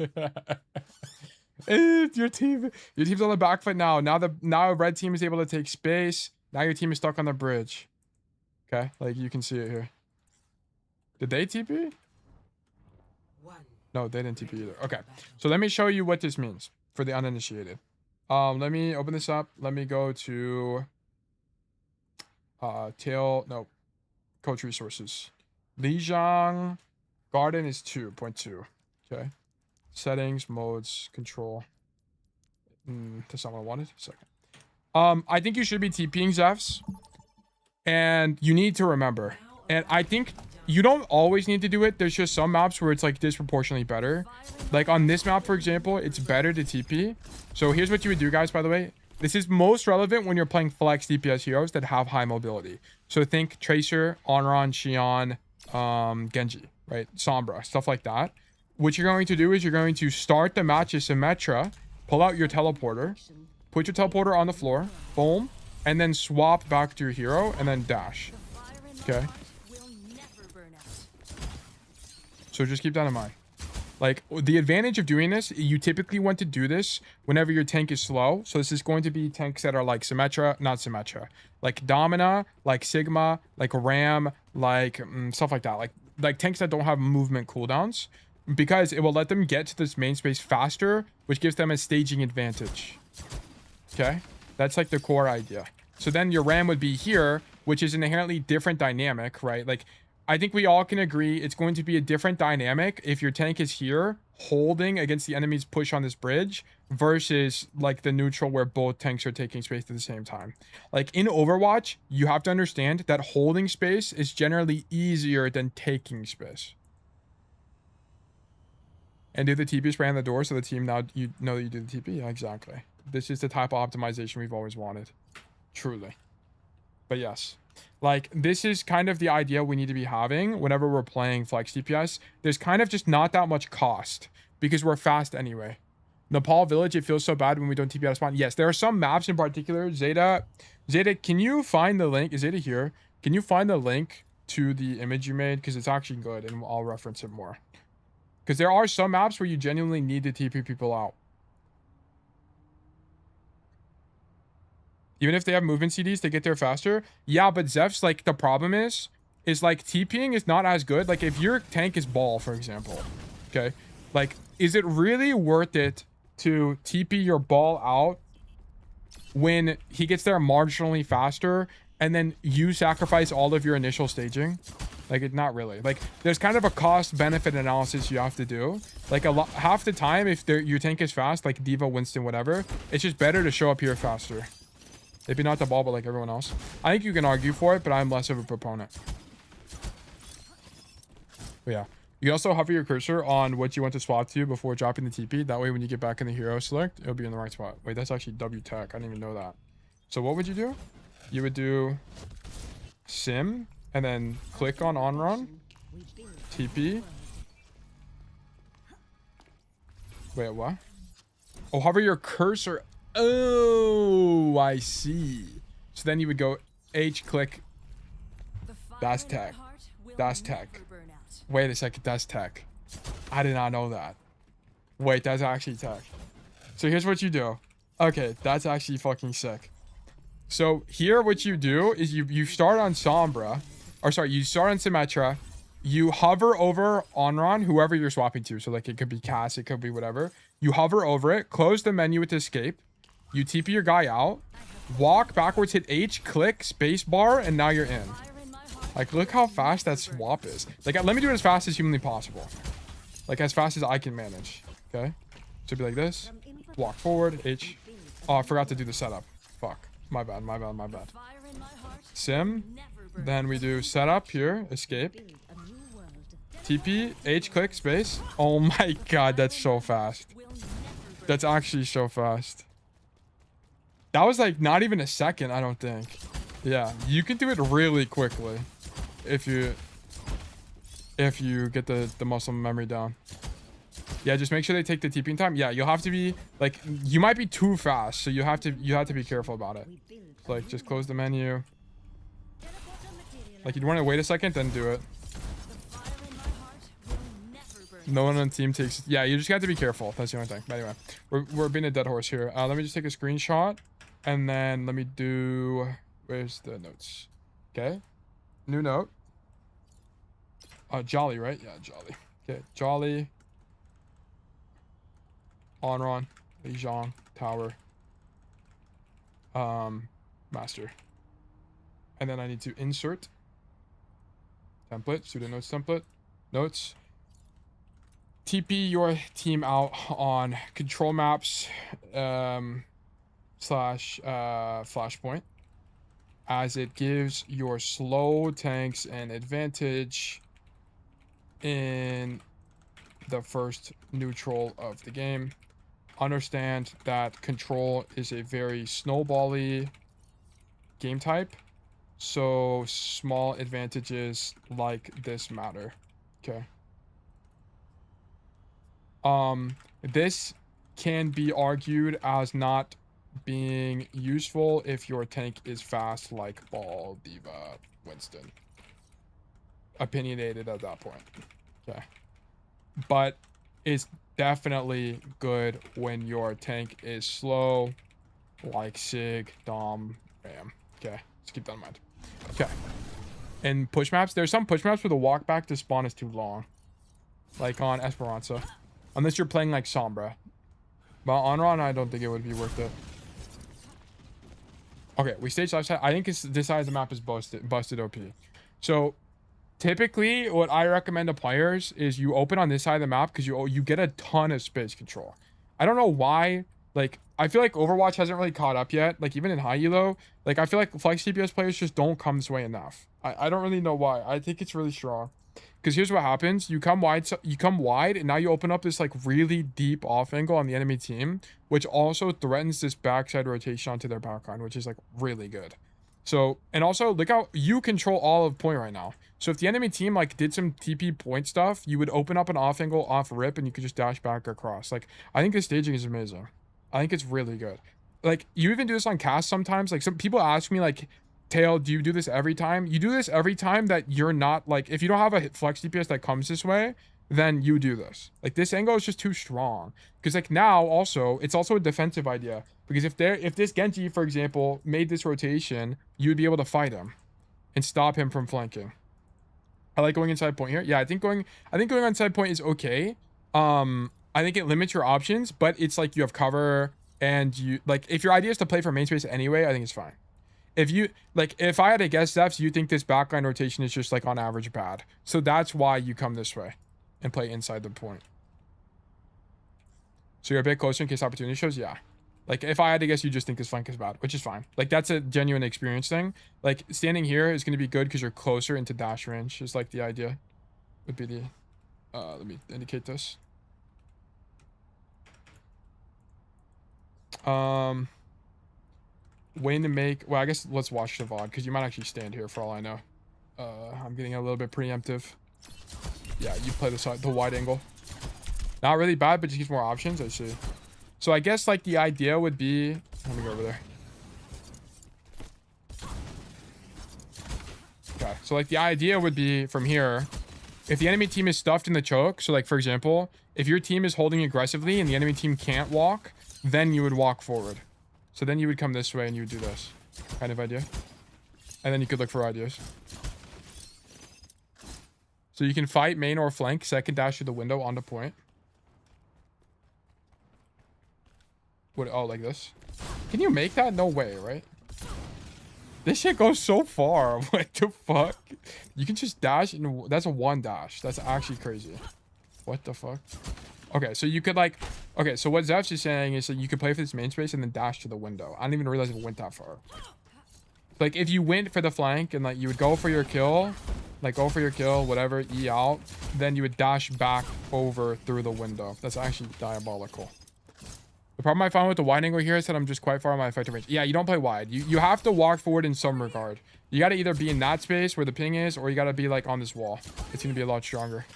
Your team's on the back foot now. Now red team is able to take space. Now your team is stuck on the bridge. Okay, like you can see it here. Did they TP? No, they didn't TP either. Okay, so let me show you what this means for the uninitiated. Let me open this up. Let me go to coach resources. Lijiang Garden is 2.2. Okay. Settings, modes, control. That's not what I wanted. Second. I think you should be TPing Zefs. And you need to remember. And I think you don't always need to do it. There's just some maps where it's like disproportionately better. Like on this map, for example, it's better to TP. So here's what you would do, guys, by the way. This is most relevant when you're playing flex DPS heroes that have high mobility. So think Tracer, Anran, Shion, Genji, right? Sombra, stuff like that. What you're going to do is you're going to start the match as Symmetra, pull out your teleporter, put your teleporter on the floor, boom, and then swap back to your hero and then dash. Okay. So just keep that in mind. Like, the advantage of doing this, you typically want to do this whenever your tank is slow. So this is going to be tanks that are like Symmetra, not Symmetra, like Domina, like Sigma, like Ram, like stuff like that. Like tanks that don't have movement cooldowns, because it will let them get to this main space faster, which gives them a staging advantage. Okay, that's like the core idea. So then your Ram would be here, which is an inherently different dynamic, right? Like, I think we all can agree it's going to be a different dynamic if your tank is here holding against the enemy's push on this bridge versus like the neutral where both tanks are taking space at the same time. Like in Overwatch, you have to understand that holding space is generally easier than taking space. And do the TP spray on the door so the team now you know that you do the TP? Yeah, exactly. This is the type of optimization we've always wanted. Truly. But yes. Like, this is kind of the idea we need to be having whenever we're playing flex DPS. There's kind of just not that much cost because we're fast anyway. Nepal Village, it feels so bad when we don't TP out of spawn. Yes, there are some maps in particular. Zeta, can you find the link? Is Zeta here? Can you find the link to the image you made? Because it's actually good and I'll reference it more. Because there are some maps where you genuinely need to TP people out. Even if they have movement CDs, they get there faster. Yeah, but Zeph's, like, the problem is like TPing is not as good. Like, if your tank is ball, for example, okay? Like, is it really worth it to TP your ball out when he gets there marginally faster and then you sacrifice all of your initial staging? Like, it's not really. Like, there's kind of a cost-benefit analysis you have to do. Like, half the time, if your tank is fast, like D.Va, Winston, whatever, it's just better to show up here faster. Maybe not the ball, but like everyone else. I think you can argue for it, but I'm less of a proponent. But yeah. You also hover your cursor on what you want to swap to before dropping the TP. That way, when you get back in the hero select, it'll be in the right spot. Wait, that's actually W tech. I didn't even know that. So what would you do? You would do sim and then click on Anran. TP. Wait, what? Oh, hover your cursor. Oh, I see. So then you would go H click. That's tech. That's tech. Wait a second, that's tech. I did not know that. Wait, that's actually tech. So here's what you do. Okay, that's actually fucking sick. So here what you do is you start on Sombra. Or sorry, you start on Symmetra. You hover over Anran, whoever you're swapping to. So like it could be Cass, it could be whatever. You hover over it, close the menu with escape. You TP your guy out, walk backwards, hit H, click, spacebar, and now you're in. Like, look how fast that swap is. Like, let me do it as fast as humanly possible. Like, as fast as I can manage. Okay? So be like this. Walk forward, H. Oh, I forgot to do the setup. Fuck. My bad, my bad, my bad. Sim. Then we do setup here, escape. TP, H, click, space. Oh my god, that's so fast. That's actually so fast. That was like not even a second, I don't think. Yeah, you can do it really quickly if you get the muscle memory down. Yeah, just make sure they take the TPing time. Yeah, you'll have to be like, you might be too fast, so you have to be careful about it. So, like, just close the menu. Like, you'd want to wait a second, then do it. No one on the team takes. Yeah, you just got to be careful. That's the only thing. But anyway, we're being a dead horse here. Let me just take a screenshot. And then let me do, where's the notes? Okay. New note. Jolly, right? Yeah, Jolly. Okay, Jolly. Anran. Lijiang. Tower. Master. And then I need to insert. Template. Pseudo notes template. Notes. TP your team out on control maps. Slash flashpoint, as it gives your slow tanks an advantage in the first neutral of the game. Understand that control is a very snowbally game type, so small advantages like this matter. Okay. This can be argued as not being useful if your tank is fast like Ball, D.Va, Winston. Opinionated at that point. Okay. But is definitely good when your tank is slow, like Sig, Dom, Ram. Okay, let's keep that in mind. Okay. And push maps, there's some push maps where the walk back to spawn is too long. Like on Esperanza. Unless you're playing like Sombra. But on Anran, I don't think it would be worth it. Okay, we stage left side. I think this side of the map is busted OP. So typically what I recommend to players is you open on this side of the map because you get a ton of space control. I don't know why. Like, I feel like Overwatch hasn't really caught up yet. Like, even in high elo, like, I feel like flex DPS players just don't come this way enough. I don't really know why. I think it's really strong. Because here's what happens. You come wide, and now you open up this, like, really deep off angle on the enemy team, which also threatens this backside rotation onto their backline, which is, like, really good. So, and also, look how you control all of point right now. So if the enemy team, like, did some TP point stuff, you would open up an off angle, off rip, and you could just dash back across. Like, I think the staging is amazing. I think it's really good. Like, you even do this on cast sometimes. Like, some people ask me, like, Tail, do you do this every time? You do this every time that you're not, like, if you don't have a flex DPS that comes this way, then you do this. Like, this angle is just too strong. Because, like, now, also, it's also a defensive idea. Because if this Genji, for example, made this rotation, you would be able to fight him and stop him from flanking. I like going inside point here. Yeah, I think going inside point is okay. I think it limits your options, but it's like you have cover and you, like, if your idea is to play for main space anyway, I think it's fine. If you, like, if I had to guess, Zephs, you think this backline rotation is just, like, on average bad. So that's why you come this way and play inside the point. So you're a bit closer in case opportunity shows? Yeah. Like, if I had to guess, you just think this flank is bad, which is fine. Like, that's a genuine experience thing. Like, standing here is going to be good because you're closer into dash range is, like, the idea. Would be the... let me indicate this. When to make... Well, I guess let's watch the VOD because you might actually stand here for all I know. I'm getting a little bit preemptive. Yeah, you play the wide angle. Not really bad, but just gives more options. I see. So I guess, like, the idea would be... Let me go over there. Okay, so, like, the idea would be from here, if the enemy team is stuffed in the choke, so, like, for example, if your team is holding aggressively and the enemy team can't walk, then you would walk forward. So then you would come this way and you would do this kind of idea. And then you could look for ideas. So you can fight main or flank, second dash through the window onto point. What? Oh, like this? Can you make that? No way, right? This shit goes so far. What the fuck? You can just dash and that's a one dash. That's actually crazy. What the fuck? Okay, so you could, like... Okay, so what Zephs is saying is that you could play for this main space and then dash to the window. I didn't even realize it went that far. Like, if you went for the flank and, like, you would go for your kill, like, go for your kill, whatever, E out, then you would dash back over through the window. That's actually diabolical. The problem I found with the wide angle here is that I'm just quite far on my effective range. Yeah, you don't play wide. You have to walk forward in some regard. You got to either be in that space where the ping is, or you got to be, like, on this wall. It's going to be a lot stronger.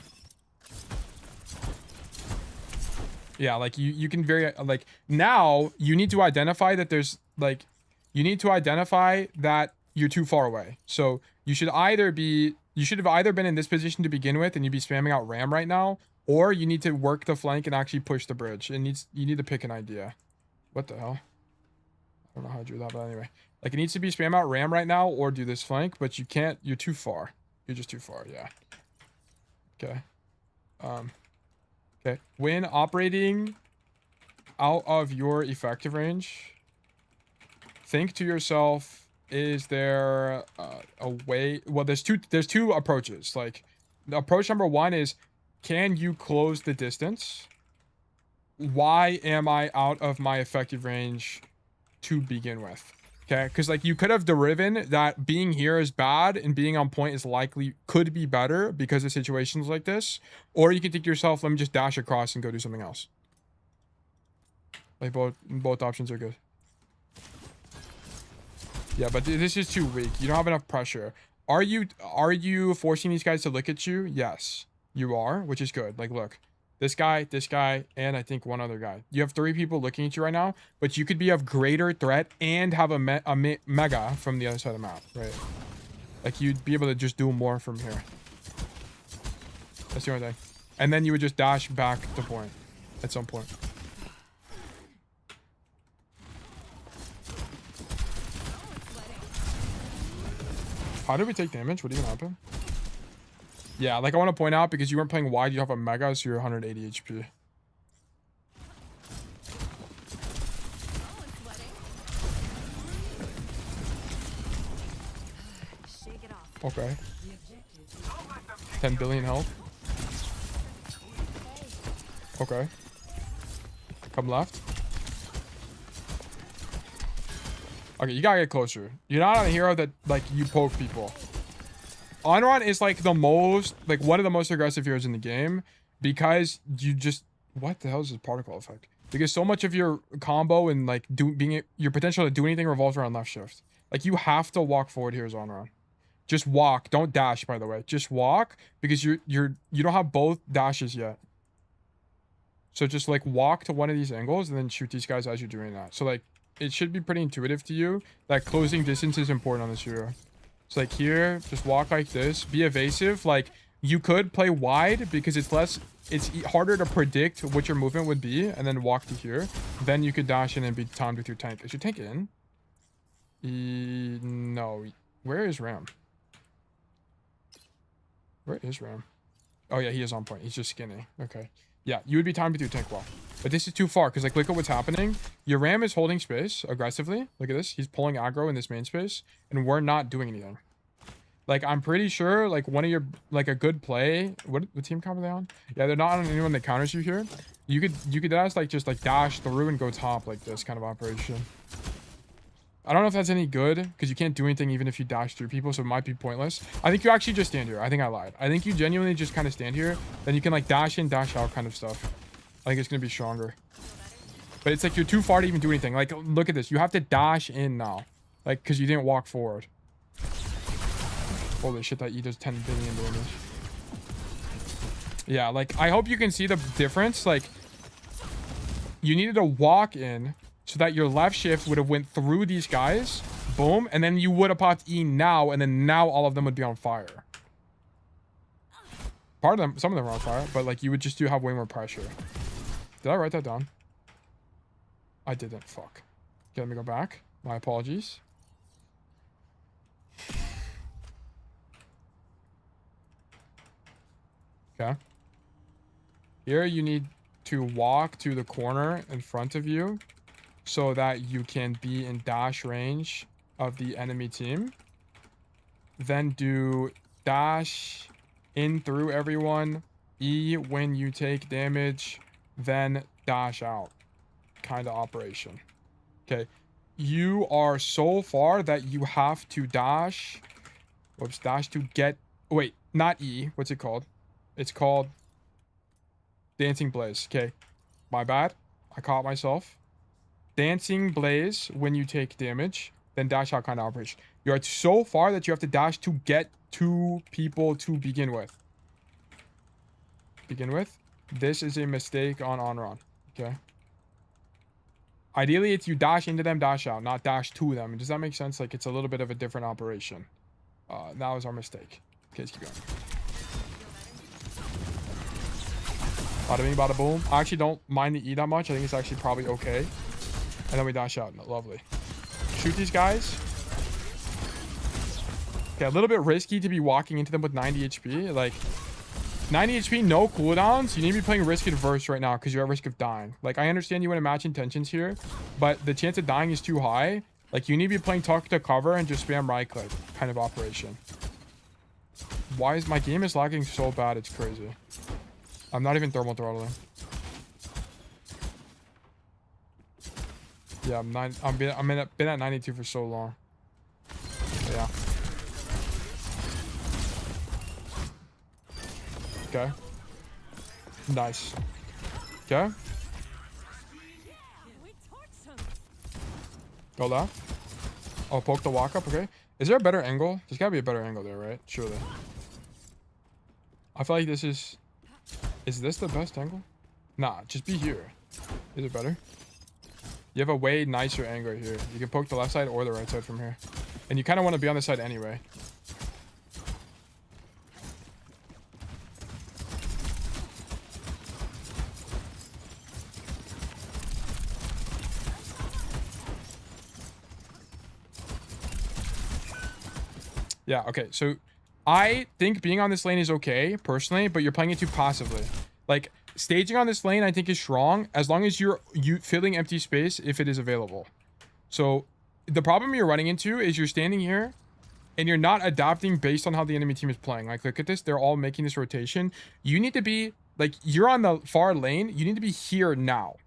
Yeah, like, you can very, like, now you need to identify that there's, like, you need to identify that you're too far away. So you should either be, you should have either been in this position to begin with and you'd be spamming out ram right now, or you need to work the flank and actually push the bridge. You need to pick an idea. What the hell? I don't know how I drew that, but anyway. Like, it needs to be spam out ram right now or do this flank, but you can't, you're too far. You're just too far, yeah. Okay. Okay. When operating out of your effective range, think to yourself, is there a way... Well, there's two approaches. Like, the approach number one is, can you close the distance? Why am I out of my effective range to begin with? Okay, because, like, you could have deriven that being here is bad and being on point is likely could be better because of situations like this. Or you can think to yourself, let me just dash across and go do something else. Like, both options are good. Yeah, but this is too weak. You don't have enough pressure. Are you forcing these guys to look at you? Yes, you are, which is good. Like, look. This guy, and I think one other guy. You have 3 people looking at you right now, but you could be of greater threat and have a mega from the other side of the map, right? Like, you'd be able to just do more from here. That's the only thing. And then you would just dash back to point at some point. How did we take damage? What even happened? Yeah, like I want to point out, because you weren't playing wide, you have a mega, so you're 180 HP. Okay. 10 billion health. Okay. Come left. Okay, you gotta get closer. You're not a hero that, like, you poke people. Anran is, like, the most, like, one of the most aggressive heroes in the game, because you just... What the hell is this particle effect? Because so much of your combo and, like, your potential to do anything revolves around left shift. Like, you have to walk forward here as Anran. Just walk. Don't dash, by the way. Just walk, because you don't have both dashes yet. So just, like, walk to one of these angles and then shoot these guys as you're doing that. So, like, it should be pretty intuitive to you that closing distance is important on this hero. So, like, here, just walk like this. Be evasive. Like, you could play wide because it's harder to predict what your movement would be, and then walk to here. Then you could dash in and be timed with your tank. Is your tank in? No. Where is Ram? Where is Ram? Oh, yeah, he is on point. He's just skinny. Okay. Yeah, you would be timed with your tank well. But this is too far, because, like, look at what's happening. Your Ram is holding space aggressively. Look at this. He's pulling aggro in this main space, and we're not doing anything. Like, I'm pretty sure, like, one of your, like, a good play... What team comp are they on? Yeah, they're not on anyone that counters you here. You could just, like, dash through and go top like this kind of operation. I don't know if that's any good, because you can't do anything even if you dash through people, so it might be pointless. I think you actually just stand here. I think I lied. I think you genuinely just kind of stand here. Then you can, like, dash in, dash out kind of stuff. I think it's going to be stronger. But it's like you're too far to even do anything. Like, look at this. You have to dash in now. Like, because you didn't walk forward. Holy shit, that E does 10 billion damage. Yeah, like, I hope you can see the difference. Like, you needed to walk in so that your left shift would have went through these guys. Boom. And then you would have popped E now, and then now all of them would be on fire. Part of them, some of them are on fire, but, like, you would just have way more pressure. Did I write that down? I didn't. Fuck. Okay, let me go back. My apologies. Okay. Here you need to walk to the corner in front of you so that you can be in dash range of the enemy team. Then do dash in through everyone, E when you take damage, then dash out kind of operation. Okay. You are so far that you have to dash. Whoops, dash to get... Wait, not E. What's it called? It's called Dancing Blaze. Okay. My bad. I caught myself. Dancing Blaze when you take damage, then dash out kind of operation. You're so far that you have to dash to get two people to begin with. This is a mistake on Anran. Okay. Ideally, it's you dash into them, dash out, not dash to them. Does that make sense? Like, it's a little bit of a different operation. That was our mistake. Okay, let's keep going. Bada bing, bada boom. I actually don't mind the E that much. I think it's actually probably okay. And then we dash out. Lovely. Shoot these guys. Okay, a little bit risky to be walking into them with 90 HP. Like, 90 HP, no cooldowns. You need to be playing risk adverse right now because you're at risk of dying. Like, I understand you want to match intentions here, but the chance of dying is too high. Like, you need to be playing tuck to cover and just spam right click kind of operation. Why is my game is lagging so bad? It's crazy. I'm not even thermal throttling. Yeah, been at 92 for so long. Yeah. Okay. Nice. Okay. Go left. Oh, poke the walk up. Okay. Is there a better angle? There's gotta be a better angle there, right? Surely. I feel like this is... Is this the best angle? Nah, just be here. Is it better? You have a way nicer angle right here. You can poke the left side or the right side from here. And you kind of want to be on this side anyway. Yeah, okay. So I think being on this lane is okay, personally, but you're playing it too passively. Like, staging on this lane, I think, is strong as long as you're filling empty space if it is available. So the problem you're running into is you're standing here and you're not adapting based on how the enemy team is playing. Like, look at this. They're all making this rotation. You need to be, like, you're on the far lane. You need to be here now.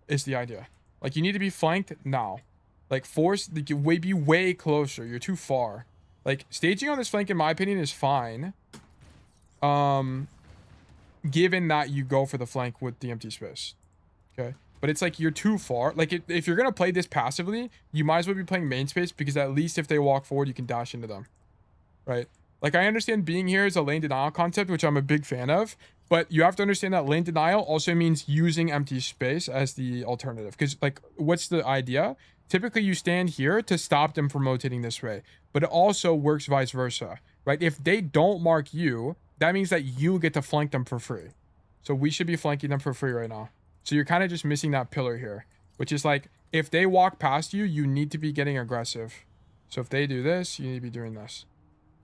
Is the idea. Like, you need to be flanked now. Like, force, like, you be way closer. You're too far. Like, staging on this flank, in my opinion, is fine. Given that you go for the flank with the empty space. Okay? But it's like, you're too far. Like, if you're going to play this passively, you might as well be playing main space, because at least if they walk forward, you can dash into them. Right? Like, I understand being here is a lane denial concept, which I'm a big fan of. But you have to understand that lane denial also means using empty space as the alternative. Because, like, what's the idea? Typically, you stand here to stop them from rotating this way. But it also works vice versa, right? If they don't mark you, that means that you get to flank them for free. So we should be flanking them for free right now. So you're kind of just missing that pillar here, which is like, if they walk past you, you need to be getting aggressive. So if they do this, you need to be doing this,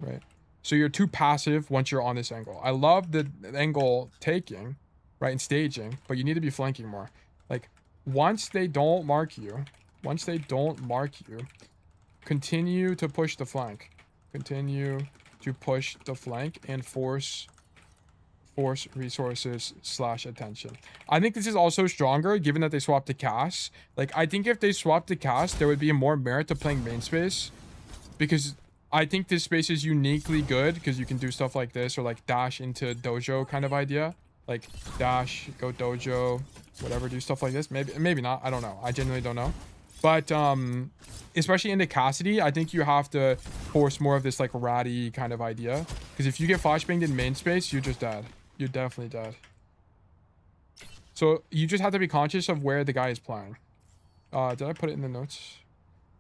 right? So you're too passive once you're on this angle. I love the angle taking, right, and staging, but you need to be flanking more. Like, once they don't mark you, continue to push the flank. Continue to push the flank and force resources / attention. I think this is also stronger given that they swapped the cast. Like, I think if they swapped the cast, there would be more merit to playing main space, because I think this space is uniquely good because you can do stuff like this, or like dash into dojo kind of idea. Like, dash, go dojo, whatever, do stuff like this. Maybe not. I don't know. I genuinely don't know. But especially into Cassidy, I think you have to force more of this like ratty kind of idea. Because if you get flashbanged in main space, you're just dead. You're definitely dead. So you just have to be conscious of where the guy is playing. Did I put it in the notes?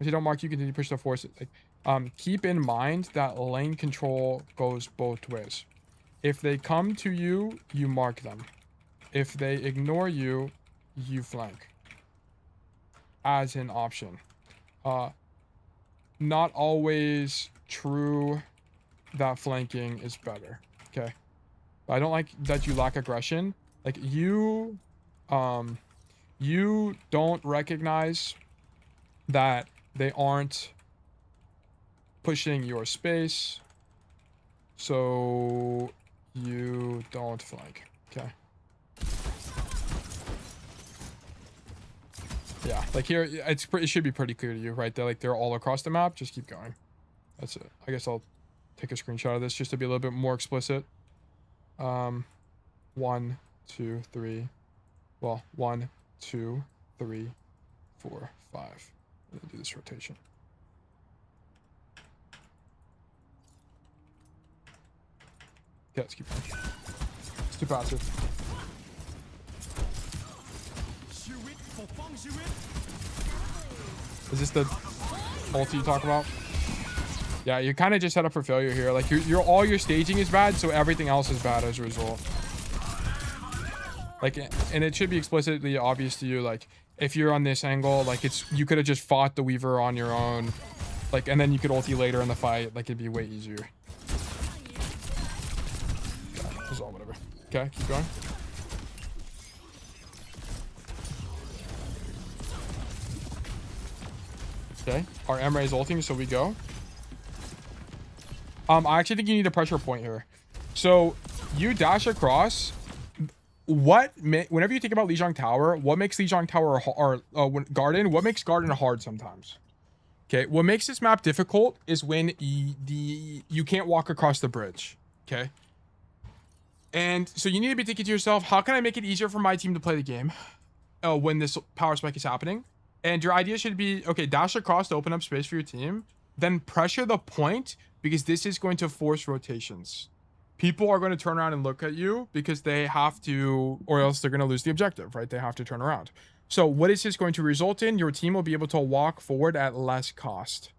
If you don't mark, you continue to push the force. Like, keep in mind that lane control goes both ways. If they come to you, you mark them. If they ignore you, you flank. As an option. Not always true that flanking is better. Okay. I don't like that you lack aggression. Like, you don't recognize that they aren't pushing your space, so you don't flank. Okay. Yeah, like here, it should be pretty clear to you, right? They're all across the map. Just keep going. That's it. I guess I'll take a screenshot of this just to be a little bit more explicit. 1, 2, 3. Well, 1, 2, 3, 4, 5. And then do this rotation. Yeah, let's keep going. It's too passive. Is this the ulti you talk about? Yeah, you're kind of just set up for failure here. Like, all your staging is bad, so everything else is bad as a result. Like, and it should be explicitly obvious to you, like, if you're on this angle, like, you could have just fought the Weaver on your own. Like, and then you could ulti later in the fight. Like, it'd be way easier. Okay, this is all whatever. Okay, keep going. Okay, our Emre is ulting, so we go. I actually think you need a pressure point here. So you dash across. Whenever you think about Lijiang Tower, what makes Lijiang Tower Garden? What makes Garden hard sometimes? Okay, what makes this map difficult is when you can't walk across the bridge. Okay, and so you need to be thinking to yourself, how can I make it easier for my team to play the game when this power spike is happening? And your idea should be, okay, dash across to open up space for your team, then pressure the point, because this is going to force rotations. People are going to turn around and look at you because they have to, or else they're going to lose the objective, right? They have to turn around. So what is this going to result in? Your team will be able to walk forward at less cost.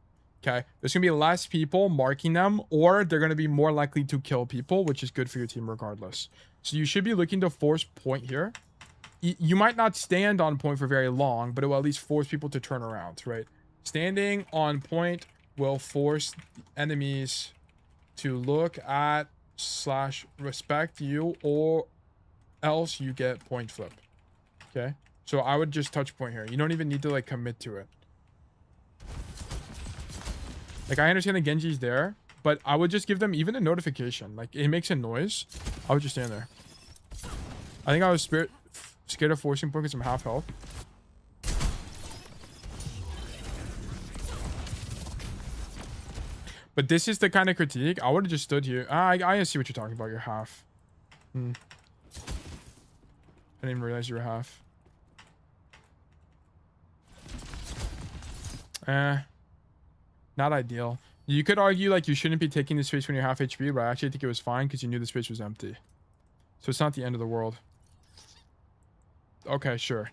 Okay, there's going to be less people marking them, or they're going to be more likely to kill people, which is good for your team regardless. So you should be looking to force point here. You might not stand on point for very long, but it will at least force people to turn around, right? Standing on point will force enemies to look at / respect you, or else you get point flip. Okay, so I would just touch point here. You don't even need to like commit to it. Like, I understand the Genji's there, but I would just give them even a notification. Like, it makes a noise. I would just stand there. I think I was scared of forcing point because I'm half health. But this is the kind of critique. I would have just stood here. I see what you're talking about. You're half. I didn't even realize you were half. Not ideal. You could argue like you shouldn't be taking the space when you're half HP, but I actually think it was fine because you knew the space was empty. So it's not the end of the world. Okay, sure.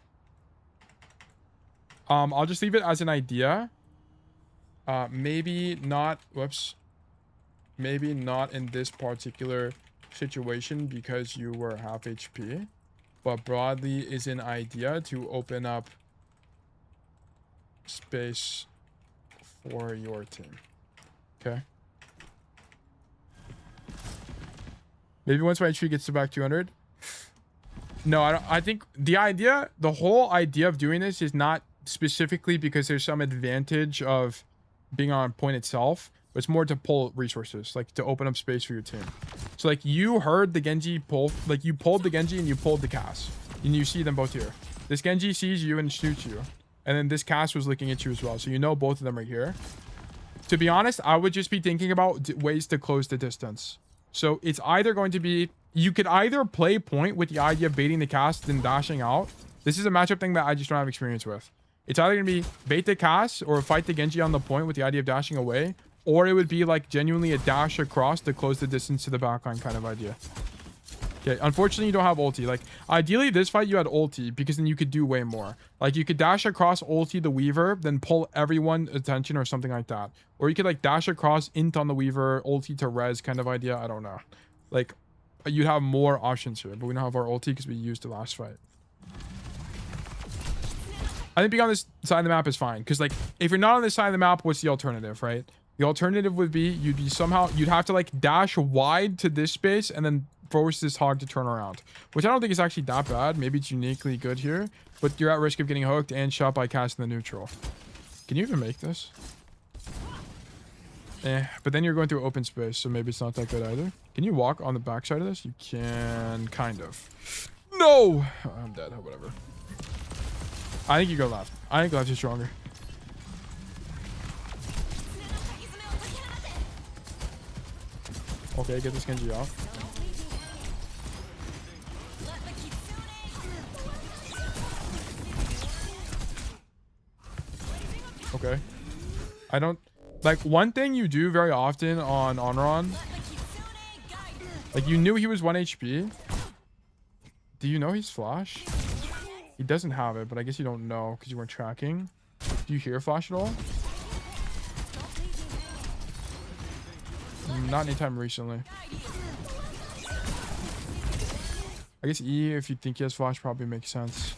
I'll just leave it as an idea. Maybe not, whoops. Maybe not in this particular situation because you were half HP. But broadly is an idea to open up space for your team. Okay. Maybe once my HP gets to back 200. No, I don't. I think the whole idea of doing this is not specifically because there's some advantage of being on point itself, but it's more to pull resources, like to open up space for your team. So like you heard the Genji pull, like you pulled the Genji and you pulled the Cass, and you see them both here. This Genji sees you and shoots you, and then this Cass was looking at you as well, so you know both of them are here. To be honest, I would just be thinking about ways to close the distance. So it's either going to be, you could either play point with the idea of baiting the Cass and dashing out. This is a matchup thing that I just don't have experience with. It's either going to be bait the Cass or fight the Genji on the point with the idea of dashing away, or it would be like genuinely a dash across to close the distance to the backline kind of idea. Okay, unfortunately you don't have ulti. Like ideally this fight you had ulti because then you could do way more. Like you could dash across, ulti the Weaver, then pull everyone's attention or something like that. Or you could like dash across, int on the Weaver, ulti to res kind of idea. I don't know. Like you'd have more options here, but we don't have our ulti because we used the last fight. I think being on this side of the map is fine because like if you're not on this side of the map, what's the alternative, right? The alternative would be you'd have to like dash wide to this space and then force this hog to turn around, which I don't think is actually that bad. Maybe it's uniquely good here, but you're at risk of getting hooked and shot by casting the neutral. Can you even make this? But then you're going through open space, so maybe it's not that good either. Can you walk on the backside of this? You can, kind of. No! I'm dead, whatever. I think you go left. I think left is stronger. Okay, get this Genji off. Okay. I don't... Like, one thing you do very often on Anran... Like, you knew he was 1 HP. Do you know he's flash? He doesn't have it, but I guess you don't know because you weren't tracking. Do you hear flash at all? Not anytime recently. I guess E, if you think he has flash, probably makes sense.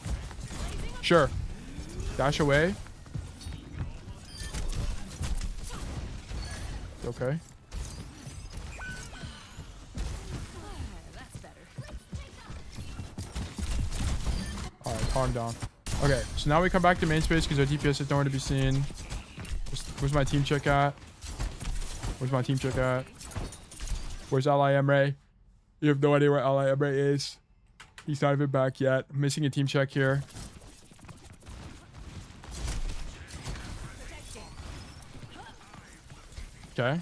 Sure. Dash away. Okay. Alright, calm down. Okay, so now we come back to main space because our DPS is nowhere to be seen. Where's my team check at? Where's my team check at? Where's Ally Emre? You have no idea where Ally Emre is. He's not even back yet. I'm missing a team check here. Okay.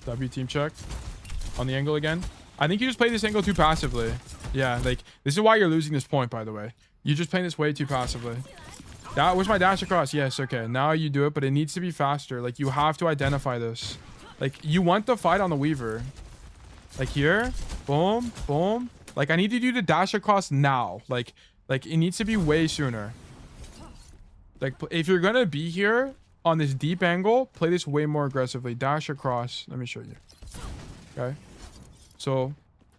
W team check. On the angle again. I think you just play this angle too passively. Yeah, like, this is why you're losing this point, by the way. You're just playing this way too passively. That was my dash across. Yes, okay. Now you do it, but it needs to be faster. Like, you have to identify this. Like, you want the fight on the Weaver. Like, here. Boom. Boom. Like, I need you to dash across now. Like, it needs to be way sooner. Like, if you're gonna be here on this deep angle, play this way more aggressively. Dash across. Let me show you. Okay. So,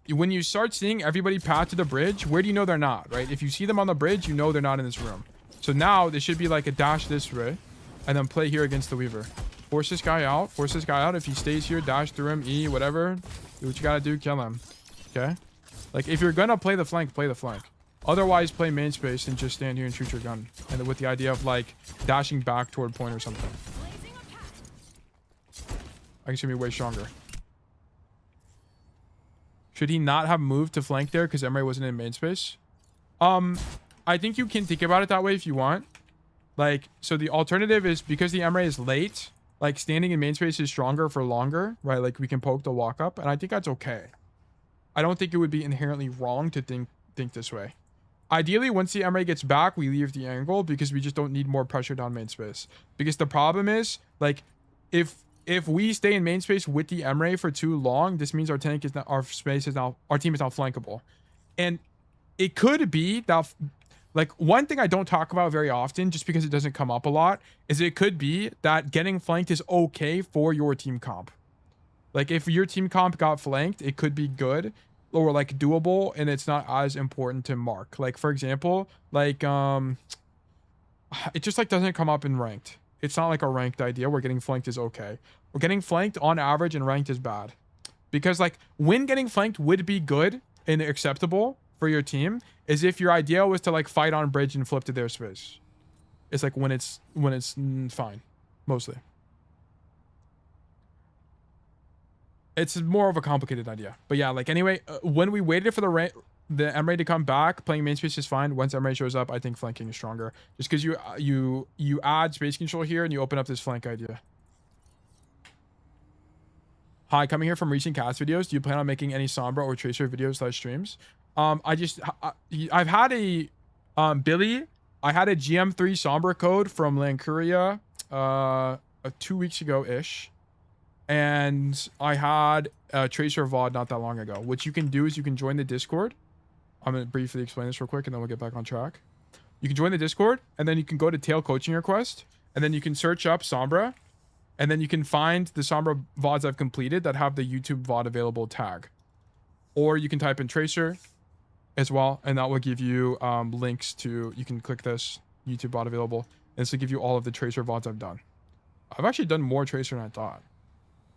when you start seeing everybody path to the bridge, where do you know they're not, right? If you see them on the bridge, you know they're not in this room. So now, there should be like a dash this way, and then play here against the Weaver. Force this guy out. Force this guy out. If he stays here, dash through him, E, whatever. Do what you gotta do, kill him. Okay? Like, if you're gonna play the flank, play the flank. Otherwise, play main space and just stand here and shoot your gun. And with the idea of, like, dashing back toward point or something. I think it's gonna be way stronger. Should he not have moved to flank there because Emre wasn't in main space? I think you can think about it that way if you want. Like, so the alternative is because the Emre is late, like standing in main space is stronger for longer, right? Like we can poke the walk up, and I think that's okay. I don't think it would be inherently wrong to think this way. Ideally, once the Emre gets back, we leave the angle because we just don't need more pressure down main space. Because the problem is, like, if we stay in main space with the Emre for too long, this means our tank is not, our team is now flankable. And it could be that, like, one thing I don't talk about very often, just because it doesn't come up a lot, is it could be that getting flanked is okay for your team comp. Like, if your team comp got flanked, it could be good or, like, doable, and it's not as important to mark. Like, for example, like, it just, like, doesn't come up in ranked. It's not like a ranked idea where getting flanked is okay. Or getting flanked on average in ranked is bad. Because, like, when getting flanked would be good and acceptable for your team is if your idea was to, like, fight on bridge and flip to their space. It's like when it's fine, mostly. It's more of a complicated idea. But yeah, like, anyway, when we waited for the Emre to come back, playing main space is fine. Once Emre shows up, I think flanking is stronger. Just because you add space control here and you open up this flank idea. Hi, coming here from recent cast videos. Do you plan on making any Sombra or Tracer videos / streams? I've had a Billy. I had a GM3 Sombra code from Lancuria 2 weeks ago ish. And I had a Tracer VOD not that long ago. What you can do is you can join the Discord. I'm going to briefly explain this real quick and then we'll get back on track. You can join the Discord and then you can go to Tail Coaching Request and then you can search up Sombra and then you can find the Sombra VODs I've completed that have the YouTube VOD available tag. Or you can type in Tracer as well and that will give you links to, you can click this YouTube VOD available and this will give you all of the Tracer VODs I've done. I've actually done more Tracer than I thought,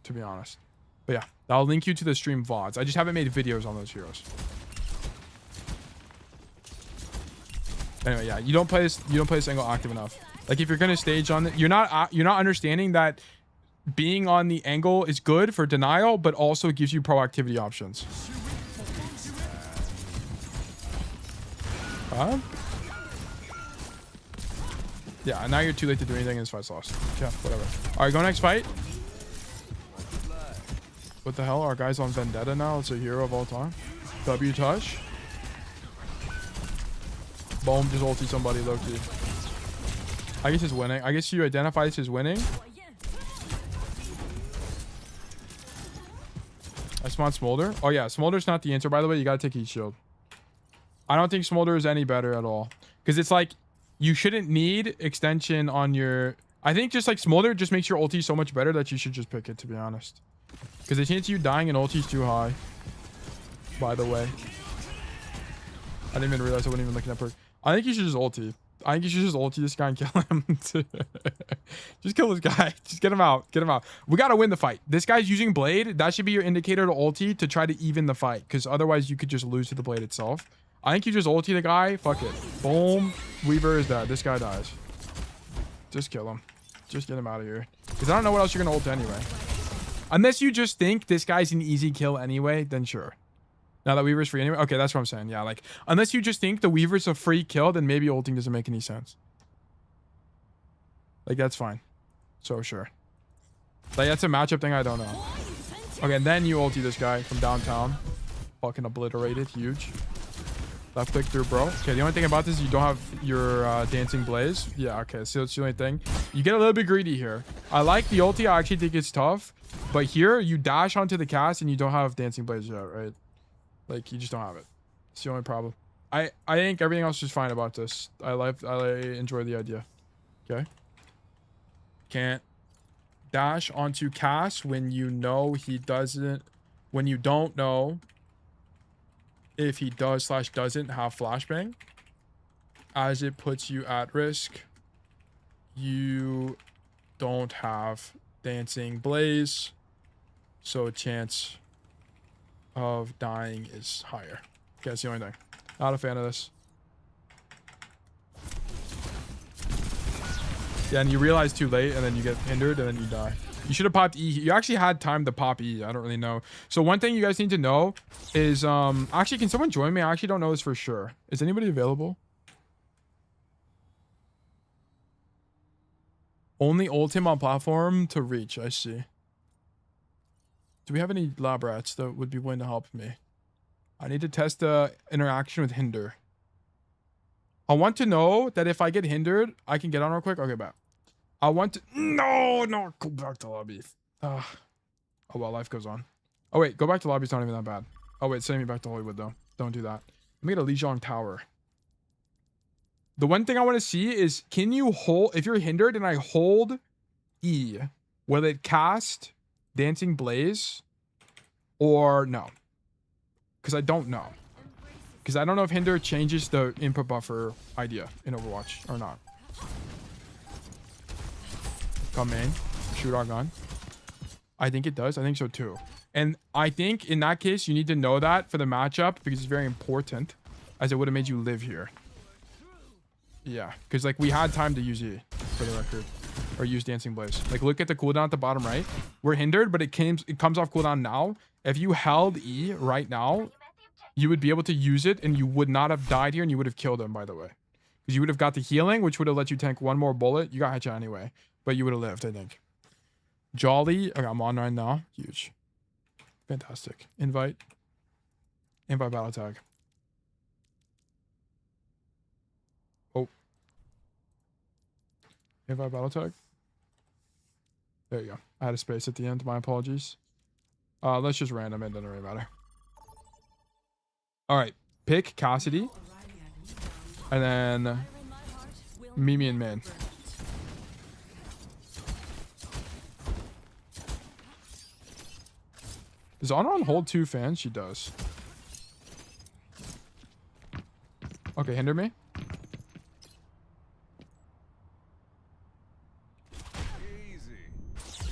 to be honest. But yeah, I'll link you to the stream VODs. I just haven't made videos on those heroes. Anyway, yeah, you don't play this angle active enough. Like, if you're gonna stage on it, you're not understanding that being on the angle is good for denial, but also gives you proactivity options. Yeah, and now you're too late to do anything and this fight's lost. Yeah, whatever. All right, go next fight. What the hell? Our guy's on Vendetta now. It's a hero of all time. W touch. Boom, just ulti somebody low-key. I guess it's winning. I guess you identify this as winning. I spawned Smolder. Oh yeah, Smolder's not the answer, by the way. You gotta take heat shield. I don't think Smolder is any better at all. Because it's like, you shouldn't need extension on your... I think just like Smolder just makes your ulti so much better that you should just pick it, to be honest. Because the chance of you dying in ulti is too high. By the way. I didn't even realize I wasn't even looking at perk. I think you should just ulti. I think you should just ulti this guy and kill him. Just kill this guy. Just get him out. Get him out. We got to win the fight. This guy's using blade. That should be your indicator to ulti to try to even the fight. Because otherwise you could just lose to the blade itself. I think you just ulti the guy. Fuck it. Boom. Weaver is dead. This guy dies. Just kill him. Just get him out of here. Because I don't know what else you're going to ult anyway. Unless you just think this guy's an easy kill anyway, then sure. Now that Weaver's free anyway? Okay, that's what I'm saying. Yeah, like, unless you just think the Weaver's a free kill, then maybe ulting doesn't make any sense. Like, that's fine. So, sure. Like, that's a matchup thing I don't know. Okay, and then you ulti this guy from downtown. Fucking obliterated. Huge. Left click through, bro. Okay, the only thing about this is you don't have your dancing blaze. Yeah, okay, so that's the only thing. You get a little bit greedy here. I like the ulti. I actually think it's tough. But here, you dash onto the cast and you don't have dancing blaze yet, right? Like, you just don't have it. It's the only problem. I think everything else is fine about this. I enjoy the idea. Okay. Can't dash onto cast when you know he doesn't. When you don't know if he does / doesn't have flashbang, as it puts you at risk. You don't have Dancing Blaze. So chance of dying is higher. Okay, that's the only thing. Not a fan of this. Yeah, and you realize too late, and then you get hindered, and then you die. You should have popped E. You actually had time to pop E. I don't really know. So one thing you guys need to know is, actually, can someone join me? I actually don't know this for sure. Is anybody available? Only ultim on platform to reach. I see. Do we have any lab rats that would be willing to help me? I need to test the interaction with hinder. I want to know that if I get hindered, I can get on real quick. Okay, bye. I want to... No, go back to lobby. Oh, well, life goes on. Oh, wait, go back to lobby. It's not even that bad. Oh, wait, send me back to Hollywood, though. Don't do that. Let me get a Lijiang tower. The one thing I want to see is, can you hold... If you're hindered and I hold E, will it cast Dancing Blaze or no? Because I don't know. Because I don't know if hinder changes the input buffer idea in Overwatch or not. Come in. Shoot our gun. I think it does. I think so too. And I think in that case, you need to know that for the matchup because it's very important, as it would have made you live here. Yeah, because like we had time to use E for the record, or use Dancing Blaze. Like look at the cooldown at the bottom right. We're hindered, but it comes off cooldown now. If you held E right now, you would be able to use it, and you would not have died here, and you would have killed him, by the way. Because you would have got the healing, which would have let you tank one more bullet. You got headshot anyway, but you would have lived, I think. Jolly. Okay, I'm on right now. Huge. Fantastic. Invite battle tag. Oh. Invite battle tag. There you go. I had a space at the end. My apologies. Let's just random it. Doesn't really matter. All right. Pick Cassidy. And then Mimi and Min. Does Anran hold 2 fans? She does. Okay, hinder me.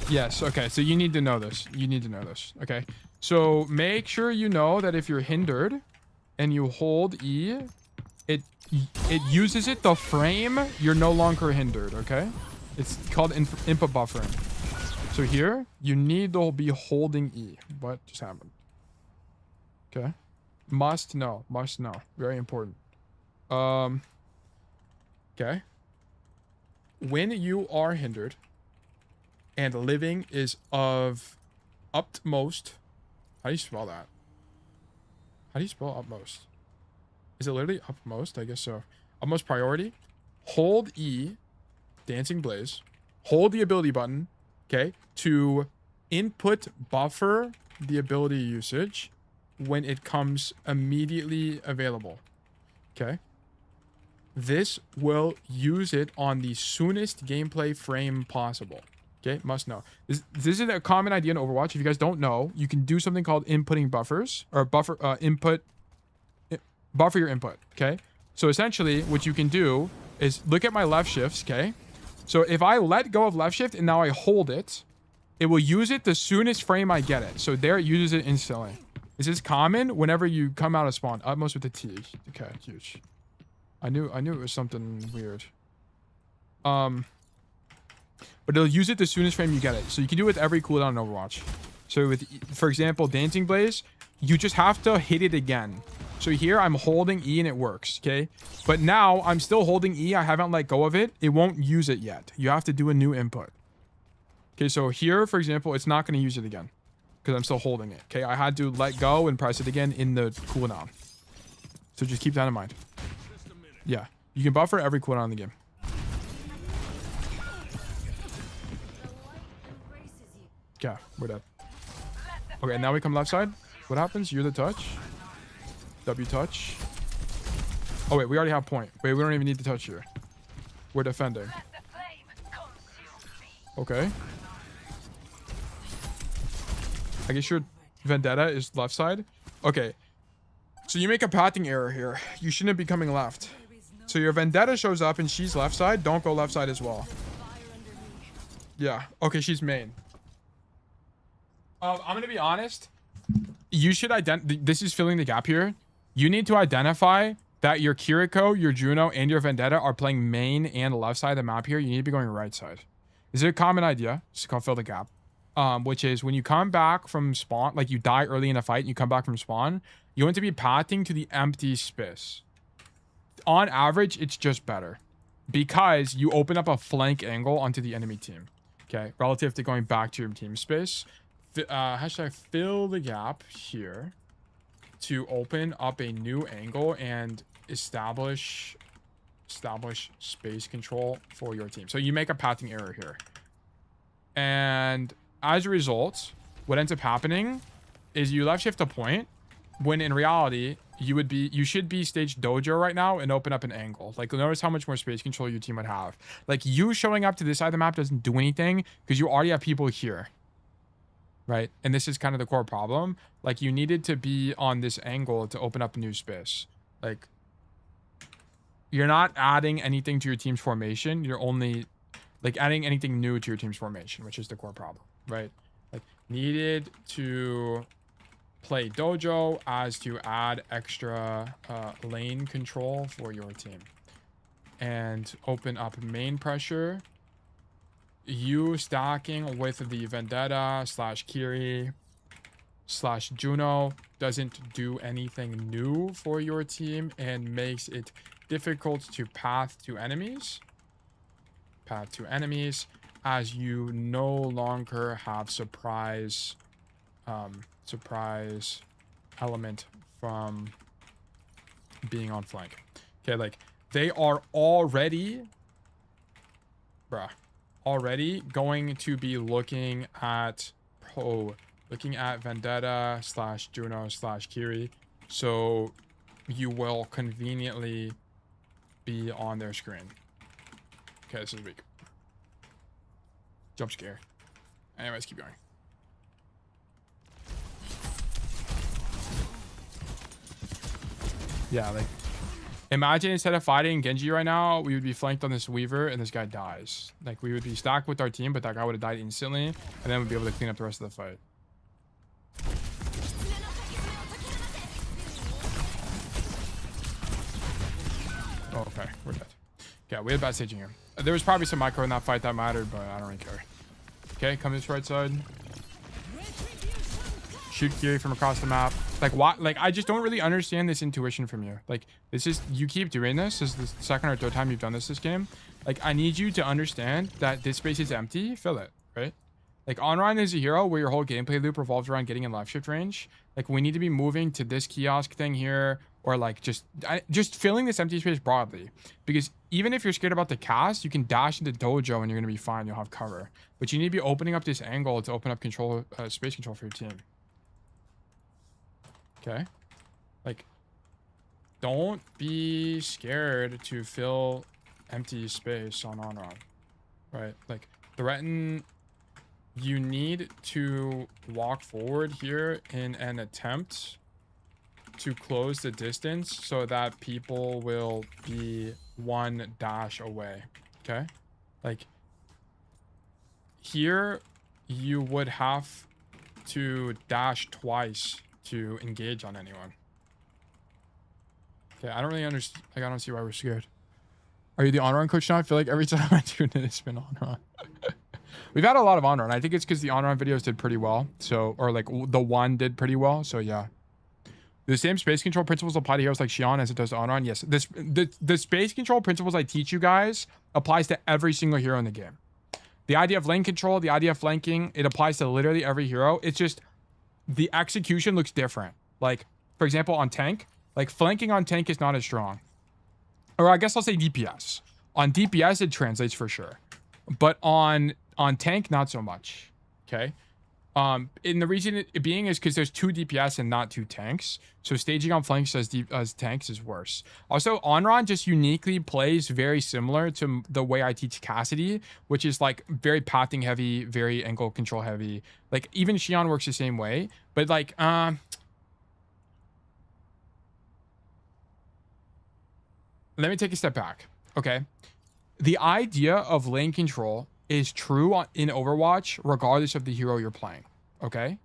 Yes, okay, so you need to know this. You need to know this, okay? So make sure you know that if you're hindered and you hold E, it uses it the frame you're no longer hindered, okay? It's called input buffering. So here, you need to be holding E. What just happened? Okay. Must know. Must know. Very important. Okay. When you are hindered and living is of utmost... How do you spell that? How do you spell utmost? Is it literally utmost? I guess so. Utmost priority. Hold E, Dancing Blaze. Hold the ability button, okay, to input buffer the ability usage when it comes immediately available. Okay. This will use it on the soonest gameplay frame possible. Okay, must know. This is a common idea in Overwatch. If you guys don't know, you can do something called inputting buffers, or buffer buffer your input. Okay, so essentially what you can do is look at my left shifts. Okay, so if I let go of left shift and now I hold it, it will use it the soonest frame I get it. So there it uses it instantly. This is common whenever you come out of spawn. Utmost with the T. Okay, huge. I knew it was something weird. But it'll use it the soonest frame you get it. So you can do it with every cooldown in Overwatch. So with, for example, Dancing Blaze, you just have to hit it again. So here I'm holding E and it works, okay? But now I'm still holding E. I haven't let go of it. It won't use it yet. You have to do a new input. Okay, so here, for example, it's not going to use it again because I'm still holding it, okay? I had to let go and press it again in the cooldown. So just keep that in mind. Yeah, you can buffer every cooldown in the game. Yeah, we're dead. Okay, now we come left side. What happens? You're the touch. W touch. Oh, wait, we already have point. Wait, we don't even need to touch here. We're defending. Okay. I guess your Vendetta is left side. Okay. So you make a pathing error here. You shouldn't be coming left. So your Vendetta shows up and she's left side. Don't go left side as well. Yeah. Okay, she's main. I'm gonna be honest. You should this is filling the gap here. You need to identify that your Kiriko, your Juno, and your Vendetta are playing main and left side of the map here. You need to be going right side. Is it a common idea? It's called fill the gap. Which is when you come back from spawn, like you die early in a fight, and you come back from spawn, you want to be pathing to the empty space. On average, it's just better because you open up a flank angle onto the enemy team. Okay, relative to going back to your team space. Hashtag fill the gap here to open up a new angle and establish space control for your team. So you make a pathing error here. And as a result, what ends up happening is you left shift a point when in reality you should be stage dojo right now and open up an angle. Like notice how much more space control your team would have. Like you showing up to this side of the map doesn't do anything because you already have people here. Right? And this is kind of the core problem. Like you needed to be on this angle to open up a new space. Like you're not adding anything to your team's formation. You're only like adding anything new to your team's formation, which is the core problem, right? Like needed to play dojo as to add extra lane control for your team and open up main pressure. You stacking with the Vendetta / Kiri / Juno doesn't do anything new for your team and makes it difficult to path to enemies as you no longer have surprise element from being on flank. Okay, like they are already going to be looking at Vendetta / Juno / Kiri, so you will conveniently be on their screen. Okay, this is weak. Jump scare. Anyways, keep going. Yeah, like imagine instead of fighting Genji right now, we would be flanked on this Weaver and this guy dies. Like we would be stacked with our team, but that guy would have died instantly, and then we'd be able to clean up the rest of the fight. Oh, okay, we're dead. Okay, we had bad staging here. There was probably some micro in that fight that mattered, but I don't really care. Okay, come this right side. Shoot Kiri from across the map. Like, why? Like, I just don't really understand this intuition from you. Like, this is, you keep doing this. This is the second or third time you've done this game. Like, I need you to understand that this space is empty. Fill it, right? Like, Anran is a hero where your whole gameplay loop revolves around getting in left shift range. Like, we need to be moving to this kiosk thing here, or like just filling this empty space broadly. Because even if you're scared about the cast, you can dash into dojo and you're gonna be fine. You'll have cover. But you need to be opening up this angle to open up control, space control for your team. Okay, like, don't be scared to fill empty space on Anran, right? Like, threaten. You need to walk forward here in an attempt to close the distance so that people will be one dash away. Okay, like here you would have to dash twice to engage on anyone. Okay, I don't really understand. Like, I don't see why we're scared. Are you the Anran coach now? I feel like every time I tune in, it's been Anran. We've had a lot of Anran. I think it's because the Anran videos did pretty well. So, or like the one did pretty well. So yeah. The same space control principles apply to heroes like Shion as it does to Anran. Yes, the space control principles I teach you guys applies to every single hero in the game. The idea of lane control, the idea of flanking, it applies to literally every hero. It's just the execution looks different. Like, for example, on tank, like flanking on tank is not as strong. Or I guess I'll say DPS. On DPS, it translates for sure. But on tank, not so much. Okay. And the reason it being is because there's 2 DPS and not 2 tanks. So staging on flanks as tanks is worse. Also, Anran just uniquely plays very similar to the way I teach Cassidy, which is like very pathing heavy, very angle control heavy. Like even Shion works the same way, but like let me take a step back. Okay, the idea of lane control is true in Overwatch regardless of the hero you're playing. Okay,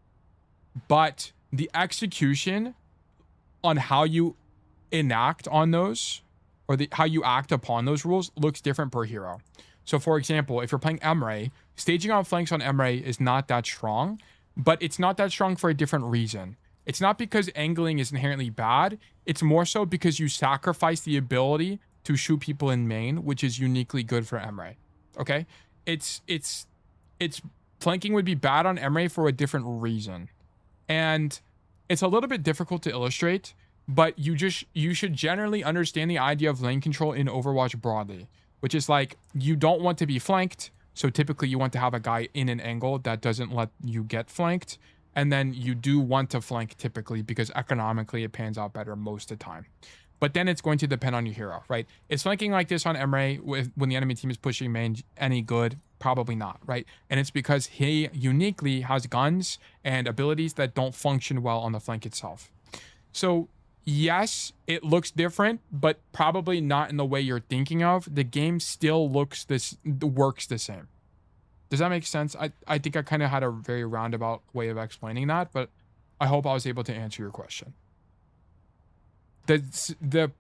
but the execution on how you enact on those, or how you act upon those rules, looks different per hero. So for example, if you're playing Emre, staging on flanks on Emre is not that strong, but it's not that strong for a different reason. It's not because angling is inherently bad. It's more so because you sacrifice the ability to shoot people in main, which is uniquely good for Emre. Okay? It's flanking would be bad on Emre for a different reason. And it's a little bit difficult to illustrate, but you should generally understand the idea of lane control in Overwatch broadly, which is like, you don't want to be flanked. So typically you want to have a guy in an angle that doesn't let you get flanked. And then you do want to flank typically because economically it pans out better most of the time. But then it's going to depend on your hero, right? Is flanking like this on Emre when the enemy team is pushing main any good? Probably not, right? And it's because he uniquely has guns and abilities that don't function well on the flank itself. So yes, it looks different, but probably not in the way you're thinking of. The game still works the same. Does that make sense? I think I kind of had a very roundabout way of explaining that, but I hope I was able to answer your question. The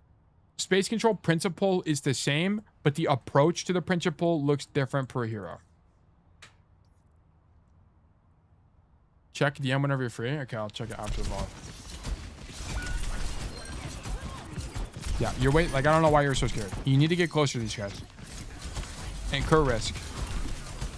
space control principle is the same, but the approach to the principle looks different per hero. Check DM whenever you're free. Okay, I'll check it after the VOD. Yeah, you're wait. Like, I don't know why you're so scared. You need to get closer to these guys. Incur risk.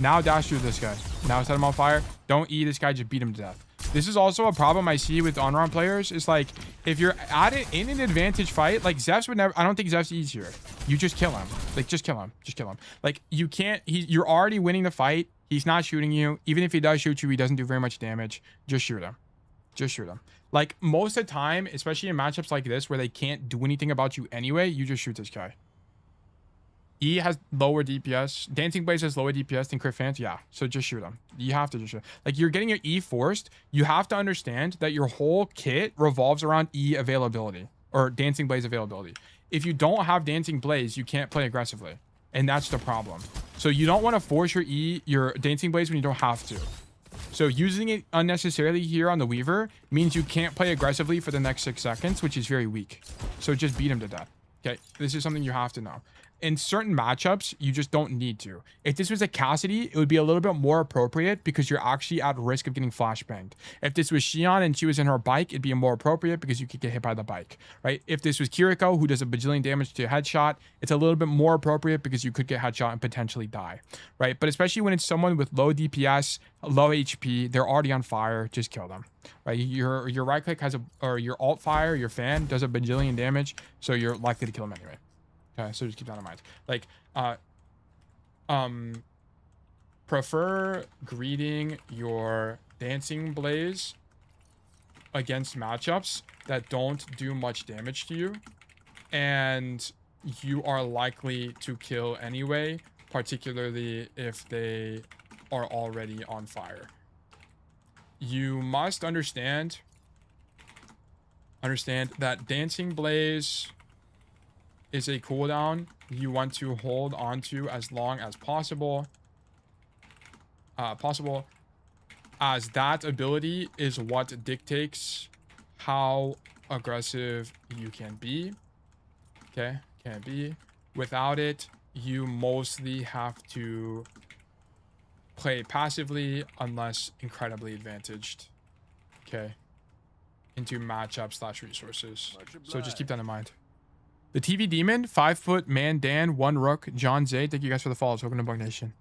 Now dash through this guy. Now set him on fire. Don't E this guy, just beat him to death. This is also a problem I see with Anran players. Is like, if you're at it in an advantage fight, like Zeph's would never, I don't think Zeph's easier. You just kill him. Like, just kill him. Just kill him. Like, you can't, you're already winning the fight. He's not shooting you. Even if he does shoot you, he doesn't do very much damage. Just shoot him. Just shoot him. Like, most of the time, especially in matchups like this where they can't do anything about you anyway, you just shoot this guy. E has lower DPS. Dancing Blaze has lower DPS than Crit Fans. Yeah, so just shoot him. You have to just shoot. Like, you're getting your E forced. You have to understand that your whole kit revolves around E availability or Dancing Blaze availability. If you don't have Dancing Blaze, you can't play aggressively. And that's the problem. So you don't want to force your Dancing Blaze when you don't have to. So using it unnecessarily here on the Weaver means you can't play aggressively for the next 6 seconds, which is very weak. So just beat him to death. Okay, this is something you have to know. In certain matchups, you just don't need to. If this was a Cassidy, it would be a little bit more appropriate because you're actually at risk of getting flashbanged. If this was Shion and she was in her bike, it'd be more appropriate because you could get hit by the bike, right? If this was Kiriko, who does a bajillion damage to a headshot, it's a little bit more appropriate because you could get headshot and potentially die, right? But especially when it's someone with low DPS, low HP, they're already on fire, just kill them, right? Your right click has or your alt fire, your fan does a bajillion damage, so you're likely to kill them anyway. Okay, so just keep that in mind. Like, prefer greeting your Dancing Blaze against matchups that don't do much damage to you, and you are likely to kill anyway, particularly if they are already on fire. You must understand that Dancing Blaze is a cooldown you want to hold onto as long as possible. As that ability is what dictates how aggressive you can be. Okay, can be. Without it, you mostly have to play passively unless incredibly advantaged. Okay, into matchup / resources. So just keep that in mind. The TV Demon, 5 foot, Man Dan, 1 Rook, John Zay. Thank you guys for the follows. Welcome to Bug Nation.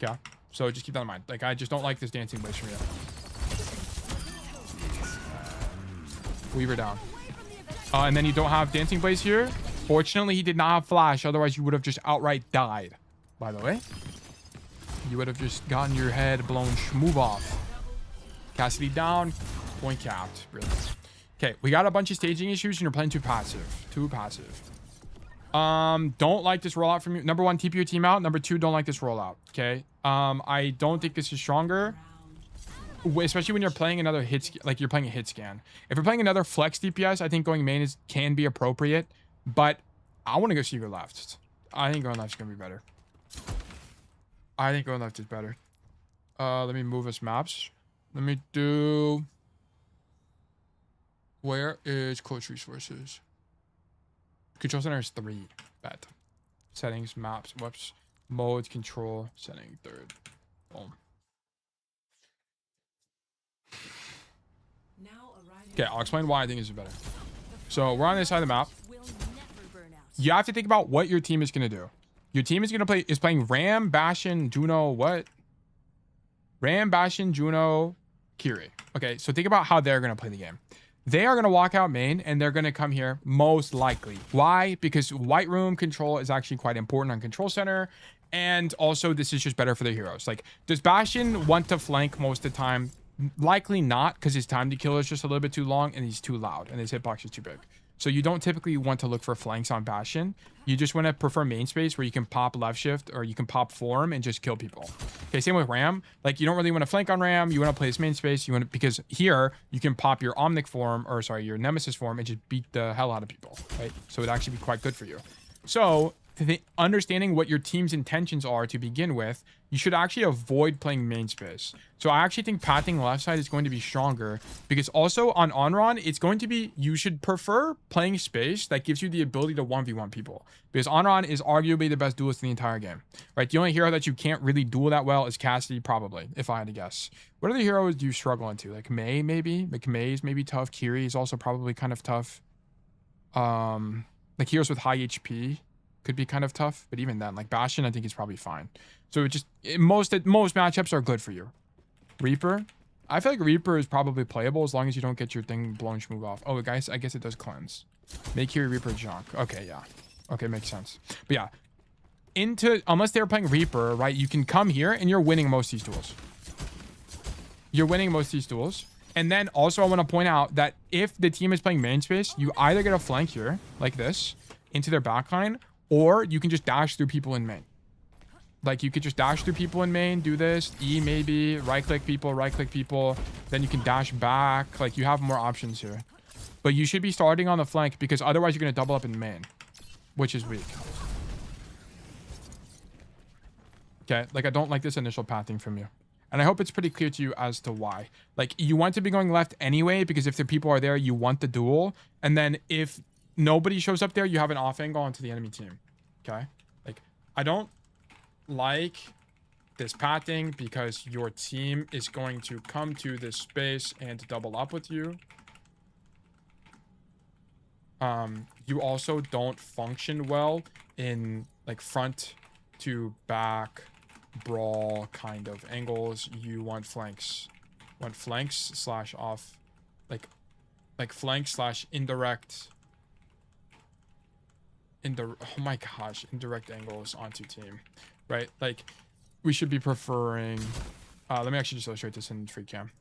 Okay, so just keep that in mind. Like, I just don't like this Dancing Blaze from you. Weaver down. And then you don't have Dancing Blaze here. Fortunately, he did not have Flash. Otherwise, you would have just outright died. By the way, you would have just gotten your head blown schmoove off. Cassidy down. Point capped. Really. Okay, we got a bunch of staging issues and you're playing too passive. Don't like this rollout from you. Number 1, TP your team out. Number 2, don't like this rollout. Okay. I don't think this is stronger. Especially when you're playing another hit, like you're playing a hit scan. If you're playing another flex DPS, I think going main can be appropriate. But I want to go see your left. I think going left is gonna be better. I think going left is better. Let me move us maps. Let me do... Where is close resources? Control center is 3. Bet. Settings, maps, whoops. Modes, control, setting, 3rd. Boom. Okay, I'll explain why I think this is better. So we're on this side of the map. You have to think about what your team is going to do. Your team is going to playing Ram, Bastion, Juno, what? Ram, Bastion, Juno, Kiri. Okay, so think about how they're going to play the game. They are going to walk out main and they're going to come here most likely. Why? Because white room control is actually quite important on control center. And also this is just better for the heroes. Like, does Bastion want to flank most of the time? Likely not, because his time to kill is just a little bit too long and he's too loud and his hitbox is too big. So you don't typically want to look for flanks on Bastion. You just want to prefer main space where you can pop left shift or you can pop form and just kill people. Okay, same with Ram. Like, you don't really want to flank on Ram. You want to play his main space. You want to, because here you can pop your Omnic form, or sorry, your Nemesis form, and just beat the hell out of people, right? So it'd actually be quite good for you. So understanding what your team's intentions are to begin with, you should actually avoid playing main space. So I actually think pathing left side is going to be stronger, because also on Anran, it's going to be, you should prefer playing space that gives you the ability to 1v1 people, because Anran is arguably the best duelist in the entire game, right? The only hero that you can't really duel that well is Cassidy, probably, if I had to guess. What other heroes do you struggle into? Like Mei, maybe? Like Mei's maybe tough. Kiri is also probably kind of tough. Like heroes with high HP could be kind of tough, but even then, like Bastion, I think is probably fine. So it just, most matchups are good for you. Reaper, I feel like Reaper is probably playable as long as you don't get your thing blown schmoog off. Oh, guys, I guess it does cleanse. Make your Reaper junk. Okay, yeah. Okay, makes sense. But yeah, unless they're playing Reaper, right? You can come here and you're winning most of these duels. You're winning most of these duels. And then also I want to point out that if the team is playing main space, you either get a flank here, like this, into their backline, or you can just dash through people in main. Like, you could just dash through people in main, do this, E maybe, right-click people, then you can dash back. Like, you have more options here. But you should be starting on the flank, because otherwise you're going to double up in main, which is weak. Okay, like, I don't like this initial pathing from you. And I hope it's pretty clear to you as to why. Like, you want to be going left anyway, because if the people are there, you want the duel. And then if nobody shows up there, you have an off angle onto the enemy team. Okay? Like, I don't like this pathing, because your team is going to come to this space and double up with you. You also don't function well in like front to back brawl kind of angles. You want flanks. Slash off, like flank slash indirect. Oh my gosh, indirect angles onto team, right? Like, we should be preferring, let me actually just illustrate this in free cam.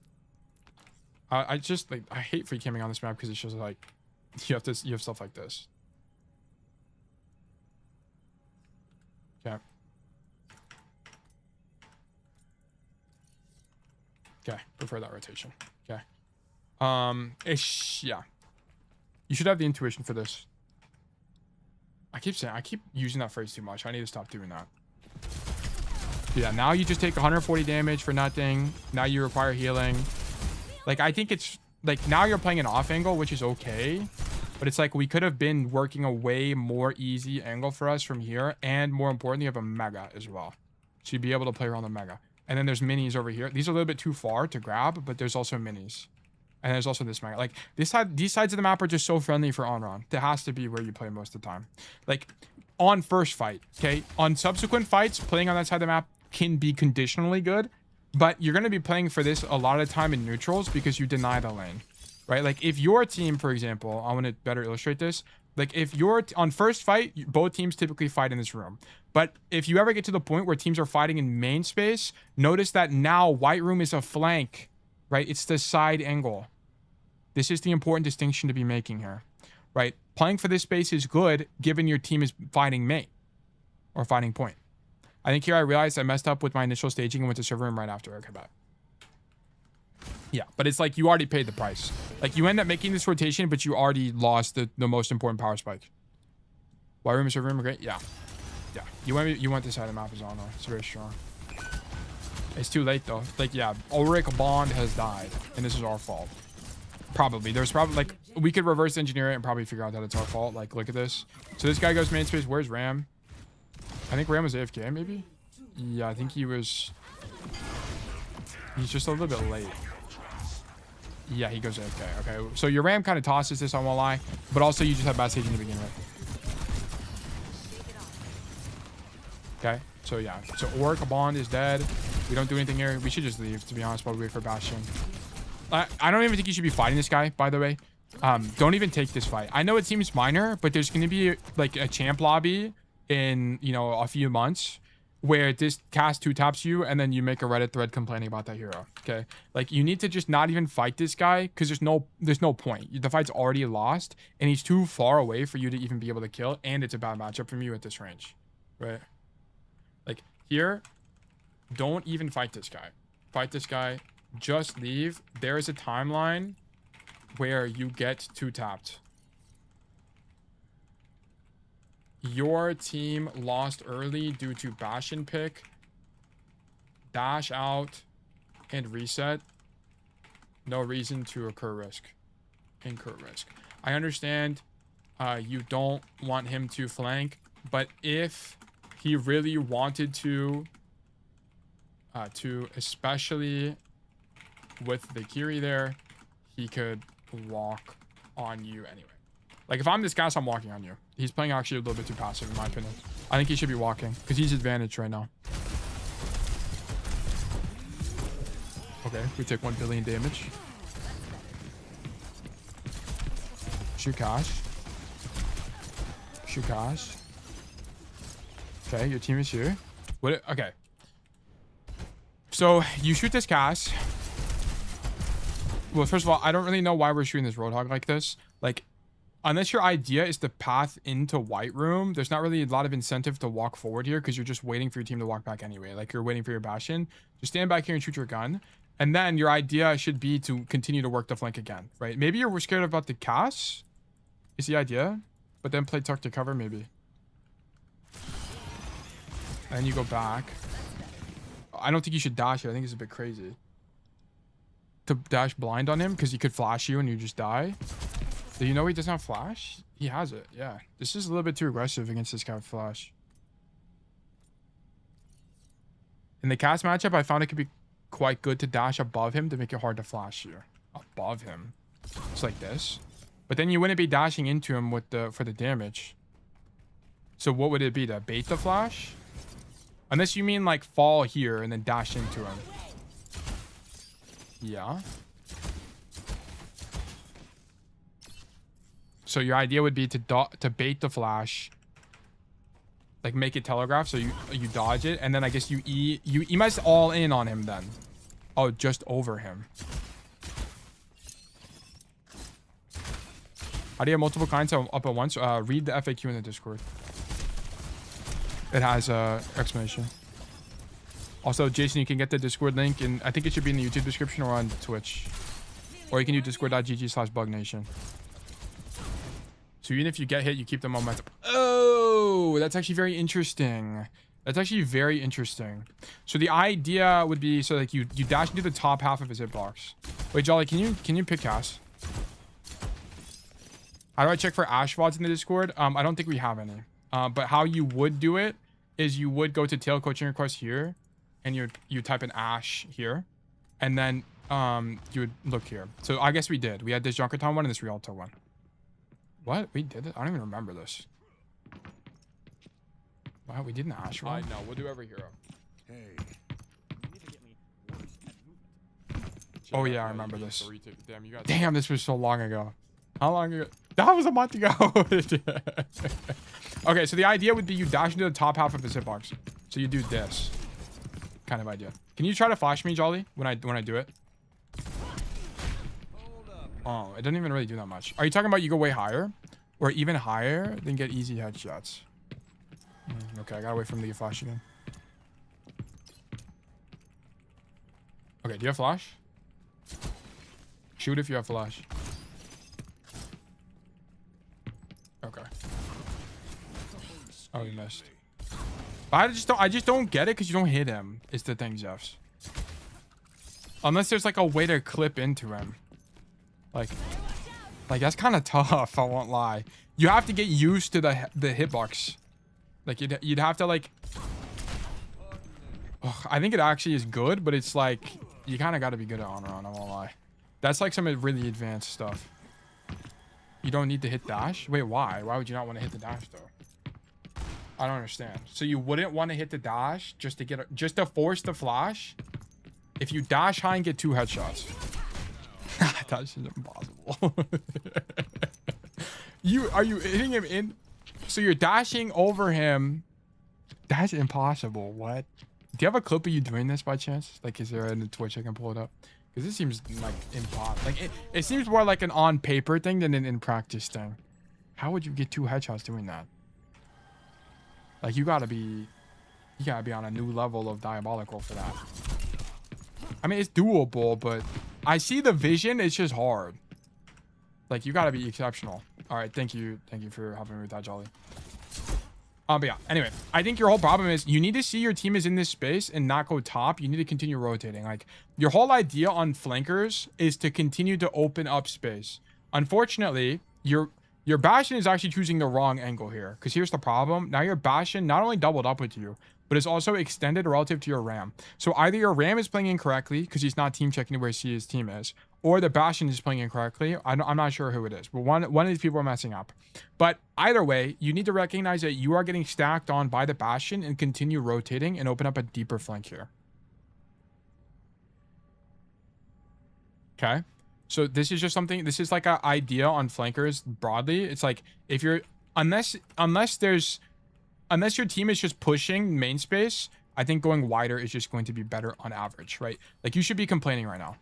I just, like, I hate free camming on this map because it's just like, you have stuff like this. Okay. Okay, prefer that rotation. Okay. Yeah. You should have the intuition for this. I keep using that phrase too much. I need to stop doing that. Yeah, now you just take 140 damage for nothing. Now you require healing. Like, I think it's like, now you're playing an off angle, which is okay, but it's like we could have been working a way more easy angle for us from here, and more importantly, you have a mega as well, so you'd be able to play around the mega. And then there's minis over here. These are a little bit too far to grab, but there's also minis. And there's also this mega. Like, these sides of the map are just so friendly for Anran. That has to be where you play most of the time. Like, on first fight, okay? On subsequent fights, playing on that side of the map can be conditionally good, but you're going to be playing for this a lot of the time in neutrals because you deny the lane, right? Like, if your team, for example, I want to better illustrate this. Like, if you're on first fight, both teams typically fight in this room. But if you ever get to the point where teams are fighting in main space, notice that now white room is a flank, right? It's the side angle. This is the important distinction to be making here, right? Playing for this space is good given your team is fighting main or fighting point. I think here I realized I messed up with my initial staging and went to server room right after. Okay, bye. Yeah, but it's like you already paid the price. Like, you end up making this rotation, but you already lost the most important power spike. White room is server room, great? Yeah. Yeah. You want this side of the map is on though. It's very strong. It's too late though. Like, yeah, Ulrich Bond has died, and this is our fault. Probably. There's probably like we could reverse engineer it and probably figure out that it's our fault. Like, look at this. So this guy goes main space. Where's Ram? I think Ram was AFK maybe. Yeah, I think he was. He's just a little bit late. Yeah, he goes AFK. Okay, so your Ram kind of tosses this, I won't lie, but also you just have bad staging to begin with. Okay, so yeah, so Ulrich Bond is dead. We don't do anything here. We should just leave, to be honest, while we wait for Bastion. I don't even think you should be fighting this guy, by the way. Don't even take this fight. I know it seems minor, but there's going to be like a champ lobby in, you know, a few months where this cast 2-taps you and then you make a Reddit thread complaining about that hero. Okay, like you need to just not even fight this guy because there's no point. The fight's already lost and he's too far away for you to even be able to kill, and it's a bad matchup from you at this range, right? Like here, don't even fight this guy. Fight this guy. Just leave. There is a timeline where you get 2-tapped. Your team lost early due to Bastion pick. Dash out and reset. No reason to incur risk. I understand you don't want him to flank, but if he really wanted to especially with the Kiri there, he could walk on you anyway. Like if I'm this cast, I'm walking on you. He's playing actually a little bit too passive in my opinion. I think he should be walking because he's advantaged right now. Okay, we take 1 billion damage. Shukash. Okay, your team is here. Okay. So you shoot this cast. Well, first of all, I don't really know why we're shooting this Roadhog like this. Like, unless your idea is the path into White Room, there's not really a lot of incentive to walk forward here because you're just waiting for your team to walk back anyway. Like, you're waiting for your Bastion. Just stand back here and shoot your gun. And then your idea should be to continue to work the flank again, right? Maybe you're scared about the cast is the idea, but then play tuck to cover maybe. And you go back. I don't think you should dash it. I think it's a bit crazy to dash blind on him because he could flash you and you just die. Do you know he doesn't have flash? He has it. Yeah. This is a little bit too aggressive against this guy with flash. In the cast matchup, I found it could be quite good to dash above him to make it hard to flash here. Above him. It's like this. But then you wouldn't be dashing into him with for the damage. So what would it be? To bait the flash? Unless you mean like fall here and then dash into him. Yeah. So your idea would be to bait the flash, like make it telegraph, so you dodge it, and then I guess you must all in on him then. Oh, just over him. How do you have multiple kinds up at once? Read the FAQ in the Discord. It has explanation. Also, Jason, you can get the Discord link, and I think it should be in the YouTube description or on Twitch. Or you can do discord.gg/bugnation. So even if you get hit, you keep the momentum. Oh, that's actually very interesting. That's actually very interesting. So the idea would be, so like you dash into the top half of his hitbox. Wait, Jolly, can you pick cast? How do I check for Ash VODs in the Discord? I don't think we have any. But how you would do it is you would go to tail coaching request here, and you type in Ash here, and then you would look here. So I guess we did. We had this Junkertown one and this Rialto one. What? We did it? I don't even remember this. Wow, we did an Ash one? No, we'll do every hero. Hey. Oh yeah, I remember this. Damn, this was so long ago. How long ago? That was a month ago. Okay, so the idea would be you dash into the top half of his hitbox. So you do this kind of idea. Can you try to flash me, Jolly, when I do it? Oh, it doesn't even really do that much. Are you talking about you go way higher? Or even higher, then get easy headshots? Okay, I gotta wait for him to get flash again. Okay, do you have flash? Shoot if you have flash. Okay. Oh, he missed. But I just don't get it because you don't hit him. It's the thing, Jeffs. Unless there's like a way to clip into him. Like that's kind of tough, I won't lie. You have to get used to the hitbox. Like you'd have to like I think it actually is good, but it's like you kind of got to be good at Anran, I won't lie. That's like some really advanced stuff. You don't need to hit dash? Wait, why? Why would you not want to hit the dash though? I don't understand. So you wouldn't want to hit the dash just to force the flash? If you dash high and get 2 headshots. That's impossible. Are you hitting him in? So you're dashing over him. That's impossible. What? Do you have a clip of you doing this by chance? Like, is there in the Twitch I can pull it up? Because this seems like impossible. Like, it seems more like an on paper thing than an in practice thing. How would you get 2 headshots doing that? Like, you gotta be on a new level of diabolical for that. I mean, it's doable, but I see the vision. It's just hard. Like, you gotta be exceptional. All right, thank you for helping me with that, Jolly. But yeah, anyway, I think your whole problem is you need to see your team is in this space and not go top. You need to continue rotating. Like, your whole idea on flankers is to continue to open up space. Unfortunately, your Bastion is actually choosing the wrong angle here. Because here's the problem. Now your Bastion not only doubled up with you, but it's also extended relative to your Ram. So either your Ram is playing incorrectly because he's not team checking where his team is, or the Bastion is playing incorrectly. I'm not sure who it is, but one of these people are messing up. But either way, you need to recognize that you are getting stacked on by the Bastion and continue rotating and open up a deeper flank here. Okay. So this is just something, this is like an idea on flankers broadly. It's like, if you're, unless your team is just pushing main space, I think going wider is just going to be better on average, right? Like, you should be complaining right now.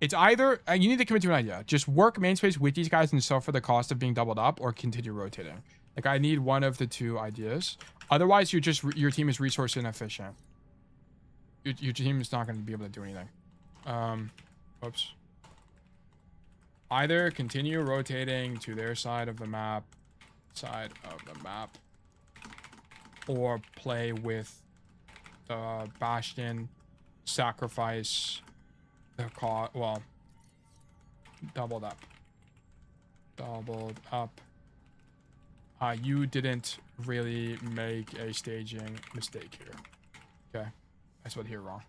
It's either, you need to commit to an idea. Just work main space with these guys and suffer the cost of being doubled up, or continue rotating. Like, I need one of the 2 ideas. Otherwise, your team is resource inefficient. Your team is not going to be able to do anything. Oops. Either continue rotating to their side of the map, or play with the Bastion, sacrifice the doubled up. You didn't really make a staging mistake here. Okay, that's what here wrong.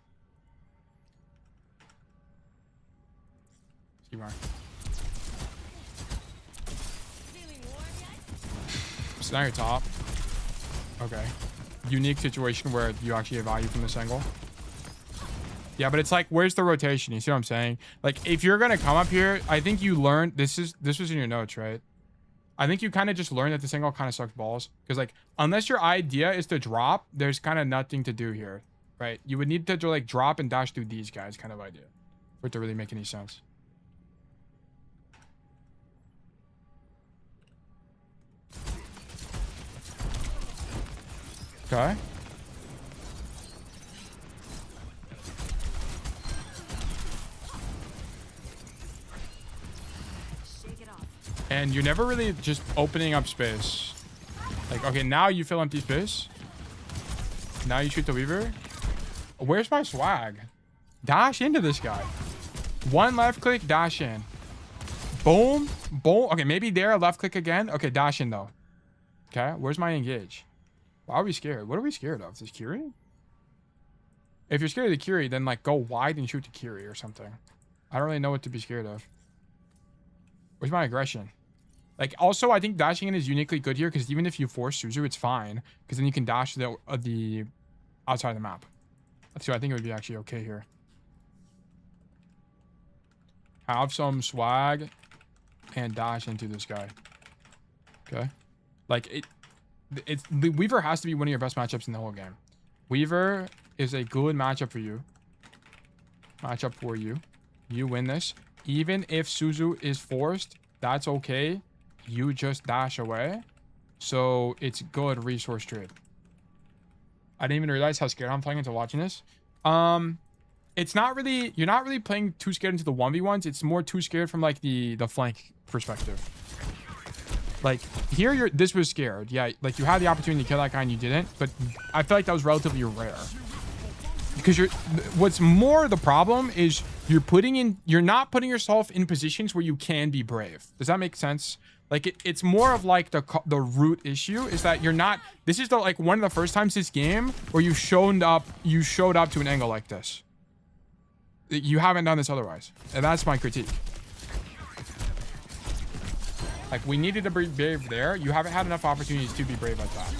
See where. So now you're top. Okay. Unique situation where you actually have value from this angle. Yeah, but it's like, where's the rotation? You see what I'm saying? Like, if you're gonna come up here, I think you learned, this was in your notes, right? I think you kind of just learned that this angle kind of sucks balls. Because, like, unless your idea is to drop, there's kind of nothing to do here, right? You would need to, like, drop and dash through these guys kind of idea for it to really make any sense. Okay. And you're never really just opening up space. Like, okay, now you fill empty space. Now you shoot the Weaver. Where's my swag? Dash into this guy. One left click, dash in. Boom. Boom. Okay, maybe there, left click again. Okay, dash in though. Okay, where's my engage? Why are we scared? What are we scared of? Is Curie? If you're scared of the Curie, then like go wide and shoot the Curie or something. I don't really know what to be scared of. Where's my aggression? Like, also, I think dashing in is uniquely good here because even if you force Suzu, it's fine because then you can dash the outside of the map. So I think it would be actually okay here. Have some swag and dash into this guy. Okay, like the Weaver has to be one of your best matchups in the whole game. Weaver is a good matchup for you. You win this. Even if Suzu is forced, that's okay. You just dash away. So it's good resource trade. I didn't even realize how scared I'm playing until watching this. It's not really, you're not really playing too scared into the 1v1s. It's more too scared from like the flank perspective. Like here, this was scared. Yeah, like you had the opportunity to kill that guy and you didn't, but I feel like that was relatively rare. because what's more the problem is you're not putting yourself in positions where you can be brave. Does that make sense? Like it's more of like the root issue is that you're not. This is like one of the first times this game where you showed up to an angle like this. You haven't done this otherwise, and that's my critique. Like we needed to be brave there. You haven't had enough opportunities to be brave like that.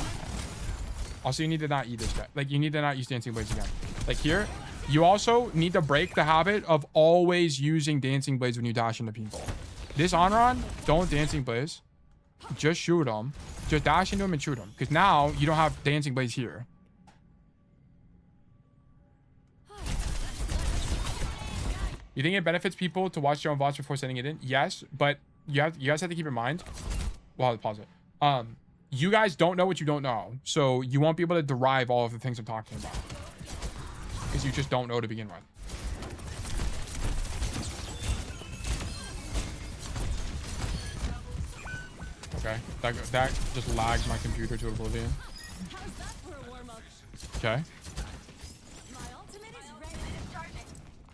Also, you need to not eat this guy. Like you need to not use dancing blades again. Like here, you also need to break the habit of always using dancing blades when you dash into people. This Anran, don't dancing blaze. Just shoot him. Just dash into him and shoot him. Because now you don't have dancing blades here. You think it benefits people to watch their own VODs before sending it in? Yes, but you guys have to keep in mind. Well, I'll pause it. You guys don't know what you don't know, so you won't be able to derive all of the things I'm talking about because you just don't know to begin with. Okay, that just lagged my computer to oblivion. Okay.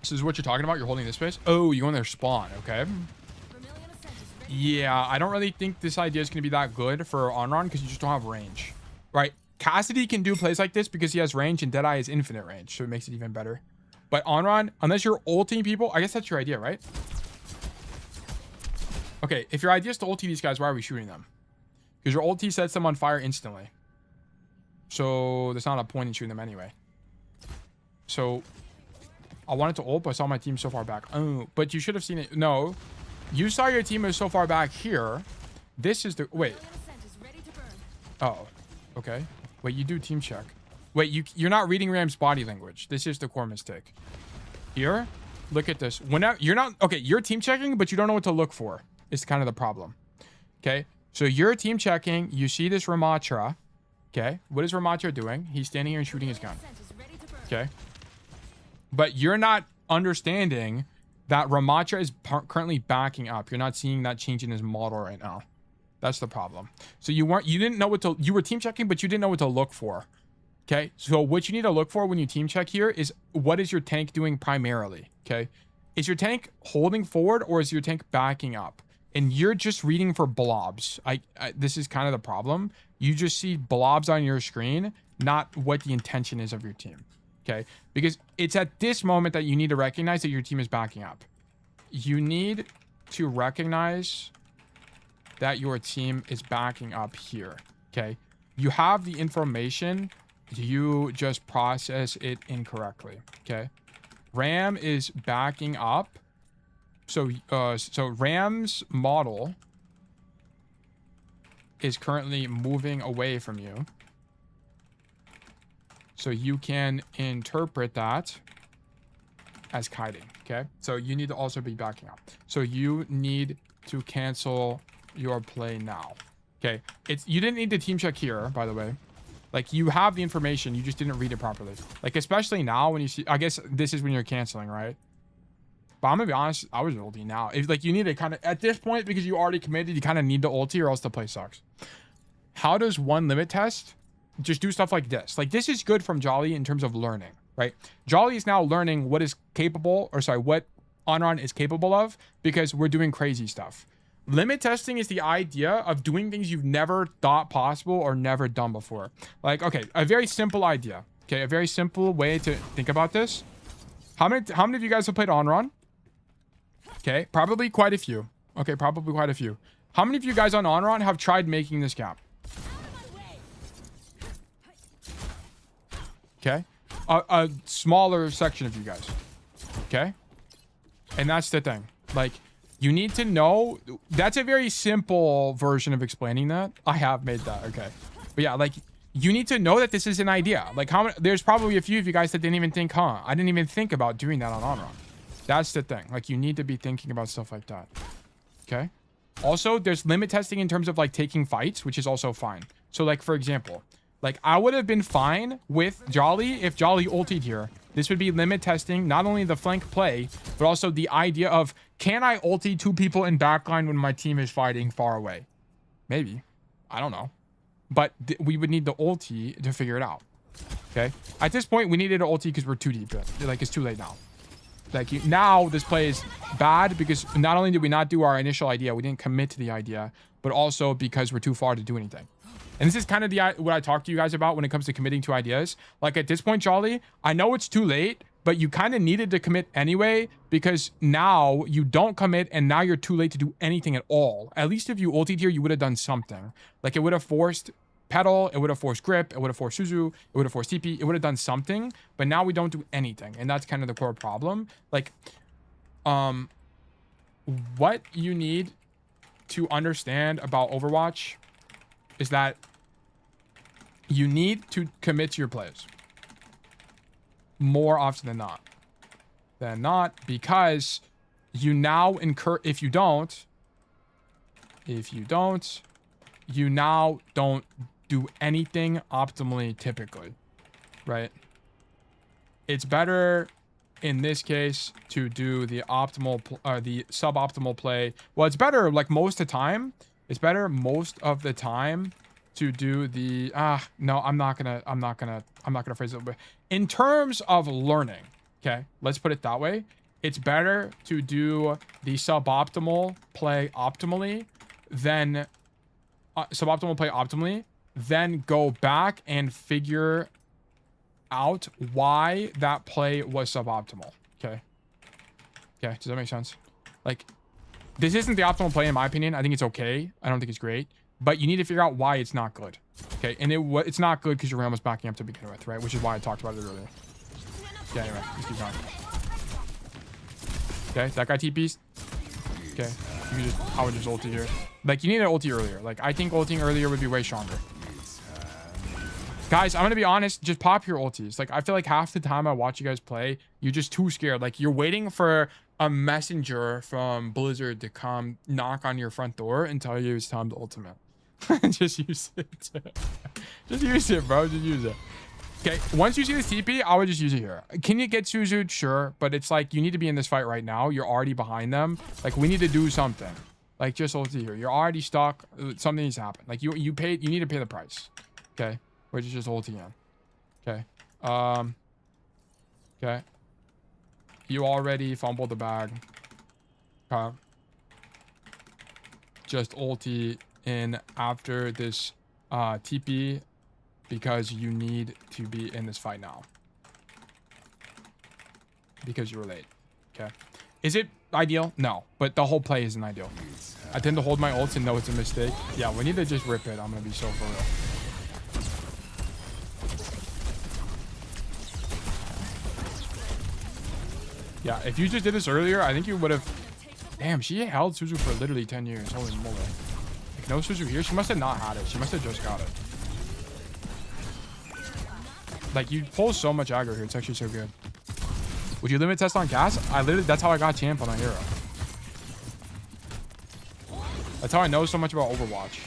This is what you're talking about. You're holding this space. Oh, you go in their spawn. Okay. Yeah, I don't really think this idea is going to be that good for Anran because you just don't have range, right? Cassidy can do plays like this because he has range and Deadeye has infinite range, so it makes it even better. But Anran, unless you're ulting people, I guess that's your idea, right? Okay, if your idea is to ulti these guys, why are we shooting them? Because your ulti sets them on fire instantly. So there's not a point in shooting them anyway. So I wanted to ult, but I saw my team so far back. Oh, but you should have seen it. No. You saw your team is so far back here. This is the... Wait. Oh. Okay. Wait, you do team check. Wait, you're not reading Ram's body language. This is the core mistake. Here, look at this. Whenever you're not... Okay, you're team checking, but you don't know what to look for. It's kind of the problem. Okay? So you're team checking. You see this Ramatra. Okay? What is Ramatra doing? He's standing here and shooting his gun. Okay? But you're not understanding... that Ramatra is currently backing up. You're not seeing that change in his model right now. That's the problem. So you didn't know what to, you were team checking, but you didn't know what to look for. Okay. So what you need to look for when you team check here is what is your tank doing primarily? Okay. Is your tank holding forward or is your tank backing up? And you're just reading for blobs. This is kind of the problem. You just see blobs on your screen, not what the intention is of your team. Okay, because it's at this moment that you need to recognize that your team is backing up. You need to recognize that your team is backing up here. Okay, you have the information, you just process it incorrectly. Okay, Ram is backing up. So Ram's model is currently moving away from you. So you can interpret that as kiting, okay? So you need to also be backing up. So you need to cancel your play now, okay? You didn't need to team check here, by the way. Like you have the information, you just didn't read it properly. Like especially now when you see, I guess this is when you're canceling, right? But I'm gonna be honest, I was ulti now. If like you need to kind of at this point because you already committed, you kind of need to ulti or else the play sucks. How does one limit test? Just do stuff like this. Like this is good from Jolly in terms of learning, right? Jolly is now learning what is capable, or sorry, what Anran is capable of because we're doing crazy stuff. Limit testing is the idea of doing things you've never thought possible or never done before. Like, okay, a very simple idea. Okay, a very simple way to think about this. How many of you guys have played Anran? Okay, probably quite a few. Okay, probably quite a few. How many of you guys on Anran have tried making this gap? Okay, a smaller section of you guys. Okay, and that's the thing. Like, you need to know. That's a very simple version of explaining that. I have made that. Okay, but yeah, like you need to know that this is an idea. Like, there's probably a few of you guys that didn't even think, I didn't even think about doing that on Anran. That's the thing. Like, you need to be thinking about stuff like that. Okay. Also, there's limit testing in terms of like taking fights, which is also fine. So, like for example. Like, I would have been fine with Jolly if Jolly ultied here. This would be limit testing, not only the flank play, but also the idea of, can I ulti two people in backline when my team is fighting far away? Maybe. I don't know. But we would need the ulti to figure it out. Okay. At this point, we needed an ulti because we're too deep. Like, it's too late now. Like, now this play is bad because not only did we not do our initial idea, we didn't commit to the idea, but also because we're too far to do anything. And this is kind of what I talked to you guys about when it comes to committing to ideas. Like, at this point, Jolly, I know it's too late, but you kind of needed to commit anyway because now you don't commit and now you're too late to do anything at all. At least if you ultied here, you would have done something. Like, it would have forced Petal, it would have forced Grip, it would have forced Suzu, it would have forced TP, it would have done something, but now we don't do anything. And that's kind of the core problem. Like, what you need to understand about Overwatch is that you need to commit to your plays more often than not, because you now incur, if you don't, you now don't do anything optimally typically, right? It's better in this case to do the optimal the suboptimal play. Well, it's better like most of the time. It's better most of the time to do the no, I'm not gonna phrase it. But in terms of learning, okay, let's put it that way. It's better to do the suboptimal play optimally than then go back and figure out why that play was suboptimal. Okay, does that make sense? Like, this isn't the optimal play in my opinion. I think it's okay. I don't think it's great, but you need to figure out why it's not good. Okay, and it's not good because your RAM was backing up to begin with, right? Which is why I talked about it earlier. Yeah, anyway, let's keep going. Okay, that guy TP's. Okay, I would just ulti here. Like, you need an ulti earlier. Like, I think ulting earlier would be way stronger. Guys, I'm gonna be honest, just pop your ultis. Like, I feel like half the time I watch you guys play, you're just too scared. Like, you're waiting for a messenger from Blizzard to come knock on your front door and tell you it's time to ultimate. Just use it. Just use it, bro. Just use it. Okay, once you see the TP, I would just use it here. Can you get Suzu? Sure, but it's like you need to be in this fight right now. You're already behind them. Like, we need to do something. Like, just ulti here. You're already stuck. Something needs to happen. Like, you need to pay the price. Okay, which is just ulti in. Okay. Okay. You already fumbled the bag. Okay. Just ulti in after this TP because you need to be in this fight now. Because you're late. Okay. Is it ideal? No, but the whole play isn't ideal. I tend to hold my ults and know it's a mistake. Yeah, we need to just rip it. I'm gonna be so for real. Yeah, if you just did this earlier, I think you would have... Damn, she held Suzu for literally 10 years. Holy moly. Like, no Suzu here? She must have not had it. She must have just got it. Like, you pull so much aggro here. It's actually so good. Would you limit test on gas? That's how I got champ on a hero. That's how I know so much about Overwatch.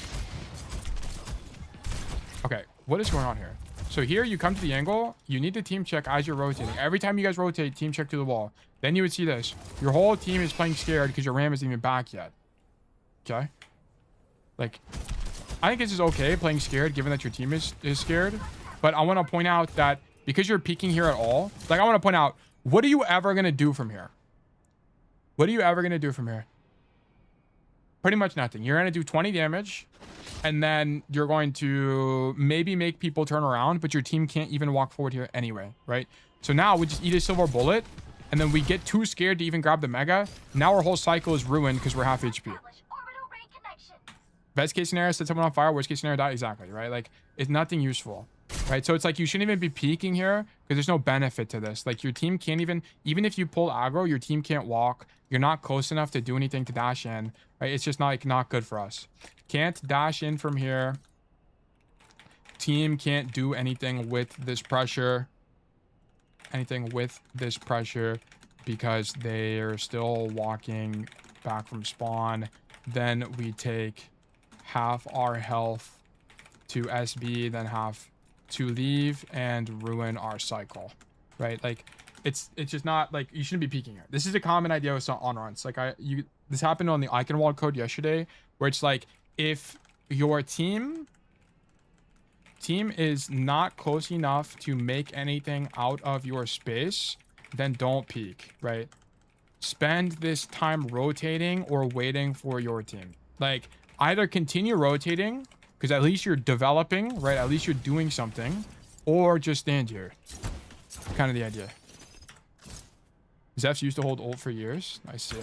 Okay, what is going on here? So here you come to the angle, you need to team check as you're rotating. Every time you guys rotate, team check to the wall. Then you would see this. Your whole team is playing scared because your RAM isn't even back yet. Okay? Like, I think this is okay playing scared given that your team is scared. But I want to point out that because you're peeking here at all, like, I want to point out, what are you ever going to do from here? What are you ever going to do from here? Pretty much nothing. You're going to do 20 damage. And then you're going to maybe make people turn around, but your team can't even walk forward here anyway, right? So now we just eat a silver bullet, and then we get too scared to even grab the mega. Now our whole cycle is ruined because we're half HP. Best case scenario, set someone on fire. Worst case scenario, die. Exactly, right? Like, it's nothing useful, right? So it's like you shouldn't even be peeking here because there's no benefit to this. Like, your team can't even if you pull aggro, your team can't walk. You're not close enough to do anything to dash in, right? It's just not good for us. Can't dash in from here. Team can't do anything with this pressure. Because they're still walking back from spawn. Then we take half our health to SB, then half to leave and ruin our cycle, right? Like, it's just not like you shouldn't be peeking here. This is a common idea with on runs. Like, this happened on the Eichenwald code yesterday, where it's like, if your team team is not close enough to make anything out of your space, then don't peek, right? Spend this time rotating or waiting for your team. Like, either continue rotating, because at least you're developing, right? At least you're doing something, or just stand here. Kind of the idea. Zephs used to hold ult for years. I see.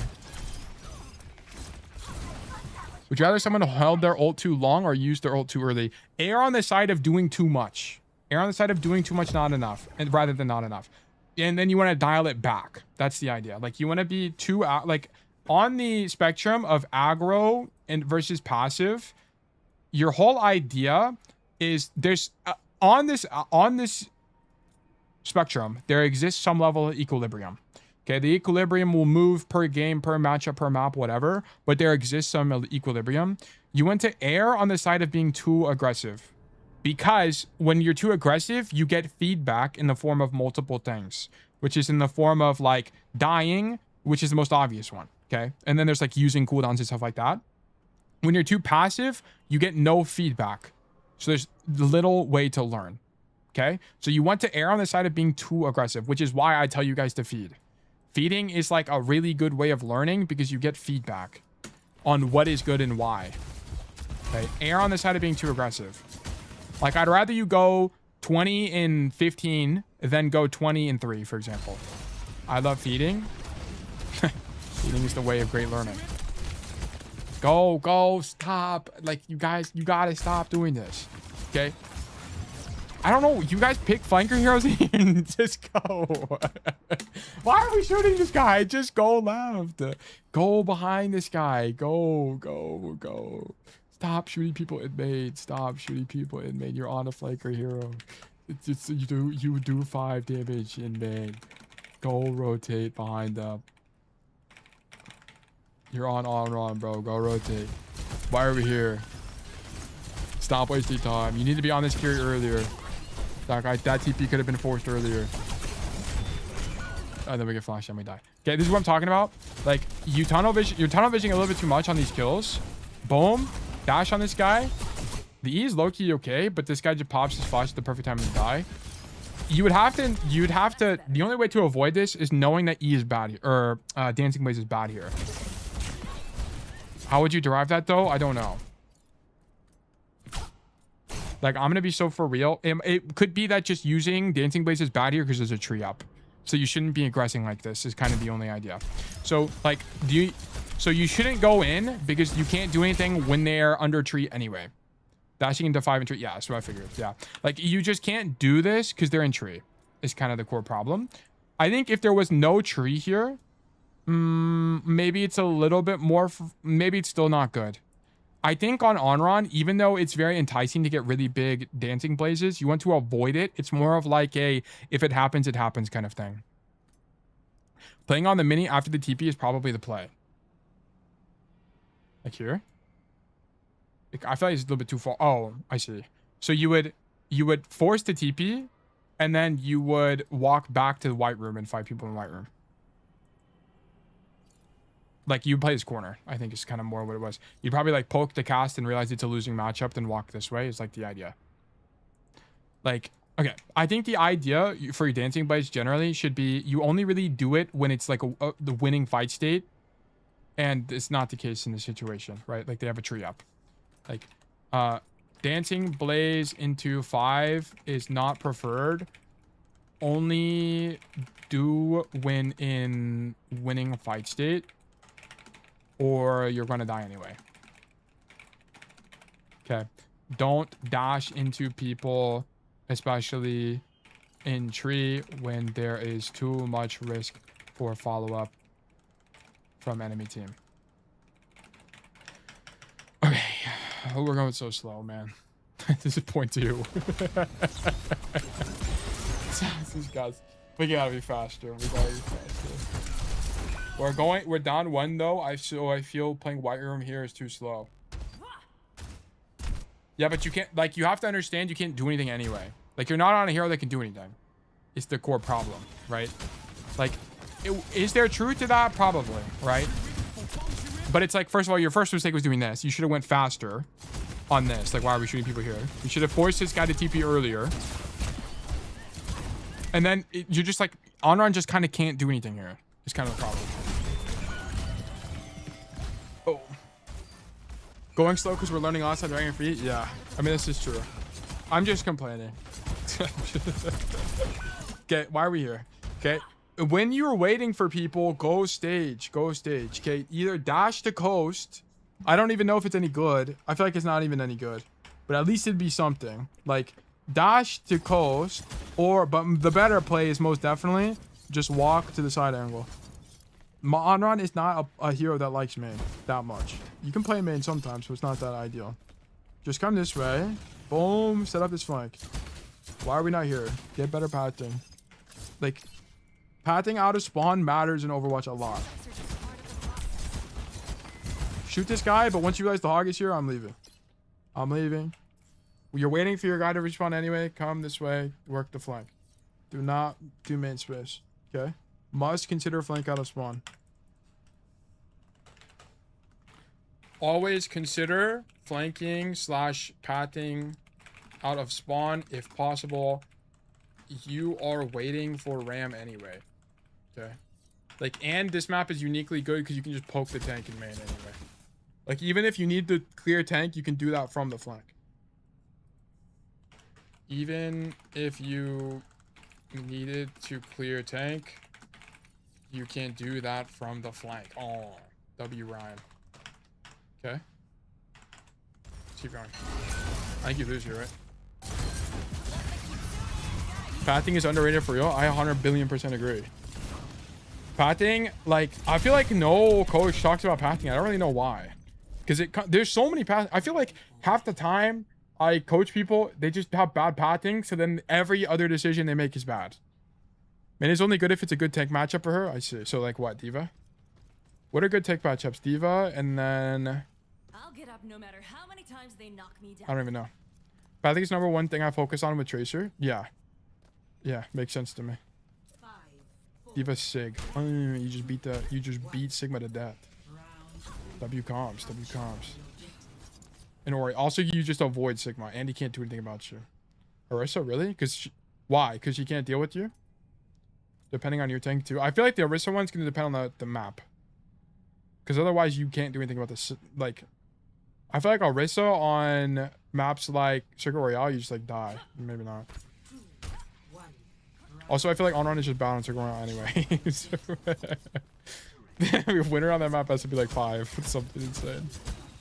Would you rather someone held their ult too long or used their ult too early? Err on the side of doing too much. Err on the side of doing too much, not enough, and rather than not enough. And then you want to dial it back. That's the idea. Like, you want to be too like on the spectrum of aggro and versus passive. Your whole idea is there's on this spectrum there exists some level of equilibrium. Okay, the equilibrium will move per game, per matchup, per map, whatever, but there exists some equilibrium. You want to err on the side of being too aggressive, because when you're too aggressive, you get feedback in the form of multiple things, which is in the form of like dying, which is the most obvious one. Okay, and then there's like using cooldowns and stuff like that. When you're too passive, you get no feedback, so there's little way to learn. Okay, so you want to err on the side of being too aggressive, which is why I tell you guys to feed. Feeding is like a really good way of learning because you get feedback on what is good and why. Okay, err on the side of being too aggressive. Like, I'd rather you go 20 and 15 than go 20 and 3, for example. I love feeding. Feeding is the way of great learning. Go, stop. Like, you guys, you gotta stop doing this. Okay? I don't know. You guys pick flanker heroes and just go. Why are we shooting this guy? Just go left. Go behind this guy. Go. Stop shooting people in main. Stop shooting people in main. You're on a flanker hero. You do 5 damage in main. Go rotate behind them. You're on Anran, bro. Go rotate. Why are we here? Stop wasting time. You need to be on this carry earlier. That TP could have been forced earlier. And then we get flashed and we die. Okay, this is what I'm talking about. Like, you're tunnel visioning a little bit too much on these kills. Boom. Dash on this guy. The E is low-key okay, but this guy just pops his flash at the perfect time to die. You'd have to, the only way to avoid this is knowing that E is bad here, or Dancing Blaze is bad here. How would you derive that though? I don't know. Like, I'm gonna be so for real. It could be that just using Dancing Blaze is bad here because there's a tree up. So you shouldn't be aggressing like this is kind of the only idea. So like, so you shouldn't go in because you can't do anything when they're under tree anyway. Dashing into 5 and tree. Yeah, so I figured. Yeah. Like, you just can't do this because they're in tree is kind of the core problem. I think if there was no tree here, maybe it's a little bit more, maybe it's still not good. I think on Anran, even though it's very enticing to get really big Dancing Blazes, you want to avoid it. It's more of like a, if it happens, it happens kind of thing. Playing on the mini after the TP is probably the play. Like here? Like, I feel like it's a little bit too far. Oh, I see. So you would force the TP, and then you would walk back to the white room and fight people in the white room. Like, you play this corner, I think is kind of more what it was. You'd probably like poke the cast and realize it's a losing matchup, then walk this way is like the idea. Like, okay, I think the idea for your Dancing Blaze generally should be you only really do it when it's like the winning fight state, and it's not the case in this situation, right? Like, they have a tree up. Like, Dancing Blaze into 5 is not preferred. Only do when in winning fight state, or you're gonna die anyway. Okay, don't dash into people, especially in tree when there is too much risk for follow-up from enemy team. Okay, oh, we're going so slow, man. This is point 2. These guys, we gotta be faster. We're down 1 though. I feel playing white room here is too slow. Yeah, but you can't, like, you have to understand you can't do anything anyway. Like, you're not on a hero that can do anything. It's the core problem, right? Like, is there truth to that? Probably, right? But it's like, first of all, your first mistake was doing this. You should have went faster. on this. Like, why are we shooting people here? We should have forced this guy to TP earlier. And then you're just like, Anran just kind of can't do anything here. It's kind of the problem. Oh. Going slow because we're learning outside dragon feet? Yeah. I mean, this is true. I'm just complaining. Okay, why are we here? Okay. When you're waiting for people, go stage. Go stage. Okay, either dash to coast. I don't even know if it's any good. I feel like it's not even any good. But at least it'd be something. Like, dash to coast. But the better play is most definitely just walk to the side angle. Anran is not a hero that likes main that much. You can play main sometimes, but it's not that ideal. Just come this way. Boom. Set up this flank. Why are we not here? Get better patting. Like, patting out of spawn matters in Overwatch a lot. Shoot this guy, but once you realize the hog is here, I'm leaving. I'm leaving. You're waiting for your guy to respawn anyway. Come this way. Work the flank. Do not do main space. Okay? Must consider flank out of spawn. Always consider flanking / patting out of spawn if possible. You are waiting for Ram anyway. Okay? Like, and this map is uniquely good because you can just poke the tank in main anyway. Like, even if you need to clear tank, you can do that from the flank. Even if you needed to clear tank, you can do that from the flank. Oh, W Ryan. Okay. Let's keep going. I think you lose here, right? Patting is underrated for real. I 100 billion% agree. Patting, like, I feel like no coach talks about patting. I don't really know why. Because there's so many paths. I feel like half the time I coach people, they just have bad patting. So then every other decision they make is bad. Man, it's only good if it's a good tank matchup for her. I see. So like what, D.Va? What are good tank matchups? D.Va and then... I'll get up no matter how many times they knock me down. I don't even know. Patting is #1 thing I focus on with Tracer. Yeah. Yeah, makes sense to me. 5, 4, D.Va Sig. You just beat Sigma to death. W comms. And Ori, also you just avoid Sigma. And he can't do anything about you. Orisa, really? Why? Because she can't deal with you? Depending on your tank too. I feel like the Orisa one's going to depend on the map. Because otherwise you can't do anything about this. Like, I feel like Orisa on maps like Circuit Royale, you just like die. Maybe not. Also, I feel like Anran is just bad on Circuit Royale anyway. Winner on that map has to be like 5. It's something insane.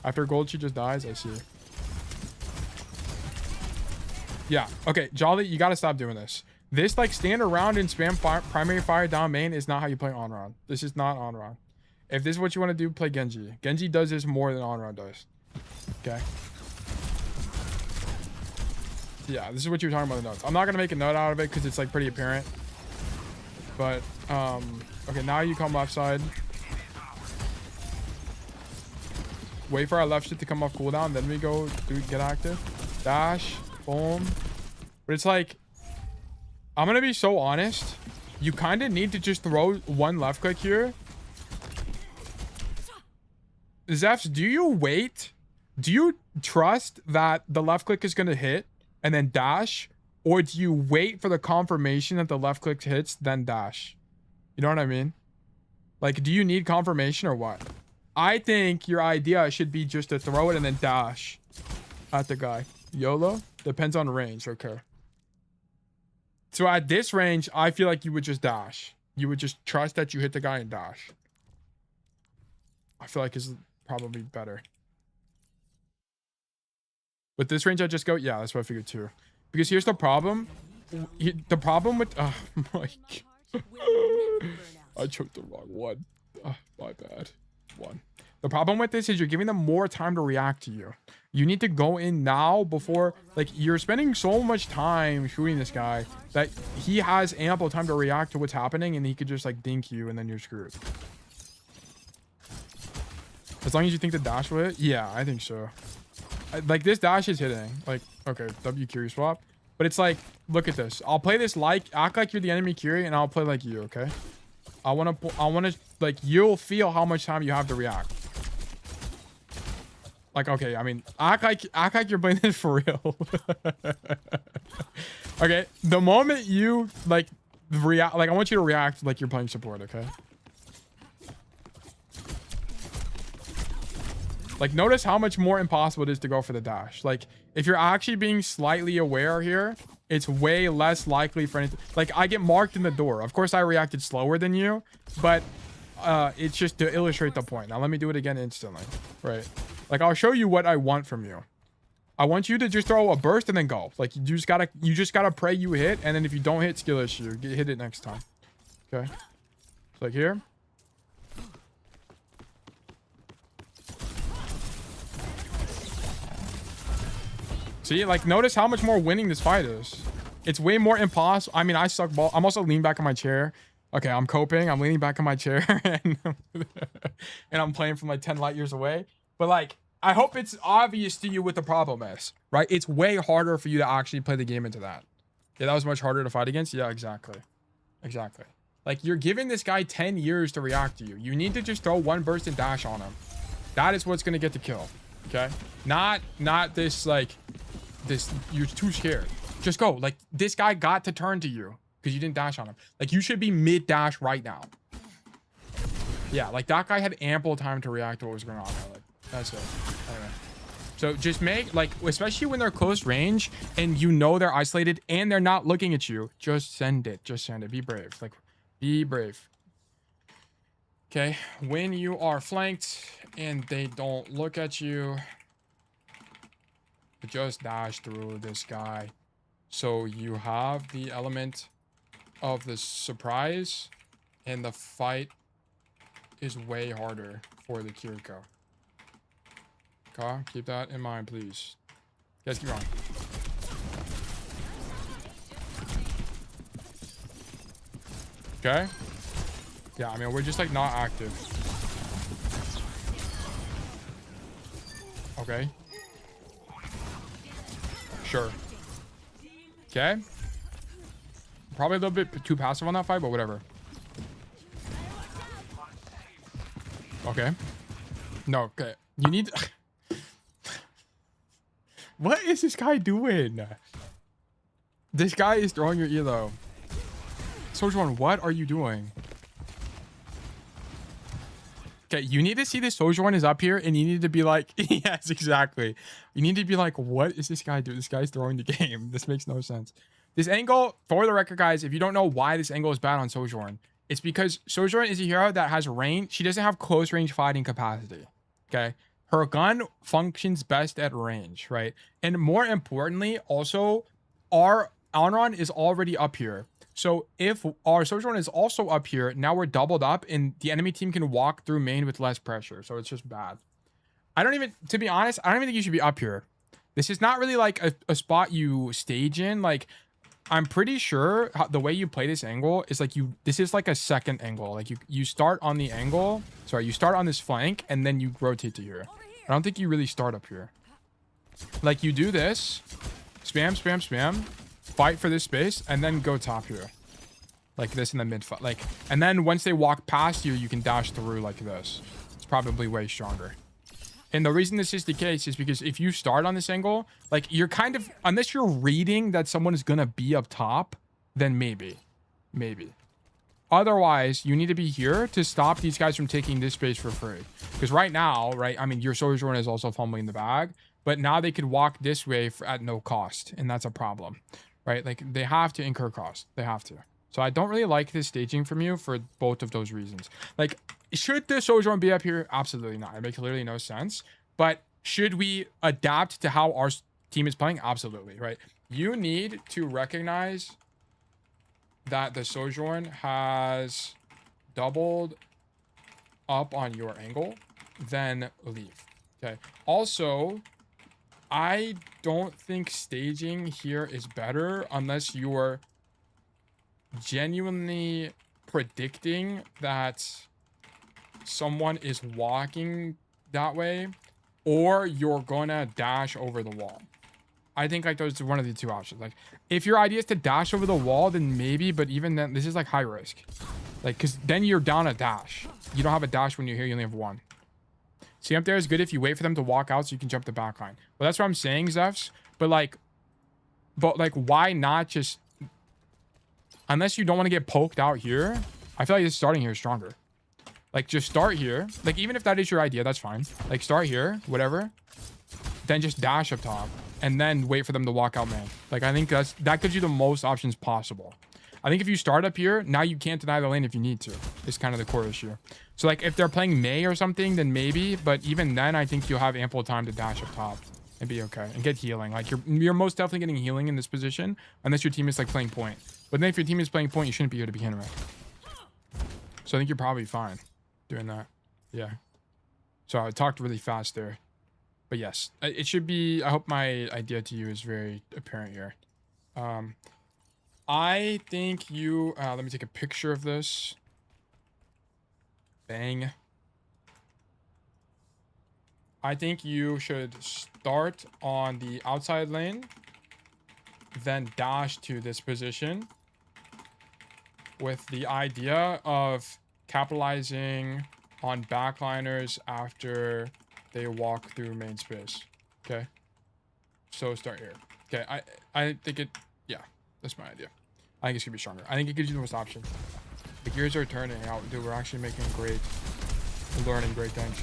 After gold, she just dies. I see. Yeah. Okay, Jolly, you gotta stop doing this. This, like, stand around and spam primary fire down main is not how you play Anran. This is not Anran. If this is what you want to do, play Genji. Genji does this more than Anran does. Okay. Yeah, this is what you were talking about in the notes. I'm not gonna make a note out of it because it's like pretty apparent. But okay, now you come left side. Wait for our left shit to come off cooldown, then we go get active. Dash, boom. But it's like, I'm gonna be so honest. You kind of need to just throw one left click here. Zeph, do you wait? Do you trust that the left click is gonna hit and then dash? Or do you wait for the confirmation that the left click hits, then dash? You know what I mean? Like, do you need confirmation or what? I think your idea should be just to throw it and then dash at the guy. YOLO? Depends on range. Okay. So at this range, I feel like you would just dash. You would just trust that you hit the guy and dash. I feel like it's probably better. With this range, I just go, yeah, that's what I figured too. Because here's the problem. The problem with... Oh my God. I choked the wrong one. Oh, my bad. One. The problem with this is you're giving them more time to react to you. You need to go in now before... Like, you're spending so much time shooting this guy that he has ample time to react to what's happening and he could just, like, dink you and then you're screwed. As long as you think the dash will hit? Yeah, I think so. Like, this dash is hitting. Like, okay, W Curie swap. But it's like, look at this. I'll play this like, act like you're the enemy Curie, and I'll play like you, okay? I want to, like, you'll feel how much time you have to react. Like, okay, I mean, act like you're playing this for real. Okay, the moment you like react, like I want you to react like you're playing support, okay? Like, notice how much more impossible it is to go for the dash. Like, if you're actually being slightly aware here, it's way less likely for anything. Like, I get marked in the door. Of course, I reacted slower than you, but it's just to illustrate the point. Now, let me do it again instantly, right? Like, I'll show you what I want from you. I want you to just throw a burst and then go. Like, you just gotta pray you hit, and then if you don't hit, skill issue. Hit it next time. Okay? So, like here. See, like, notice how much more winning this fight is. It's way more impossible. I mean, I suck ball. I'm also leaning back in my chair. Okay, I'm coping. I'm leaning back in my chair. and I'm playing from like 10 light years away. But, like, I hope it's obvious to you what the problem is, right? It's way harder for you to actually play the game into that. Yeah, that was much harder to fight against. Yeah, exactly. Exactly. Like, you're giving this guy 10 years to react to you. You need to just throw one burst and dash on him. That is what's going to get the kill. Okay? Not this, like... This, you're too scared. Just go. Like, this guy got to turn to you because you didn't dash on him. Like, you should be mid dash right now. Yeah, like, that guy had ample time to react to what was going on there. Like, that's it. Anyway, so just make, like, especially when they're close range and you know they're isolated and they're not looking at you, just send it. Just send it. Be brave. Like, be brave. Okay, when you are flanked and they don't look at you, just dash through this guy. So you have the element of the surprise, and the fight is way harder for the Kiriko. Okay, keep that in mind, please. Guys, keep going. Okay. Yeah, I mean, we're just like not active. Okay. Sure. Okay. Probably a little bit too passive on that fight, but whatever. Okay. No, okay. You need... What is this guy doing? This guy is throwing your elo. Sojourn, what are you doing? Okay, you need to see this Sojourn is up here, and you need to be like, yes, exactly. You need to be like, what is this guy doing? This guy's throwing the game. This makes no sense. This angle, for the record, guys, if you don't know why this angle is bad on Sojourn, it's because Sojourn is a hero that has range. She doesn't have close range fighting capacity. Okay, her gun functions best at range, right? And more importantly, also, our Anran is already up here. So if our Sojourn is also up here, now we're doubled up and the enemy team can walk through main with less pressure. So it's just bad. I don't even, to be honest, I don't even think you should be up here. This is not really like a spot you stage in. Like, I'm pretty sure the way you play this angle is like this is like a second angle. Like you start on the angle. Sorry, you start on this flank and then you rotate to here. I don't think you really start up here. Like, you do this, spam, spam, spam. Fight for this space and then go top here like this in the mid fight, like, and then once they walk past you, you can dash through like this. It's probably way stronger. And the reason this is the case is because if you start on this angle, like, you're kind of, unless you're reading that someone is gonna be up top, then maybe otherwise you need to be here to stop these guys from taking this space for free. Because right now, right, I mean, your Sojourn is also fumbling the bag, but now they could walk this way at no cost, and that's a problem. Right? Like, they have to incur cost. They have to. So I don't really like this staging from you for both of those reasons. Like, should the Sojourn be up here? Absolutely not. It makes literally no sense. But should we adapt to how our team is playing? Absolutely, right? You need to recognize that the Sojourn has doubled up on your angle, then leave. Okay. Also, I don't think staging here is better unless you're genuinely predicting that someone is walking that way, or you're gonna dash over the wall. I think like those are one of the two options. Like, if your idea is to dash over the wall, then maybe, but even then, this is like high risk. Like, because then you're down a dash. You don't have a dash when you're here, you only have one. See up there is good if you wait for them to walk out so you can jump the back line. Well, that's what I'm saying, Zefs. But like, why not just... Unless you don't want to get poked out here, I feel like just starting here is stronger. Like, just start here. Like, even if that is your idea, that's fine. Like, start here, whatever. Then just dash up top. And then wait for them to walk out, man. Like, I think that gives you the most options possible. I think if you start up here, now you can't deny the lane if you need to. It's kind of the core issue. So, like, if they're playing Mei or something, then maybe. But even then, I think you'll have ample time to dash up top and be okay. And get healing. Like, you're most definitely getting healing in this position. Unless your team is, like, playing point. But then if your team is playing point, you shouldn't be here to begin with. So, I think you're probably fine doing that. Yeah. So, I talked really fast there. But yes, it should be... I hope my idea to you is very apparent here. I think you... let me take a picture of this. Bang. I think you should start on the outside lane. Then dash to this position. With the idea of capitalizing on backliners after they walk through main space. Okay? So start here. Okay, I think it... Yeah, that's my idea. I think it's gonna be stronger. I think it gives you the most options. The gears are turning out, dude. We're actually making great... We're learning great things.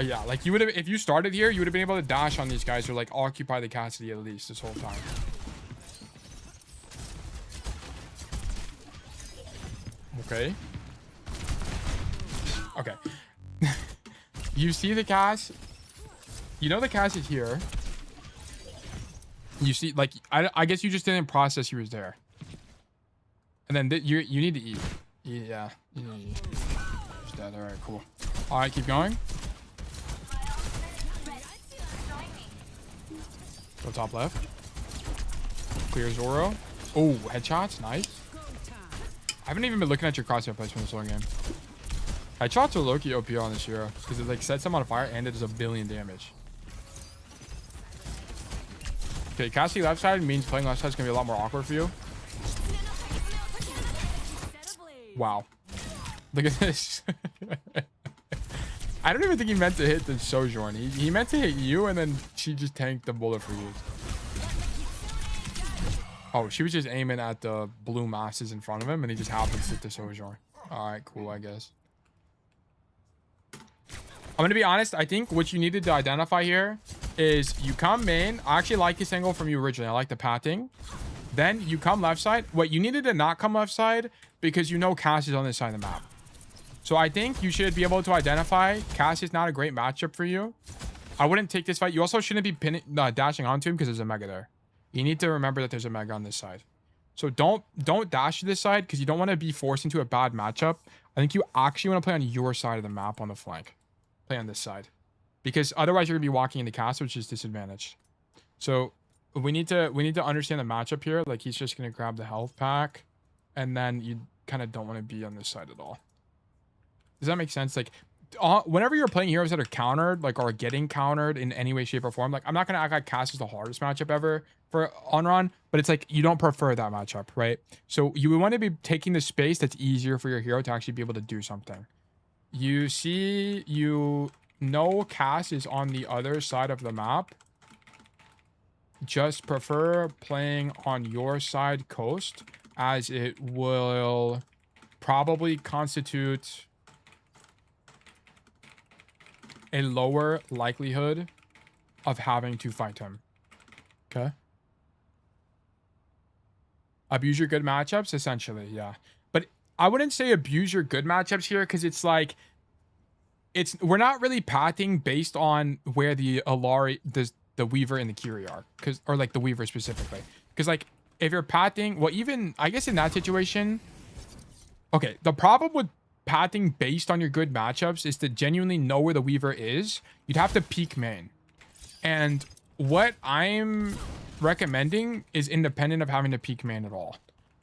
Yeah, like you would have... If you started here, you would have been able to dash on these guys or like occupy the Cassidy at least this whole time. Okay. Okay. You see the cast? You know the cast is here. You see, like, I guess you just didn't process he was there. And then you need to eat. Yeah. You need to eat. Just dead. All right, cool. All right, keep going. Go top left. Clear Zoro. Oh, headshots. Nice. I haven't even been looking at your crosshair placement this whole game. Headshots are low-key OP on this hero because it like sets him on fire and it does 1 billion damage. Okay, casting left side means playing left side is gonna be a lot more awkward for you. Wow. Look at this. I don't even think he meant to hit the Sojourn. He meant to hit you and then she just tanked the bullet for you. Oh, she was just aiming at the blue masses in front of him and he just happened to hit the Sojourn. Alright, cool, I guess. I'm gonna be honest, I think what you needed to identify here is you come main. I actually like this angle from you originally. I like the pathing. Then you come left side. What you needed to not come left side because you know Cass is on this side of the map. So I think you should be able to identify Cass is not a great matchup for you. I wouldn't take this fight. You also shouldn't be dashing onto him because there's a mega there. You need to remember that there's a mega on this side. So don't dash to this side because you don't want to be forced into a bad matchup. I think you actually want to play on your side of the map on the flank. Play on this side. Because otherwise you're going to be walking into Cass, which is disadvantaged. So we need to understand the matchup here. Like he's just going to grab the health pack. And then you kind of don't want to be on this side at all. Does that make sense? Like whenever you're playing heroes that are countered, like are getting countered in any way, shape, or form, like I'm not going to act like Cass is the hardest matchup ever for Anran, but it's like you don't prefer that matchup, right? So you want to be taking the space that's easier for your hero to actually be able to do something. You see, you know Cass is on the other side of the map. Just prefer playing on your side coast as it will probably constitute a lower likelihood of having to fight him. Okay? Abuse your good matchups, essentially, yeah. But I wouldn't say abuse your good matchups here because it's like we're not really pathing based on where the Alari, the Weaver and the Kiri are, or like the Weaver specifically. Because like if you're pathing, well, even I guess in that situation, okay, the problem with pathing based on your good matchups is to genuinely know where the Weaver is. You'd have to peek main, and what I'm recommending is independent of having to peek main at all,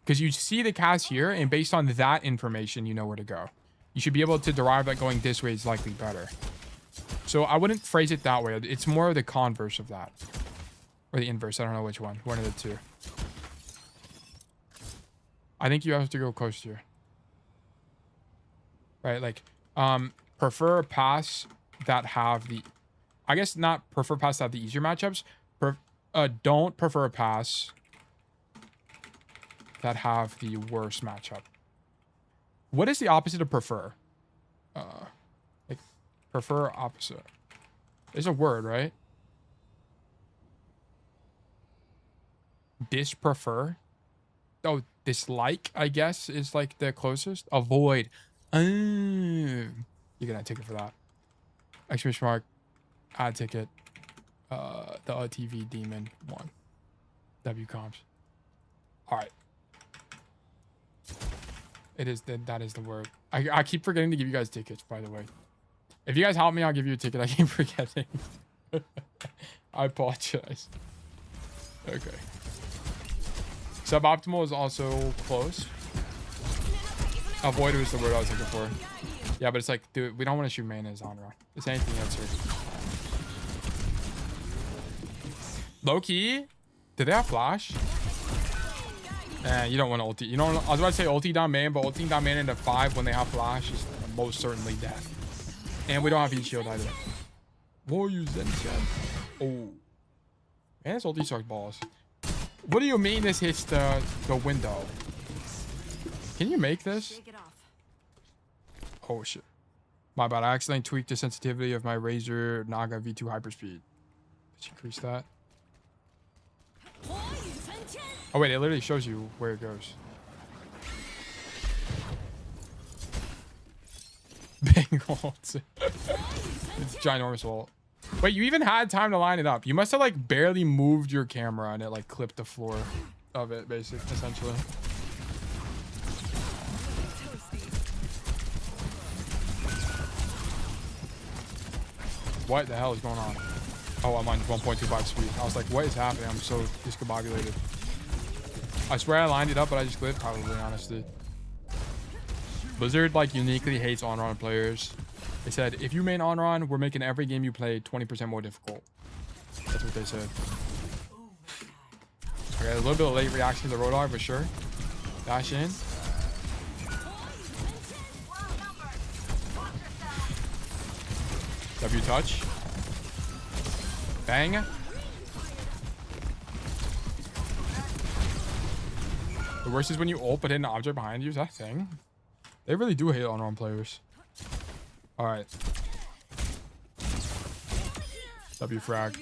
because you see the Cass here, and based on that information, you know where to go. You should be able to derive that going this way is likely better. So I wouldn't phrase it that way. It's more the converse of that. Or the inverse. I don't know which one. One of the two. I think you have to go coast here. right? Like, prefer paths that have the, I guess not prefer paths that have the easier matchups. Don't prefer paths that have the worst matchup. What is the opposite of prefer? Like, prefer opposite. There's a word, right? Disprefer. Oh, dislike, I guess, is like the closest. Avoid. You're gonna take it for that. Exclamation mark. Add ticket. The TV demon one. W comps. All right. It is that is the word. I keep forgetting to give you guys tickets, by the way. If you guys help me, I'll give you a ticket. I keep forgetting. I apologize. Okay. Suboptimal is also close. Avoid was the word I was looking for. Yeah, but it's like, dude, we don't want to shoot main as Anran. It's anything else here. Low key, did they have flash? You don't want to ulti. You know, I was about to say ulti down main, but ulti down main into 5 when they have flash is most certainly death. And we don't have heat shield either. Warriors then oh, man, this ulti sucks balls. What do you mean this hits the window? Can you make this? Shake it off. Oh shit. My bad. I accidentally tweaked the sensitivity of my Razer Naga V2 hyperspeed. Let's increase that. Oh wait, it literally shows you where it goes. Bang ult. It's ginormous ult. Wait, you even had time to line it up. You must have like barely moved your camera and it like clipped the floor of it, basically, essentially. What the hell is going on? Oh, I'm on 1.25 speed. I was like, what is happening? I'm so discombobulated. I swear I lined it up, but I just glitched, probably, honestly. Blizzard, like, uniquely hates Anran players. They said, if you main Anran, we're making every game you play 20% more difficult. That's what they said. Okay, a little bit of late reaction to the Roadhog, for sure. Dash in. W touch. Bang. The worst is when you ult but hit an object behind you. Is that a thing? They really do hate Anran players. Alright. W frag.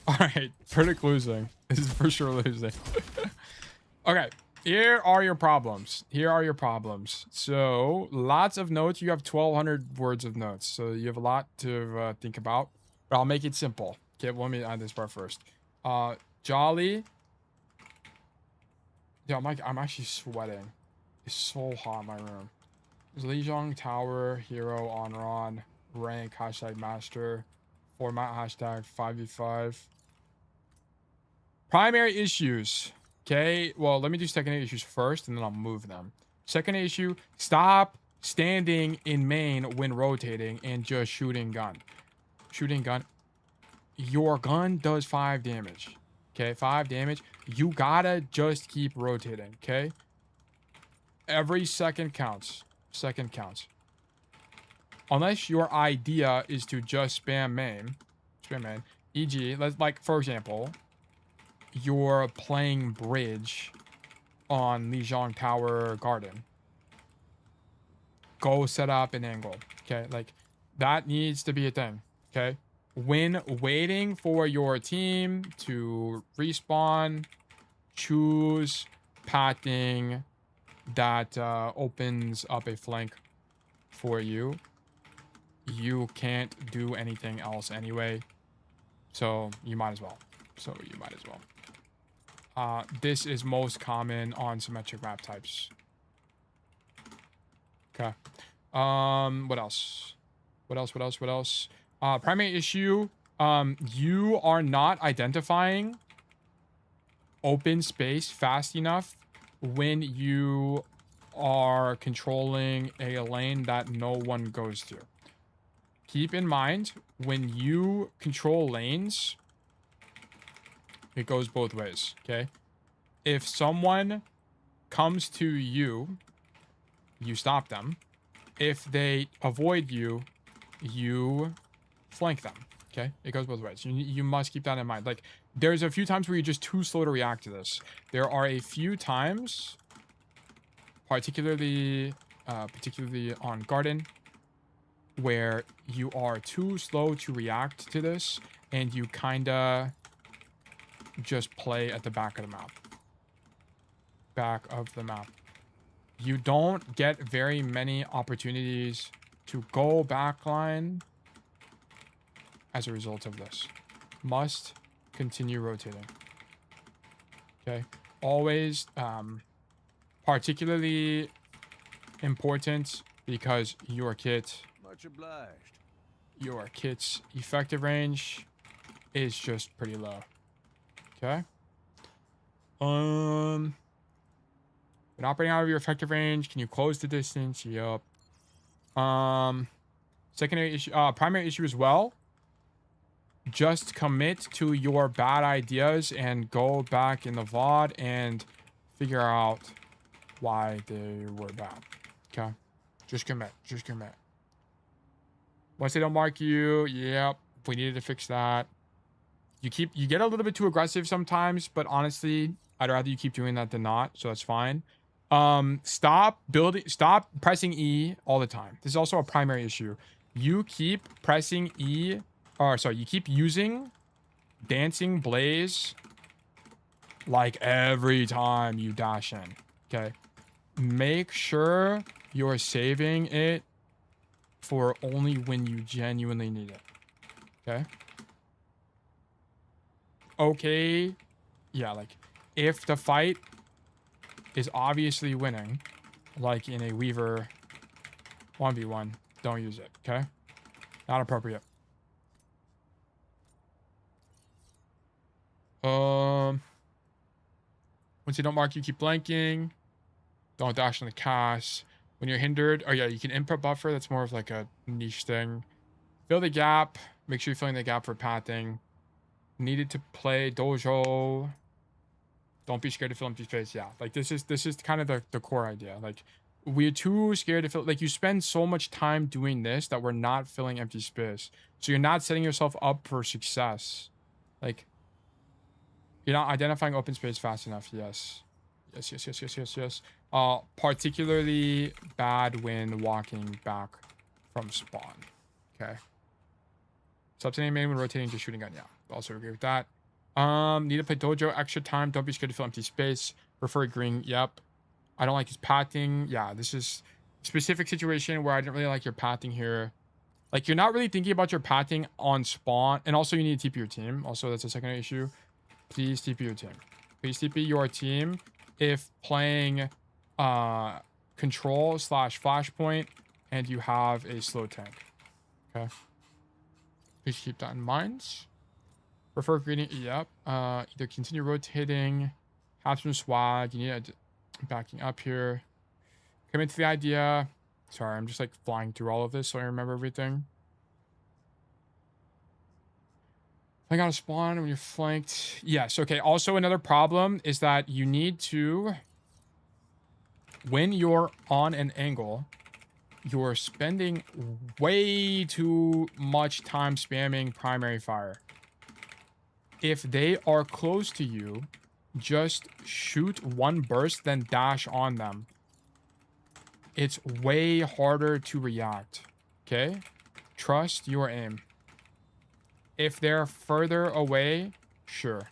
Alright. Predict losing. This is for sure losing. Okay. Here are your problems. Here are your problems. So, lots of notes. You have 1,200 words of notes. So, you have a lot to think about. But I'll make it simple. Okay, let me add this part first. Jolly. Yeah, I'm actually sweating. It's so hot in my room. There's Lijiang, Tower, Hero, Anran, Rank, hashtag Master, Format, hashtag 5v5. Primary issues. Okay, well, let me do secondary issues first, and then I'll move them. Second issue, stop standing in main when rotating and just shooting gun. Shooting gun. Your gun does 5 damage. Okay, 5 damage. You gotta just keep rotating, okay? Every second counts. Second counts. Unless your idea is to just spam main. Spam main. E.g., let's, like, for example, you're playing bridge on Lijiang Tower Garden. Go set up an angle. Okay, like, that needs to be a thing. Okay? When waiting for your team to respawn, choose pathing that opens up a flank for you. You can't do anything else anyway, so you might as well. This is most common on symmetric map types. Okay. What else? Primary issue, you are not identifying open space fast enough when you are controlling a lane that no one goes to. Keep in mind, when you control lanes, it goes both ways, okay? If someone comes to you, you stop them. If they avoid you, you flank them. Okay, it goes both ways. You must keep that in mind. Like, there's a few times where you're just too slow to react to this. There are a few times, particularly on Garden, where you are too slow to react to this, and you kinda just play at the back of the map. Back of the map. You don't get very many opportunities to go backline as a result of this. Must continue rotating. Okay. Always, particularly important because your kit, Much obliged. your kit's effective range is just pretty low. Okay. When operating out of your effective range, can you close the distance? Yup. Secondary issue, primary issue as well. Just commit to your bad ideas and go back in the VOD and figure out why they were bad. Okay. Just commit. Just commit. Once they don't mark you, yep, we needed to fix that. You get a little bit too aggressive sometimes, but honestly, I'd rather you keep doing that than not, so that's fine. Stop pressing E all the time. This is also a primary issue. You keep pressing E, or sorry, you keep using Dancing Blaze like every time you dash in. Okay. Make sure you're saving it for only when you genuinely need it. Okay. Okay. Yeah, like if the fight is obviously winning, like in a Weaver 1v1, don't use it, okay? Not appropriate. Once you don't mark, you keep blanking. Don't dash on the cast. When you're hindered, oh yeah, you can input buffer. That's more of like a niche thing. Fill the gap. Make sure you're filling the gap for pathing. Needed to play dojo. Don't be scared to fill empty space. Yeah, like this is kind of the core idea. Like we're too scared to fill. Like you spend so much time doing this that we're not filling empty space. So you're not setting yourself up for success. Like you're not identifying open space fast enough. Yes. Yes. Particularly bad when walking back from spawn. Okay. Substituting main when rotating to shooting gun. Yeah. Also agree with that. Need to play dojo extra time. Don't be scared to fill empty space. Prefer green. Yep. I don't like his pathing. Yeah, this is a specific situation where I didn't really like your pathing here. Like you're not really thinking about your pathing on spawn. And also you need to TP your team. Also, that's a secondary issue. Please TP your team. Please TP your team if playing control / flashpoint and you have a slow tank. Okay. Please keep that in mind. Prefer green. Yep. Either continue rotating, have some swag. You need backing up here. Come into the idea. Sorry, I'm just like flying through all of this so I remember everything. I got a spawn when you're flanked. Yes. Okay. Also, another problem is that you need to, when you're on an angle, you're spending way too much time spamming primary fire. If they are close to you, just shoot one burst, then dash on them. It's way harder to react. Okay? Trust your aim. If they're further away, sure.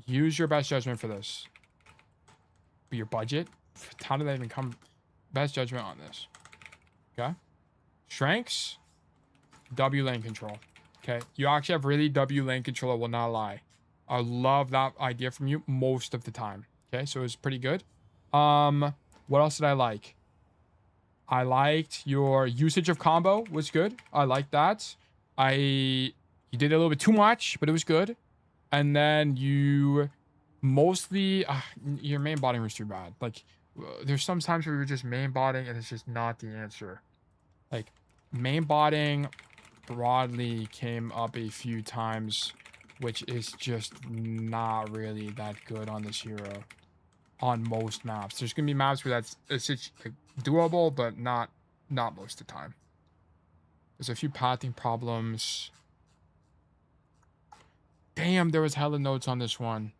Use your best judgment for this. But your budget? How did that even come? Best judgment on this. Okay? Strengths? W lane control. Okay, you actually have really W lane control, I will not lie. I love that idea from you most of the time. Okay, so it's pretty good. What else did I like? I liked your usage of combo was good. I like that. You did a little bit too much, but it was good. And then you mostly your main botting was too bad. Like there's some times where you're just main botting and it's just not the answer. Like main botting broadly came up a few times, which is just not really that good on this hero on most maps. There's gonna be maps where it's like doable, but not Not most of the time. There's a few pathing problems. Damn, there was hella notes on this one.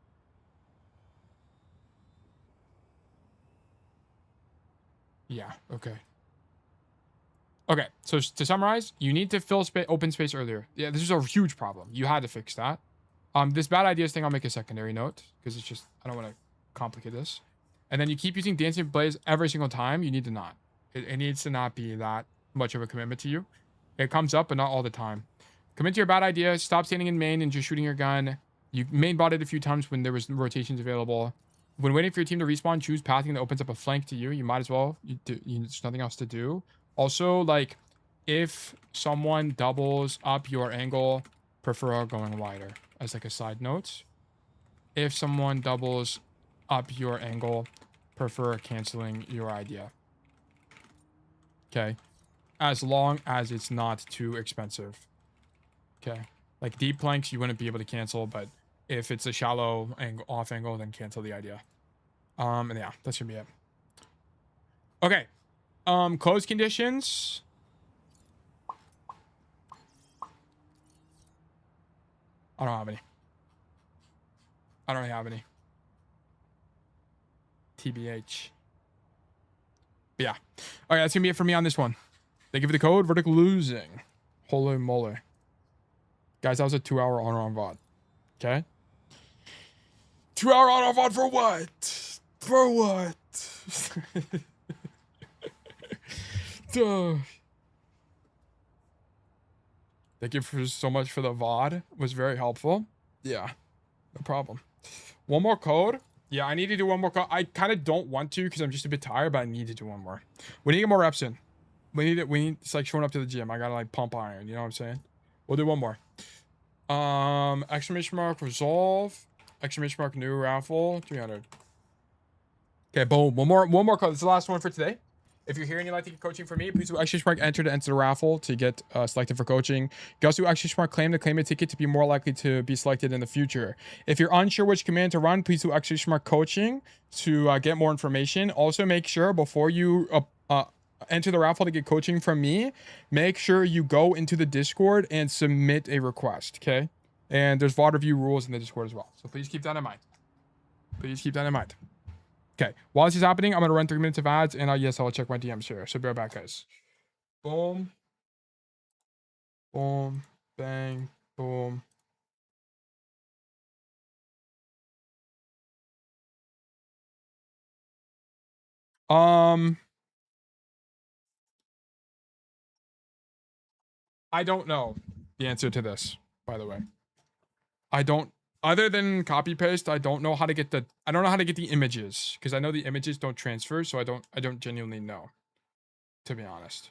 Yeah, okay. Okay, so to summarize, you need to fill open space earlier. Yeah, this is a huge problem. You had to fix that. This bad ideas thing, I'll make a secondary note because it's just, I don't want to complicate this. And then you keep using dancing blaze every single time. You need to not. It needs to not be that much of a commitment to you. It comes up, but not all the time. Commit to your bad idea. Stop standing in main and just shooting your gun. You main botted a few times when there was rotations available. When waiting for your team to respawn, choose pathing that opens up a flank to you. You might as well. There's nothing else to do. Also, like, if someone doubles up your angle, prefer going wider. As like a side note. If someone doubles up your angle, prefer canceling your idea. Okay. As long as it's not too expensive. Okay. Like deep planks, you wouldn't be able to cancel, but if it's a shallow angle, off angle, then cancel the idea. And yeah, that should be it. Okay. Close conditions. I don't have any. I don't really have any. TBH. But yeah. All right, that's going to be it for me on this one. Thank you for the code. Vertical losing. Holy moly. Guys, that was a 2-hour on VOD. Okay? 2-hour on VOD for what? For what? Duh. Thank you so much for the VOD. It was very helpful. Yeah. No problem. One more code. Yeah, I need to do one more code. I kind of don't want to because I'm just a bit tired, but I need to do one more. We need to get more reps in. We need it's like showing up to the gym. I gotta like pump iron, you know what I'm saying? We'll do one more. Exclamation mark resolve. Exclamation mark new raffle. 300. Okay, boom. One more code. This is the last one for today. If you're here and you'd like to get coaching from me, please do exclamation mark enter to enter the raffle to get selected for coaching. You can also do exclamation mark claim to claim a ticket to be more likely to be selected in the future. If you're unsure which command to run, please do exclamation mark coaching to get more information. Also, make sure before you enter the raffle to get coaching from me, make sure you go into the Discord and submit a request, okay? And there's VOD review rules in the Discord as well. So please keep that in mind. Please keep that in mind. Okay, while this is happening, I'm going to run 3 minutes of ads, and yes, I'll check my DMs here. So be right back, guys. Boom. Boom. Bang. Boom. I don't know the answer to this, by the way. I don't, other than copy paste, I don't know how to get the images because I know the images don't transfer. So I don't genuinely know, to be honest.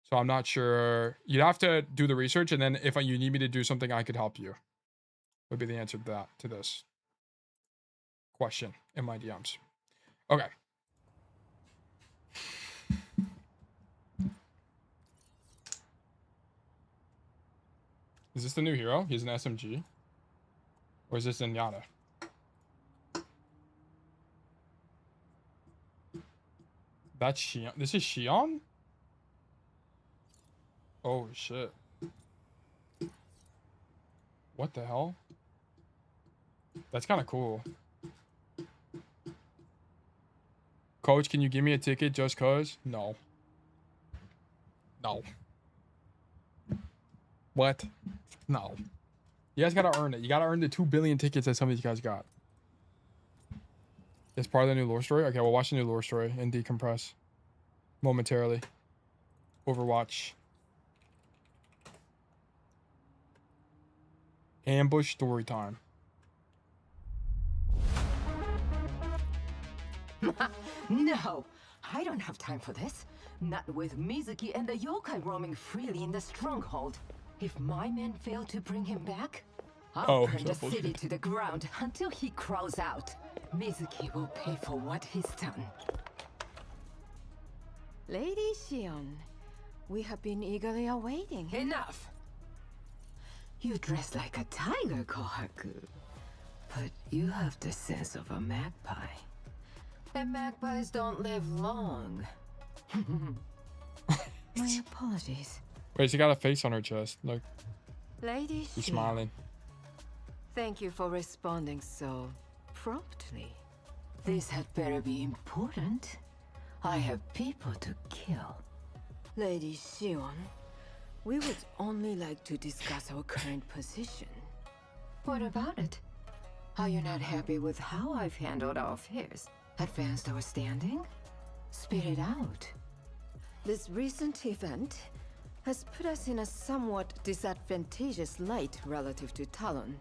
So I'm not sure. You'd have to do the research. And then if you need me to do something, I could help you would be the answer to this question in my DMs. Okay. Is this the new hero? He's an SMG. Or is this Zenyatta? That's Shion. This is Shion? Oh, shit. What the hell? That's kind of cool. Coach, can you give me a ticket just cause? No. No. What? No. You guys gotta earn it. You gotta earn the 2 billion tickets that some of these guys got. It's part of the new lore story? Okay, we'll watch the new lore story and decompress momentarily. Overwatch. Ambush story time. No, I don't have time for this. Not with Mizuki and the yokai roaming freely in the stronghold. If my men fail to bring him back, I'll burn the city to the ground until he crawls out. Mizuki will pay for what he's done. Lady Shion, we have been eagerly awaiting. Enough! You dress like a tiger, Kohaku. But you have the sense of a magpie. And magpies don't live long. My apologies. Wait, she got a face on her chest. Look, Lady she's Shion, smiling. thank you for responding so promptly. This had better be important. I have people to kill. Lady Shion, we would only like to discuss our current position. What about it? Are you not happy with how I've handled our affairs? Advanced our standing? Spit it out. This recent event has put us in a somewhat disadvantageous light relative to Talon.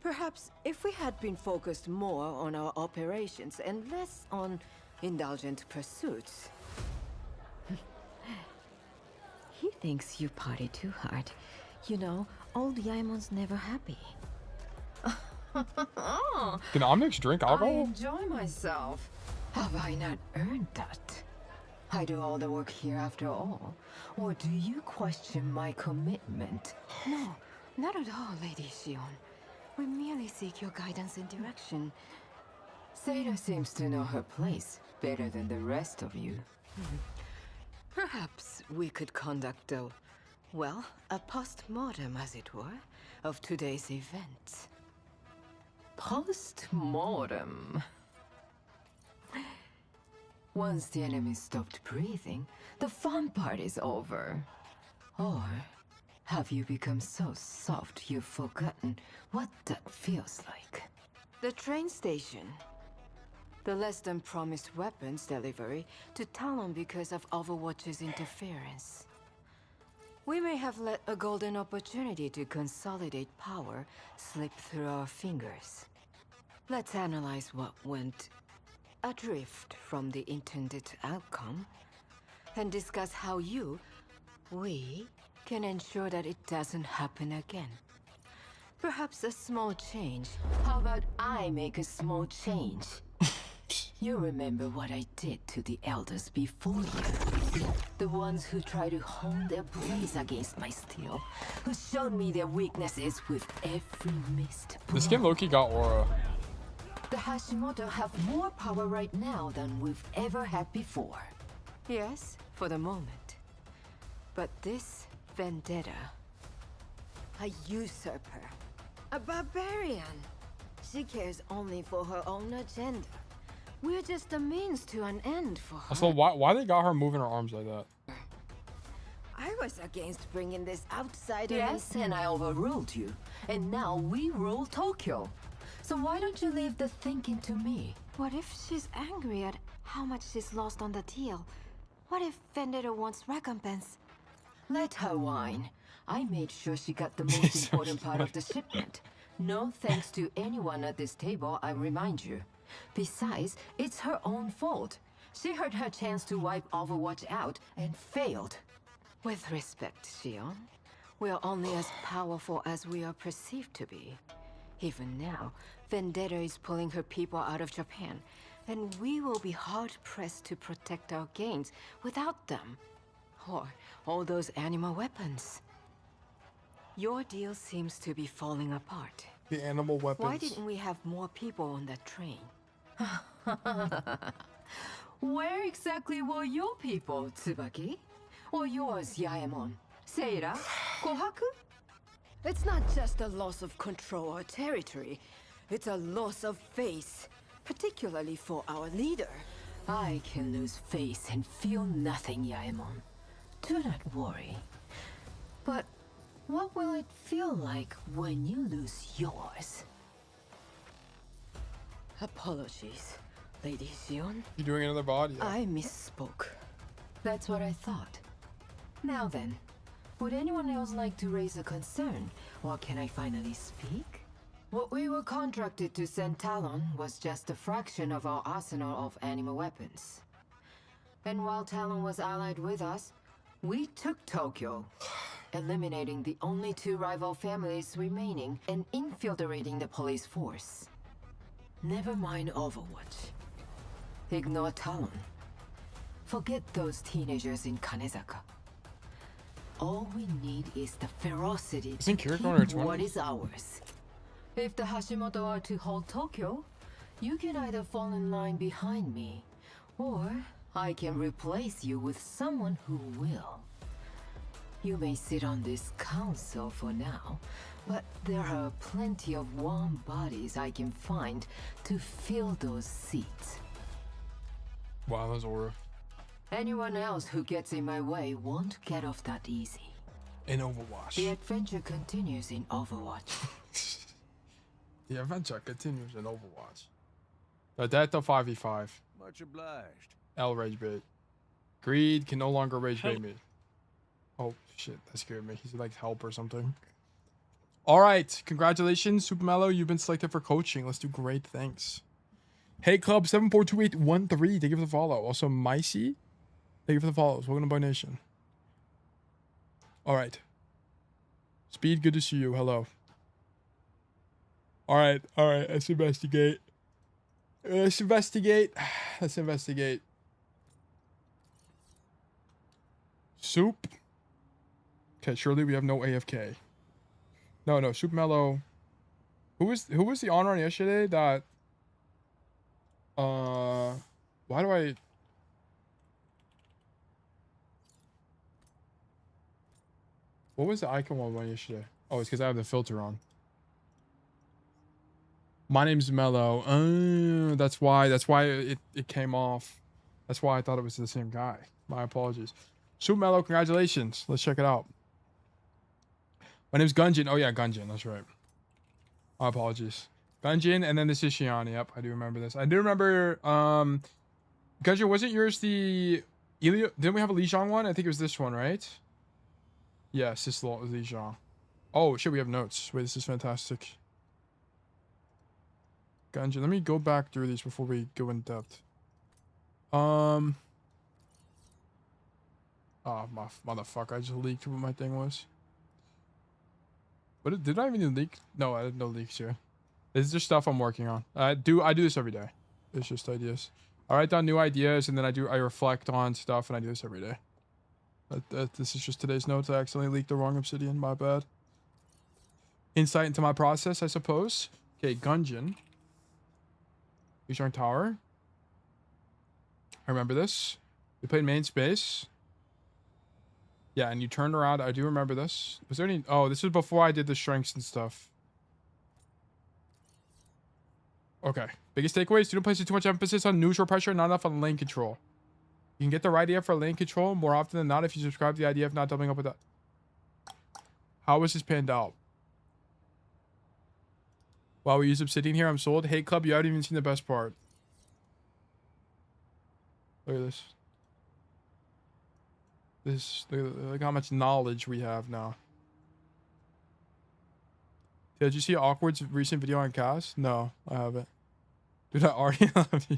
Perhaps if we had been focused more on our operations and less on indulgent pursuits. He thinks you party too hard. You know, old Yaimon's never happy. Can Omnix drink I alcohol? enjoy myself. Have I not earned that? I do all the work here after all. Or do you question my commitment? No, not at all, Lady Shion. We merely seek your guidance and direction. Seda seems to know her place better than the rest of you. Perhaps we could conduct a, well, a post-mortem, as it were, of today's events. Post-mortem. Once the enemy stopped breathing, the fun part is over. Or have you become so soft you've forgotten what that feels like? The train station. The less than promised weapons delivery to Talon because of Overwatch's interference. We may have let a golden opportunity to consolidate power slip through our fingers. Let's analyze what went adrift from the intended outcome and discuss how we can ensure that it doesn't happen again. Perhaps a small change. How about I make a small change? You remember what I did to the elders before you? The ones who tried to hone their blades against my steel, who showed me their weaknesses with every missed blow. This game Loki got aura. The Hashimoto have more power right now than we've ever had before. Yes, for the moment. But this vendetta, a usurper, a barbarian. She cares only for her own agenda. We're just a means to an end for her. So why they got her moving her arms like that? I was against bringing this outsider. Yes, and I overruled you. And now we rule Tokyo. So why don't you leave the thinking to me? What if she's angry at how much she's lost on the deal? What if Vendetta wants recompense? Let her whine. I made sure she got the most important part of the shipment. No thanks to anyone at this table, I remind you. Besides, it's her own fault. She had her chance to wipe Overwatch out and failed. With respect, Shion, we are only as powerful as we are perceived to be. Even now, Vendetta is pulling her people out of Japan, and we will be hard-pressed to protect our gains without them. Or all those animal weapons. Your deal seems to be falling apart. The animal weapons. Why didn't we have more people on that train? Where exactly were your people, Tsubaki? Or yours, Yaemon? Seira? Kohaku? It's not just a loss of control or territory. It's a loss of face, particularly for our leader. I can lose face and feel nothing, Yaemon. Do not worry. But what will it feel like when you lose yours? Apologies, Lady Shion. You doing another VOD? Yeah. I misspoke. That's what I thought. Now then, would anyone else like to raise a concern? Or can I finally speak? What we were contracted to send Talon was just a fraction of our arsenal of animal weapons. And while Talon was allied with us, we took Tokyo, eliminating the only two rival families remaining and infiltrating the police force. Never mind Overwatch. Ignore Talon. Forget those teenagers in Kanezaka. All we need is the ferocity to Isn't keep Kiriko in her 20s? what is ours. If the Hashimoto are to hold Tokyo, you can either fall in line behind me, or I can replace you with someone who will. You may sit on this council for now, but there are plenty of warm bodies I can find to fill those seats. Wow, that's aura. Anyone else who gets in my way won't get off that easy. In Overwatch. The adventure continues in Overwatch. The adventure continues in Overwatch. The death of 5v5. Much obliged. L rage bait. Greed can no longer rage bait me. Oh shit, that scared me. He's like help or something. All right, congratulations, Super Mellow. You've been selected for coaching. Let's do great things. Hey Club 742813. Thank you for the follow. Also Micey. Thank you for the follows. Welcome to Boy Nation. All right. Speed, good to see you. Hello. All right. Let's investigate. Let's investigate. Soup. Okay, surely we have no AFK. No, Soup Mellow. Who was the Anran yesterday that why do I what was the icon one yesterday? Oh, it's because I have the filter on. My name's Mellow. That's why it came off. That's why I thought it was the same guy. My apologies. Soup Mellow, congratulations. Let's check it out. My name's Gunjin. Oh yeah, Gunjin. That's right. My apologies. Gunjin, and then this is Shion. Yep, I do remember this. I do remember. Gunjin, wasn't yours the Elio? Didn't we have a Lijiang one? I think it was this one, right? Yes, this is Lijiang. Oh shit, we have notes. Wait, this is fantastic. Gunjin, let me go back through these before we go in depth. Oh, my motherfucker! I just leaked what my thing was. But did I even leak? No, I didn't know leaks here. This is just stuff I'm working on. I do this every day. It's just ideas. I write down new ideas and then I reflect on stuff and I do this every day. This is just today's notes. I accidentally leaked the wrong obsidian. My bad. Insight into my process, I suppose. Okay, Gungeon. Lijiang Tower. I remember this. We played main space. Yeah, and you turned around. I do remember this. Was there any... Oh, this was before I did the strengths and stuff. Okay. Biggest takeaways. Do not place too much emphasis on neutral pressure, not enough on lane control. You can get the right idea for lane control more often than not if you subscribe to the idea of not doubling up with that. How was this panned out? Wow, we use obsidian here. I'm sold. Hey, Club, you haven't even seen the best part. Look at this. Look how much knowledge we have now. Did you see Awkward's recent video on Cass? No, I haven't. Dude, I already love you.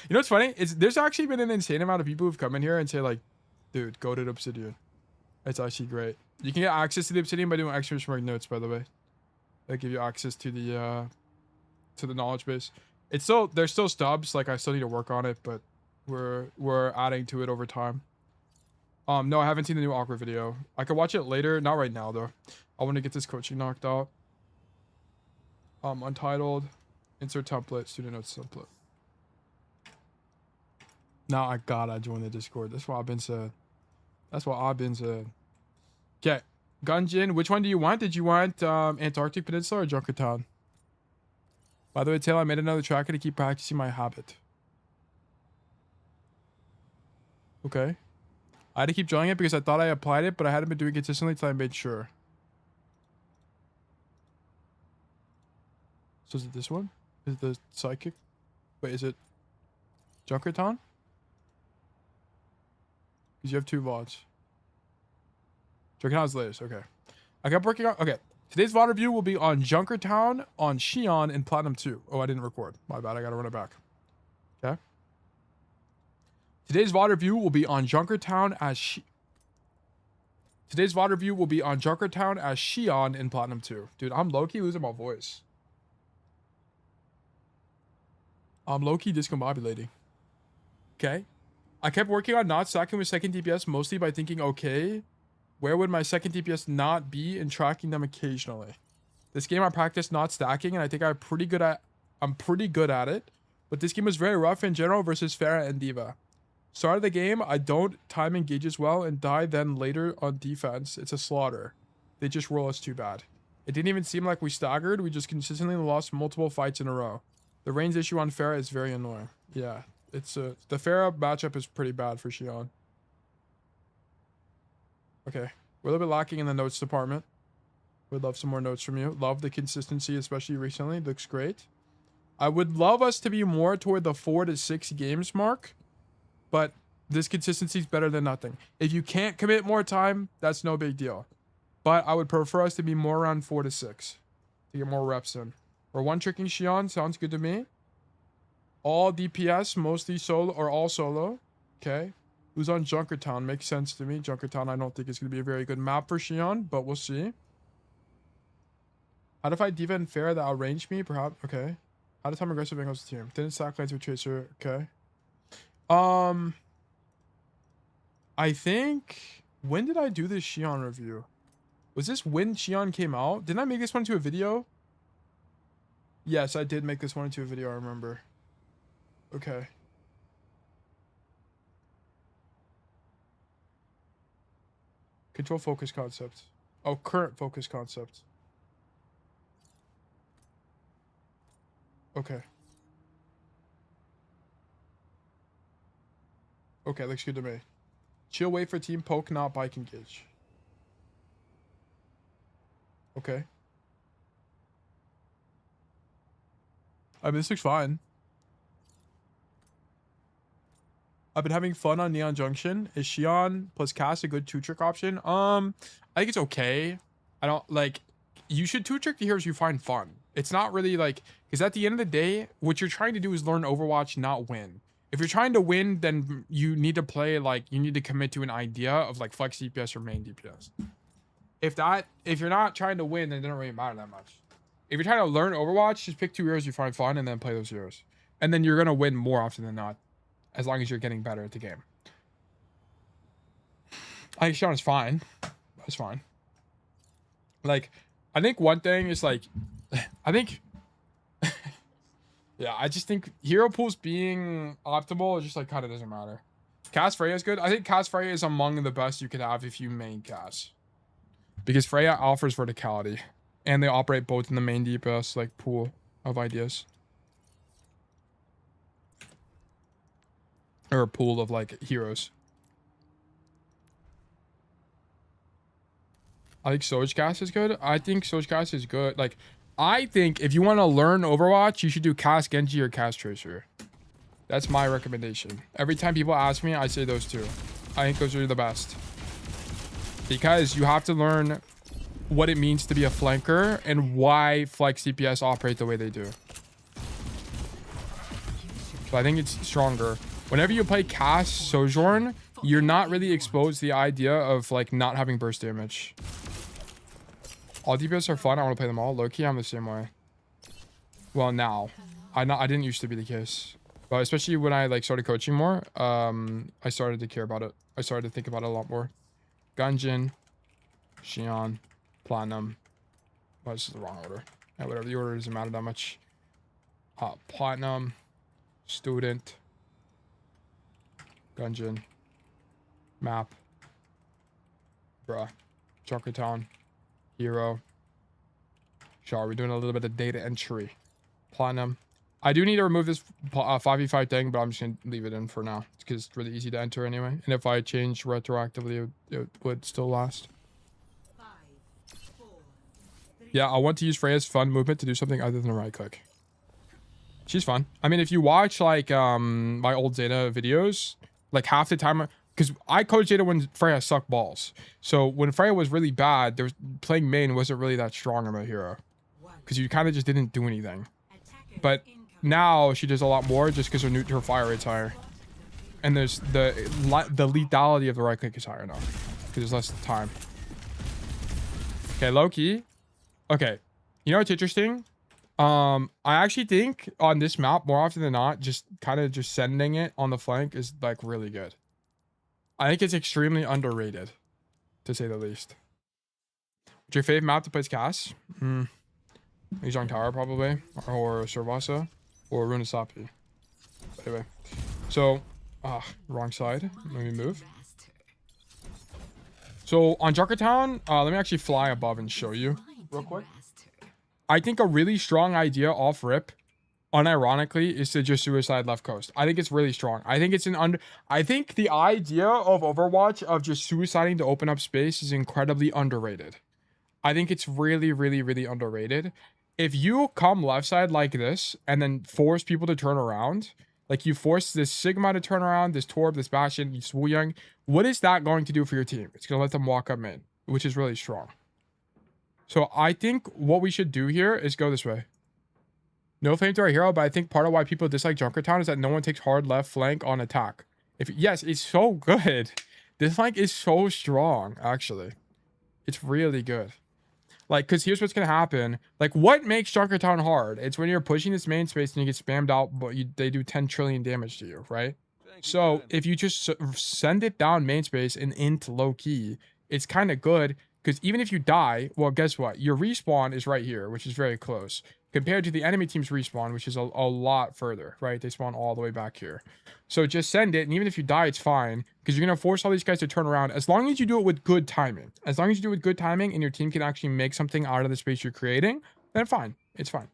You know what's funny? There's actually been an insane amount of people who've come in here and say like, dude, go to Obsidian. It's actually great. You can get access to the Obsidian by doing extra smart notes, by the way. They give you access to the knowledge base. There's still stubs, like I still need to work on it, but we're adding to it over time. No, I haven't seen the new Awkward video. I could watch it later, not right now though. I want to get this coaching knocked out. Untitled, insert template, student notes template. Now I gotta join the Discord. That's what I've been said. Okay, Gunjin, which one do you want? Did you want Antarctic Peninsula or Junkertown? By the way, Taylor, I made another tracker to keep practicing my habit. Okay. I had to keep drawing it because I thought I applied it, but I hadn't been doing it consistently until I made sure. So is it this one? Is it the psychic? Wait, is it Junkertown? Because you have two VODs. Junkertown's latest, okay. I kept working on... Okay. Today's VOD review will be on Junkertown, on Shion, and Platinum 2. Oh, I didn't record. My bad, I gotta run it back. Okay. Today's VOD review will be on Junkertown as Today's VOD review will be on Junkertown as Shion in Platinum 2. Dude, I'm low-key losing my voice. I'm low-key discombobulating. Okay. I kept working on not stacking with second DPS mostly by thinking, okay, where would my second DPS not be and tracking them occasionally. This game I practiced not stacking and I think I'm pretty good at it. But this game was very rough in general versus Farah and D.Va. Start of the game, I don't time engages well and die then later on defense. It's a slaughter. They just roll us too bad. It didn't even seem like we staggered. We just consistently lost multiple fights in a row. The range issue on Pharah is very annoying. Yeah, it's the Pharah matchup is pretty bad for Shion. Okay, we're a little bit lacking in the notes department. Would love some more notes from you. Love the consistency, especially recently. Looks great. I would love us to be more toward the 4 to 6 games mark, but this consistency is better than nothing. If you can't commit more time, that's no big deal. But I would prefer us to be more around 4 to 6 to get more reps in. We're one-tricking Shion. Sounds good to me. All DPS, mostly solo or all solo. Okay. Who's on Junkertown? Makes sense to me. Junkertown, I don't think it's going to be a very good map for Shion, but we'll see. How to fight D.Va and Pharah that outrange me? Perhaps. Okay. How to time aggressive angles team. Didn't stack lanes with Tracer. Okay. I think... When did I do this Shion review? Was this when Shion came out? Didn't I make this one into a video? Yes, I did make this one into a video, I remember. Okay. Control focus concept. Oh, current focus concept. Okay. Okay, looks good to me. Chill, wait for team poke, not bike engage. Okay. I mean, this looks fine. I've been having fun on Neon Junction. Is Shion plus Cass a good 2-trick option? I think it's okay. I don't like... You should 2-trick the heroes you find fun. It's not really like... Because at the end of the day, what you're trying to do is learn Overwatch, not win. If you're trying to win, then you need to play like... You need to commit to an idea of like flex DPS or main DPS. If you're not trying to win, then it doesn't really matter that much. If you're trying to learn Overwatch, just pick 2 heroes you find fun and then play those heroes. And then you're going to win more often than not. As long as you're getting better at the game. I think Shion is fine. That's fine. Like, I think one thing is like... I think... yeah, I just think hero pools being optimal is just like kind of doesn't matter. Cass Freya is good. I think Cass Freya is among the best you could have if you main Cass. Because Freya offers verticality. And they operate both in the main DPS like pool of ideas. Or a pool of like heroes. I think Sojcast is good. I think Sojcast is good. Like, I think if you want to learn Overwatch, you should do Cass Genji or Cass Tracer. That's my recommendation. Every time people ask me, I say those two. I think those are the best. Because you have to learn what it means to be a flanker and why flex DPS operate the way they do. So I think it's stronger. Whenever you play Cass Sojourn, you're not really exposed to the idea of like not having burst damage. All DPS are fun. I want to play them all. Low-key, I'm the same way. Well, now. I didn't used to be the case. But especially when I like started coaching more, I started to care about it. I started to think about it a lot more. Gungeon, Shion, Platinum. Oh, this is the wrong order. Yeah, whatever. The order doesn't matter that much. Platinum, Student, Gungeon, Map, bruh, Junkertown, Hero. Sure, we're doing a little bit of data entry. Platinum. I do need to remove this 5v5 thing, but I'm just going to leave it in for now. Because it's really easy to enter anyway. And if I change retroactively, it would still last. 5, 4, 3. Yeah, I want to use Freya's fun movement to do something other than right click. She's fun. I mean, if you watch like my old Zeta videos, like half the time, because I coached Zeta when Freya sucked balls. So when Freya was really bad, playing main wasn't really that strong of a hero. Because you kind of just didn't do anything. But now she does a lot more just because her fire rate's higher. And there's the lethality of the right click is higher now. Because there's less time. Okay, low-key. Okay. You know what's interesting? I actually think on this map, more often than not, just kind of just sending it on the flank is like really good. I think it's extremely underrated, to say the least. What's your favorite map to play Cass? Lijiang Tower probably, or Servasa, or Runasapi. Anyway, so Wrong side. Let me move. So on Junkertown, let me actually fly above and show you real quick. I think a really strong idea off rip, unironically, is to just suicide left coast. I think it's really strong. I think it's I think the idea of Overwatch of just suiciding to open up space is incredibly underrated. I think it's really, really, really underrated. If you come left side like this and then force people to turn around, like you force this Sigma to turn around, this Torb, this Bastion, this Lijiang, what is that going to do for your team? It's going to let them walk up mid, which is really strong. So I think what we should do here is go this way. No fame to our hero, but I think part of why people dislike Junkertown is that no one takes hard left flank on attack. Yes, it's so good. This flank is so strong, actually. It's really good. Like, because here's what's going to happen. Like, what makes Junkertown hard? It's when you're pushing this main space and you get spammed out, but they do 10 trillion damage to you, right? So if you just send it down main space and into low key, it's kind of good. Because even if you die, well, guess what? Your respawn is right here, which is very close. Compared to the enemy team's respawn, which is a lot further, right? They spawn all the way back here. So just send it, and even if you die, it's fine. Because you're going to force all these guys to turn around. As long as you do it with good timing. As long as you do it with good timing, and your team can actually make something out of the space you're creating, then fine. It's fine.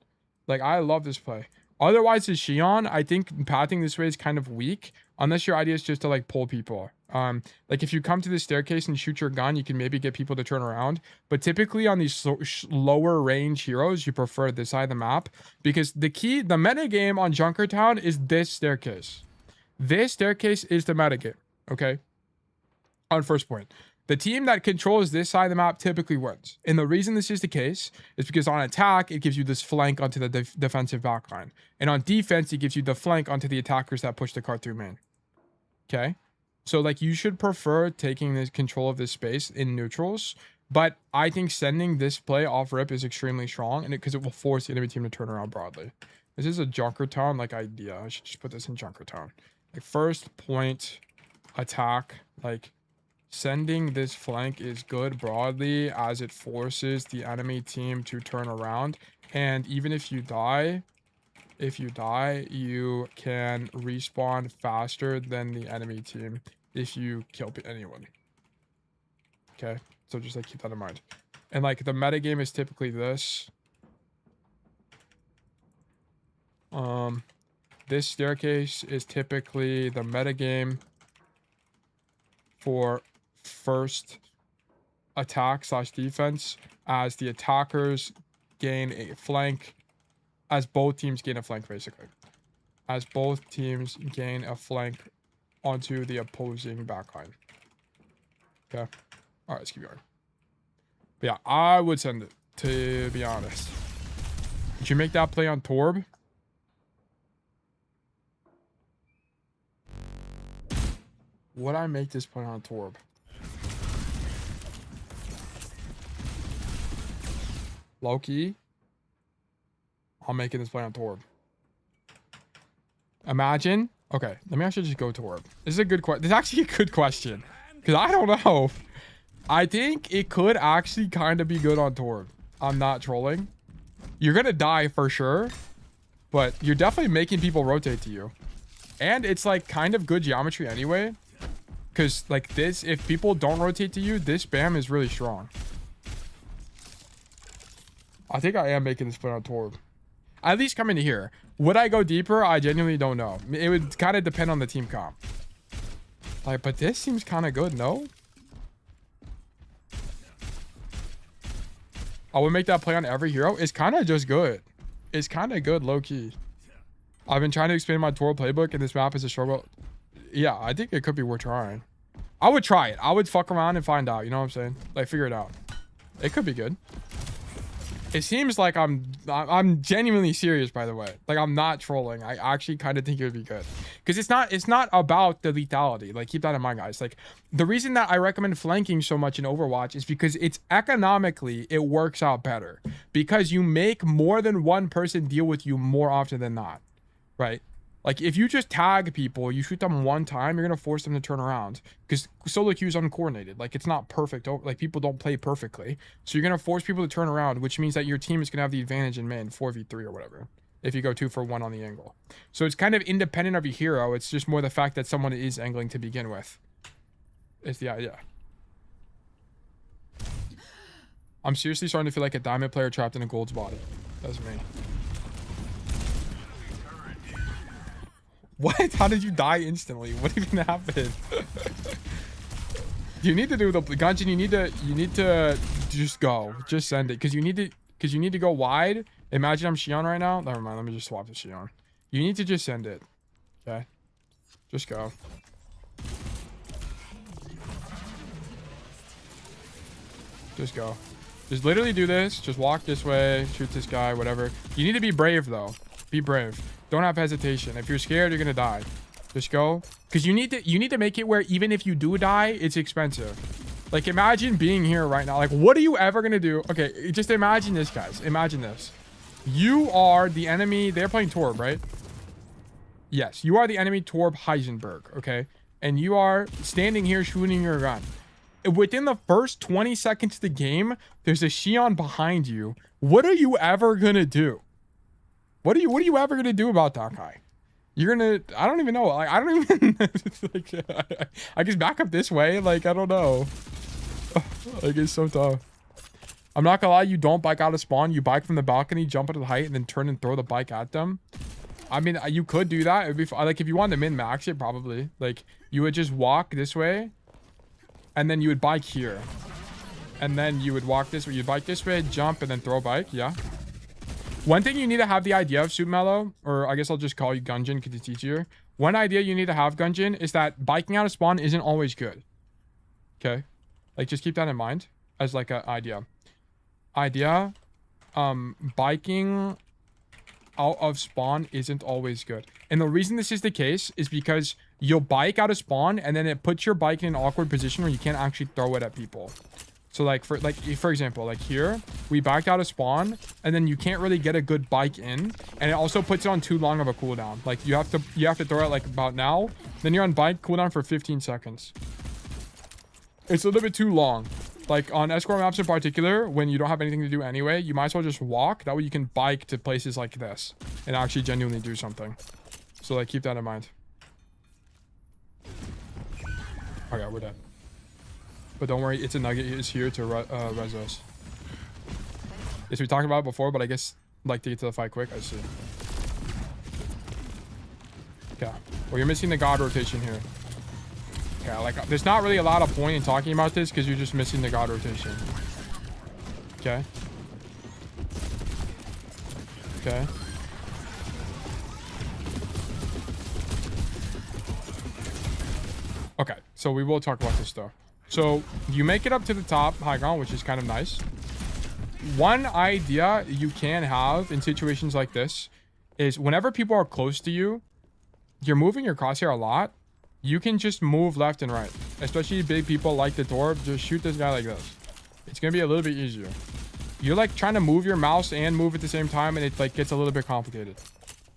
Like, I love this play. Otherwise, as Shion, I think pathing this way is kind of weak. Unless your idea is just to, like, pull people. Like, if you come to the staircase and shoot your gun, you can maybe get people to turn around. But typically on these lower range heroes, you prefer this side of the map. Because the meta game on Junkertown is this staircase. This staircase is the meta game, okay? On first point. The team that controls this side of the map typically wins. And the reason this is the case is because on attack, it gives you this flank onto the defensive backline. And on defense, it gives you the flank onto the attackers that push the cart through main. Okay? So, like, you should prefer taking the control of this space in neutrals. But I think sending this play off rip is extremely strong. And because it will force the enemy team to turn around broadly. This is a Junkertown, like, idea. I should just put this in Junkertown. Like, first point, attack, like... Sending this flank is good broadly as it forces the enemy team to turn around. And even if you die, you can respawn faster than the enemy team if you kill anyone. Okay, so just like keep that in mind. And like the meta game is typically this. This staircase is typically the meta game for first attack / defense as the attackers gain a flank, as both teams gain a flank, basically. As both teams gain a flank onto the opposing backline. Okay. All right, let's keep going. But yeah, I would send it, to be honest. Did you make that play on Torb? Would I make this play on Torb? Low-key, I'm making this play on Torb. Imagine. Okay, let me actually just go Torb. This is a good question. This is actually a good question. Because I don't know. I think it could actually kind of be good on Torb. I'm not trolling. You're going to die for sure. But you're definitely making people rotate to you. And it's like kind of good geometry anyway. Because like this, if people don't rotate to you, this spam is really strong. I think I am making this play on Torb. At least coming to here. Would I go deeper? I genuinely don't know. It would kind of depend on the team comp. Like, but this seems kind of good, no? I would make that play on every hero. It's kind of just good. It's kind of good low-key. I've been trying to expand my Torb playbook, and this map is a struggle. Yeah, I think it could be worth trying. I would try it. I would fuck around and find out. You know what I'm saying? Like, figure it out. It could be good. It seems like I'm genuinely serious, by the way. Like, I'm not trolling. I actually kind of think it would be good. Because it's not about the lethality. Like, keep that in mind, guys. Like, the reason that I recommend flanking so much in Overwatch is because it's economically, it works out better. Because you make more than one person deal with you more often than not. Right? Like, if you just tag people, you shoot them one time, you're going to force them to turn around. Because solo queue is uncoordinated. Like, it's not perfect. Like, people don't play perfectly. So you're going to force people to turn around, which means that your team is going to have the advantage in main, 4v3 or whatever. if you go 2 for 1 on the angle. So it's kind of independent of your hero. It's just more the fact that someone is angling to begin with. It's the idea. I'm seriously starting to feel like a diamond player trapped in a gold's body. That's me. What? How did you die instantly? What even happened? You need to do the Gungeon. You need to just go. Just send it. Because you need to go wide. Imagine I'm Shion right now. Never mind. Let me just swap to Shion. You need to just send it. Okay. Just go. Just go. Just literally do this. Just walk this way. Shoot this guy. Whatever. You need to be brave though. Be brave. Don't have hesitation. If you're scared, you're gonna die. Just go. Because you need to make it where even if you do die, it's expensive. Like imagine being here right now. Like what are you ever gonna do? Okay, just imagine this, guys. Imagine this. You are the enemy. They're playing Torb, right? Yes, you are the enemy Torb Heisenberg, okay? And you are standing here shooting your gun. Within the first 20 seconds of the game, there's a Shion behind you. What are you ever gonna do? What are you ever gonna do about that guy? You're gonna, I don't even know. Like, I don't even, like, I guess back up this way. Like, I don't know. Like, it's so tough. I'm not gonna lie, you don't bike out of spawn. You bike from the balcony, jump into the height, and then turn and throw the bike at them. I mean, you could do that. It'd be like if you wanted to min-max it, probably. Like, you would just walk this way, and then you would bike here. And then you would walk this way. You'd bike this way, jump, and then throw a bike. Yeah. One thing you need to have the idea of, Soup Mellow, or I guess I'll just call you Gungeon because it's easier. One idea you need to have, Gungeon, is that biking out of spawn isn't always good. Okay? Like, just keep that in mind as, like, an idea. Biking out of spawn isn't always good. And the reason this is the case is because you'll bike out of spawn, and then it puts your bike in an awkward position where you can't actually throw it at people. So like for example, like here, we backed out of spawn, and then you can't really get a good bike in, and it also puts it on too long of a cooldown. Like you have to throw it like about now, then you're on bike cooldown for 15 seconds. It's a little bit too long. Like on escort maps in particular, when you don't have anything to do anyway, you might as well just walk. That way you can bike to places like this and actually genuinely do something. So like keep that in mind. Okay, we're dead. But don't worry, it's a nugget is here to res us. Yes, we talked about it before, but I guess like to get to the fight quick. I see. Okay. Well, you're missing the god rotation here. Okay, like there's not really a lot of point in talking about this because you're just missing the god rotation. Okay. Okay. Okay, so we will talk about this though. So you make it up to the top high ground, which is kind of nice. One idea you can have in situations like this is whenever people are close to you, you're moving your crosshair a lot. You can just move left and right, especially big people like the door. Just shoot this guy like this. It's going to be a little bit easier. You're like trying to move your mouse and move at the same time, and it like gets a little bit complicated.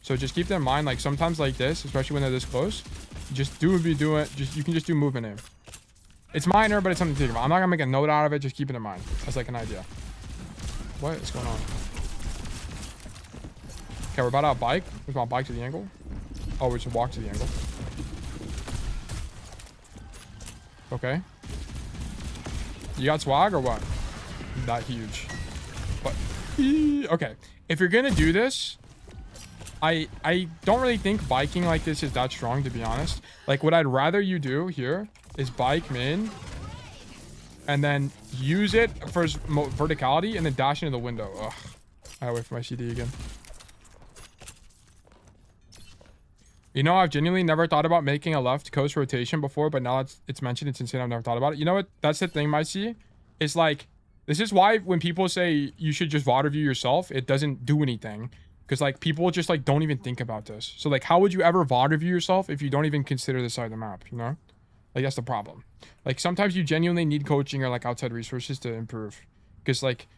So just keep that in mind. Like sometimes like this, especially when they're this close, just you can just do movement aim. It's minor, but it's something to think about. I'm not gonna make a note out of it. Just keep it in mind. That's like an idea. What is going on? Okay, we're about to have bike. We want bike to the angle. Oh, we should walk to the angle. Okay. You got swag or what? Not huge. But okay. If you're gonna do this, I don't really think biking like this is that strong, to be honest. Like what I'd rather you do here is bike min and then use it for verticality and then dash into the window. Ugh. I wait for my CD again. You know, I've genuinely never thought about making a left coast rotation before, but now it's mentioned, it's insane. I've never thought about it. You know what? That's the thing, Micey. It's like, this is why when people say you should just VOD review yourself, it doesn't do anything. Because like people just like don't even think about this. So like how would you ever VOD review yourself if you don't even consider this side of the map, you know? Like that's the problem. Like sometimes you genuinely need coaching or like outside resources to improve. Because like,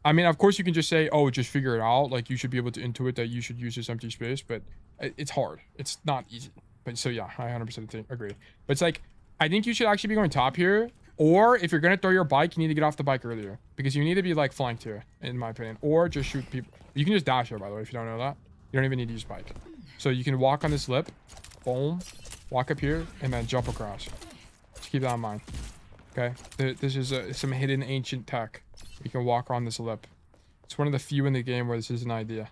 I mean, of course you can just say, oh, just figure it out. Like you should be able to intuit that you should use this empty space, but it's hard. It's not easy. But so yeah, I 100% agree. But it's like, I think you should actually be going top here. Or if you're going to throw your bike, you need to get off the bike earlier. Because you need to be like flanked here, in my opinion. Or just shoot people. You can just dash here, by the way, if you don't know that. You don't even need to use bike. So you can walk on this lip, boom, walk up here, and then jump across. Just keep that in mind. Okay, this is some hidden ancient tech. You can walk on this lip. It's one of the few in the game where this is an idea.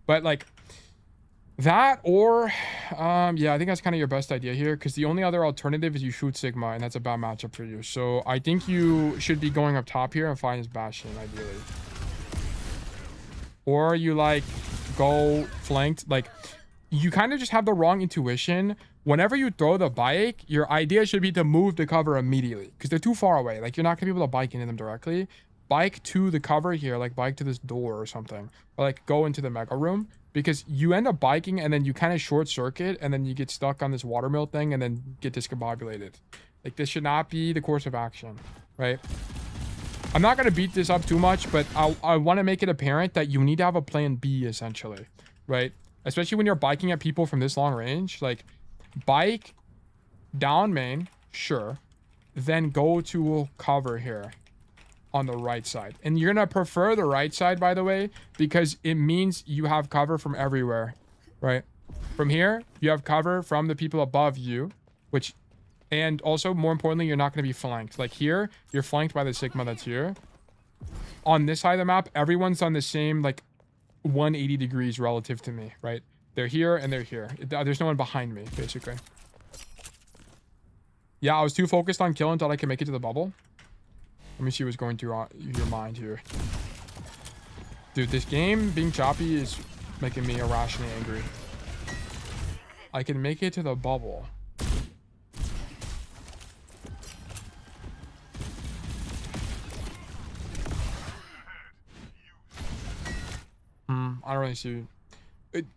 But like that, or yeah, I think that's kind of your best idea here, because the only other alternative is you shoot Sigma, and that's a bad matchup for you. So I think you should be going up top here and find his Bastion ideally. Or you like go flanked. Like you kind of just have the wrong intuition. Whenever you throw the bike, your idea should be to move the cover immediately, because they're too far away. Like you're not gonna be able to bike into them directly. Bike to the cover here, like bike to this door or something, or like go into the mega room, because you end up biking and then you kind of short circuit and then you get stuck on this watermill thing and then get discombobulated. Like this should not be the course of action, right? I'm not going to beat this up too much, but I want to make it apparent that you need to have a plan B essentially, right? Especially when you're biking at people from this long range. Like bike down main, sure, then go to cover here on the right side. And you're gonna prefer the right side, by the way, because it means you have cover from everywhere, right? From here, you have cover from the people above you, which, and also more importantly, you're not gonna be flanked. Like here, you're flanked by the Sigma that's here. On this side of the map, everyone's on the same like 180 degrees relative to me, right? They're here and they're here. There's no one behind me, basically. Yeah, I was too focused on killing until I can make it to the bubble. Let me see what's going through your mind here. Dude, this game being choppy is making me irrationally angry. I can make it to the bubble. I don't really see.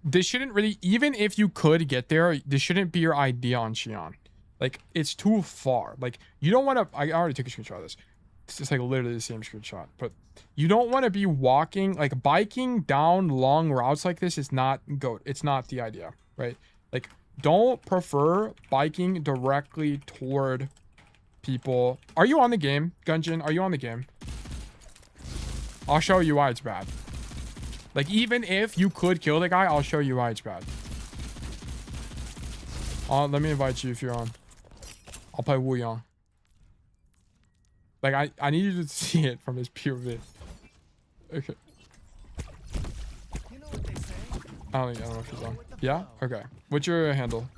This shouldn't really, even if you could get there, this shouldn't be your idea on Shion. Like, it's too far. Like, you don't want to, I already took a screenshot of this. It's just like literally the same screenshot, but you don't want to be walking, like biking down long routes like this is not good. It's not the idea, right? Like, don't prefer biking directly toward people. Are you on the game, Gungeon? Are you on the game? I'll show you why it's bad. Like, even if you could kill the guy, I'll show you why it's bad. Let me invite you if you're on. I'll play Wu Yang. Like, I need you to see it from his POV. Okay. You know what they say? I don't know if he's on. Yeah? Okay. What's your handle?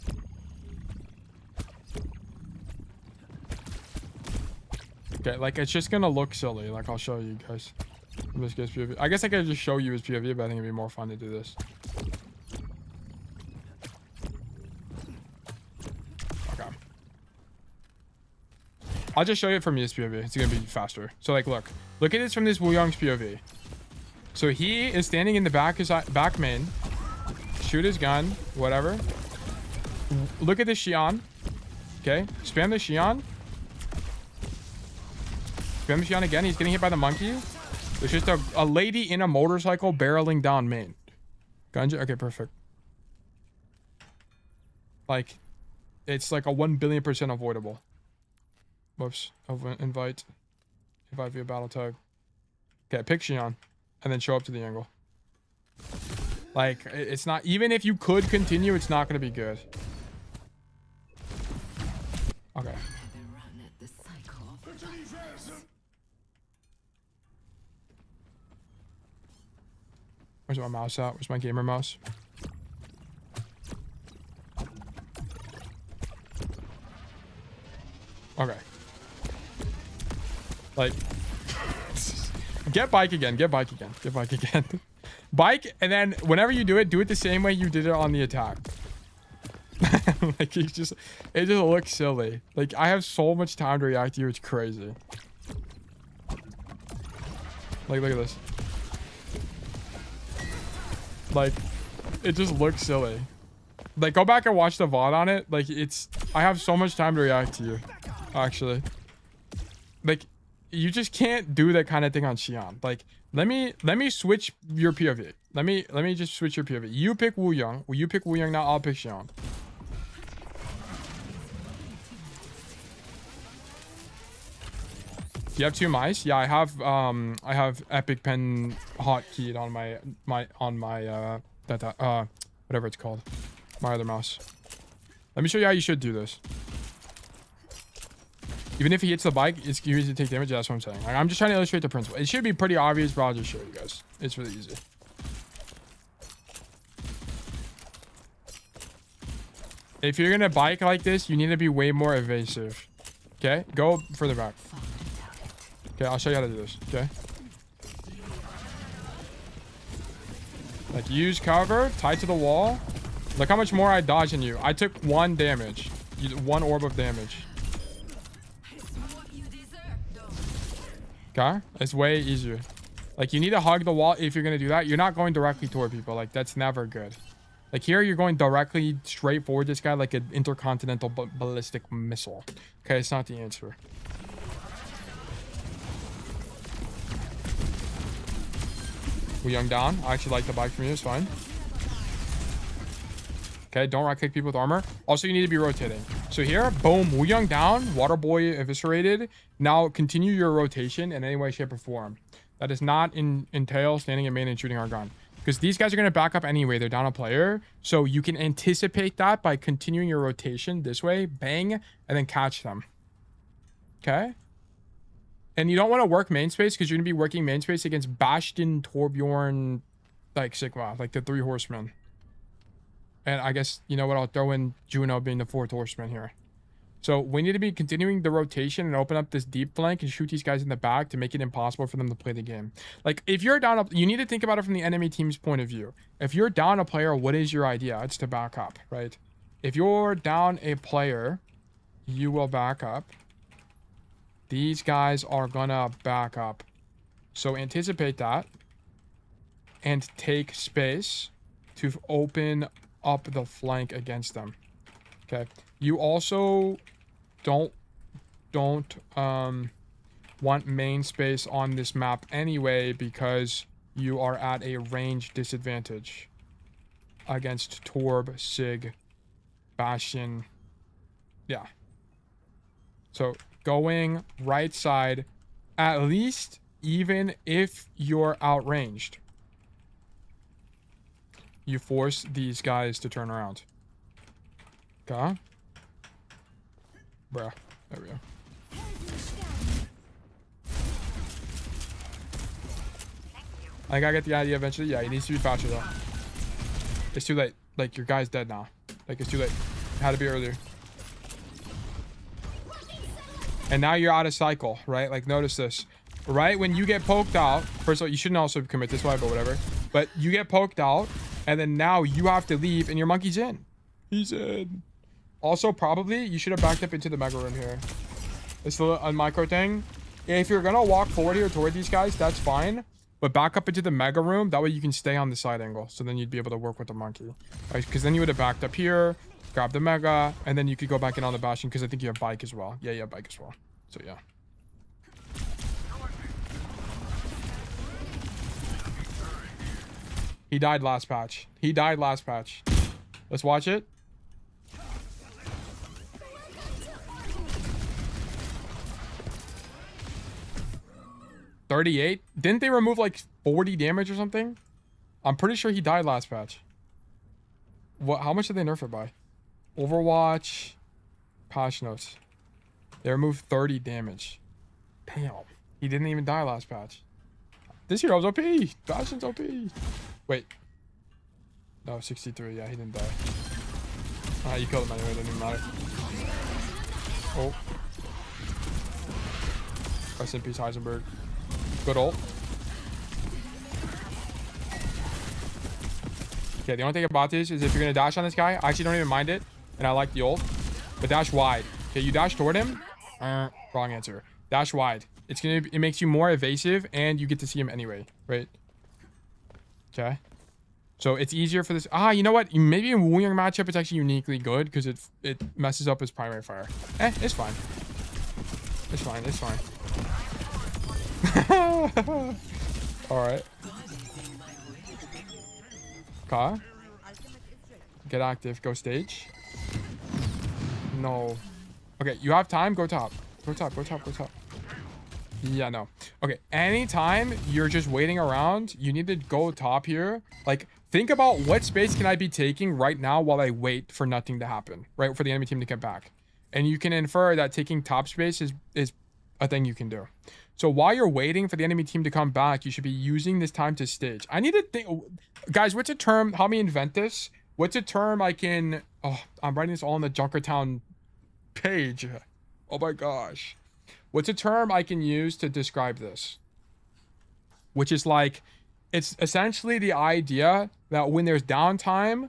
Okay, like, it's just gonna look silly. Like, I'll show you guys. In this case, POV. I guess I could just show you his POV, but I think it'd be more fun to do this. I'll just show you it from his POV. It's gonna be faster. So like, look at this from this Wu Yang's POV. So he is standing in the back main. Shoot his gun, whatever. Look at this Shion. Okay, spam the Shion. Spam the Shion again. He's getting hit by the monkey. There's just a lady in a motorcycle barreling down main. Gunja. Okay, perfect. Like, it's like a 1 billion% avoidable. Whoops. Invite via battle tag. Okay, pick Shion. And then show up to the angle. Like, it's not... Even if you could continue, it's not going to be good. Okay. Where's my mouse at? Where's my gamer mouse? Okay. Like, get bike again, get bike again, get bike again. Bike, and then whenever you do it the same way you did it on the attack. Like, it just looks silly. Like, I have so much time to react to you, it's crazy. Like, look at this. Like, it just looks silly. Like, go back and watch the VOD on it. Like, I have so much time to react to you, actually. Like, you just can't do that kind of thing on Shion. Like, let me switch your POV. Let me just switch your POV. You pick Wu Yang. Will you pick Wu Yang now? I'll pick Shion. You have 2 mice? Yeah, I have Epic Pen hotkeyed on my whatever it's called. My other mouse. Let me show you how you should do this. Even if he hits the bike, it's easy to take damage. That's what I'm saying. Like, I'm just trying to illustrate the principle. It should be pretty obvious, but I'll just show you guys. It's really easy. If you're gonna bike like this, you need to be way more evasive. Okay, go further back. Okay, I'll show you how to do this. Okay. Like, use cover, tied to the wall. Look how much more I dodge than you. I took 1 damage. 1 orb of damage. Okay? It's way easier. Like, you need to hug the wall if you're going to do that. You're not going directly toward people. Like, that's never good. Like, here, you're going directly straight forward this guy like an intercontinental ballistic missile. Okay, it's not the answer. Lijiang down. I actually like the bike from you. It's fine. Okay, don't right click people with armor. Also, you need to be rotating. So here, boom, Lijiang down. Water boy eviscerated. Now continue your rotation in any way, shape, or form. That does not entail standing in main and shooting our gun. Because these guys are going to back up anyway. They're down a player. So you can anticipate that by continuing your rotation this way. Bang. And then catch them. Okay. And you don't want to work main space because you're going to be working main space against Bastion, Torbjorn, like Sigma. Like the 3 horsemen. And I guess, you know what? I'll throw in Juno being the 4th horseman here. So we need to be continuing the rotation and open up this deep flank and shoot these guys in the back to make it impossible for them to play the game. Like, if you're down, you need to think about it from the enemy team's point of view. If you're down a player, what is your idea? It's to back up, right? If you're down a player, you will back up. These guys are gonna back up. So anticipate that. And take space to open up the flank against them. Okay. You also don't want main space on this map anyway because you are at a range disadvantage against Torb, Sig, Bastion. Yeah. So going right side, at least even if you're outranged, you force these guys to turn around. Okay. Bruh. There we go. I gotta get the idea eventually. Yeah, he needs to be faster though. It's too late. Like, your guy's dead now. Like, it's too late. It had to be earlier. And now you're out of cycle, right? Like, notice this. Right when you get poked out, first of all, you shouldn't also commit this way, but whatever. But you get poked out, and then now you have to leave, and your monkey's in. He's in. Also, probably, you should have backed up into the mega room here. It's a micro thing. If you're gonna walk forward here toward these guys, that's fine. But back up into the mega room. That way you can stay on the side angle. So then you'd be able to work with the monkey. Right? Because then you would have backed up here, grab the mega, and then you could go back in on the Bastion because I think you have bike as well. Yeah, you have bike as well. So, yeah. He died last patch. He died last patch. Let's watch it. $38? Didn't they remove like 40 damage or something? I'm pretty sure he died last patch. What? How much did they nerf it by? Overwatch. Patch notes. They removed 30 damage. Damn. He didn't even die last patch. This hero's OP. Bastion's OP. Wait. No, 63. Yeah, he didn't die. You killed him anyway. It didn't even matter. Oh. Rest in peace, Heisenberg. Good ult. Okay, the only thing about this is if you're going to dash on this guy, I actually don't even mind it. And I like the ult. But dash wide. Okay, you dash toward him. Wrong answer. Dash wide. It makes you more evasive and you get to see him anyway, right? Okay. So it's easier for this. You know what? Maybe in Lijiang matchup it's actually uniquely good because it messes up his primary fire. It's fine. It's fine. It's fine. Alright. Okay. Get active. Go stage. No. Okay, you have time. Go top. Go top. Go top. Go top. Yeah, no. Okay, anytime you're just waiting around, you need to go top here. Like, think about what space can I be taking right now while I wait for nothing to happen, right? For the enemy team to get back. And you can infer that taking top space is a thing you can do. So while you're waiting for the enemy team to come back, you should be using this time to stage. I need to think, guys, what's a term? Help me invent this. What's a term I can, oh, I'm writing this all on the Junkertown page. Oh my gosh. What's a term I can use to describe this? Which is like, it's essentially the idea that when there's downtime,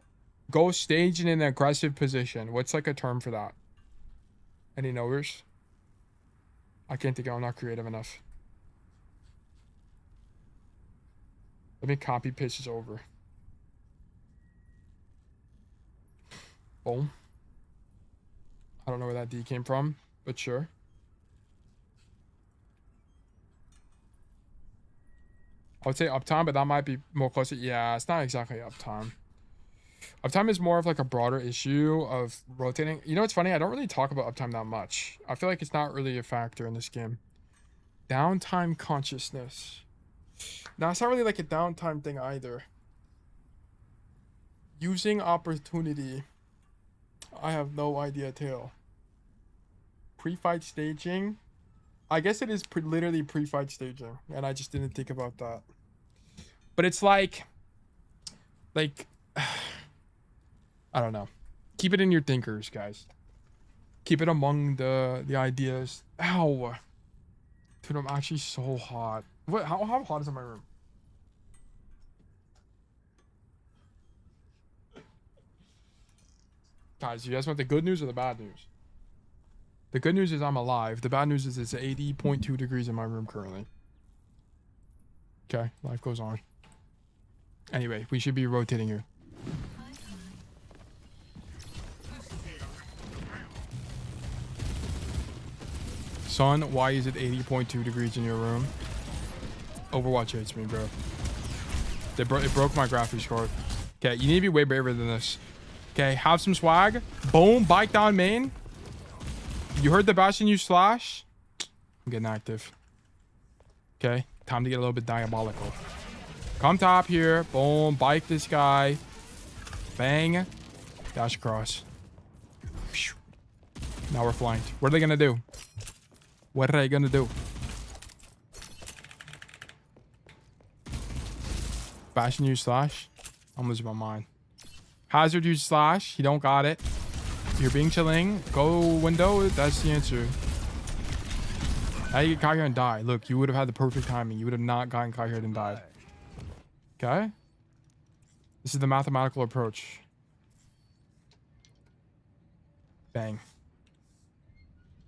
go stage in an aggressive position. What's like a term for that? Any knowers? I can't think of it. I'm not creative enough. Let me copy paste this over. Boom. I don't know where that D came from, but sure. I would say uptime, but that might be more closer. Yeah, it's not exactly uptime. Uptime is more of like a broader issue of rotating. You know what's funny? I don't really talk about uptime that much. I feel like it's not really a factor in this game. Downtime consciousness. No, it's not really like a downtime thing either. Using opportunity. I have no idea, Tail. Pre-fight staging. I guess it is literally pre-fight staging, and I just didn't think about that. But it's like, I don't know. Keep it in your thinkers, guys. Keep it among the ideas. Ow. Dude, I'm actually so hot. What? How hot is it in my room? Guys, you guys want the good news or the bad news? The good news is I'm alive. The bad news is it's 80.2 degrees in my room currently. Okay, life goes on. Anyway, we should be rotating here. Son, why is it 80.2 degrees in your room? Overwatch hates me, bro. It broke my graphics card. Okay, you need to be way braver than this. Okay, have some swag. Boom, bike down main. You heard the Bastion use slash? I'm getting active. Okay, time to get a little bit diabolical. Come top here. Boom, bike this guy. Bang. Dash across. Now we're flanked. What are they gonna do? What are they gonna do? Bastion use slash? I'm losing my mind. Hazard use slash. He don't got it. You're being chilling. Go window. That's the answer. How do you get caught here and die? Look, you would have had the perfect timing. You would have not gotten caught here and died. Okay? This is the mathematical approach. Bang.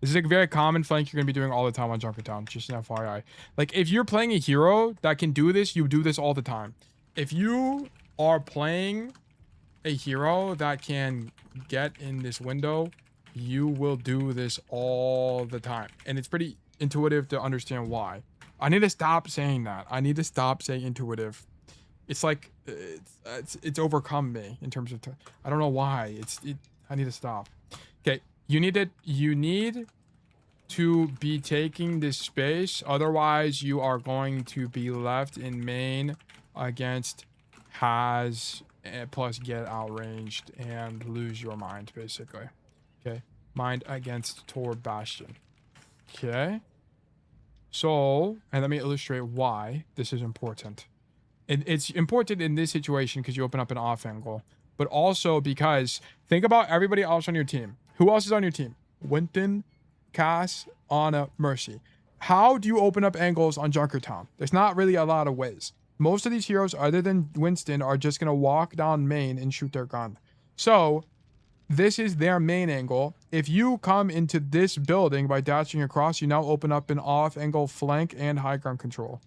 This is a very common flank you're going to be doing all the time on Junkertown. Just an FYI. Like, if you're playing a hero that can do this, you do this all the time. If you are playing a hero that can get in this window, you will do this all the time. And it's pretty intuitive to understand why. I need to stop saying that. I need to stop saying intuitive. It's like, it's overcome me in terms of, I don't know why. I need to stop. Okay, you need to be taking this space. Otherwise, you are going to be left in main against Has plus get outranged and lose your mind, basically. Okay, mind against Tor Bastion. Okay, so, and let me illustrate why this is important. It's important in this situation because you open up an off angle, but also because think about everybody else on your team. Who else is on your team? Winton, Cass, Ana, Mercy. How do you open up angles on Junkertown? There's not really a lot of ways. Most of these heroes, other than Winston, are just going to walk down main and shoot their gun. So, this is their main angle. If you come into this building by dashing across, you now open up an off-angle flank and high ground control.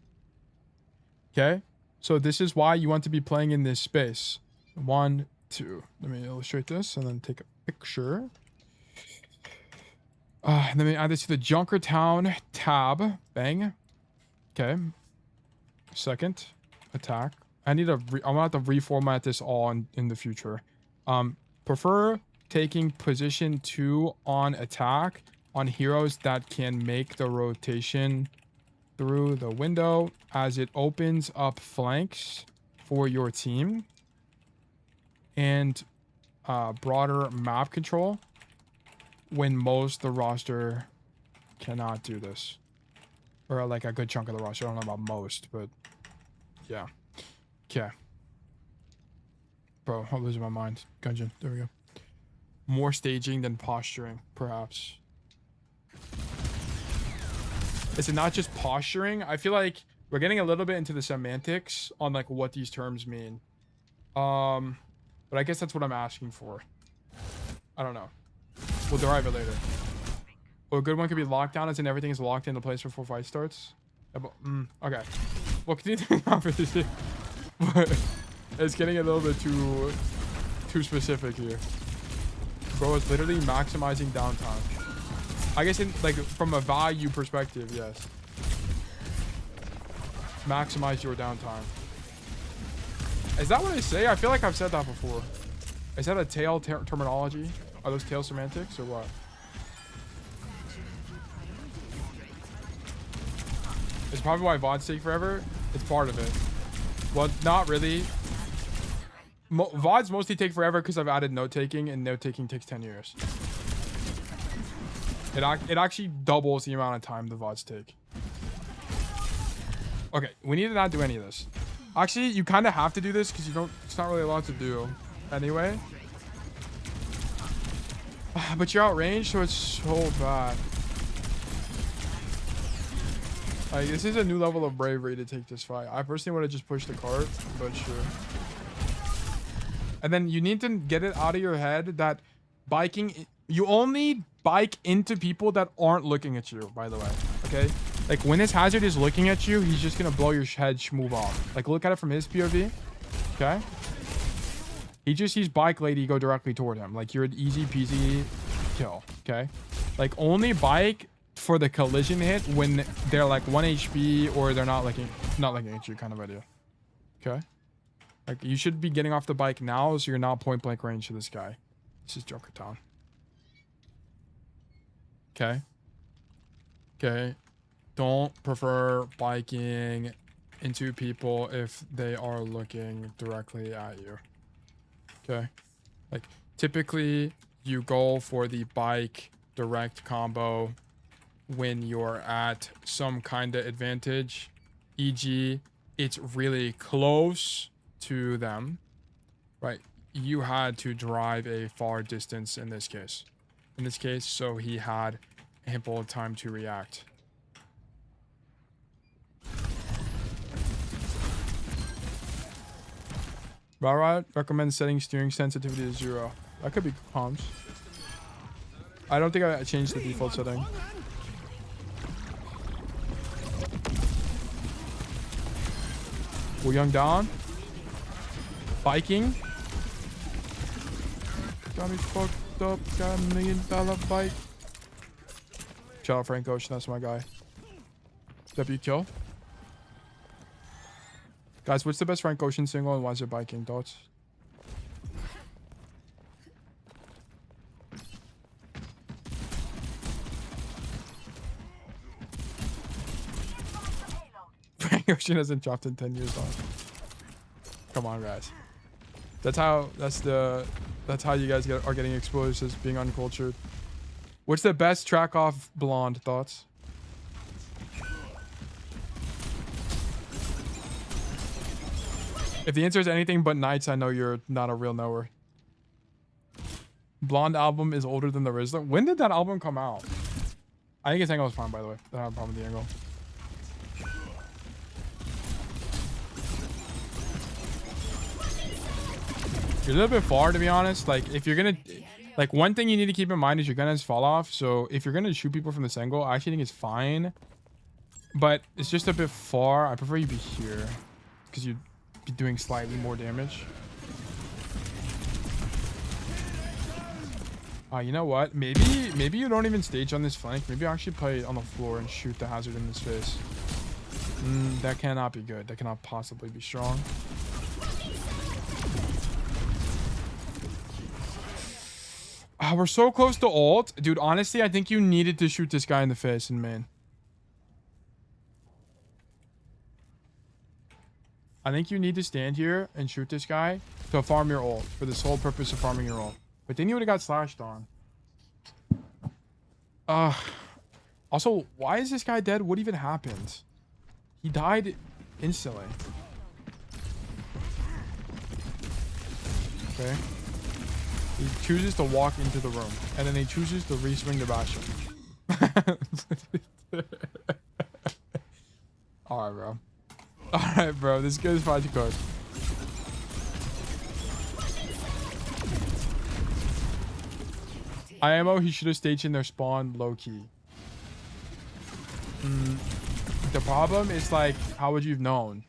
Okay? So, this is why you want to be playing in this space. 1, 2. Let me illustrate this and then take a picture. Let me add this to the Junkertown tab. Bang. Okay. Second attack. I'm gonna have to reformat this all in the future. Prefer taking position 2 on attack on heroes that can make the rotation through the window as it opens up flanks for your team and broader map control when most the roster cannot do this, or like a good chunk of the roster. I don't know about most, but yeah. Okay, bro, I'm losing my mind. Gungeon, there we go. More staging than posturing, perhaps. Is it not just posturing? I feel like we're getting a little bit into the semantics on like what these terms mean. But I guess that's what I'm asking for. I don't know. We'll derive it later. Well, a good one could be lockdown, as in everything is locked into place before fight starts. Okay. Well, continue the conversation. But it's getting a little bit too specific here. Bro, it's literally maximizing downtime. I guess in like from a value perspective, yes. Maximize your downtime. Is that what I say? I feel like I've said that before. Is that a tail terminology? Are those tail semantics or what? It's probably why VODs take forever. It's part of it. Well, not really. VODs mostly take forever because I've added note taking, and note taking takes 10 years. It actually doubles the amount of time the VODs take. Okay, we need to not do any of this. Actually, you kind of have to do this because you don't. It's not really a lot to do, anyway. But you're outranged, so it's so bad. Like, this is a new level of bravery to take this fight. I personally would have just pushed the cart, but sure. And then you need to get it out of your head that biking, you only bike into people that aren't looking at you, by the way. Okay? Like, when his hazard is looking at you, he's just gonna blow your head move off. Like, look at it from his POV. Okay? He just sees bike lady go directly toward him. Like, you're an easy peasy kill. Okay? Like, only bike for the collision hit when they're like 1 HP or they're not looking at you, kind of idea. Okay? Like, you should be getting off the bike now so you're not point blank range to this guy. This is Junkertown. Okay? Okay? Don't prefer biking into people if they are looking directly at you. Okay? Like, typically, you go for the bike direct combo when you're at some kind of advantage. E.g., it's really close to them, right? You had to drive a far distance in this case. So he had ample time to react. Rara recommends setting steering sensitivity to 0. That could be comms. I don't think I changed the default setting. Lijiang down. Biking. Got me fucked up. Got $1 million bike. Shout out Frank Ocean. That's my guy. W kill. Guys, what's the best Frank Ocean single and why is it biking? Thoughts? Frank Ocean hasn't dropped in 10 years on. Come on, guys. That's how you guys are getting exposed as being uncultured. What's the best track off Blonde? Thoughts? If the answer is anything but Nights, I know you're not a real knower. Blonde album is older than the Rizzler. When did that album come out? I think his angle was fine, by the way. I don't have a problem with the angle. You're a little bit far, to be honest. Like, if you're gonna... Like, one thing you need to keep in mind is your gunners fall off. So, if you're gonna shoot people from this angle, I actually think it's fine. But it's just a bit far. I prefer you be here. Because you'd be doing slightly more damage. You know what? Maybe you don't even stage on this flank. Maybe you actually play on the floor and shoot the hazard in his face. That cannot be good. That cannot possibly be strong. We're so close to ult. Dude, honestly, I think you needed to shoot this guy in the face in main. I think you need to stand here and shoot this guy to farm your ult for the sole purpose of farming your ult. But then you would have got slashed on. Also, why is this guy dead? What even happened? He died instantly. Okay. He chooses to walk into the room, and then he chooses to re-swing the Bastion. Alright, bro. Alright, bro. This goes 5 card. IMO, he should have stationed their spawn low-key. The problem is, like, how would you have known?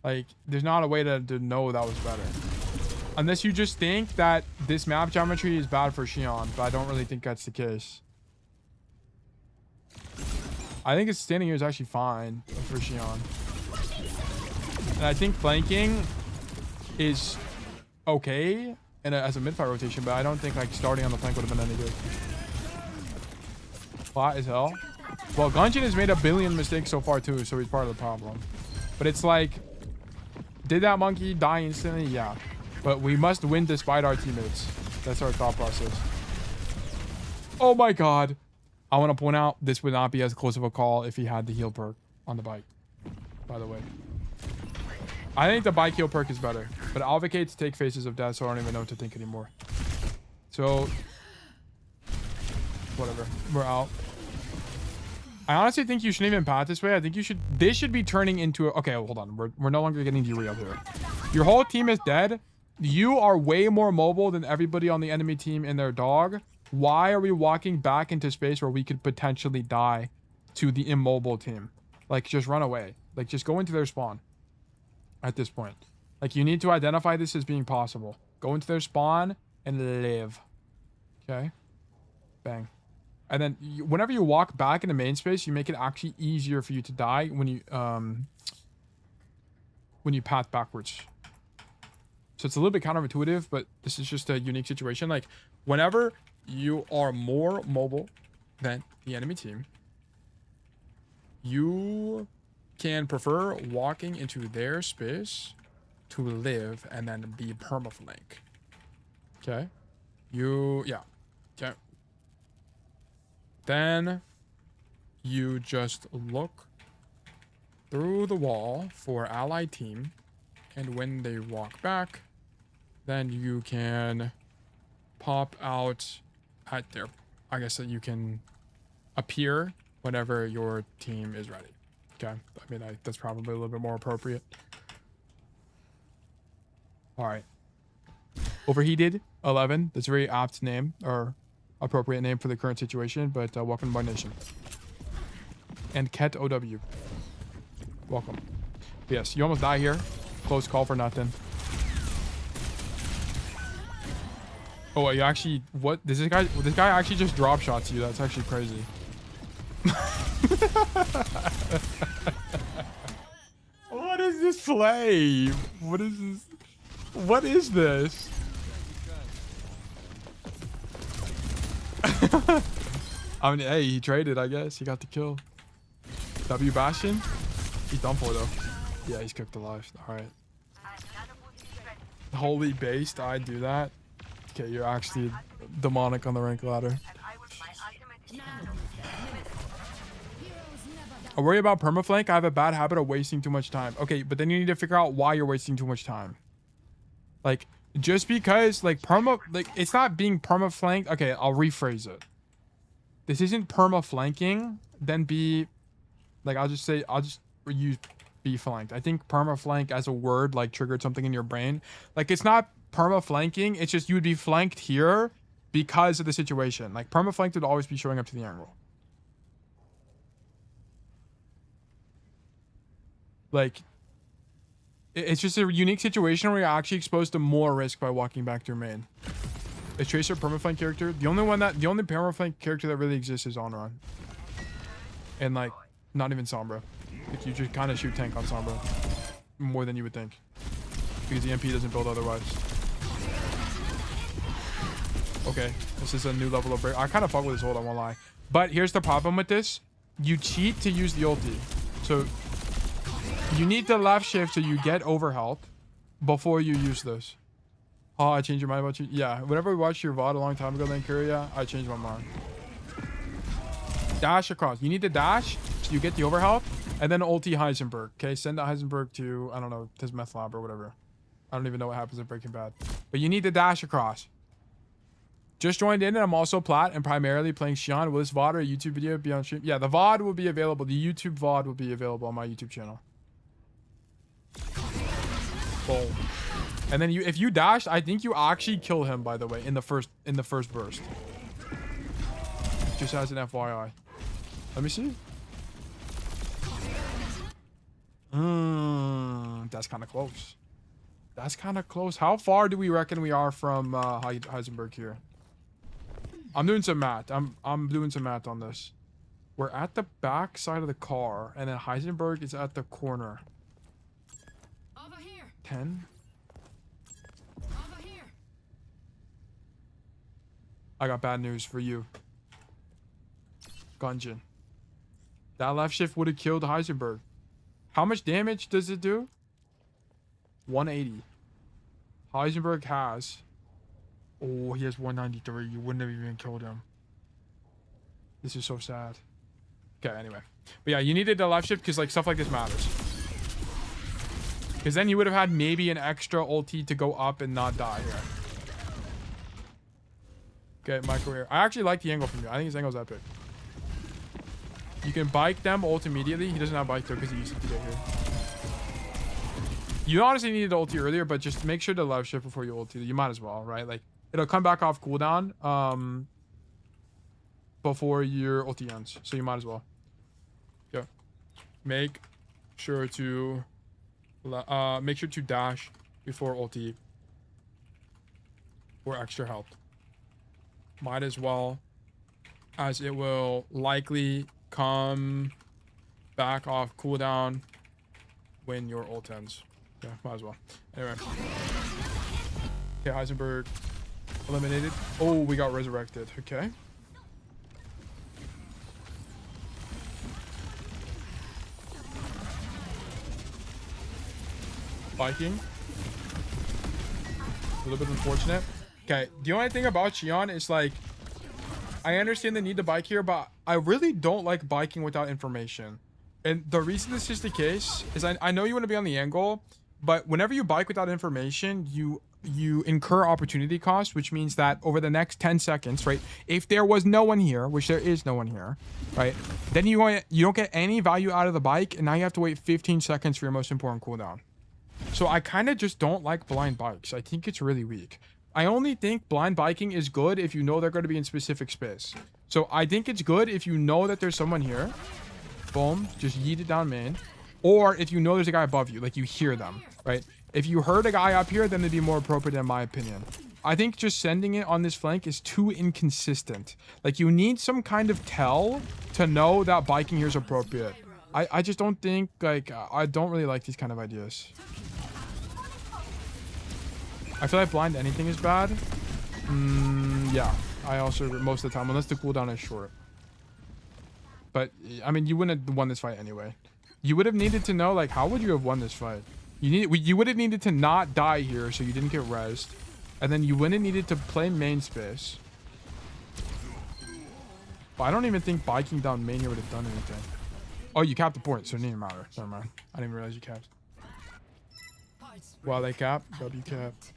Like, there's not a way to know that was better. Unless you just think that this map geometry is bad for Shion, but I don't really think that's the case. I think it's standing here is actually fine for Shion. And I think flanking is okay as a mid-fight rotation, but I don't think like starting on the flank would have been any good. Flat as hell. Well, Gungeon has made a billion mistakes so far too, so he's part of the problem. But it's like, did that monkey die instantly? Yeah. But we must win despite our teammates. That's our thought process. Oh my god. I want to point out, this would not be as close of a call if he had the heal perk on the bike. By the way. I think the bike heal perk is better. But I'll vacate to take faces of death, so I don't even know what to think anymore. So, whatever. We're out. I honestly think you shouldn't even path this way. I think you should... This should be turning into... Okay, hold on. We're no longer getting derailed here. Your whole team is dead. You are way more mobile than everybody on the enemy team and their dog. Why are we walking back into space where we could potentially die to the immobile team? Like, just run away. Like, just go into their spawn at this point. Like, you need to identify this as being possible. Go into their spawn and live. Okay? Bang. And then whenever you walk back into main space, you make it actually easier for you to die when you path backwards. So it's a little bit counterintuitive, but this is just a unique situation. Like, whenever you are more mobile than the enemy team, you can prefer walking into their space to live and then be permaflank. Okay? Yeah. Okay. Then you just look through the wall for allied team, and when they walk back, then you can pop out at their... I guess that you can appear whenever your team is ready. Okay? I mean, that's probably a little bit more appropriate. Alright. Overheated 11. That's a very apt name, or appropriate name for the current situation, but welcome to my nation. And Ket OW. Welcome. Yes, you almost die here. Close call for nothing. Oh, you actually... What? This guy actually just drop shots you. That's actually crazy. What is this play? What is this? What is this? I mean, hey, he traded, I guess. He got the kill. W Bastion? He's done for, though. Yeah, he's cooked alive. Alright. Holy based, I do that. Okay, you're actually demonic on the rank ladder. I worry about permaflank. I have a bad habit of wasting too much time. Okay, but then you need to figure out why you're wasting too much time. Like, just because, like, it's not being permaflanked. Okay, I'll rephrase it. This isn't permaflanking, then be, like, I'll just use be flanked. I think permaflank as a word, like, triggered something in your brain. Like, it's not permaflanking, it's just you would be flanked here because of the situation. Like, permaflanked would always be showing up to the angle. Like, it's just a unique situation where you're actually exposed to more risk by walking back to your main. Is Tracer permaflank character? The only permaflank character that really exists is Anran. And like, not even Sombra. Like, you just kind of shoot tank on Sombra more than you would think, because the MP doesn't build otherwise. Okay, this is a new level of break. I kind of fuck with this ult, I won't lie. But here's the problem with this: you cheat to use the ulti. So You need to left shift so you get overhealth before you use this. Oh, I changed your mind about you. Yeah, whenever we watched your VOD a long time ago, then Korea, I changed my mind. Dash across. You need to dash so you get the overhealth, and then ulti Heisenberg. Okay, send the Heisenberg to, I don't know, his meth lab or whatever. I don't even know what happens in Breaking Bad. But you need to dash across. Just joined in, and I'm also plat and primarily playing Shion. Will this VOD or YouTube video be on stream? Yeah, the VOD will be available. The YouTube VOD will be available on my YouTube channel. Boom. And then if you dash, I think you actually kill him, by the way, in the first burst. Just as an FYI. Let me see. That's kind of close. That's kind of close. How far do we reckon we are from Heisenberg here? I'm doing some math. I'm doing some math on this. We're at the back side of the car, and then Heisenberg is at the corner. Over here. 10. Over here. I got bad news for you. Gungeon. That left shift would have killed Heisenberg. How much damage does it do? 180. Heisenberg has... Oh, he has 193. You wouldn't have even killed him. This is so sad. Okay, anyway. But yeah, you needed the left shift because like stuff like this matters. Because then you would have had maybe an extra ulti to go up and not die here. Okay, Mariko here. I actually like the angle from here. I think his angle's epic. You can bike them ult immediately. He doesn't have bike though because he used to get here. You honestly needed the ulti earlier, but just make sure to left shift before you ulti. You might as well, right? Like, it'll come back off cooldown before your ulti ends. So you might as well. Yeah. Make sure to dash before ulti for extra health. Might as well, as it will likely come back off cooldown when your ult ends. Yeah, might as well. Anyway. Okay, Heisenberg eliminated. Oh, we got resurrected. Okay. Viking. A little bit unfortunate. Okay, the only thing about Shion is like, I understand the need to bike here, but I really don't like biking without information. And the reason this is the case is I know you want to be on the angle, but whenever you bike without information, you incur opportunity cost, which means that over the next 10 seconds, right, if there was no one here, which there is no one here, right, then you don't get any value out of the bike, and now you have to wait 15 seconds for your most important cooldown. So I kind of just don't like blind bikes. I think it's really weak. I only think blind biking is good if you know they're going to be in specific space. So I think it's good if you know that there's someone here. Boom. Just yeet it down main. Or if you know there's a guy above you, like you hear them, right? If you heard a guy up here, then it'd be more appropriate in my opinion. I think just sending it on this flank is too inconsistent. Like you need some kind of tell to know that biking here is appropriate. I just don't think, like, I don't really like these kind of ideas. I feel like blind anything is bad. Yeah, I also most of the time, unless the cooldown is short. But I mean, you wouldn't have won this fight anyway. You would have needed to know, like, how would you have won this fight? You would have needed to not die here, so you didn't get rezzed, and then you wouldn't have needed to play main space. But I don't even think biking down main here would have done anything. Oh, you capped the point, so it didn't matter. Never mind. I didn't even realize you capped. Well, they capped. W capped.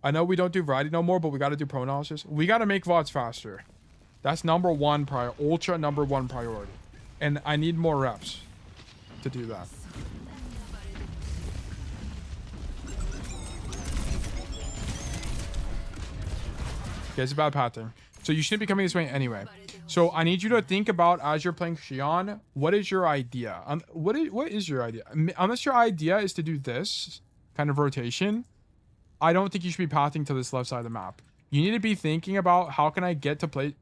I know we don't do variety no more, but we got to do pro analysis. We got to make VODs faster. That's number one ultra number one priority. And I need more reps to do that. Okay, it's about pathing. So you shouldn't be coming this way anyway. So I need you to think about, as you're playing Shion, what is your idea? What is your idea? Unless your idea is to do this kind of rotation, I don't think you should be pathing to this left side of the map. You need to be thinking about how can I get to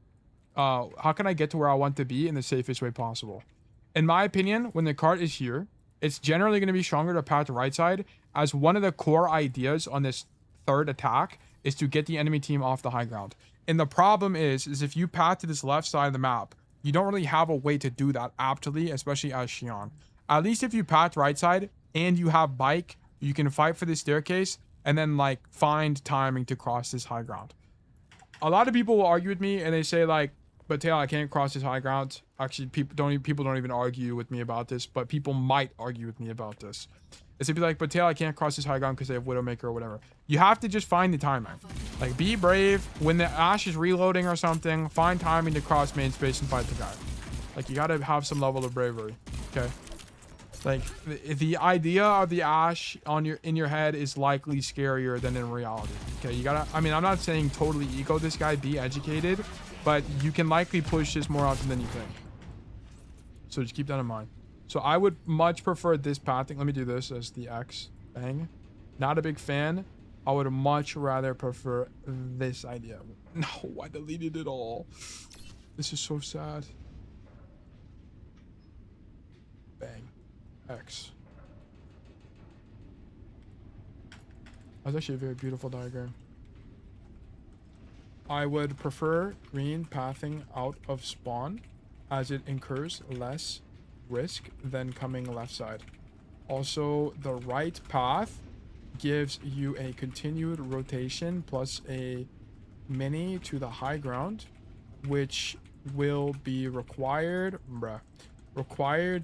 where I want to be in the safest way possible. In my opinion, when the cart is here, it's generally going to be stronger to path to right side, as one of the core ideas on this third attack is to get the enemy team off the high ground. And the problem is if you path to this left side of the map, you don't really have a way to do that aptly, especially as Shion. At least if you path right side and you have bike, you can fight for the staircase and then like find timing to cross this high ground. A lot of people will argue with me and they say like, but Taylor, I can't cross this high ground. Actually, people don't even argue with me about this, but people might argue with me about this. It's be like, but Taylor, I can't cross this high ground because they have Widowmaker or whatever. You have to just find the timing. Like, be brave. When the Ashe is reloading or something, find timing to cross main space and fight the guy. Like, you gotta have some level of bravery. Okay. Like, the idea of the Ashe in your head is likely scarier than in reality. Okay, you gotta. I mean, I'm not saying totally ego this guy. Be educated, but you can likely push this more often than you think. So just keep that in mind. So I would much prefer this pathing. Let me do this as the X. Bang. Not a big fan. I would much rather prefer this idea. No, I deleted it all. This is so sad. Bang. X. That's actually a very beautiful diagram. I would prefer green pathing out of spawn as it incurs less risk than coming left side. Also, the right path gives you a continued rotation plus a mini to the high ground, which will be required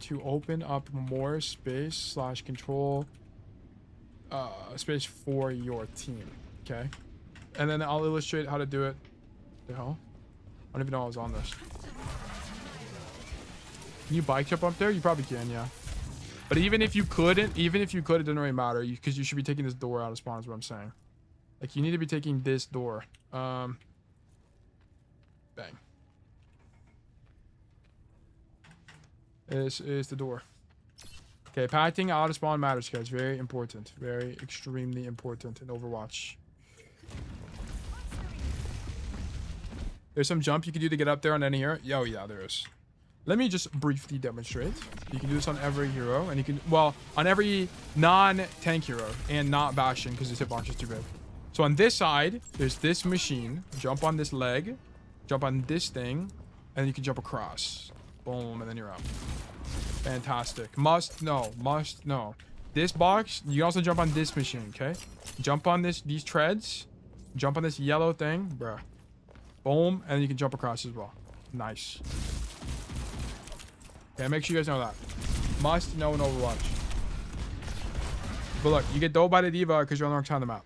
to open up more space / control space for your team. Okay, and then I'll illustrate how to do it. The hell, I don't even know I was on this. Can you bike jump up there? You probably can, yeah. But even if you couldn't, it doesn't really matter because you should be taking this door out of spawn is what I'm saying. Like, you need to be taking this door. Bang. This is the door. Okay, pathing out of spawn matters, guys. Very important. Very extremely important in Overwatch. There's some jump you can do to get up there on any hero. Oh, yeah, there is. Let me just briefly demonstrate. You can do this on every hero, and you can, well, on every non-tank hero and not Bastion because his hitbox is too big. So on this side, there's this machine. Jump on this leg, jump on this thing, and you can jump across. Boom, and then you're out. Fantastic. Must know. This box, you can also jump on this machine, okay? Jump on these treads. Jump on this yellow thing, bruh. Boom, and you can jump across as well. Nice. Okay, make sure you guys know that. Must know in Overwatch. But look, you get dove by the D.Va because you're on the wrong side of the map.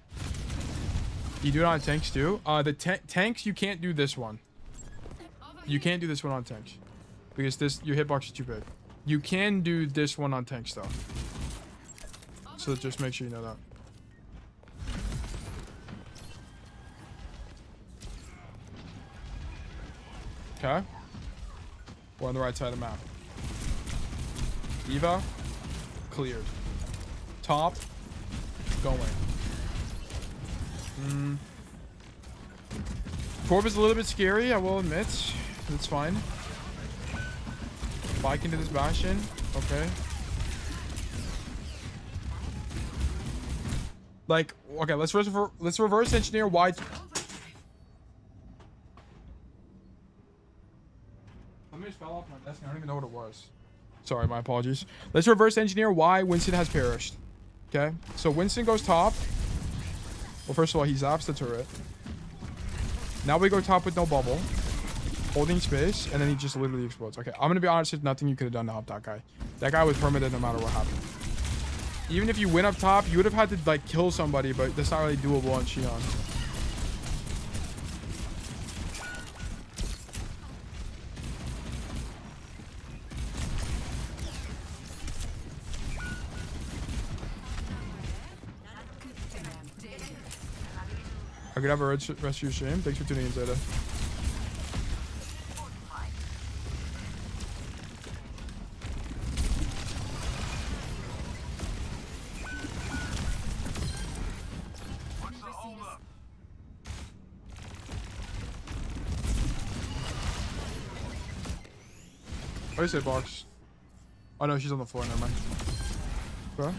You do it on tanks too. The tanks, you can't do this one. You can't do this one on tanks. Because your hitbox is too big. You can do this one on tanks though. So just make sure you know that. Okay. We're on the right side of the map. D.Va, cleared. Top, going. Corp is a little bit scary, I will admit. It's fine. Bike into this Bastion. Okay. Like, okay, let's reverse engineer why. Something just fell off my desk. I don't even know what it was. Sorry, my apologies. Let's reverse engineer why Winston has perished. Okay, so Winston goes top. Well, first of all, he zaps the turret. Now we go top with no bubble. Holding space, and then he just literally explodes. Okay, I'm gonna be honest, there's nothing you could have done to help that guy. That guy was permanent no matter what happened. Even if you went up top, you would have had to like kill somebody, but that's not really doable on Shion. I could have a rest of your stream. Thanks for tuning in, Zeta. What do you say, box? Oh no, she's on the floor. Never mind. Okay.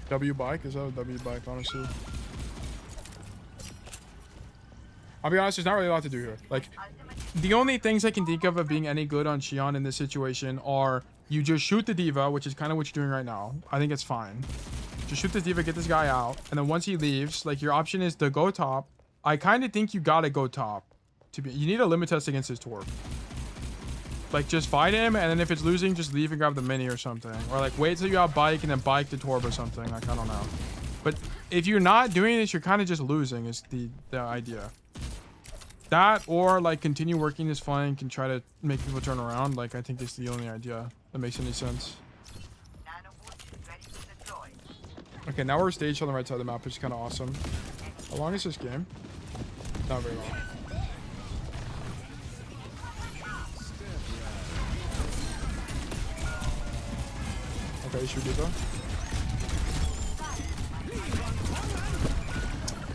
W bike? Is that a W bike, honestly? I'll be honest, there's not really a lot to do here. Like, the only things I can think of being any good on Shion in this situation are you just shoot the D.Va, which is kind of what you're doing right now. I think it's fine. Just shoot this D.Va, get this guy out, and then once he leaves, like your option is to go top. I kind of think you gotta go top. You need a limit test against his Torb. Like just fight him, and then if it's losing, just leave and grab the mini or something, or like wait till you have Bike and then Bike the Torb or something. Like I don't know, but if you're not doing this, you're kind of just losing. Is the idea. That or like continue working this flank and try to make people turn around. Like I think it's the only idea that makes any sense. Okay, now we're staged on the right side of the map, which is kind of awesome. How long is this game? Not very long. Okay, shoot D.Va.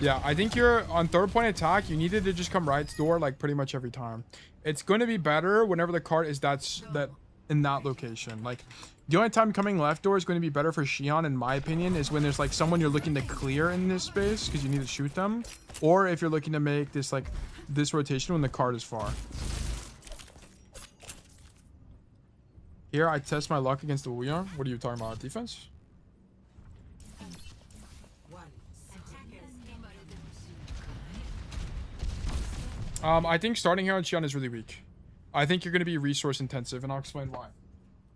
Yeah, I think you're on third point attack. You needed to just come right door like pretty much every time. It's going to be better whenever the cart is that in that location. Like the only time coming left door is going to be better for Shion, in my opinion, is when there's like someone you're looking to clear in this space because you need to shoot them, or if you're looking to make this like this rotation when the cart is far. Here, I test my luck against the Lijiang. What are you talking about? Defense? I think starting here on Shion is really weak. I think you're going to be resource intensive, and I'll explain why.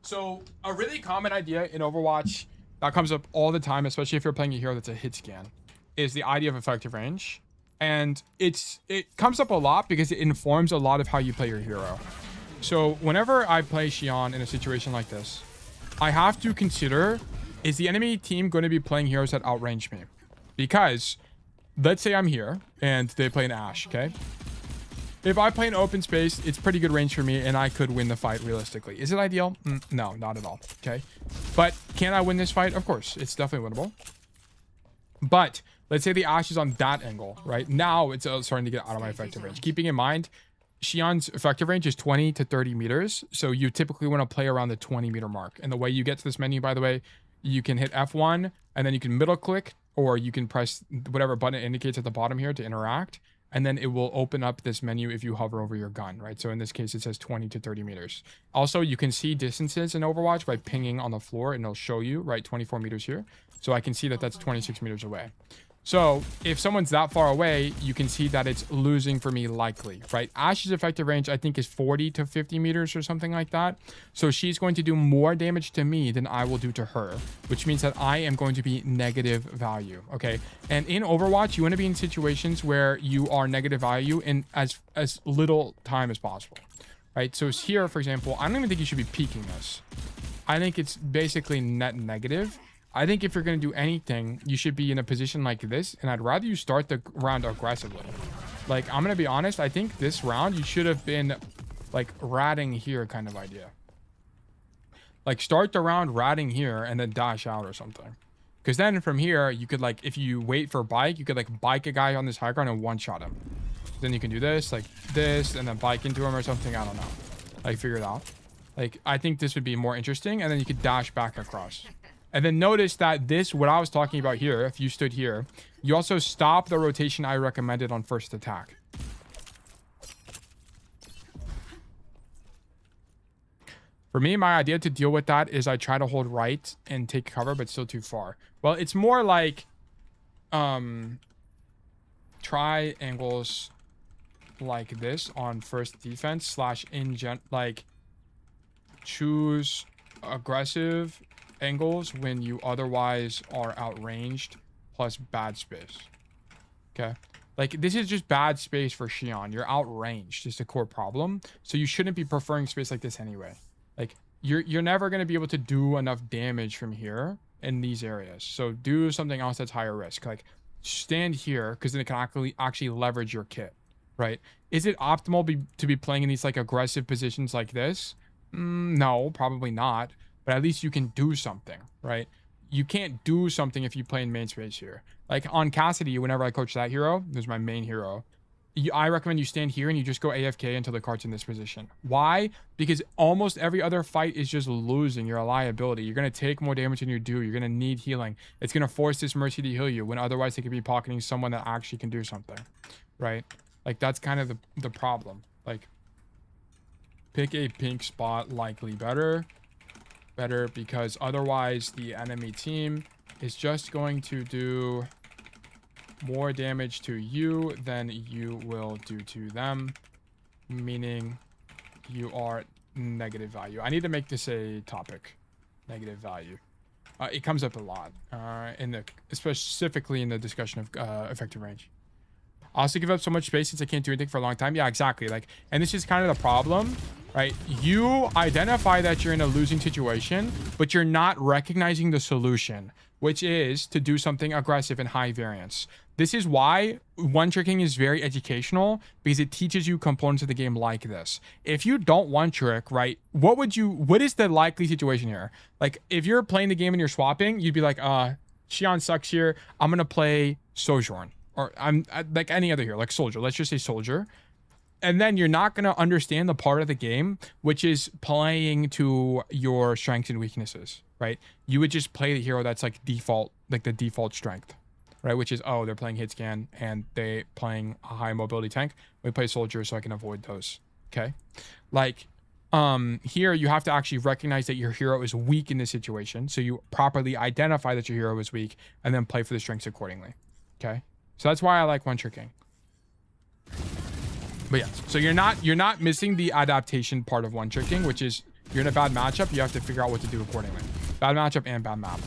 So, a really common idea in Overwatch that comes up all the time, especially if you're playing a hero that's a hit scan, is the idea of effective range. And it comes up a lot because it informs a lot of how you play your hero. So, whenever I play Shion in a situation like this, I have to consider, is the enemy team going to be playing heroes that outrange me? Because, let's say I'm here, and they play an Ashe, okay? If I play an open space, it's pretty good range for me, and I could win the fight realistically. Is it ideal? No, not at all, okay? But can I win this fight? Of course, it's definitely winnable. But let's say the Ashe is on that angle, right? Now it's starting to get out of my effective range. Keeping in mind, Shion's effective range is 20 to 30 meters, so you typically want to play around the 20-meter mark. And the way you get to this menu, by the way, you can hit F1, and then you can middle click, or you can press whatever button it indicates at the bottom here to interact. And then it will open up this menu if you hover over your gun, right? So in this case, it says 20 to 30 meters. Also, you can see distances in Overwatch by pinging on the floor, and it'll show you, right, 24 meters here. So I can see that that's 26 meters away. So if someone's that far away, you can see that it's losing for me likely, right? Ashe's effective range, I think, is 40 to 50 meters or something like that. So she's going to do more damage to me than I will do to her, which means that I am going to be negative value, okay? And in Overwatch, you want to be in situations where you are negative value in as little time as possible, right? So here, for example, I don't even think you should be peeking this. I think it's basically net negative. I think if you're going to do anything, you should be in a position like this, and I'd rather you start the round aggressively. Like, I'm going to be honest, I think this round you should have been, like, ratting here kind of idea. Like, start the round ratting here and then dash out or something. Because then from here, you could, like, if you wait for Bike, you could, like, Bike a guy on this high ground and one-shot him. Then you can do this, like this, and then Bike into him or something. I don't know. Like, figure it out. Like, I think this would be more interesting, and then you could dash back across. And then notice that this, what I was talking about here, if you stood here, you also stop the rotation I recommended on first attack. For me, my idea to deal with that is I try to hold right and take cover, but still too far. Well, it's more like triangles like this on first defense / like choose aggressive angles when you otherwise are outranged plus bad space. Okay, like this is just bad space for Shion. You're outranged is the core problem, so you shouldn't be preferring space like this anyway. Like you're never going to be able to do enough damage from here in these areas, so do something else that's higher risk. Like stand here, because then it can actually leverage your kit, right? Is it optimal to be playing in these like aggressive positions like this? No, probably not. But at least you can do something, right? You can't do something if you play in main space here. Like on Cassidy, whenever I coach that hero, who's my main hero, I recommend you stand here and you just go AFK until the cart's in this position. Why? Because almost every other fight is just losing. You're a liability. You're going to take more damage than you do. You're going to need healing. It's going to force this Mercy to heal you when otherwise they could be pocketing someone that actually can do something, right? Like that's kind of the problem. Like pick a pink spot, likely better because otherwise the enemy team is just going to do more damage to you than you will do to them, meaning you are negative value. I need to make this a topic. Negative value. It comes up a lot specifically in the discussion of effective range. I also give up so much space since I can't do anything for a long time. Yeah, exactly. Like, and this is kind of the problem, right? You identify that you're in a losing situation, but you're not recognizing the solution, which is to do something aggressive and high variance. This is why one-tricking is very educational, because it teaches you components of the game like this. If you don't one-trick, right, what is the likely situation here? Like, if you're playing the game and you're swapping, you'd be like, Shion sucks here. I'm going to play Sojourn. Or I'm like any other hero, like Soldier. Let's just say Soldier. And then you're not going to understand the part of the game, which is playing to your strengths and weaknesses, right? You would just play the hero that's like default, like the default strength, right? Which is, oh, they're playing hit scan and they playing a high mobility tank. We play Soldier so I can avoid those, okay? Like, here you have to actually recognize that your hero is weak in this situation. So you properly identify that your hero is weak and then play for the strengths accordingly, okay? So that's why I like one-tricking. But yeah, so you're not missing the adaptation part of one-tricking, which is you're in a bad matchup, you have to figure out what to do accordingly. Bad matchup and bad map.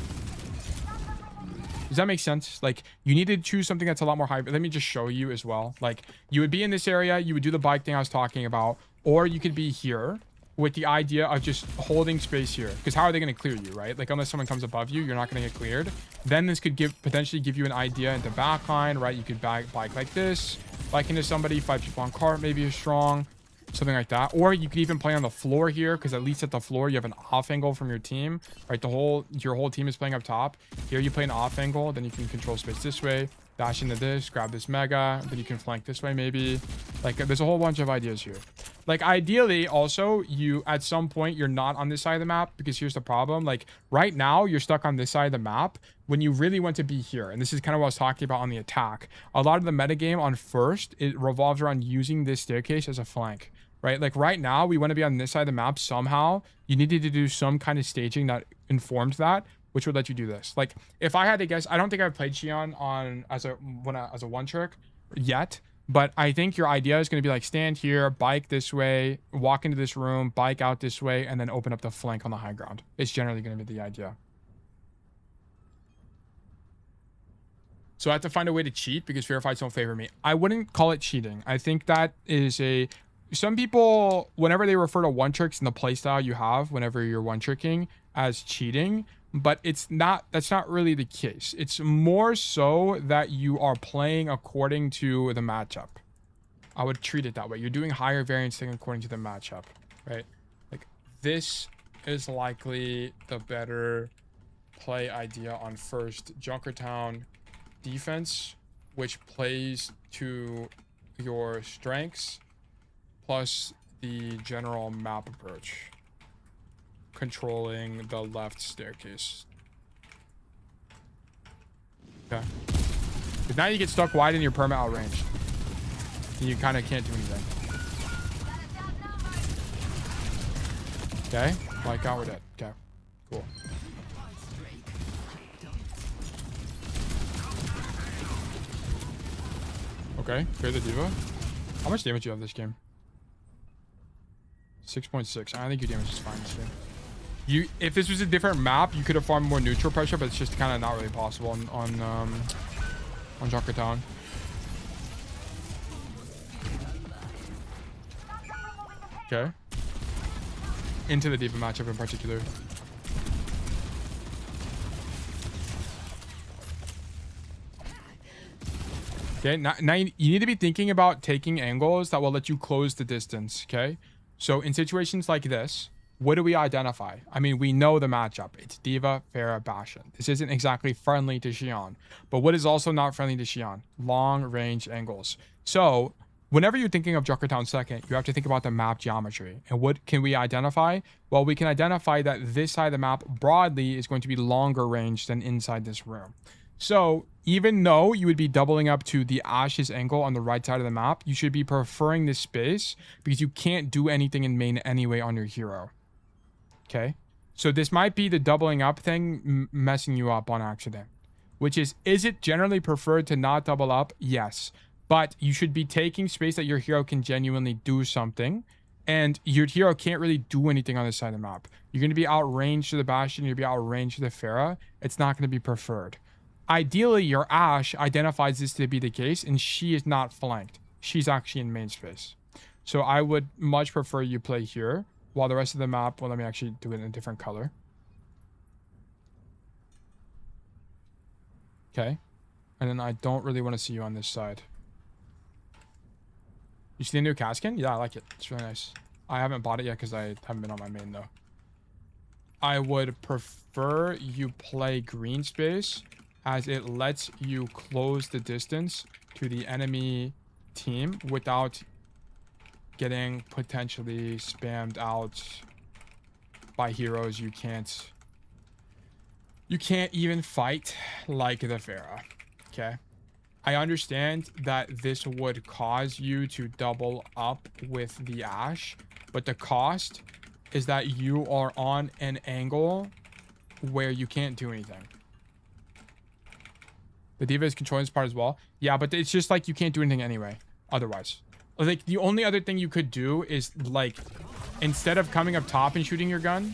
Does that make sense? Like, you need to choose something that's a lot more high. Let me just show you as well. Like, you would be in this area, you would do the bike thing I was talking about, or you could be here with the idea of just holding space here. Because how are they going to clear you, right? Like, unless someone comes above you, you're not going to get cleared. Then this could potentially give you an idea into backline, right? You could bike like this, bike into somebody, 5 people on cart maybe is strong, something like that. Or you could even play on the floor here, because at least at the floor you have an off angle from your team, right? Your whole team is playing up top. Here you play an off angle, then you can control space this way, dash into this, grab this mega, then you can flank this way maybe. Like, there's a whole bunch of ideas here. Like, ideally also, at some point you're not on this side of the map, because here's the problem. Like, right now you're stuck on this side of the map when you really want to be here. And this is kind of what I was talking about on the attack. A lot of the metagame on first, it revolves around using this staircase as a flank, right? Like, right now we want to be on this side of the map somehow. You needed to do some kind of staging that informed that, which would let you do this. Like, if I had to guess, I don't think I've played Shion as a one trick yet, but I think your idea is going to be like, stand here, bike this way, walk into this room, bike out this way, and then open up the flank on the high ground. It's generally going to be the idea. So I have to find a way to cheat because fair fights don't favor me. I wouldn't call it cheating. I think that is some people, whenever they refer to one tricks and the playstyle you have whenever you're one tricking as cheating, but that's not really the case. It's more so that you are playing according to the matchup. I would treat it that way. You're doing higher variance thing according to the matchup, right? Like, this is likely the better play idea on first. Junkertown defense, which plays to your strengths plus the general map approach, controlling the left staircase. Okay. Because now you get stuck wide and you're perma outranged, and you kind of can't do anything. Okay, like out, we're dead. Okay, cool. Okay, clear the D.Va. How much damage do you have this game? 6.6. I think your damage is fine this game. If this was a different map, you could have farmed more neutral pressure, but it's just kind of not really possible on Junkertown. Okay. Into the D.Va matchup in particular. Okay, now you need to be thinking about taking angles that will let you close the distance, okay? So in situations like this, what do we identify? I mean, we know the matchup. It's D.Va, Pharah, Bastion. This isn't exactly friendly to Shion. But what is also not friendly to Shion? Long range angles. So whenever you're thinking of Junkertown second, you have to think about the map geometry. And what can we identify? Well, we can identify that this side of the map broadly is going to be longer range than inside this room. So even though you would be doubling up to the Ash's angle on the right side of the map, you should be preferring this space because you can't do anything in main anyway on your hero. Okay? So this might be the doubling up thing messing you up on accident. Which is it generally preferred to not double up? Yes. But you should be taking space that your hero can genuinely do something. And your hero can't really do anything on this side of the map. You're going to be outranged to the Bastion. You're going to be outranged to the Pharah. It's not going to be preferred. Ideally, your Ashe identifies this to be the case, and she is not flanked. She's actually in main space. So I would much prefer you play here, while the rest of the map, well, let me actually do it in a different color. Okay. And then I don't really want to see you on this side. You see the new Caskin? Yeah, I like it. It's really nice. I haven't bought it yet because I haven't been on my main, though. I would prefer you play green space, as it lets you close the distance to the enemy team without getting potentially spammed out by heroes you can't even fight, like the Pharah. Okay? I understand that this would cause you to double up with the Ashe, but the cost is that you are on an angle where you can't do anything. The D.Va is controlling this part as well. Yeah, but it's just like you can't do anything anyway, otherwise. Like, the only other thing you could do is, like, instead of coming up top and shooting your gun,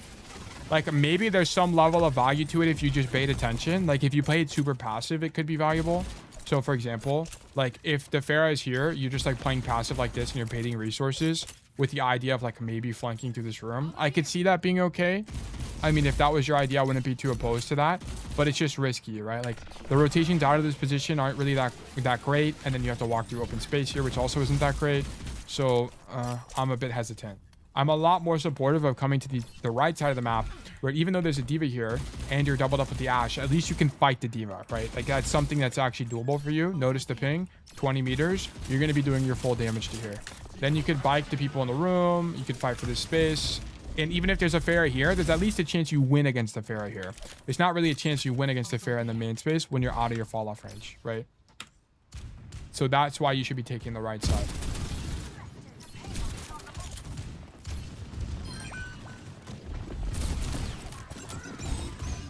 like, maybe there's some level of value to it if you just bait attention. Like, if you play it super passive, it could be valuable. So, for example, like, if the Pharah is here, you're just, like, playing passive like this and you're baiting resources with the idea of, like, maybe flanking through this room. I could see that being okay. I mean, if that was your idea, I wouldn't be too opposed to that. But it's just risky, right? Like, the rotations out of this position aren't really that great. And then you have to walk through open space here, which also isn't that great. So, I'm a bit hesitant. I'm a lot more supportive of coming to the right side of the map, where even though there's a D.Va here and you're doubled up with the Ashe, at least you can fight the D.Va, right? Like, that's something that's actually doable for you. Notice the ping, 20 meters. You're going to be doing your full damage to here. Then you could bike the people in the room. You could fight for this space. And even if there's a Pharah here, there's at least a chance you win against the Pharah here. There's not really a chance you win against the Pharah in the main space when you're out of your fall-off range, right? So that's why you should be taking the right side.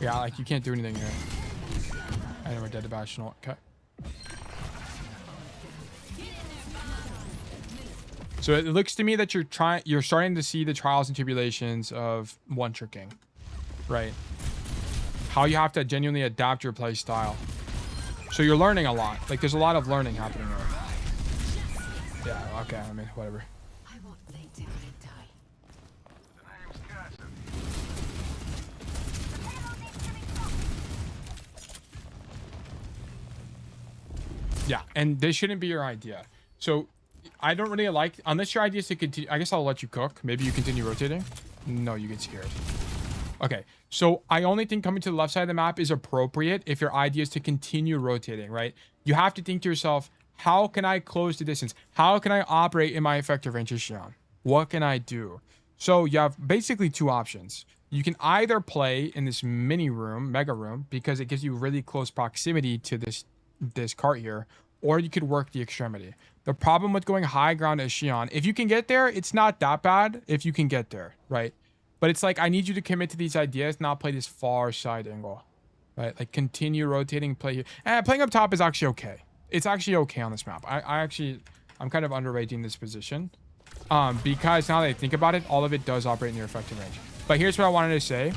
Yeah, like, you can't do anything here. I know we're dead to Bastion. Okay. So it looks to me that you're starting to see the trials and tribulations of one-tricking, right? How you have to genuinely adapt your play style. So you're learning a lot. Like, there's a lot of learning happening here. Yeah, okay, I mean, whatever. I won't lay down and die. Yeah, and this shouldn't be your idea. So I don't really like, unless your idea is to continue, I guess I'll let you cook. Maybe you continue rotating. No, you get scared. Okay, so I only think coming to the left side of the map is appropriate if your idea is to continue rotating, right? You have to think to yourself, how can I close the distance? How can I operate in my effective range of Shion? What can I do? So you have basically two options. You can either play in this mini room, mega room, because it gives you really close proximity to this cart here, or you could work the extremity. The problem with going high ground as Shion, if you can get there, it's not that bad if you can get there, right? But it's like, I need you to commit to these ideas, not play this far side angle, right? Like, continue rotating, play here. And playing up top is actually okay. It's actually okay on this map. I'm kind of underrating this position. Because now that I think about it, all of it does operate in your effective range. But here's what I wanted to say.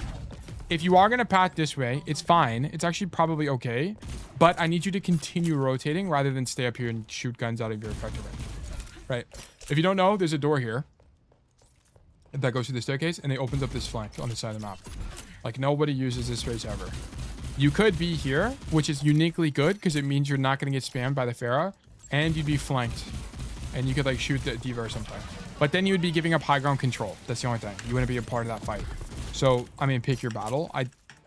If you are going to path this way, it's fine. It's actually probably okay. But I need you to continue rotating rather than stay up here and shoot guns out of your effective range. Right? If you don't know, there's a door here that goes through the staircase, and it opens up this flank on the side of the map. Like, nobody uses this space ever. You could be here, which is uniquely good because it means you're not going to get spammed by the Pharah, and you'd be flanked. And you could, like, shoot the D.Va or something. But then you would be giving up high ground control. That's the only thing. You wouldn't be a part of that fight. So, I mean, pick your battle.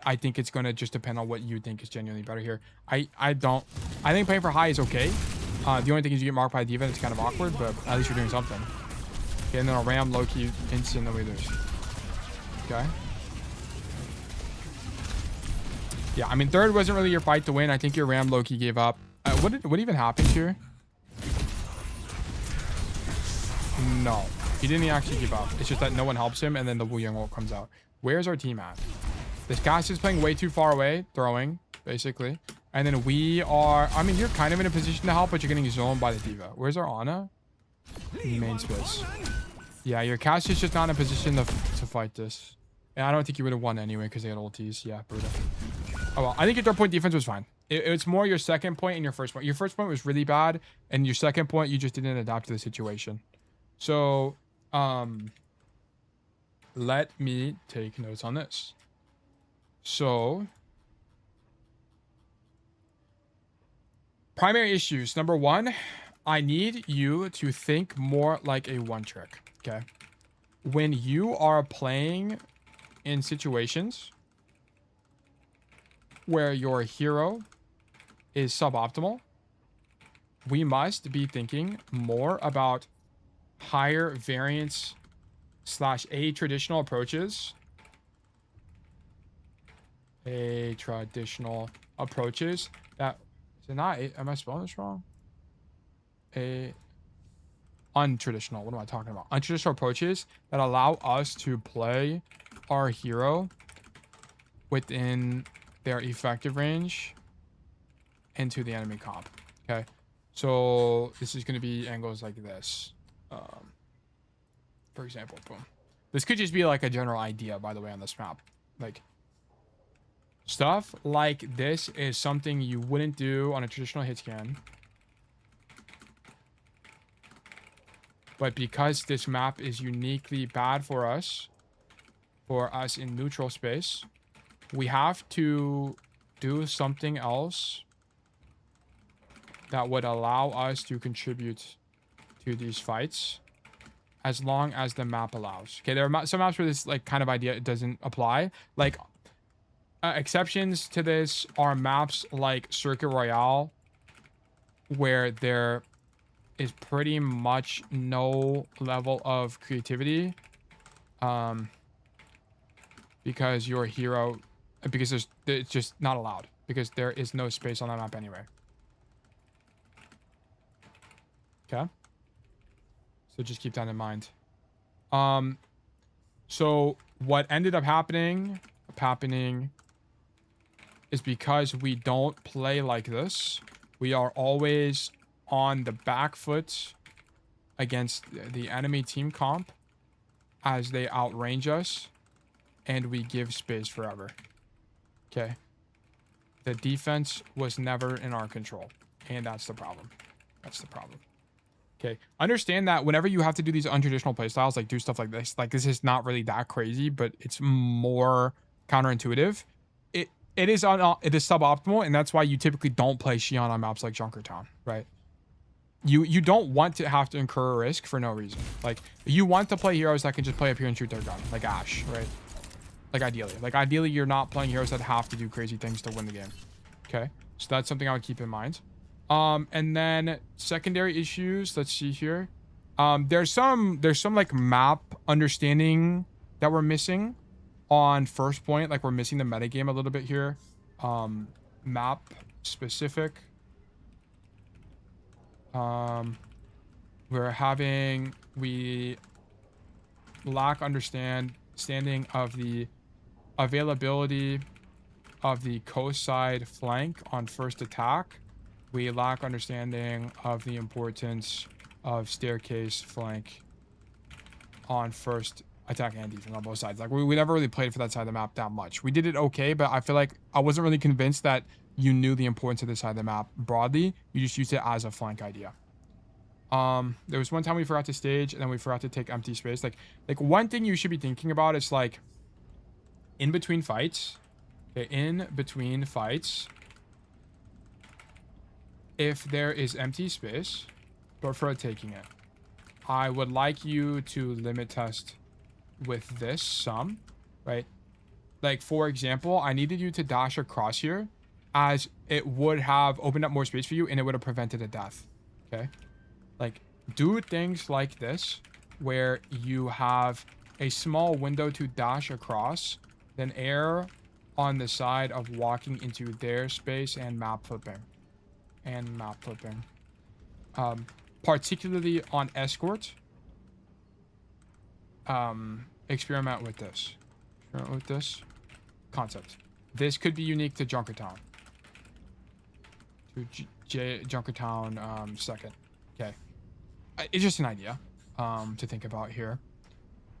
I think it's going to just depend on what you think is genuinely better here. I think playing for high is okay. The only thing is you get marked by a D.Va. It's kind of awkward, but at least you're doing something. Okay, and then a ram low-key instant, then we lose. Okay. Yeah, I mean, third wasn't really your fight to win. I think your Ram Loki gave up. What even happened here? No, he didn't actually give up. It's just that no one helps him, and then the Wu Yang ult comes out. Where's our team at? This cast is playing way too far away, throwing, basically. And then we are... I mean, you're kind of in a position to help, but you're getting zoned by the D.Va. Where's our Ana? In the main space. Yeah, your cast is just not in a position to fight this. And I don't think you would have won anyway because they had ultis. Yeah, brutal. Oh, well. I think your third point defense was fine. It's more your second point and your first point. Your first point was really bad. And your second point, you just didn't adapt to the situation. So, let me take notes on this. So, primary issues. Number one, I need you to think more like a one trick. Okay. When you are playing in situations where your hero is suboptimal, we must be thinking more about higher variance / a traditional approaches. A traditional approaches that is it not? Am I spelling this wrong? A untraditional. What am I talking about? Untraditional approaches that allow us to play our hero within their effective range into the enemy comp. Okay, so this is going to be angles like this. For example, boom. This could just be like a general idea, by the way, on this map. Like, stuff like this is something you wouldn't do on a traditional hit scan. But because this map is uniquely bad for us in neutral space, we have to do something else that would allow us to contribute to these fights as long as the map allows. Okay, there are some maps where this like kind of idea doesn't apply. Like exceptions to this are maps like Circuit Royale, where there is pretty much no level of creativity, because your hero, because it's just not allowed, because there is no space on that map anyway. Okay, so just keep that in mind. So what ended up happening is because we don't play like this, we are always on the back foot against the enemy team comp as they outrange us, and we give space forever. Okay, the defense was never in our control, and that's the problem. Okay, understand that whenever you have to do these untraditional playstyles, like do stuff like this is not really that crazy, but it's more counterintuitive. It is suboptimal, and that's why you typically don't play Shion on maps like Junkertown, right? You don't want to have to incur a risk for no reason. Like, you want to play heroes that can just play up here and shoot their gun, like Ashe, right? Like ideally you're not playing heroes that have to do crazy things to win the game. Okay, so that's something I would keep in mind. And then secondary issues, let's see here. There's some like map understanding that we're missing on first point. Like, we're missing the metagame a little bit here. Map specific. We lack understanding of the availability of the coast side flank on first attack. We lack understanding of the importance of staircase flank on first attack and defense on both sides. Like, we never really played for that side of the map that much. We did it okay, but I feel like I wasn't really convinced that you knew the importance of this side of the map broadly. You just used it as a flank idea. There was one time we forgot to stage, and then we forgot to take empty space. Like one thing you should be thinking about is, like, in between fights, if there is empty space, prefer taking it. I would like you to limit test with this some, right? Like, for example, I needed you to dash across here, as it would have opened up more space for you, and it would have prevented a death. Okay, like, do things like this where you have a small window to dash across, then air on the side of walking into their space and map flipping. Particularly on escort. Experiment with this. Concept. This could be unique to Junkertown. Junkertown second. Okay. It's just an idea to think about here.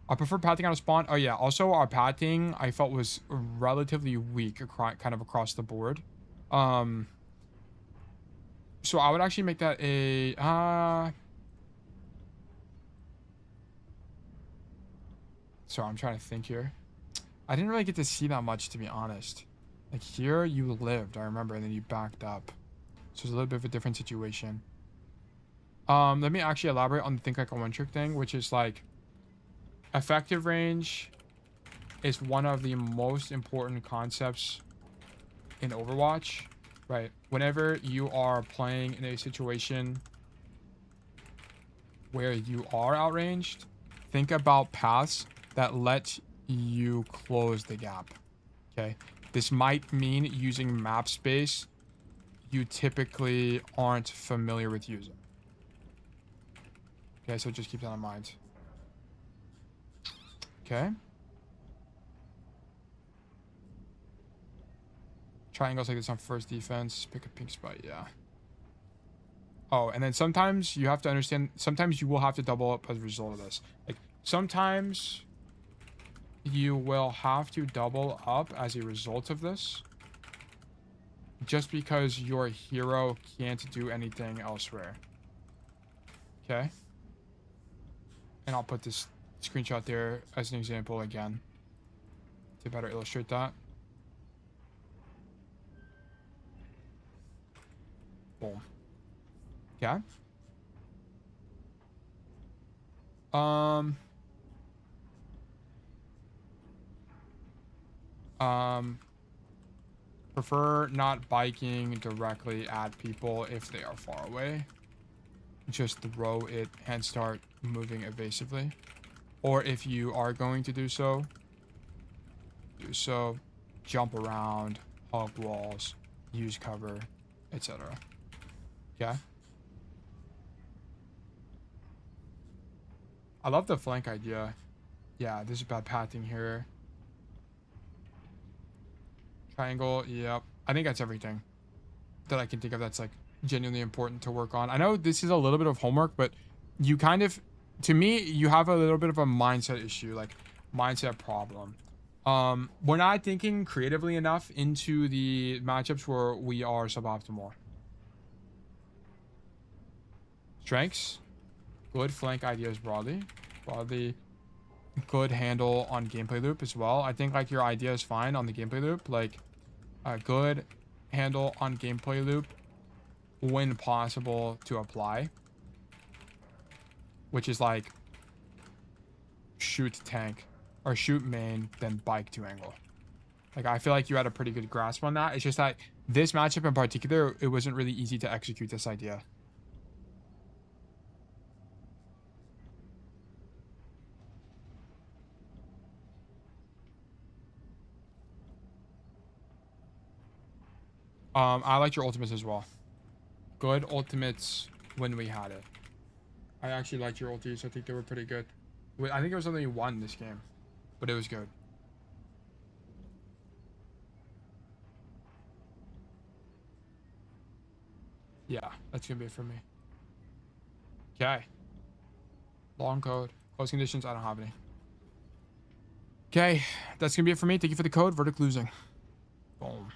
I prefer pathing out of spawn. Oh yeah, also our pathing I felt was relatively weak kind of across the board. So I would actually make that a sorry, I'm trying to think here. I didn't really get to see that much, to be honest. Like here you lived, I remember, and then you backed up. So it's a little bit of a different situation. Let me actually elaborate on the think like a one trick thing, which is like effective range is one of the most important concepts in Overwatch, right? Whenever you are playing in a situation where you are outranged, think about paths that let you close the gap. Okay, this might mean using map space you typically aren't familiar with using. Okay, so just keep that in mind. Okay. Triangles like this on first defense. Pick a pink spot, yeah. Oh, and then sometimes you have to understand, sometimes you will have to double up as a result of this. Like, sometimes you will have to double up as a result of this. Just because your hero can't do anything elsewhere. Okay. And I'll put this screenshot there as an example again to better illustrate that. Boom. Yeah. Prefer not biking directly at people if they are far away. Just throw it and start moving evasively. Or if you are going to do so, jump around, hug walls, use cover, etc. Yeah. I love the flank idea. Yeah, this is bad pathing here. Triangle, yep. I think that's everything that I can think of that's like genuinely important to work on. I know this is a little bit of homework, but you kind of, to me, you have a little bit of a mindset issue, like mindset problem. We're not thinking creatively enough into the matchups where we are suboptimal. Strengths, good flank ideas broadly. Good handle on gameplay loop as well. I think like your idea is fine on the gameplay loop, like a good handle on gameplay loop when possible to apply, which is like shoot tank or shoot main then bike to angle. Like I feel like you had a pretty good grasp on that. It's just that this matchup in particular, it wasn't really easy to execute this idea. I liked your ultimates as well. Good ultimates when we had it. I actually liked your ultis. I think they were pretty good. I think it was only one this game, but it was good. Yeah, that's gonna be it for me. Okay. Long code. Close conditions, I don't have any. Okay, that's gonna be it for me. Thank you for the code. Verdict losing. Boom.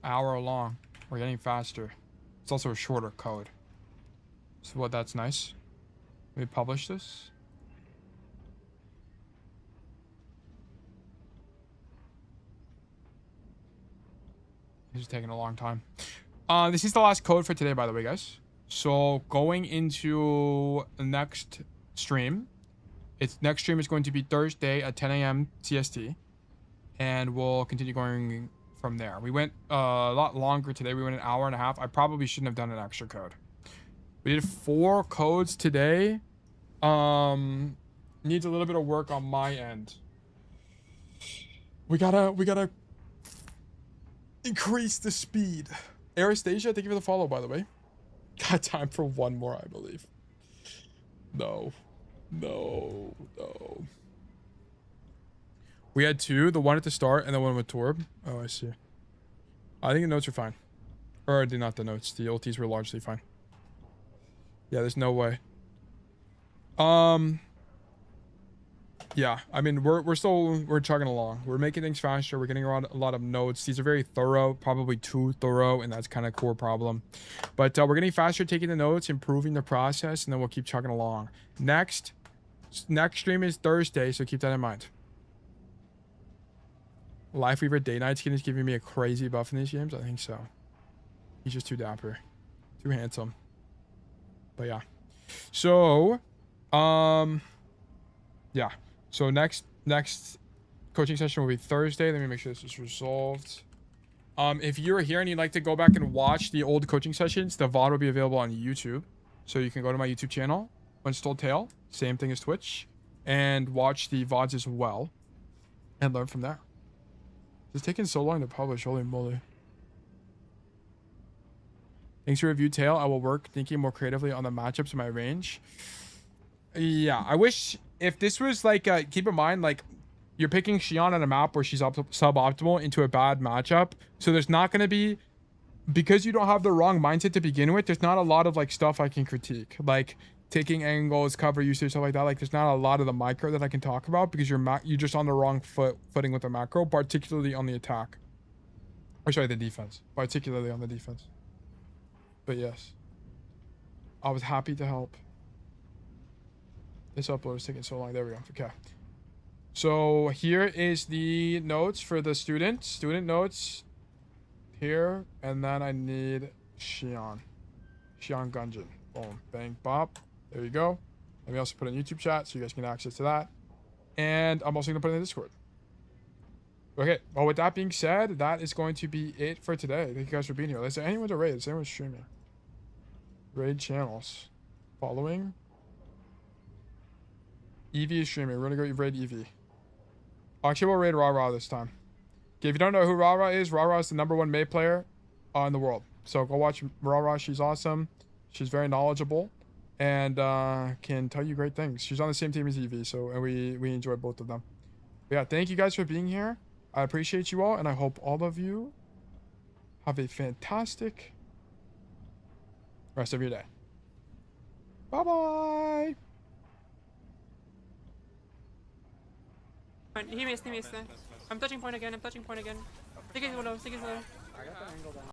Hour long. We're getting faster. It's also a shorter code. So what, that's nice. Let me publish this. This is taking a long time. This is the last code for today, by the way, guys. So going into the next stream, next stream is going to be Thursday at 10 a.m. CST, and we'll continue going from there. We went a lot longer today. We went an hour and a half. I probably shouldn't have done an extra code. We did 4 codes today. Needs a little bit of work on my end. We gotta increase the speed. Aristasia, thank you for the follow, by the way. Got time for one more, I believe. No. No. No. We had two. The one at the start and the one with Torb. Oh, I see. I think the notes are fine. Or not the notes. The ultis were largely fine. Yeah, there's no way. Yeah, I mean, we're chugging along. We're making things faster. We're getting a lot of notes. These are very thorough, probably too thorough, and that's kind of core problem. But we're getting faster, taking the notes, improving the process, and then we'll keep chugging along. Next stream is Thursday, so keep that in mind. Life Weaver Day Night skin is giving me a crazy buff in these games. I think so. He's just too dapper, too handsome. But yeah, so yeah. So next coaching session will be Thursday. Let me make sure this is resolved. If you're here and you'd like to go back and watch the old coaching sessions, the VOD will be available on YouTube. So you can go to my YouTube channel, Unstold Tale, same thing as Twitch, and watch the VODs as well and learn from there. It's taking so long to publish, holy moly. Thanks for review, Tail. I will work thinking more creatively on the matchups in my range. Yeah, I wish if this was like, keep in mind, like, you're picking Shion on a map where she's suboptimal into a bad matchup. So there's not going to be, because you don't have the wrong mindset to begin with, there's not a lot of like stuff I can critique. Like taking angles, cover usage, stuff like that. Like there's not a lot of the micro that I can talk about because you're just on the wrong footing with the macro, particularly on the attack. Or sorry, the defense. Particularly on the defense. But yes, I was happy to help. This upload is taking so long. There we go. Okay. So here is the notes for the student. Student notes here. And then I need Shion. Shion Gungeon. Boom. Bang. Bop. There you go. Let me also put in YouTube chat so you guys can access to that. And I'm also going to put it in the Discord. Okay. Well, with that being said, that is going to be it for today. Thank you guys for being here. Is there anyone to raid? Is anyone streaming? Raid channels. Following. Evie is streaming. We're going to go raid Evie. Actually, we'll raid Rara this time. Okay, if you don't know who Rara is the #1 Mei player in the world. So go watch Rara. She's awesome. She's very knowledgeable and can tell you great things. She's on the same team as Evie, so and we enjoy both of them. But yeah, thank you guys for being here. I appreciate you all, and I hope all of you have a fantastic rest of your day. Bye-bye. He missed. I'm touching point again. Take it low.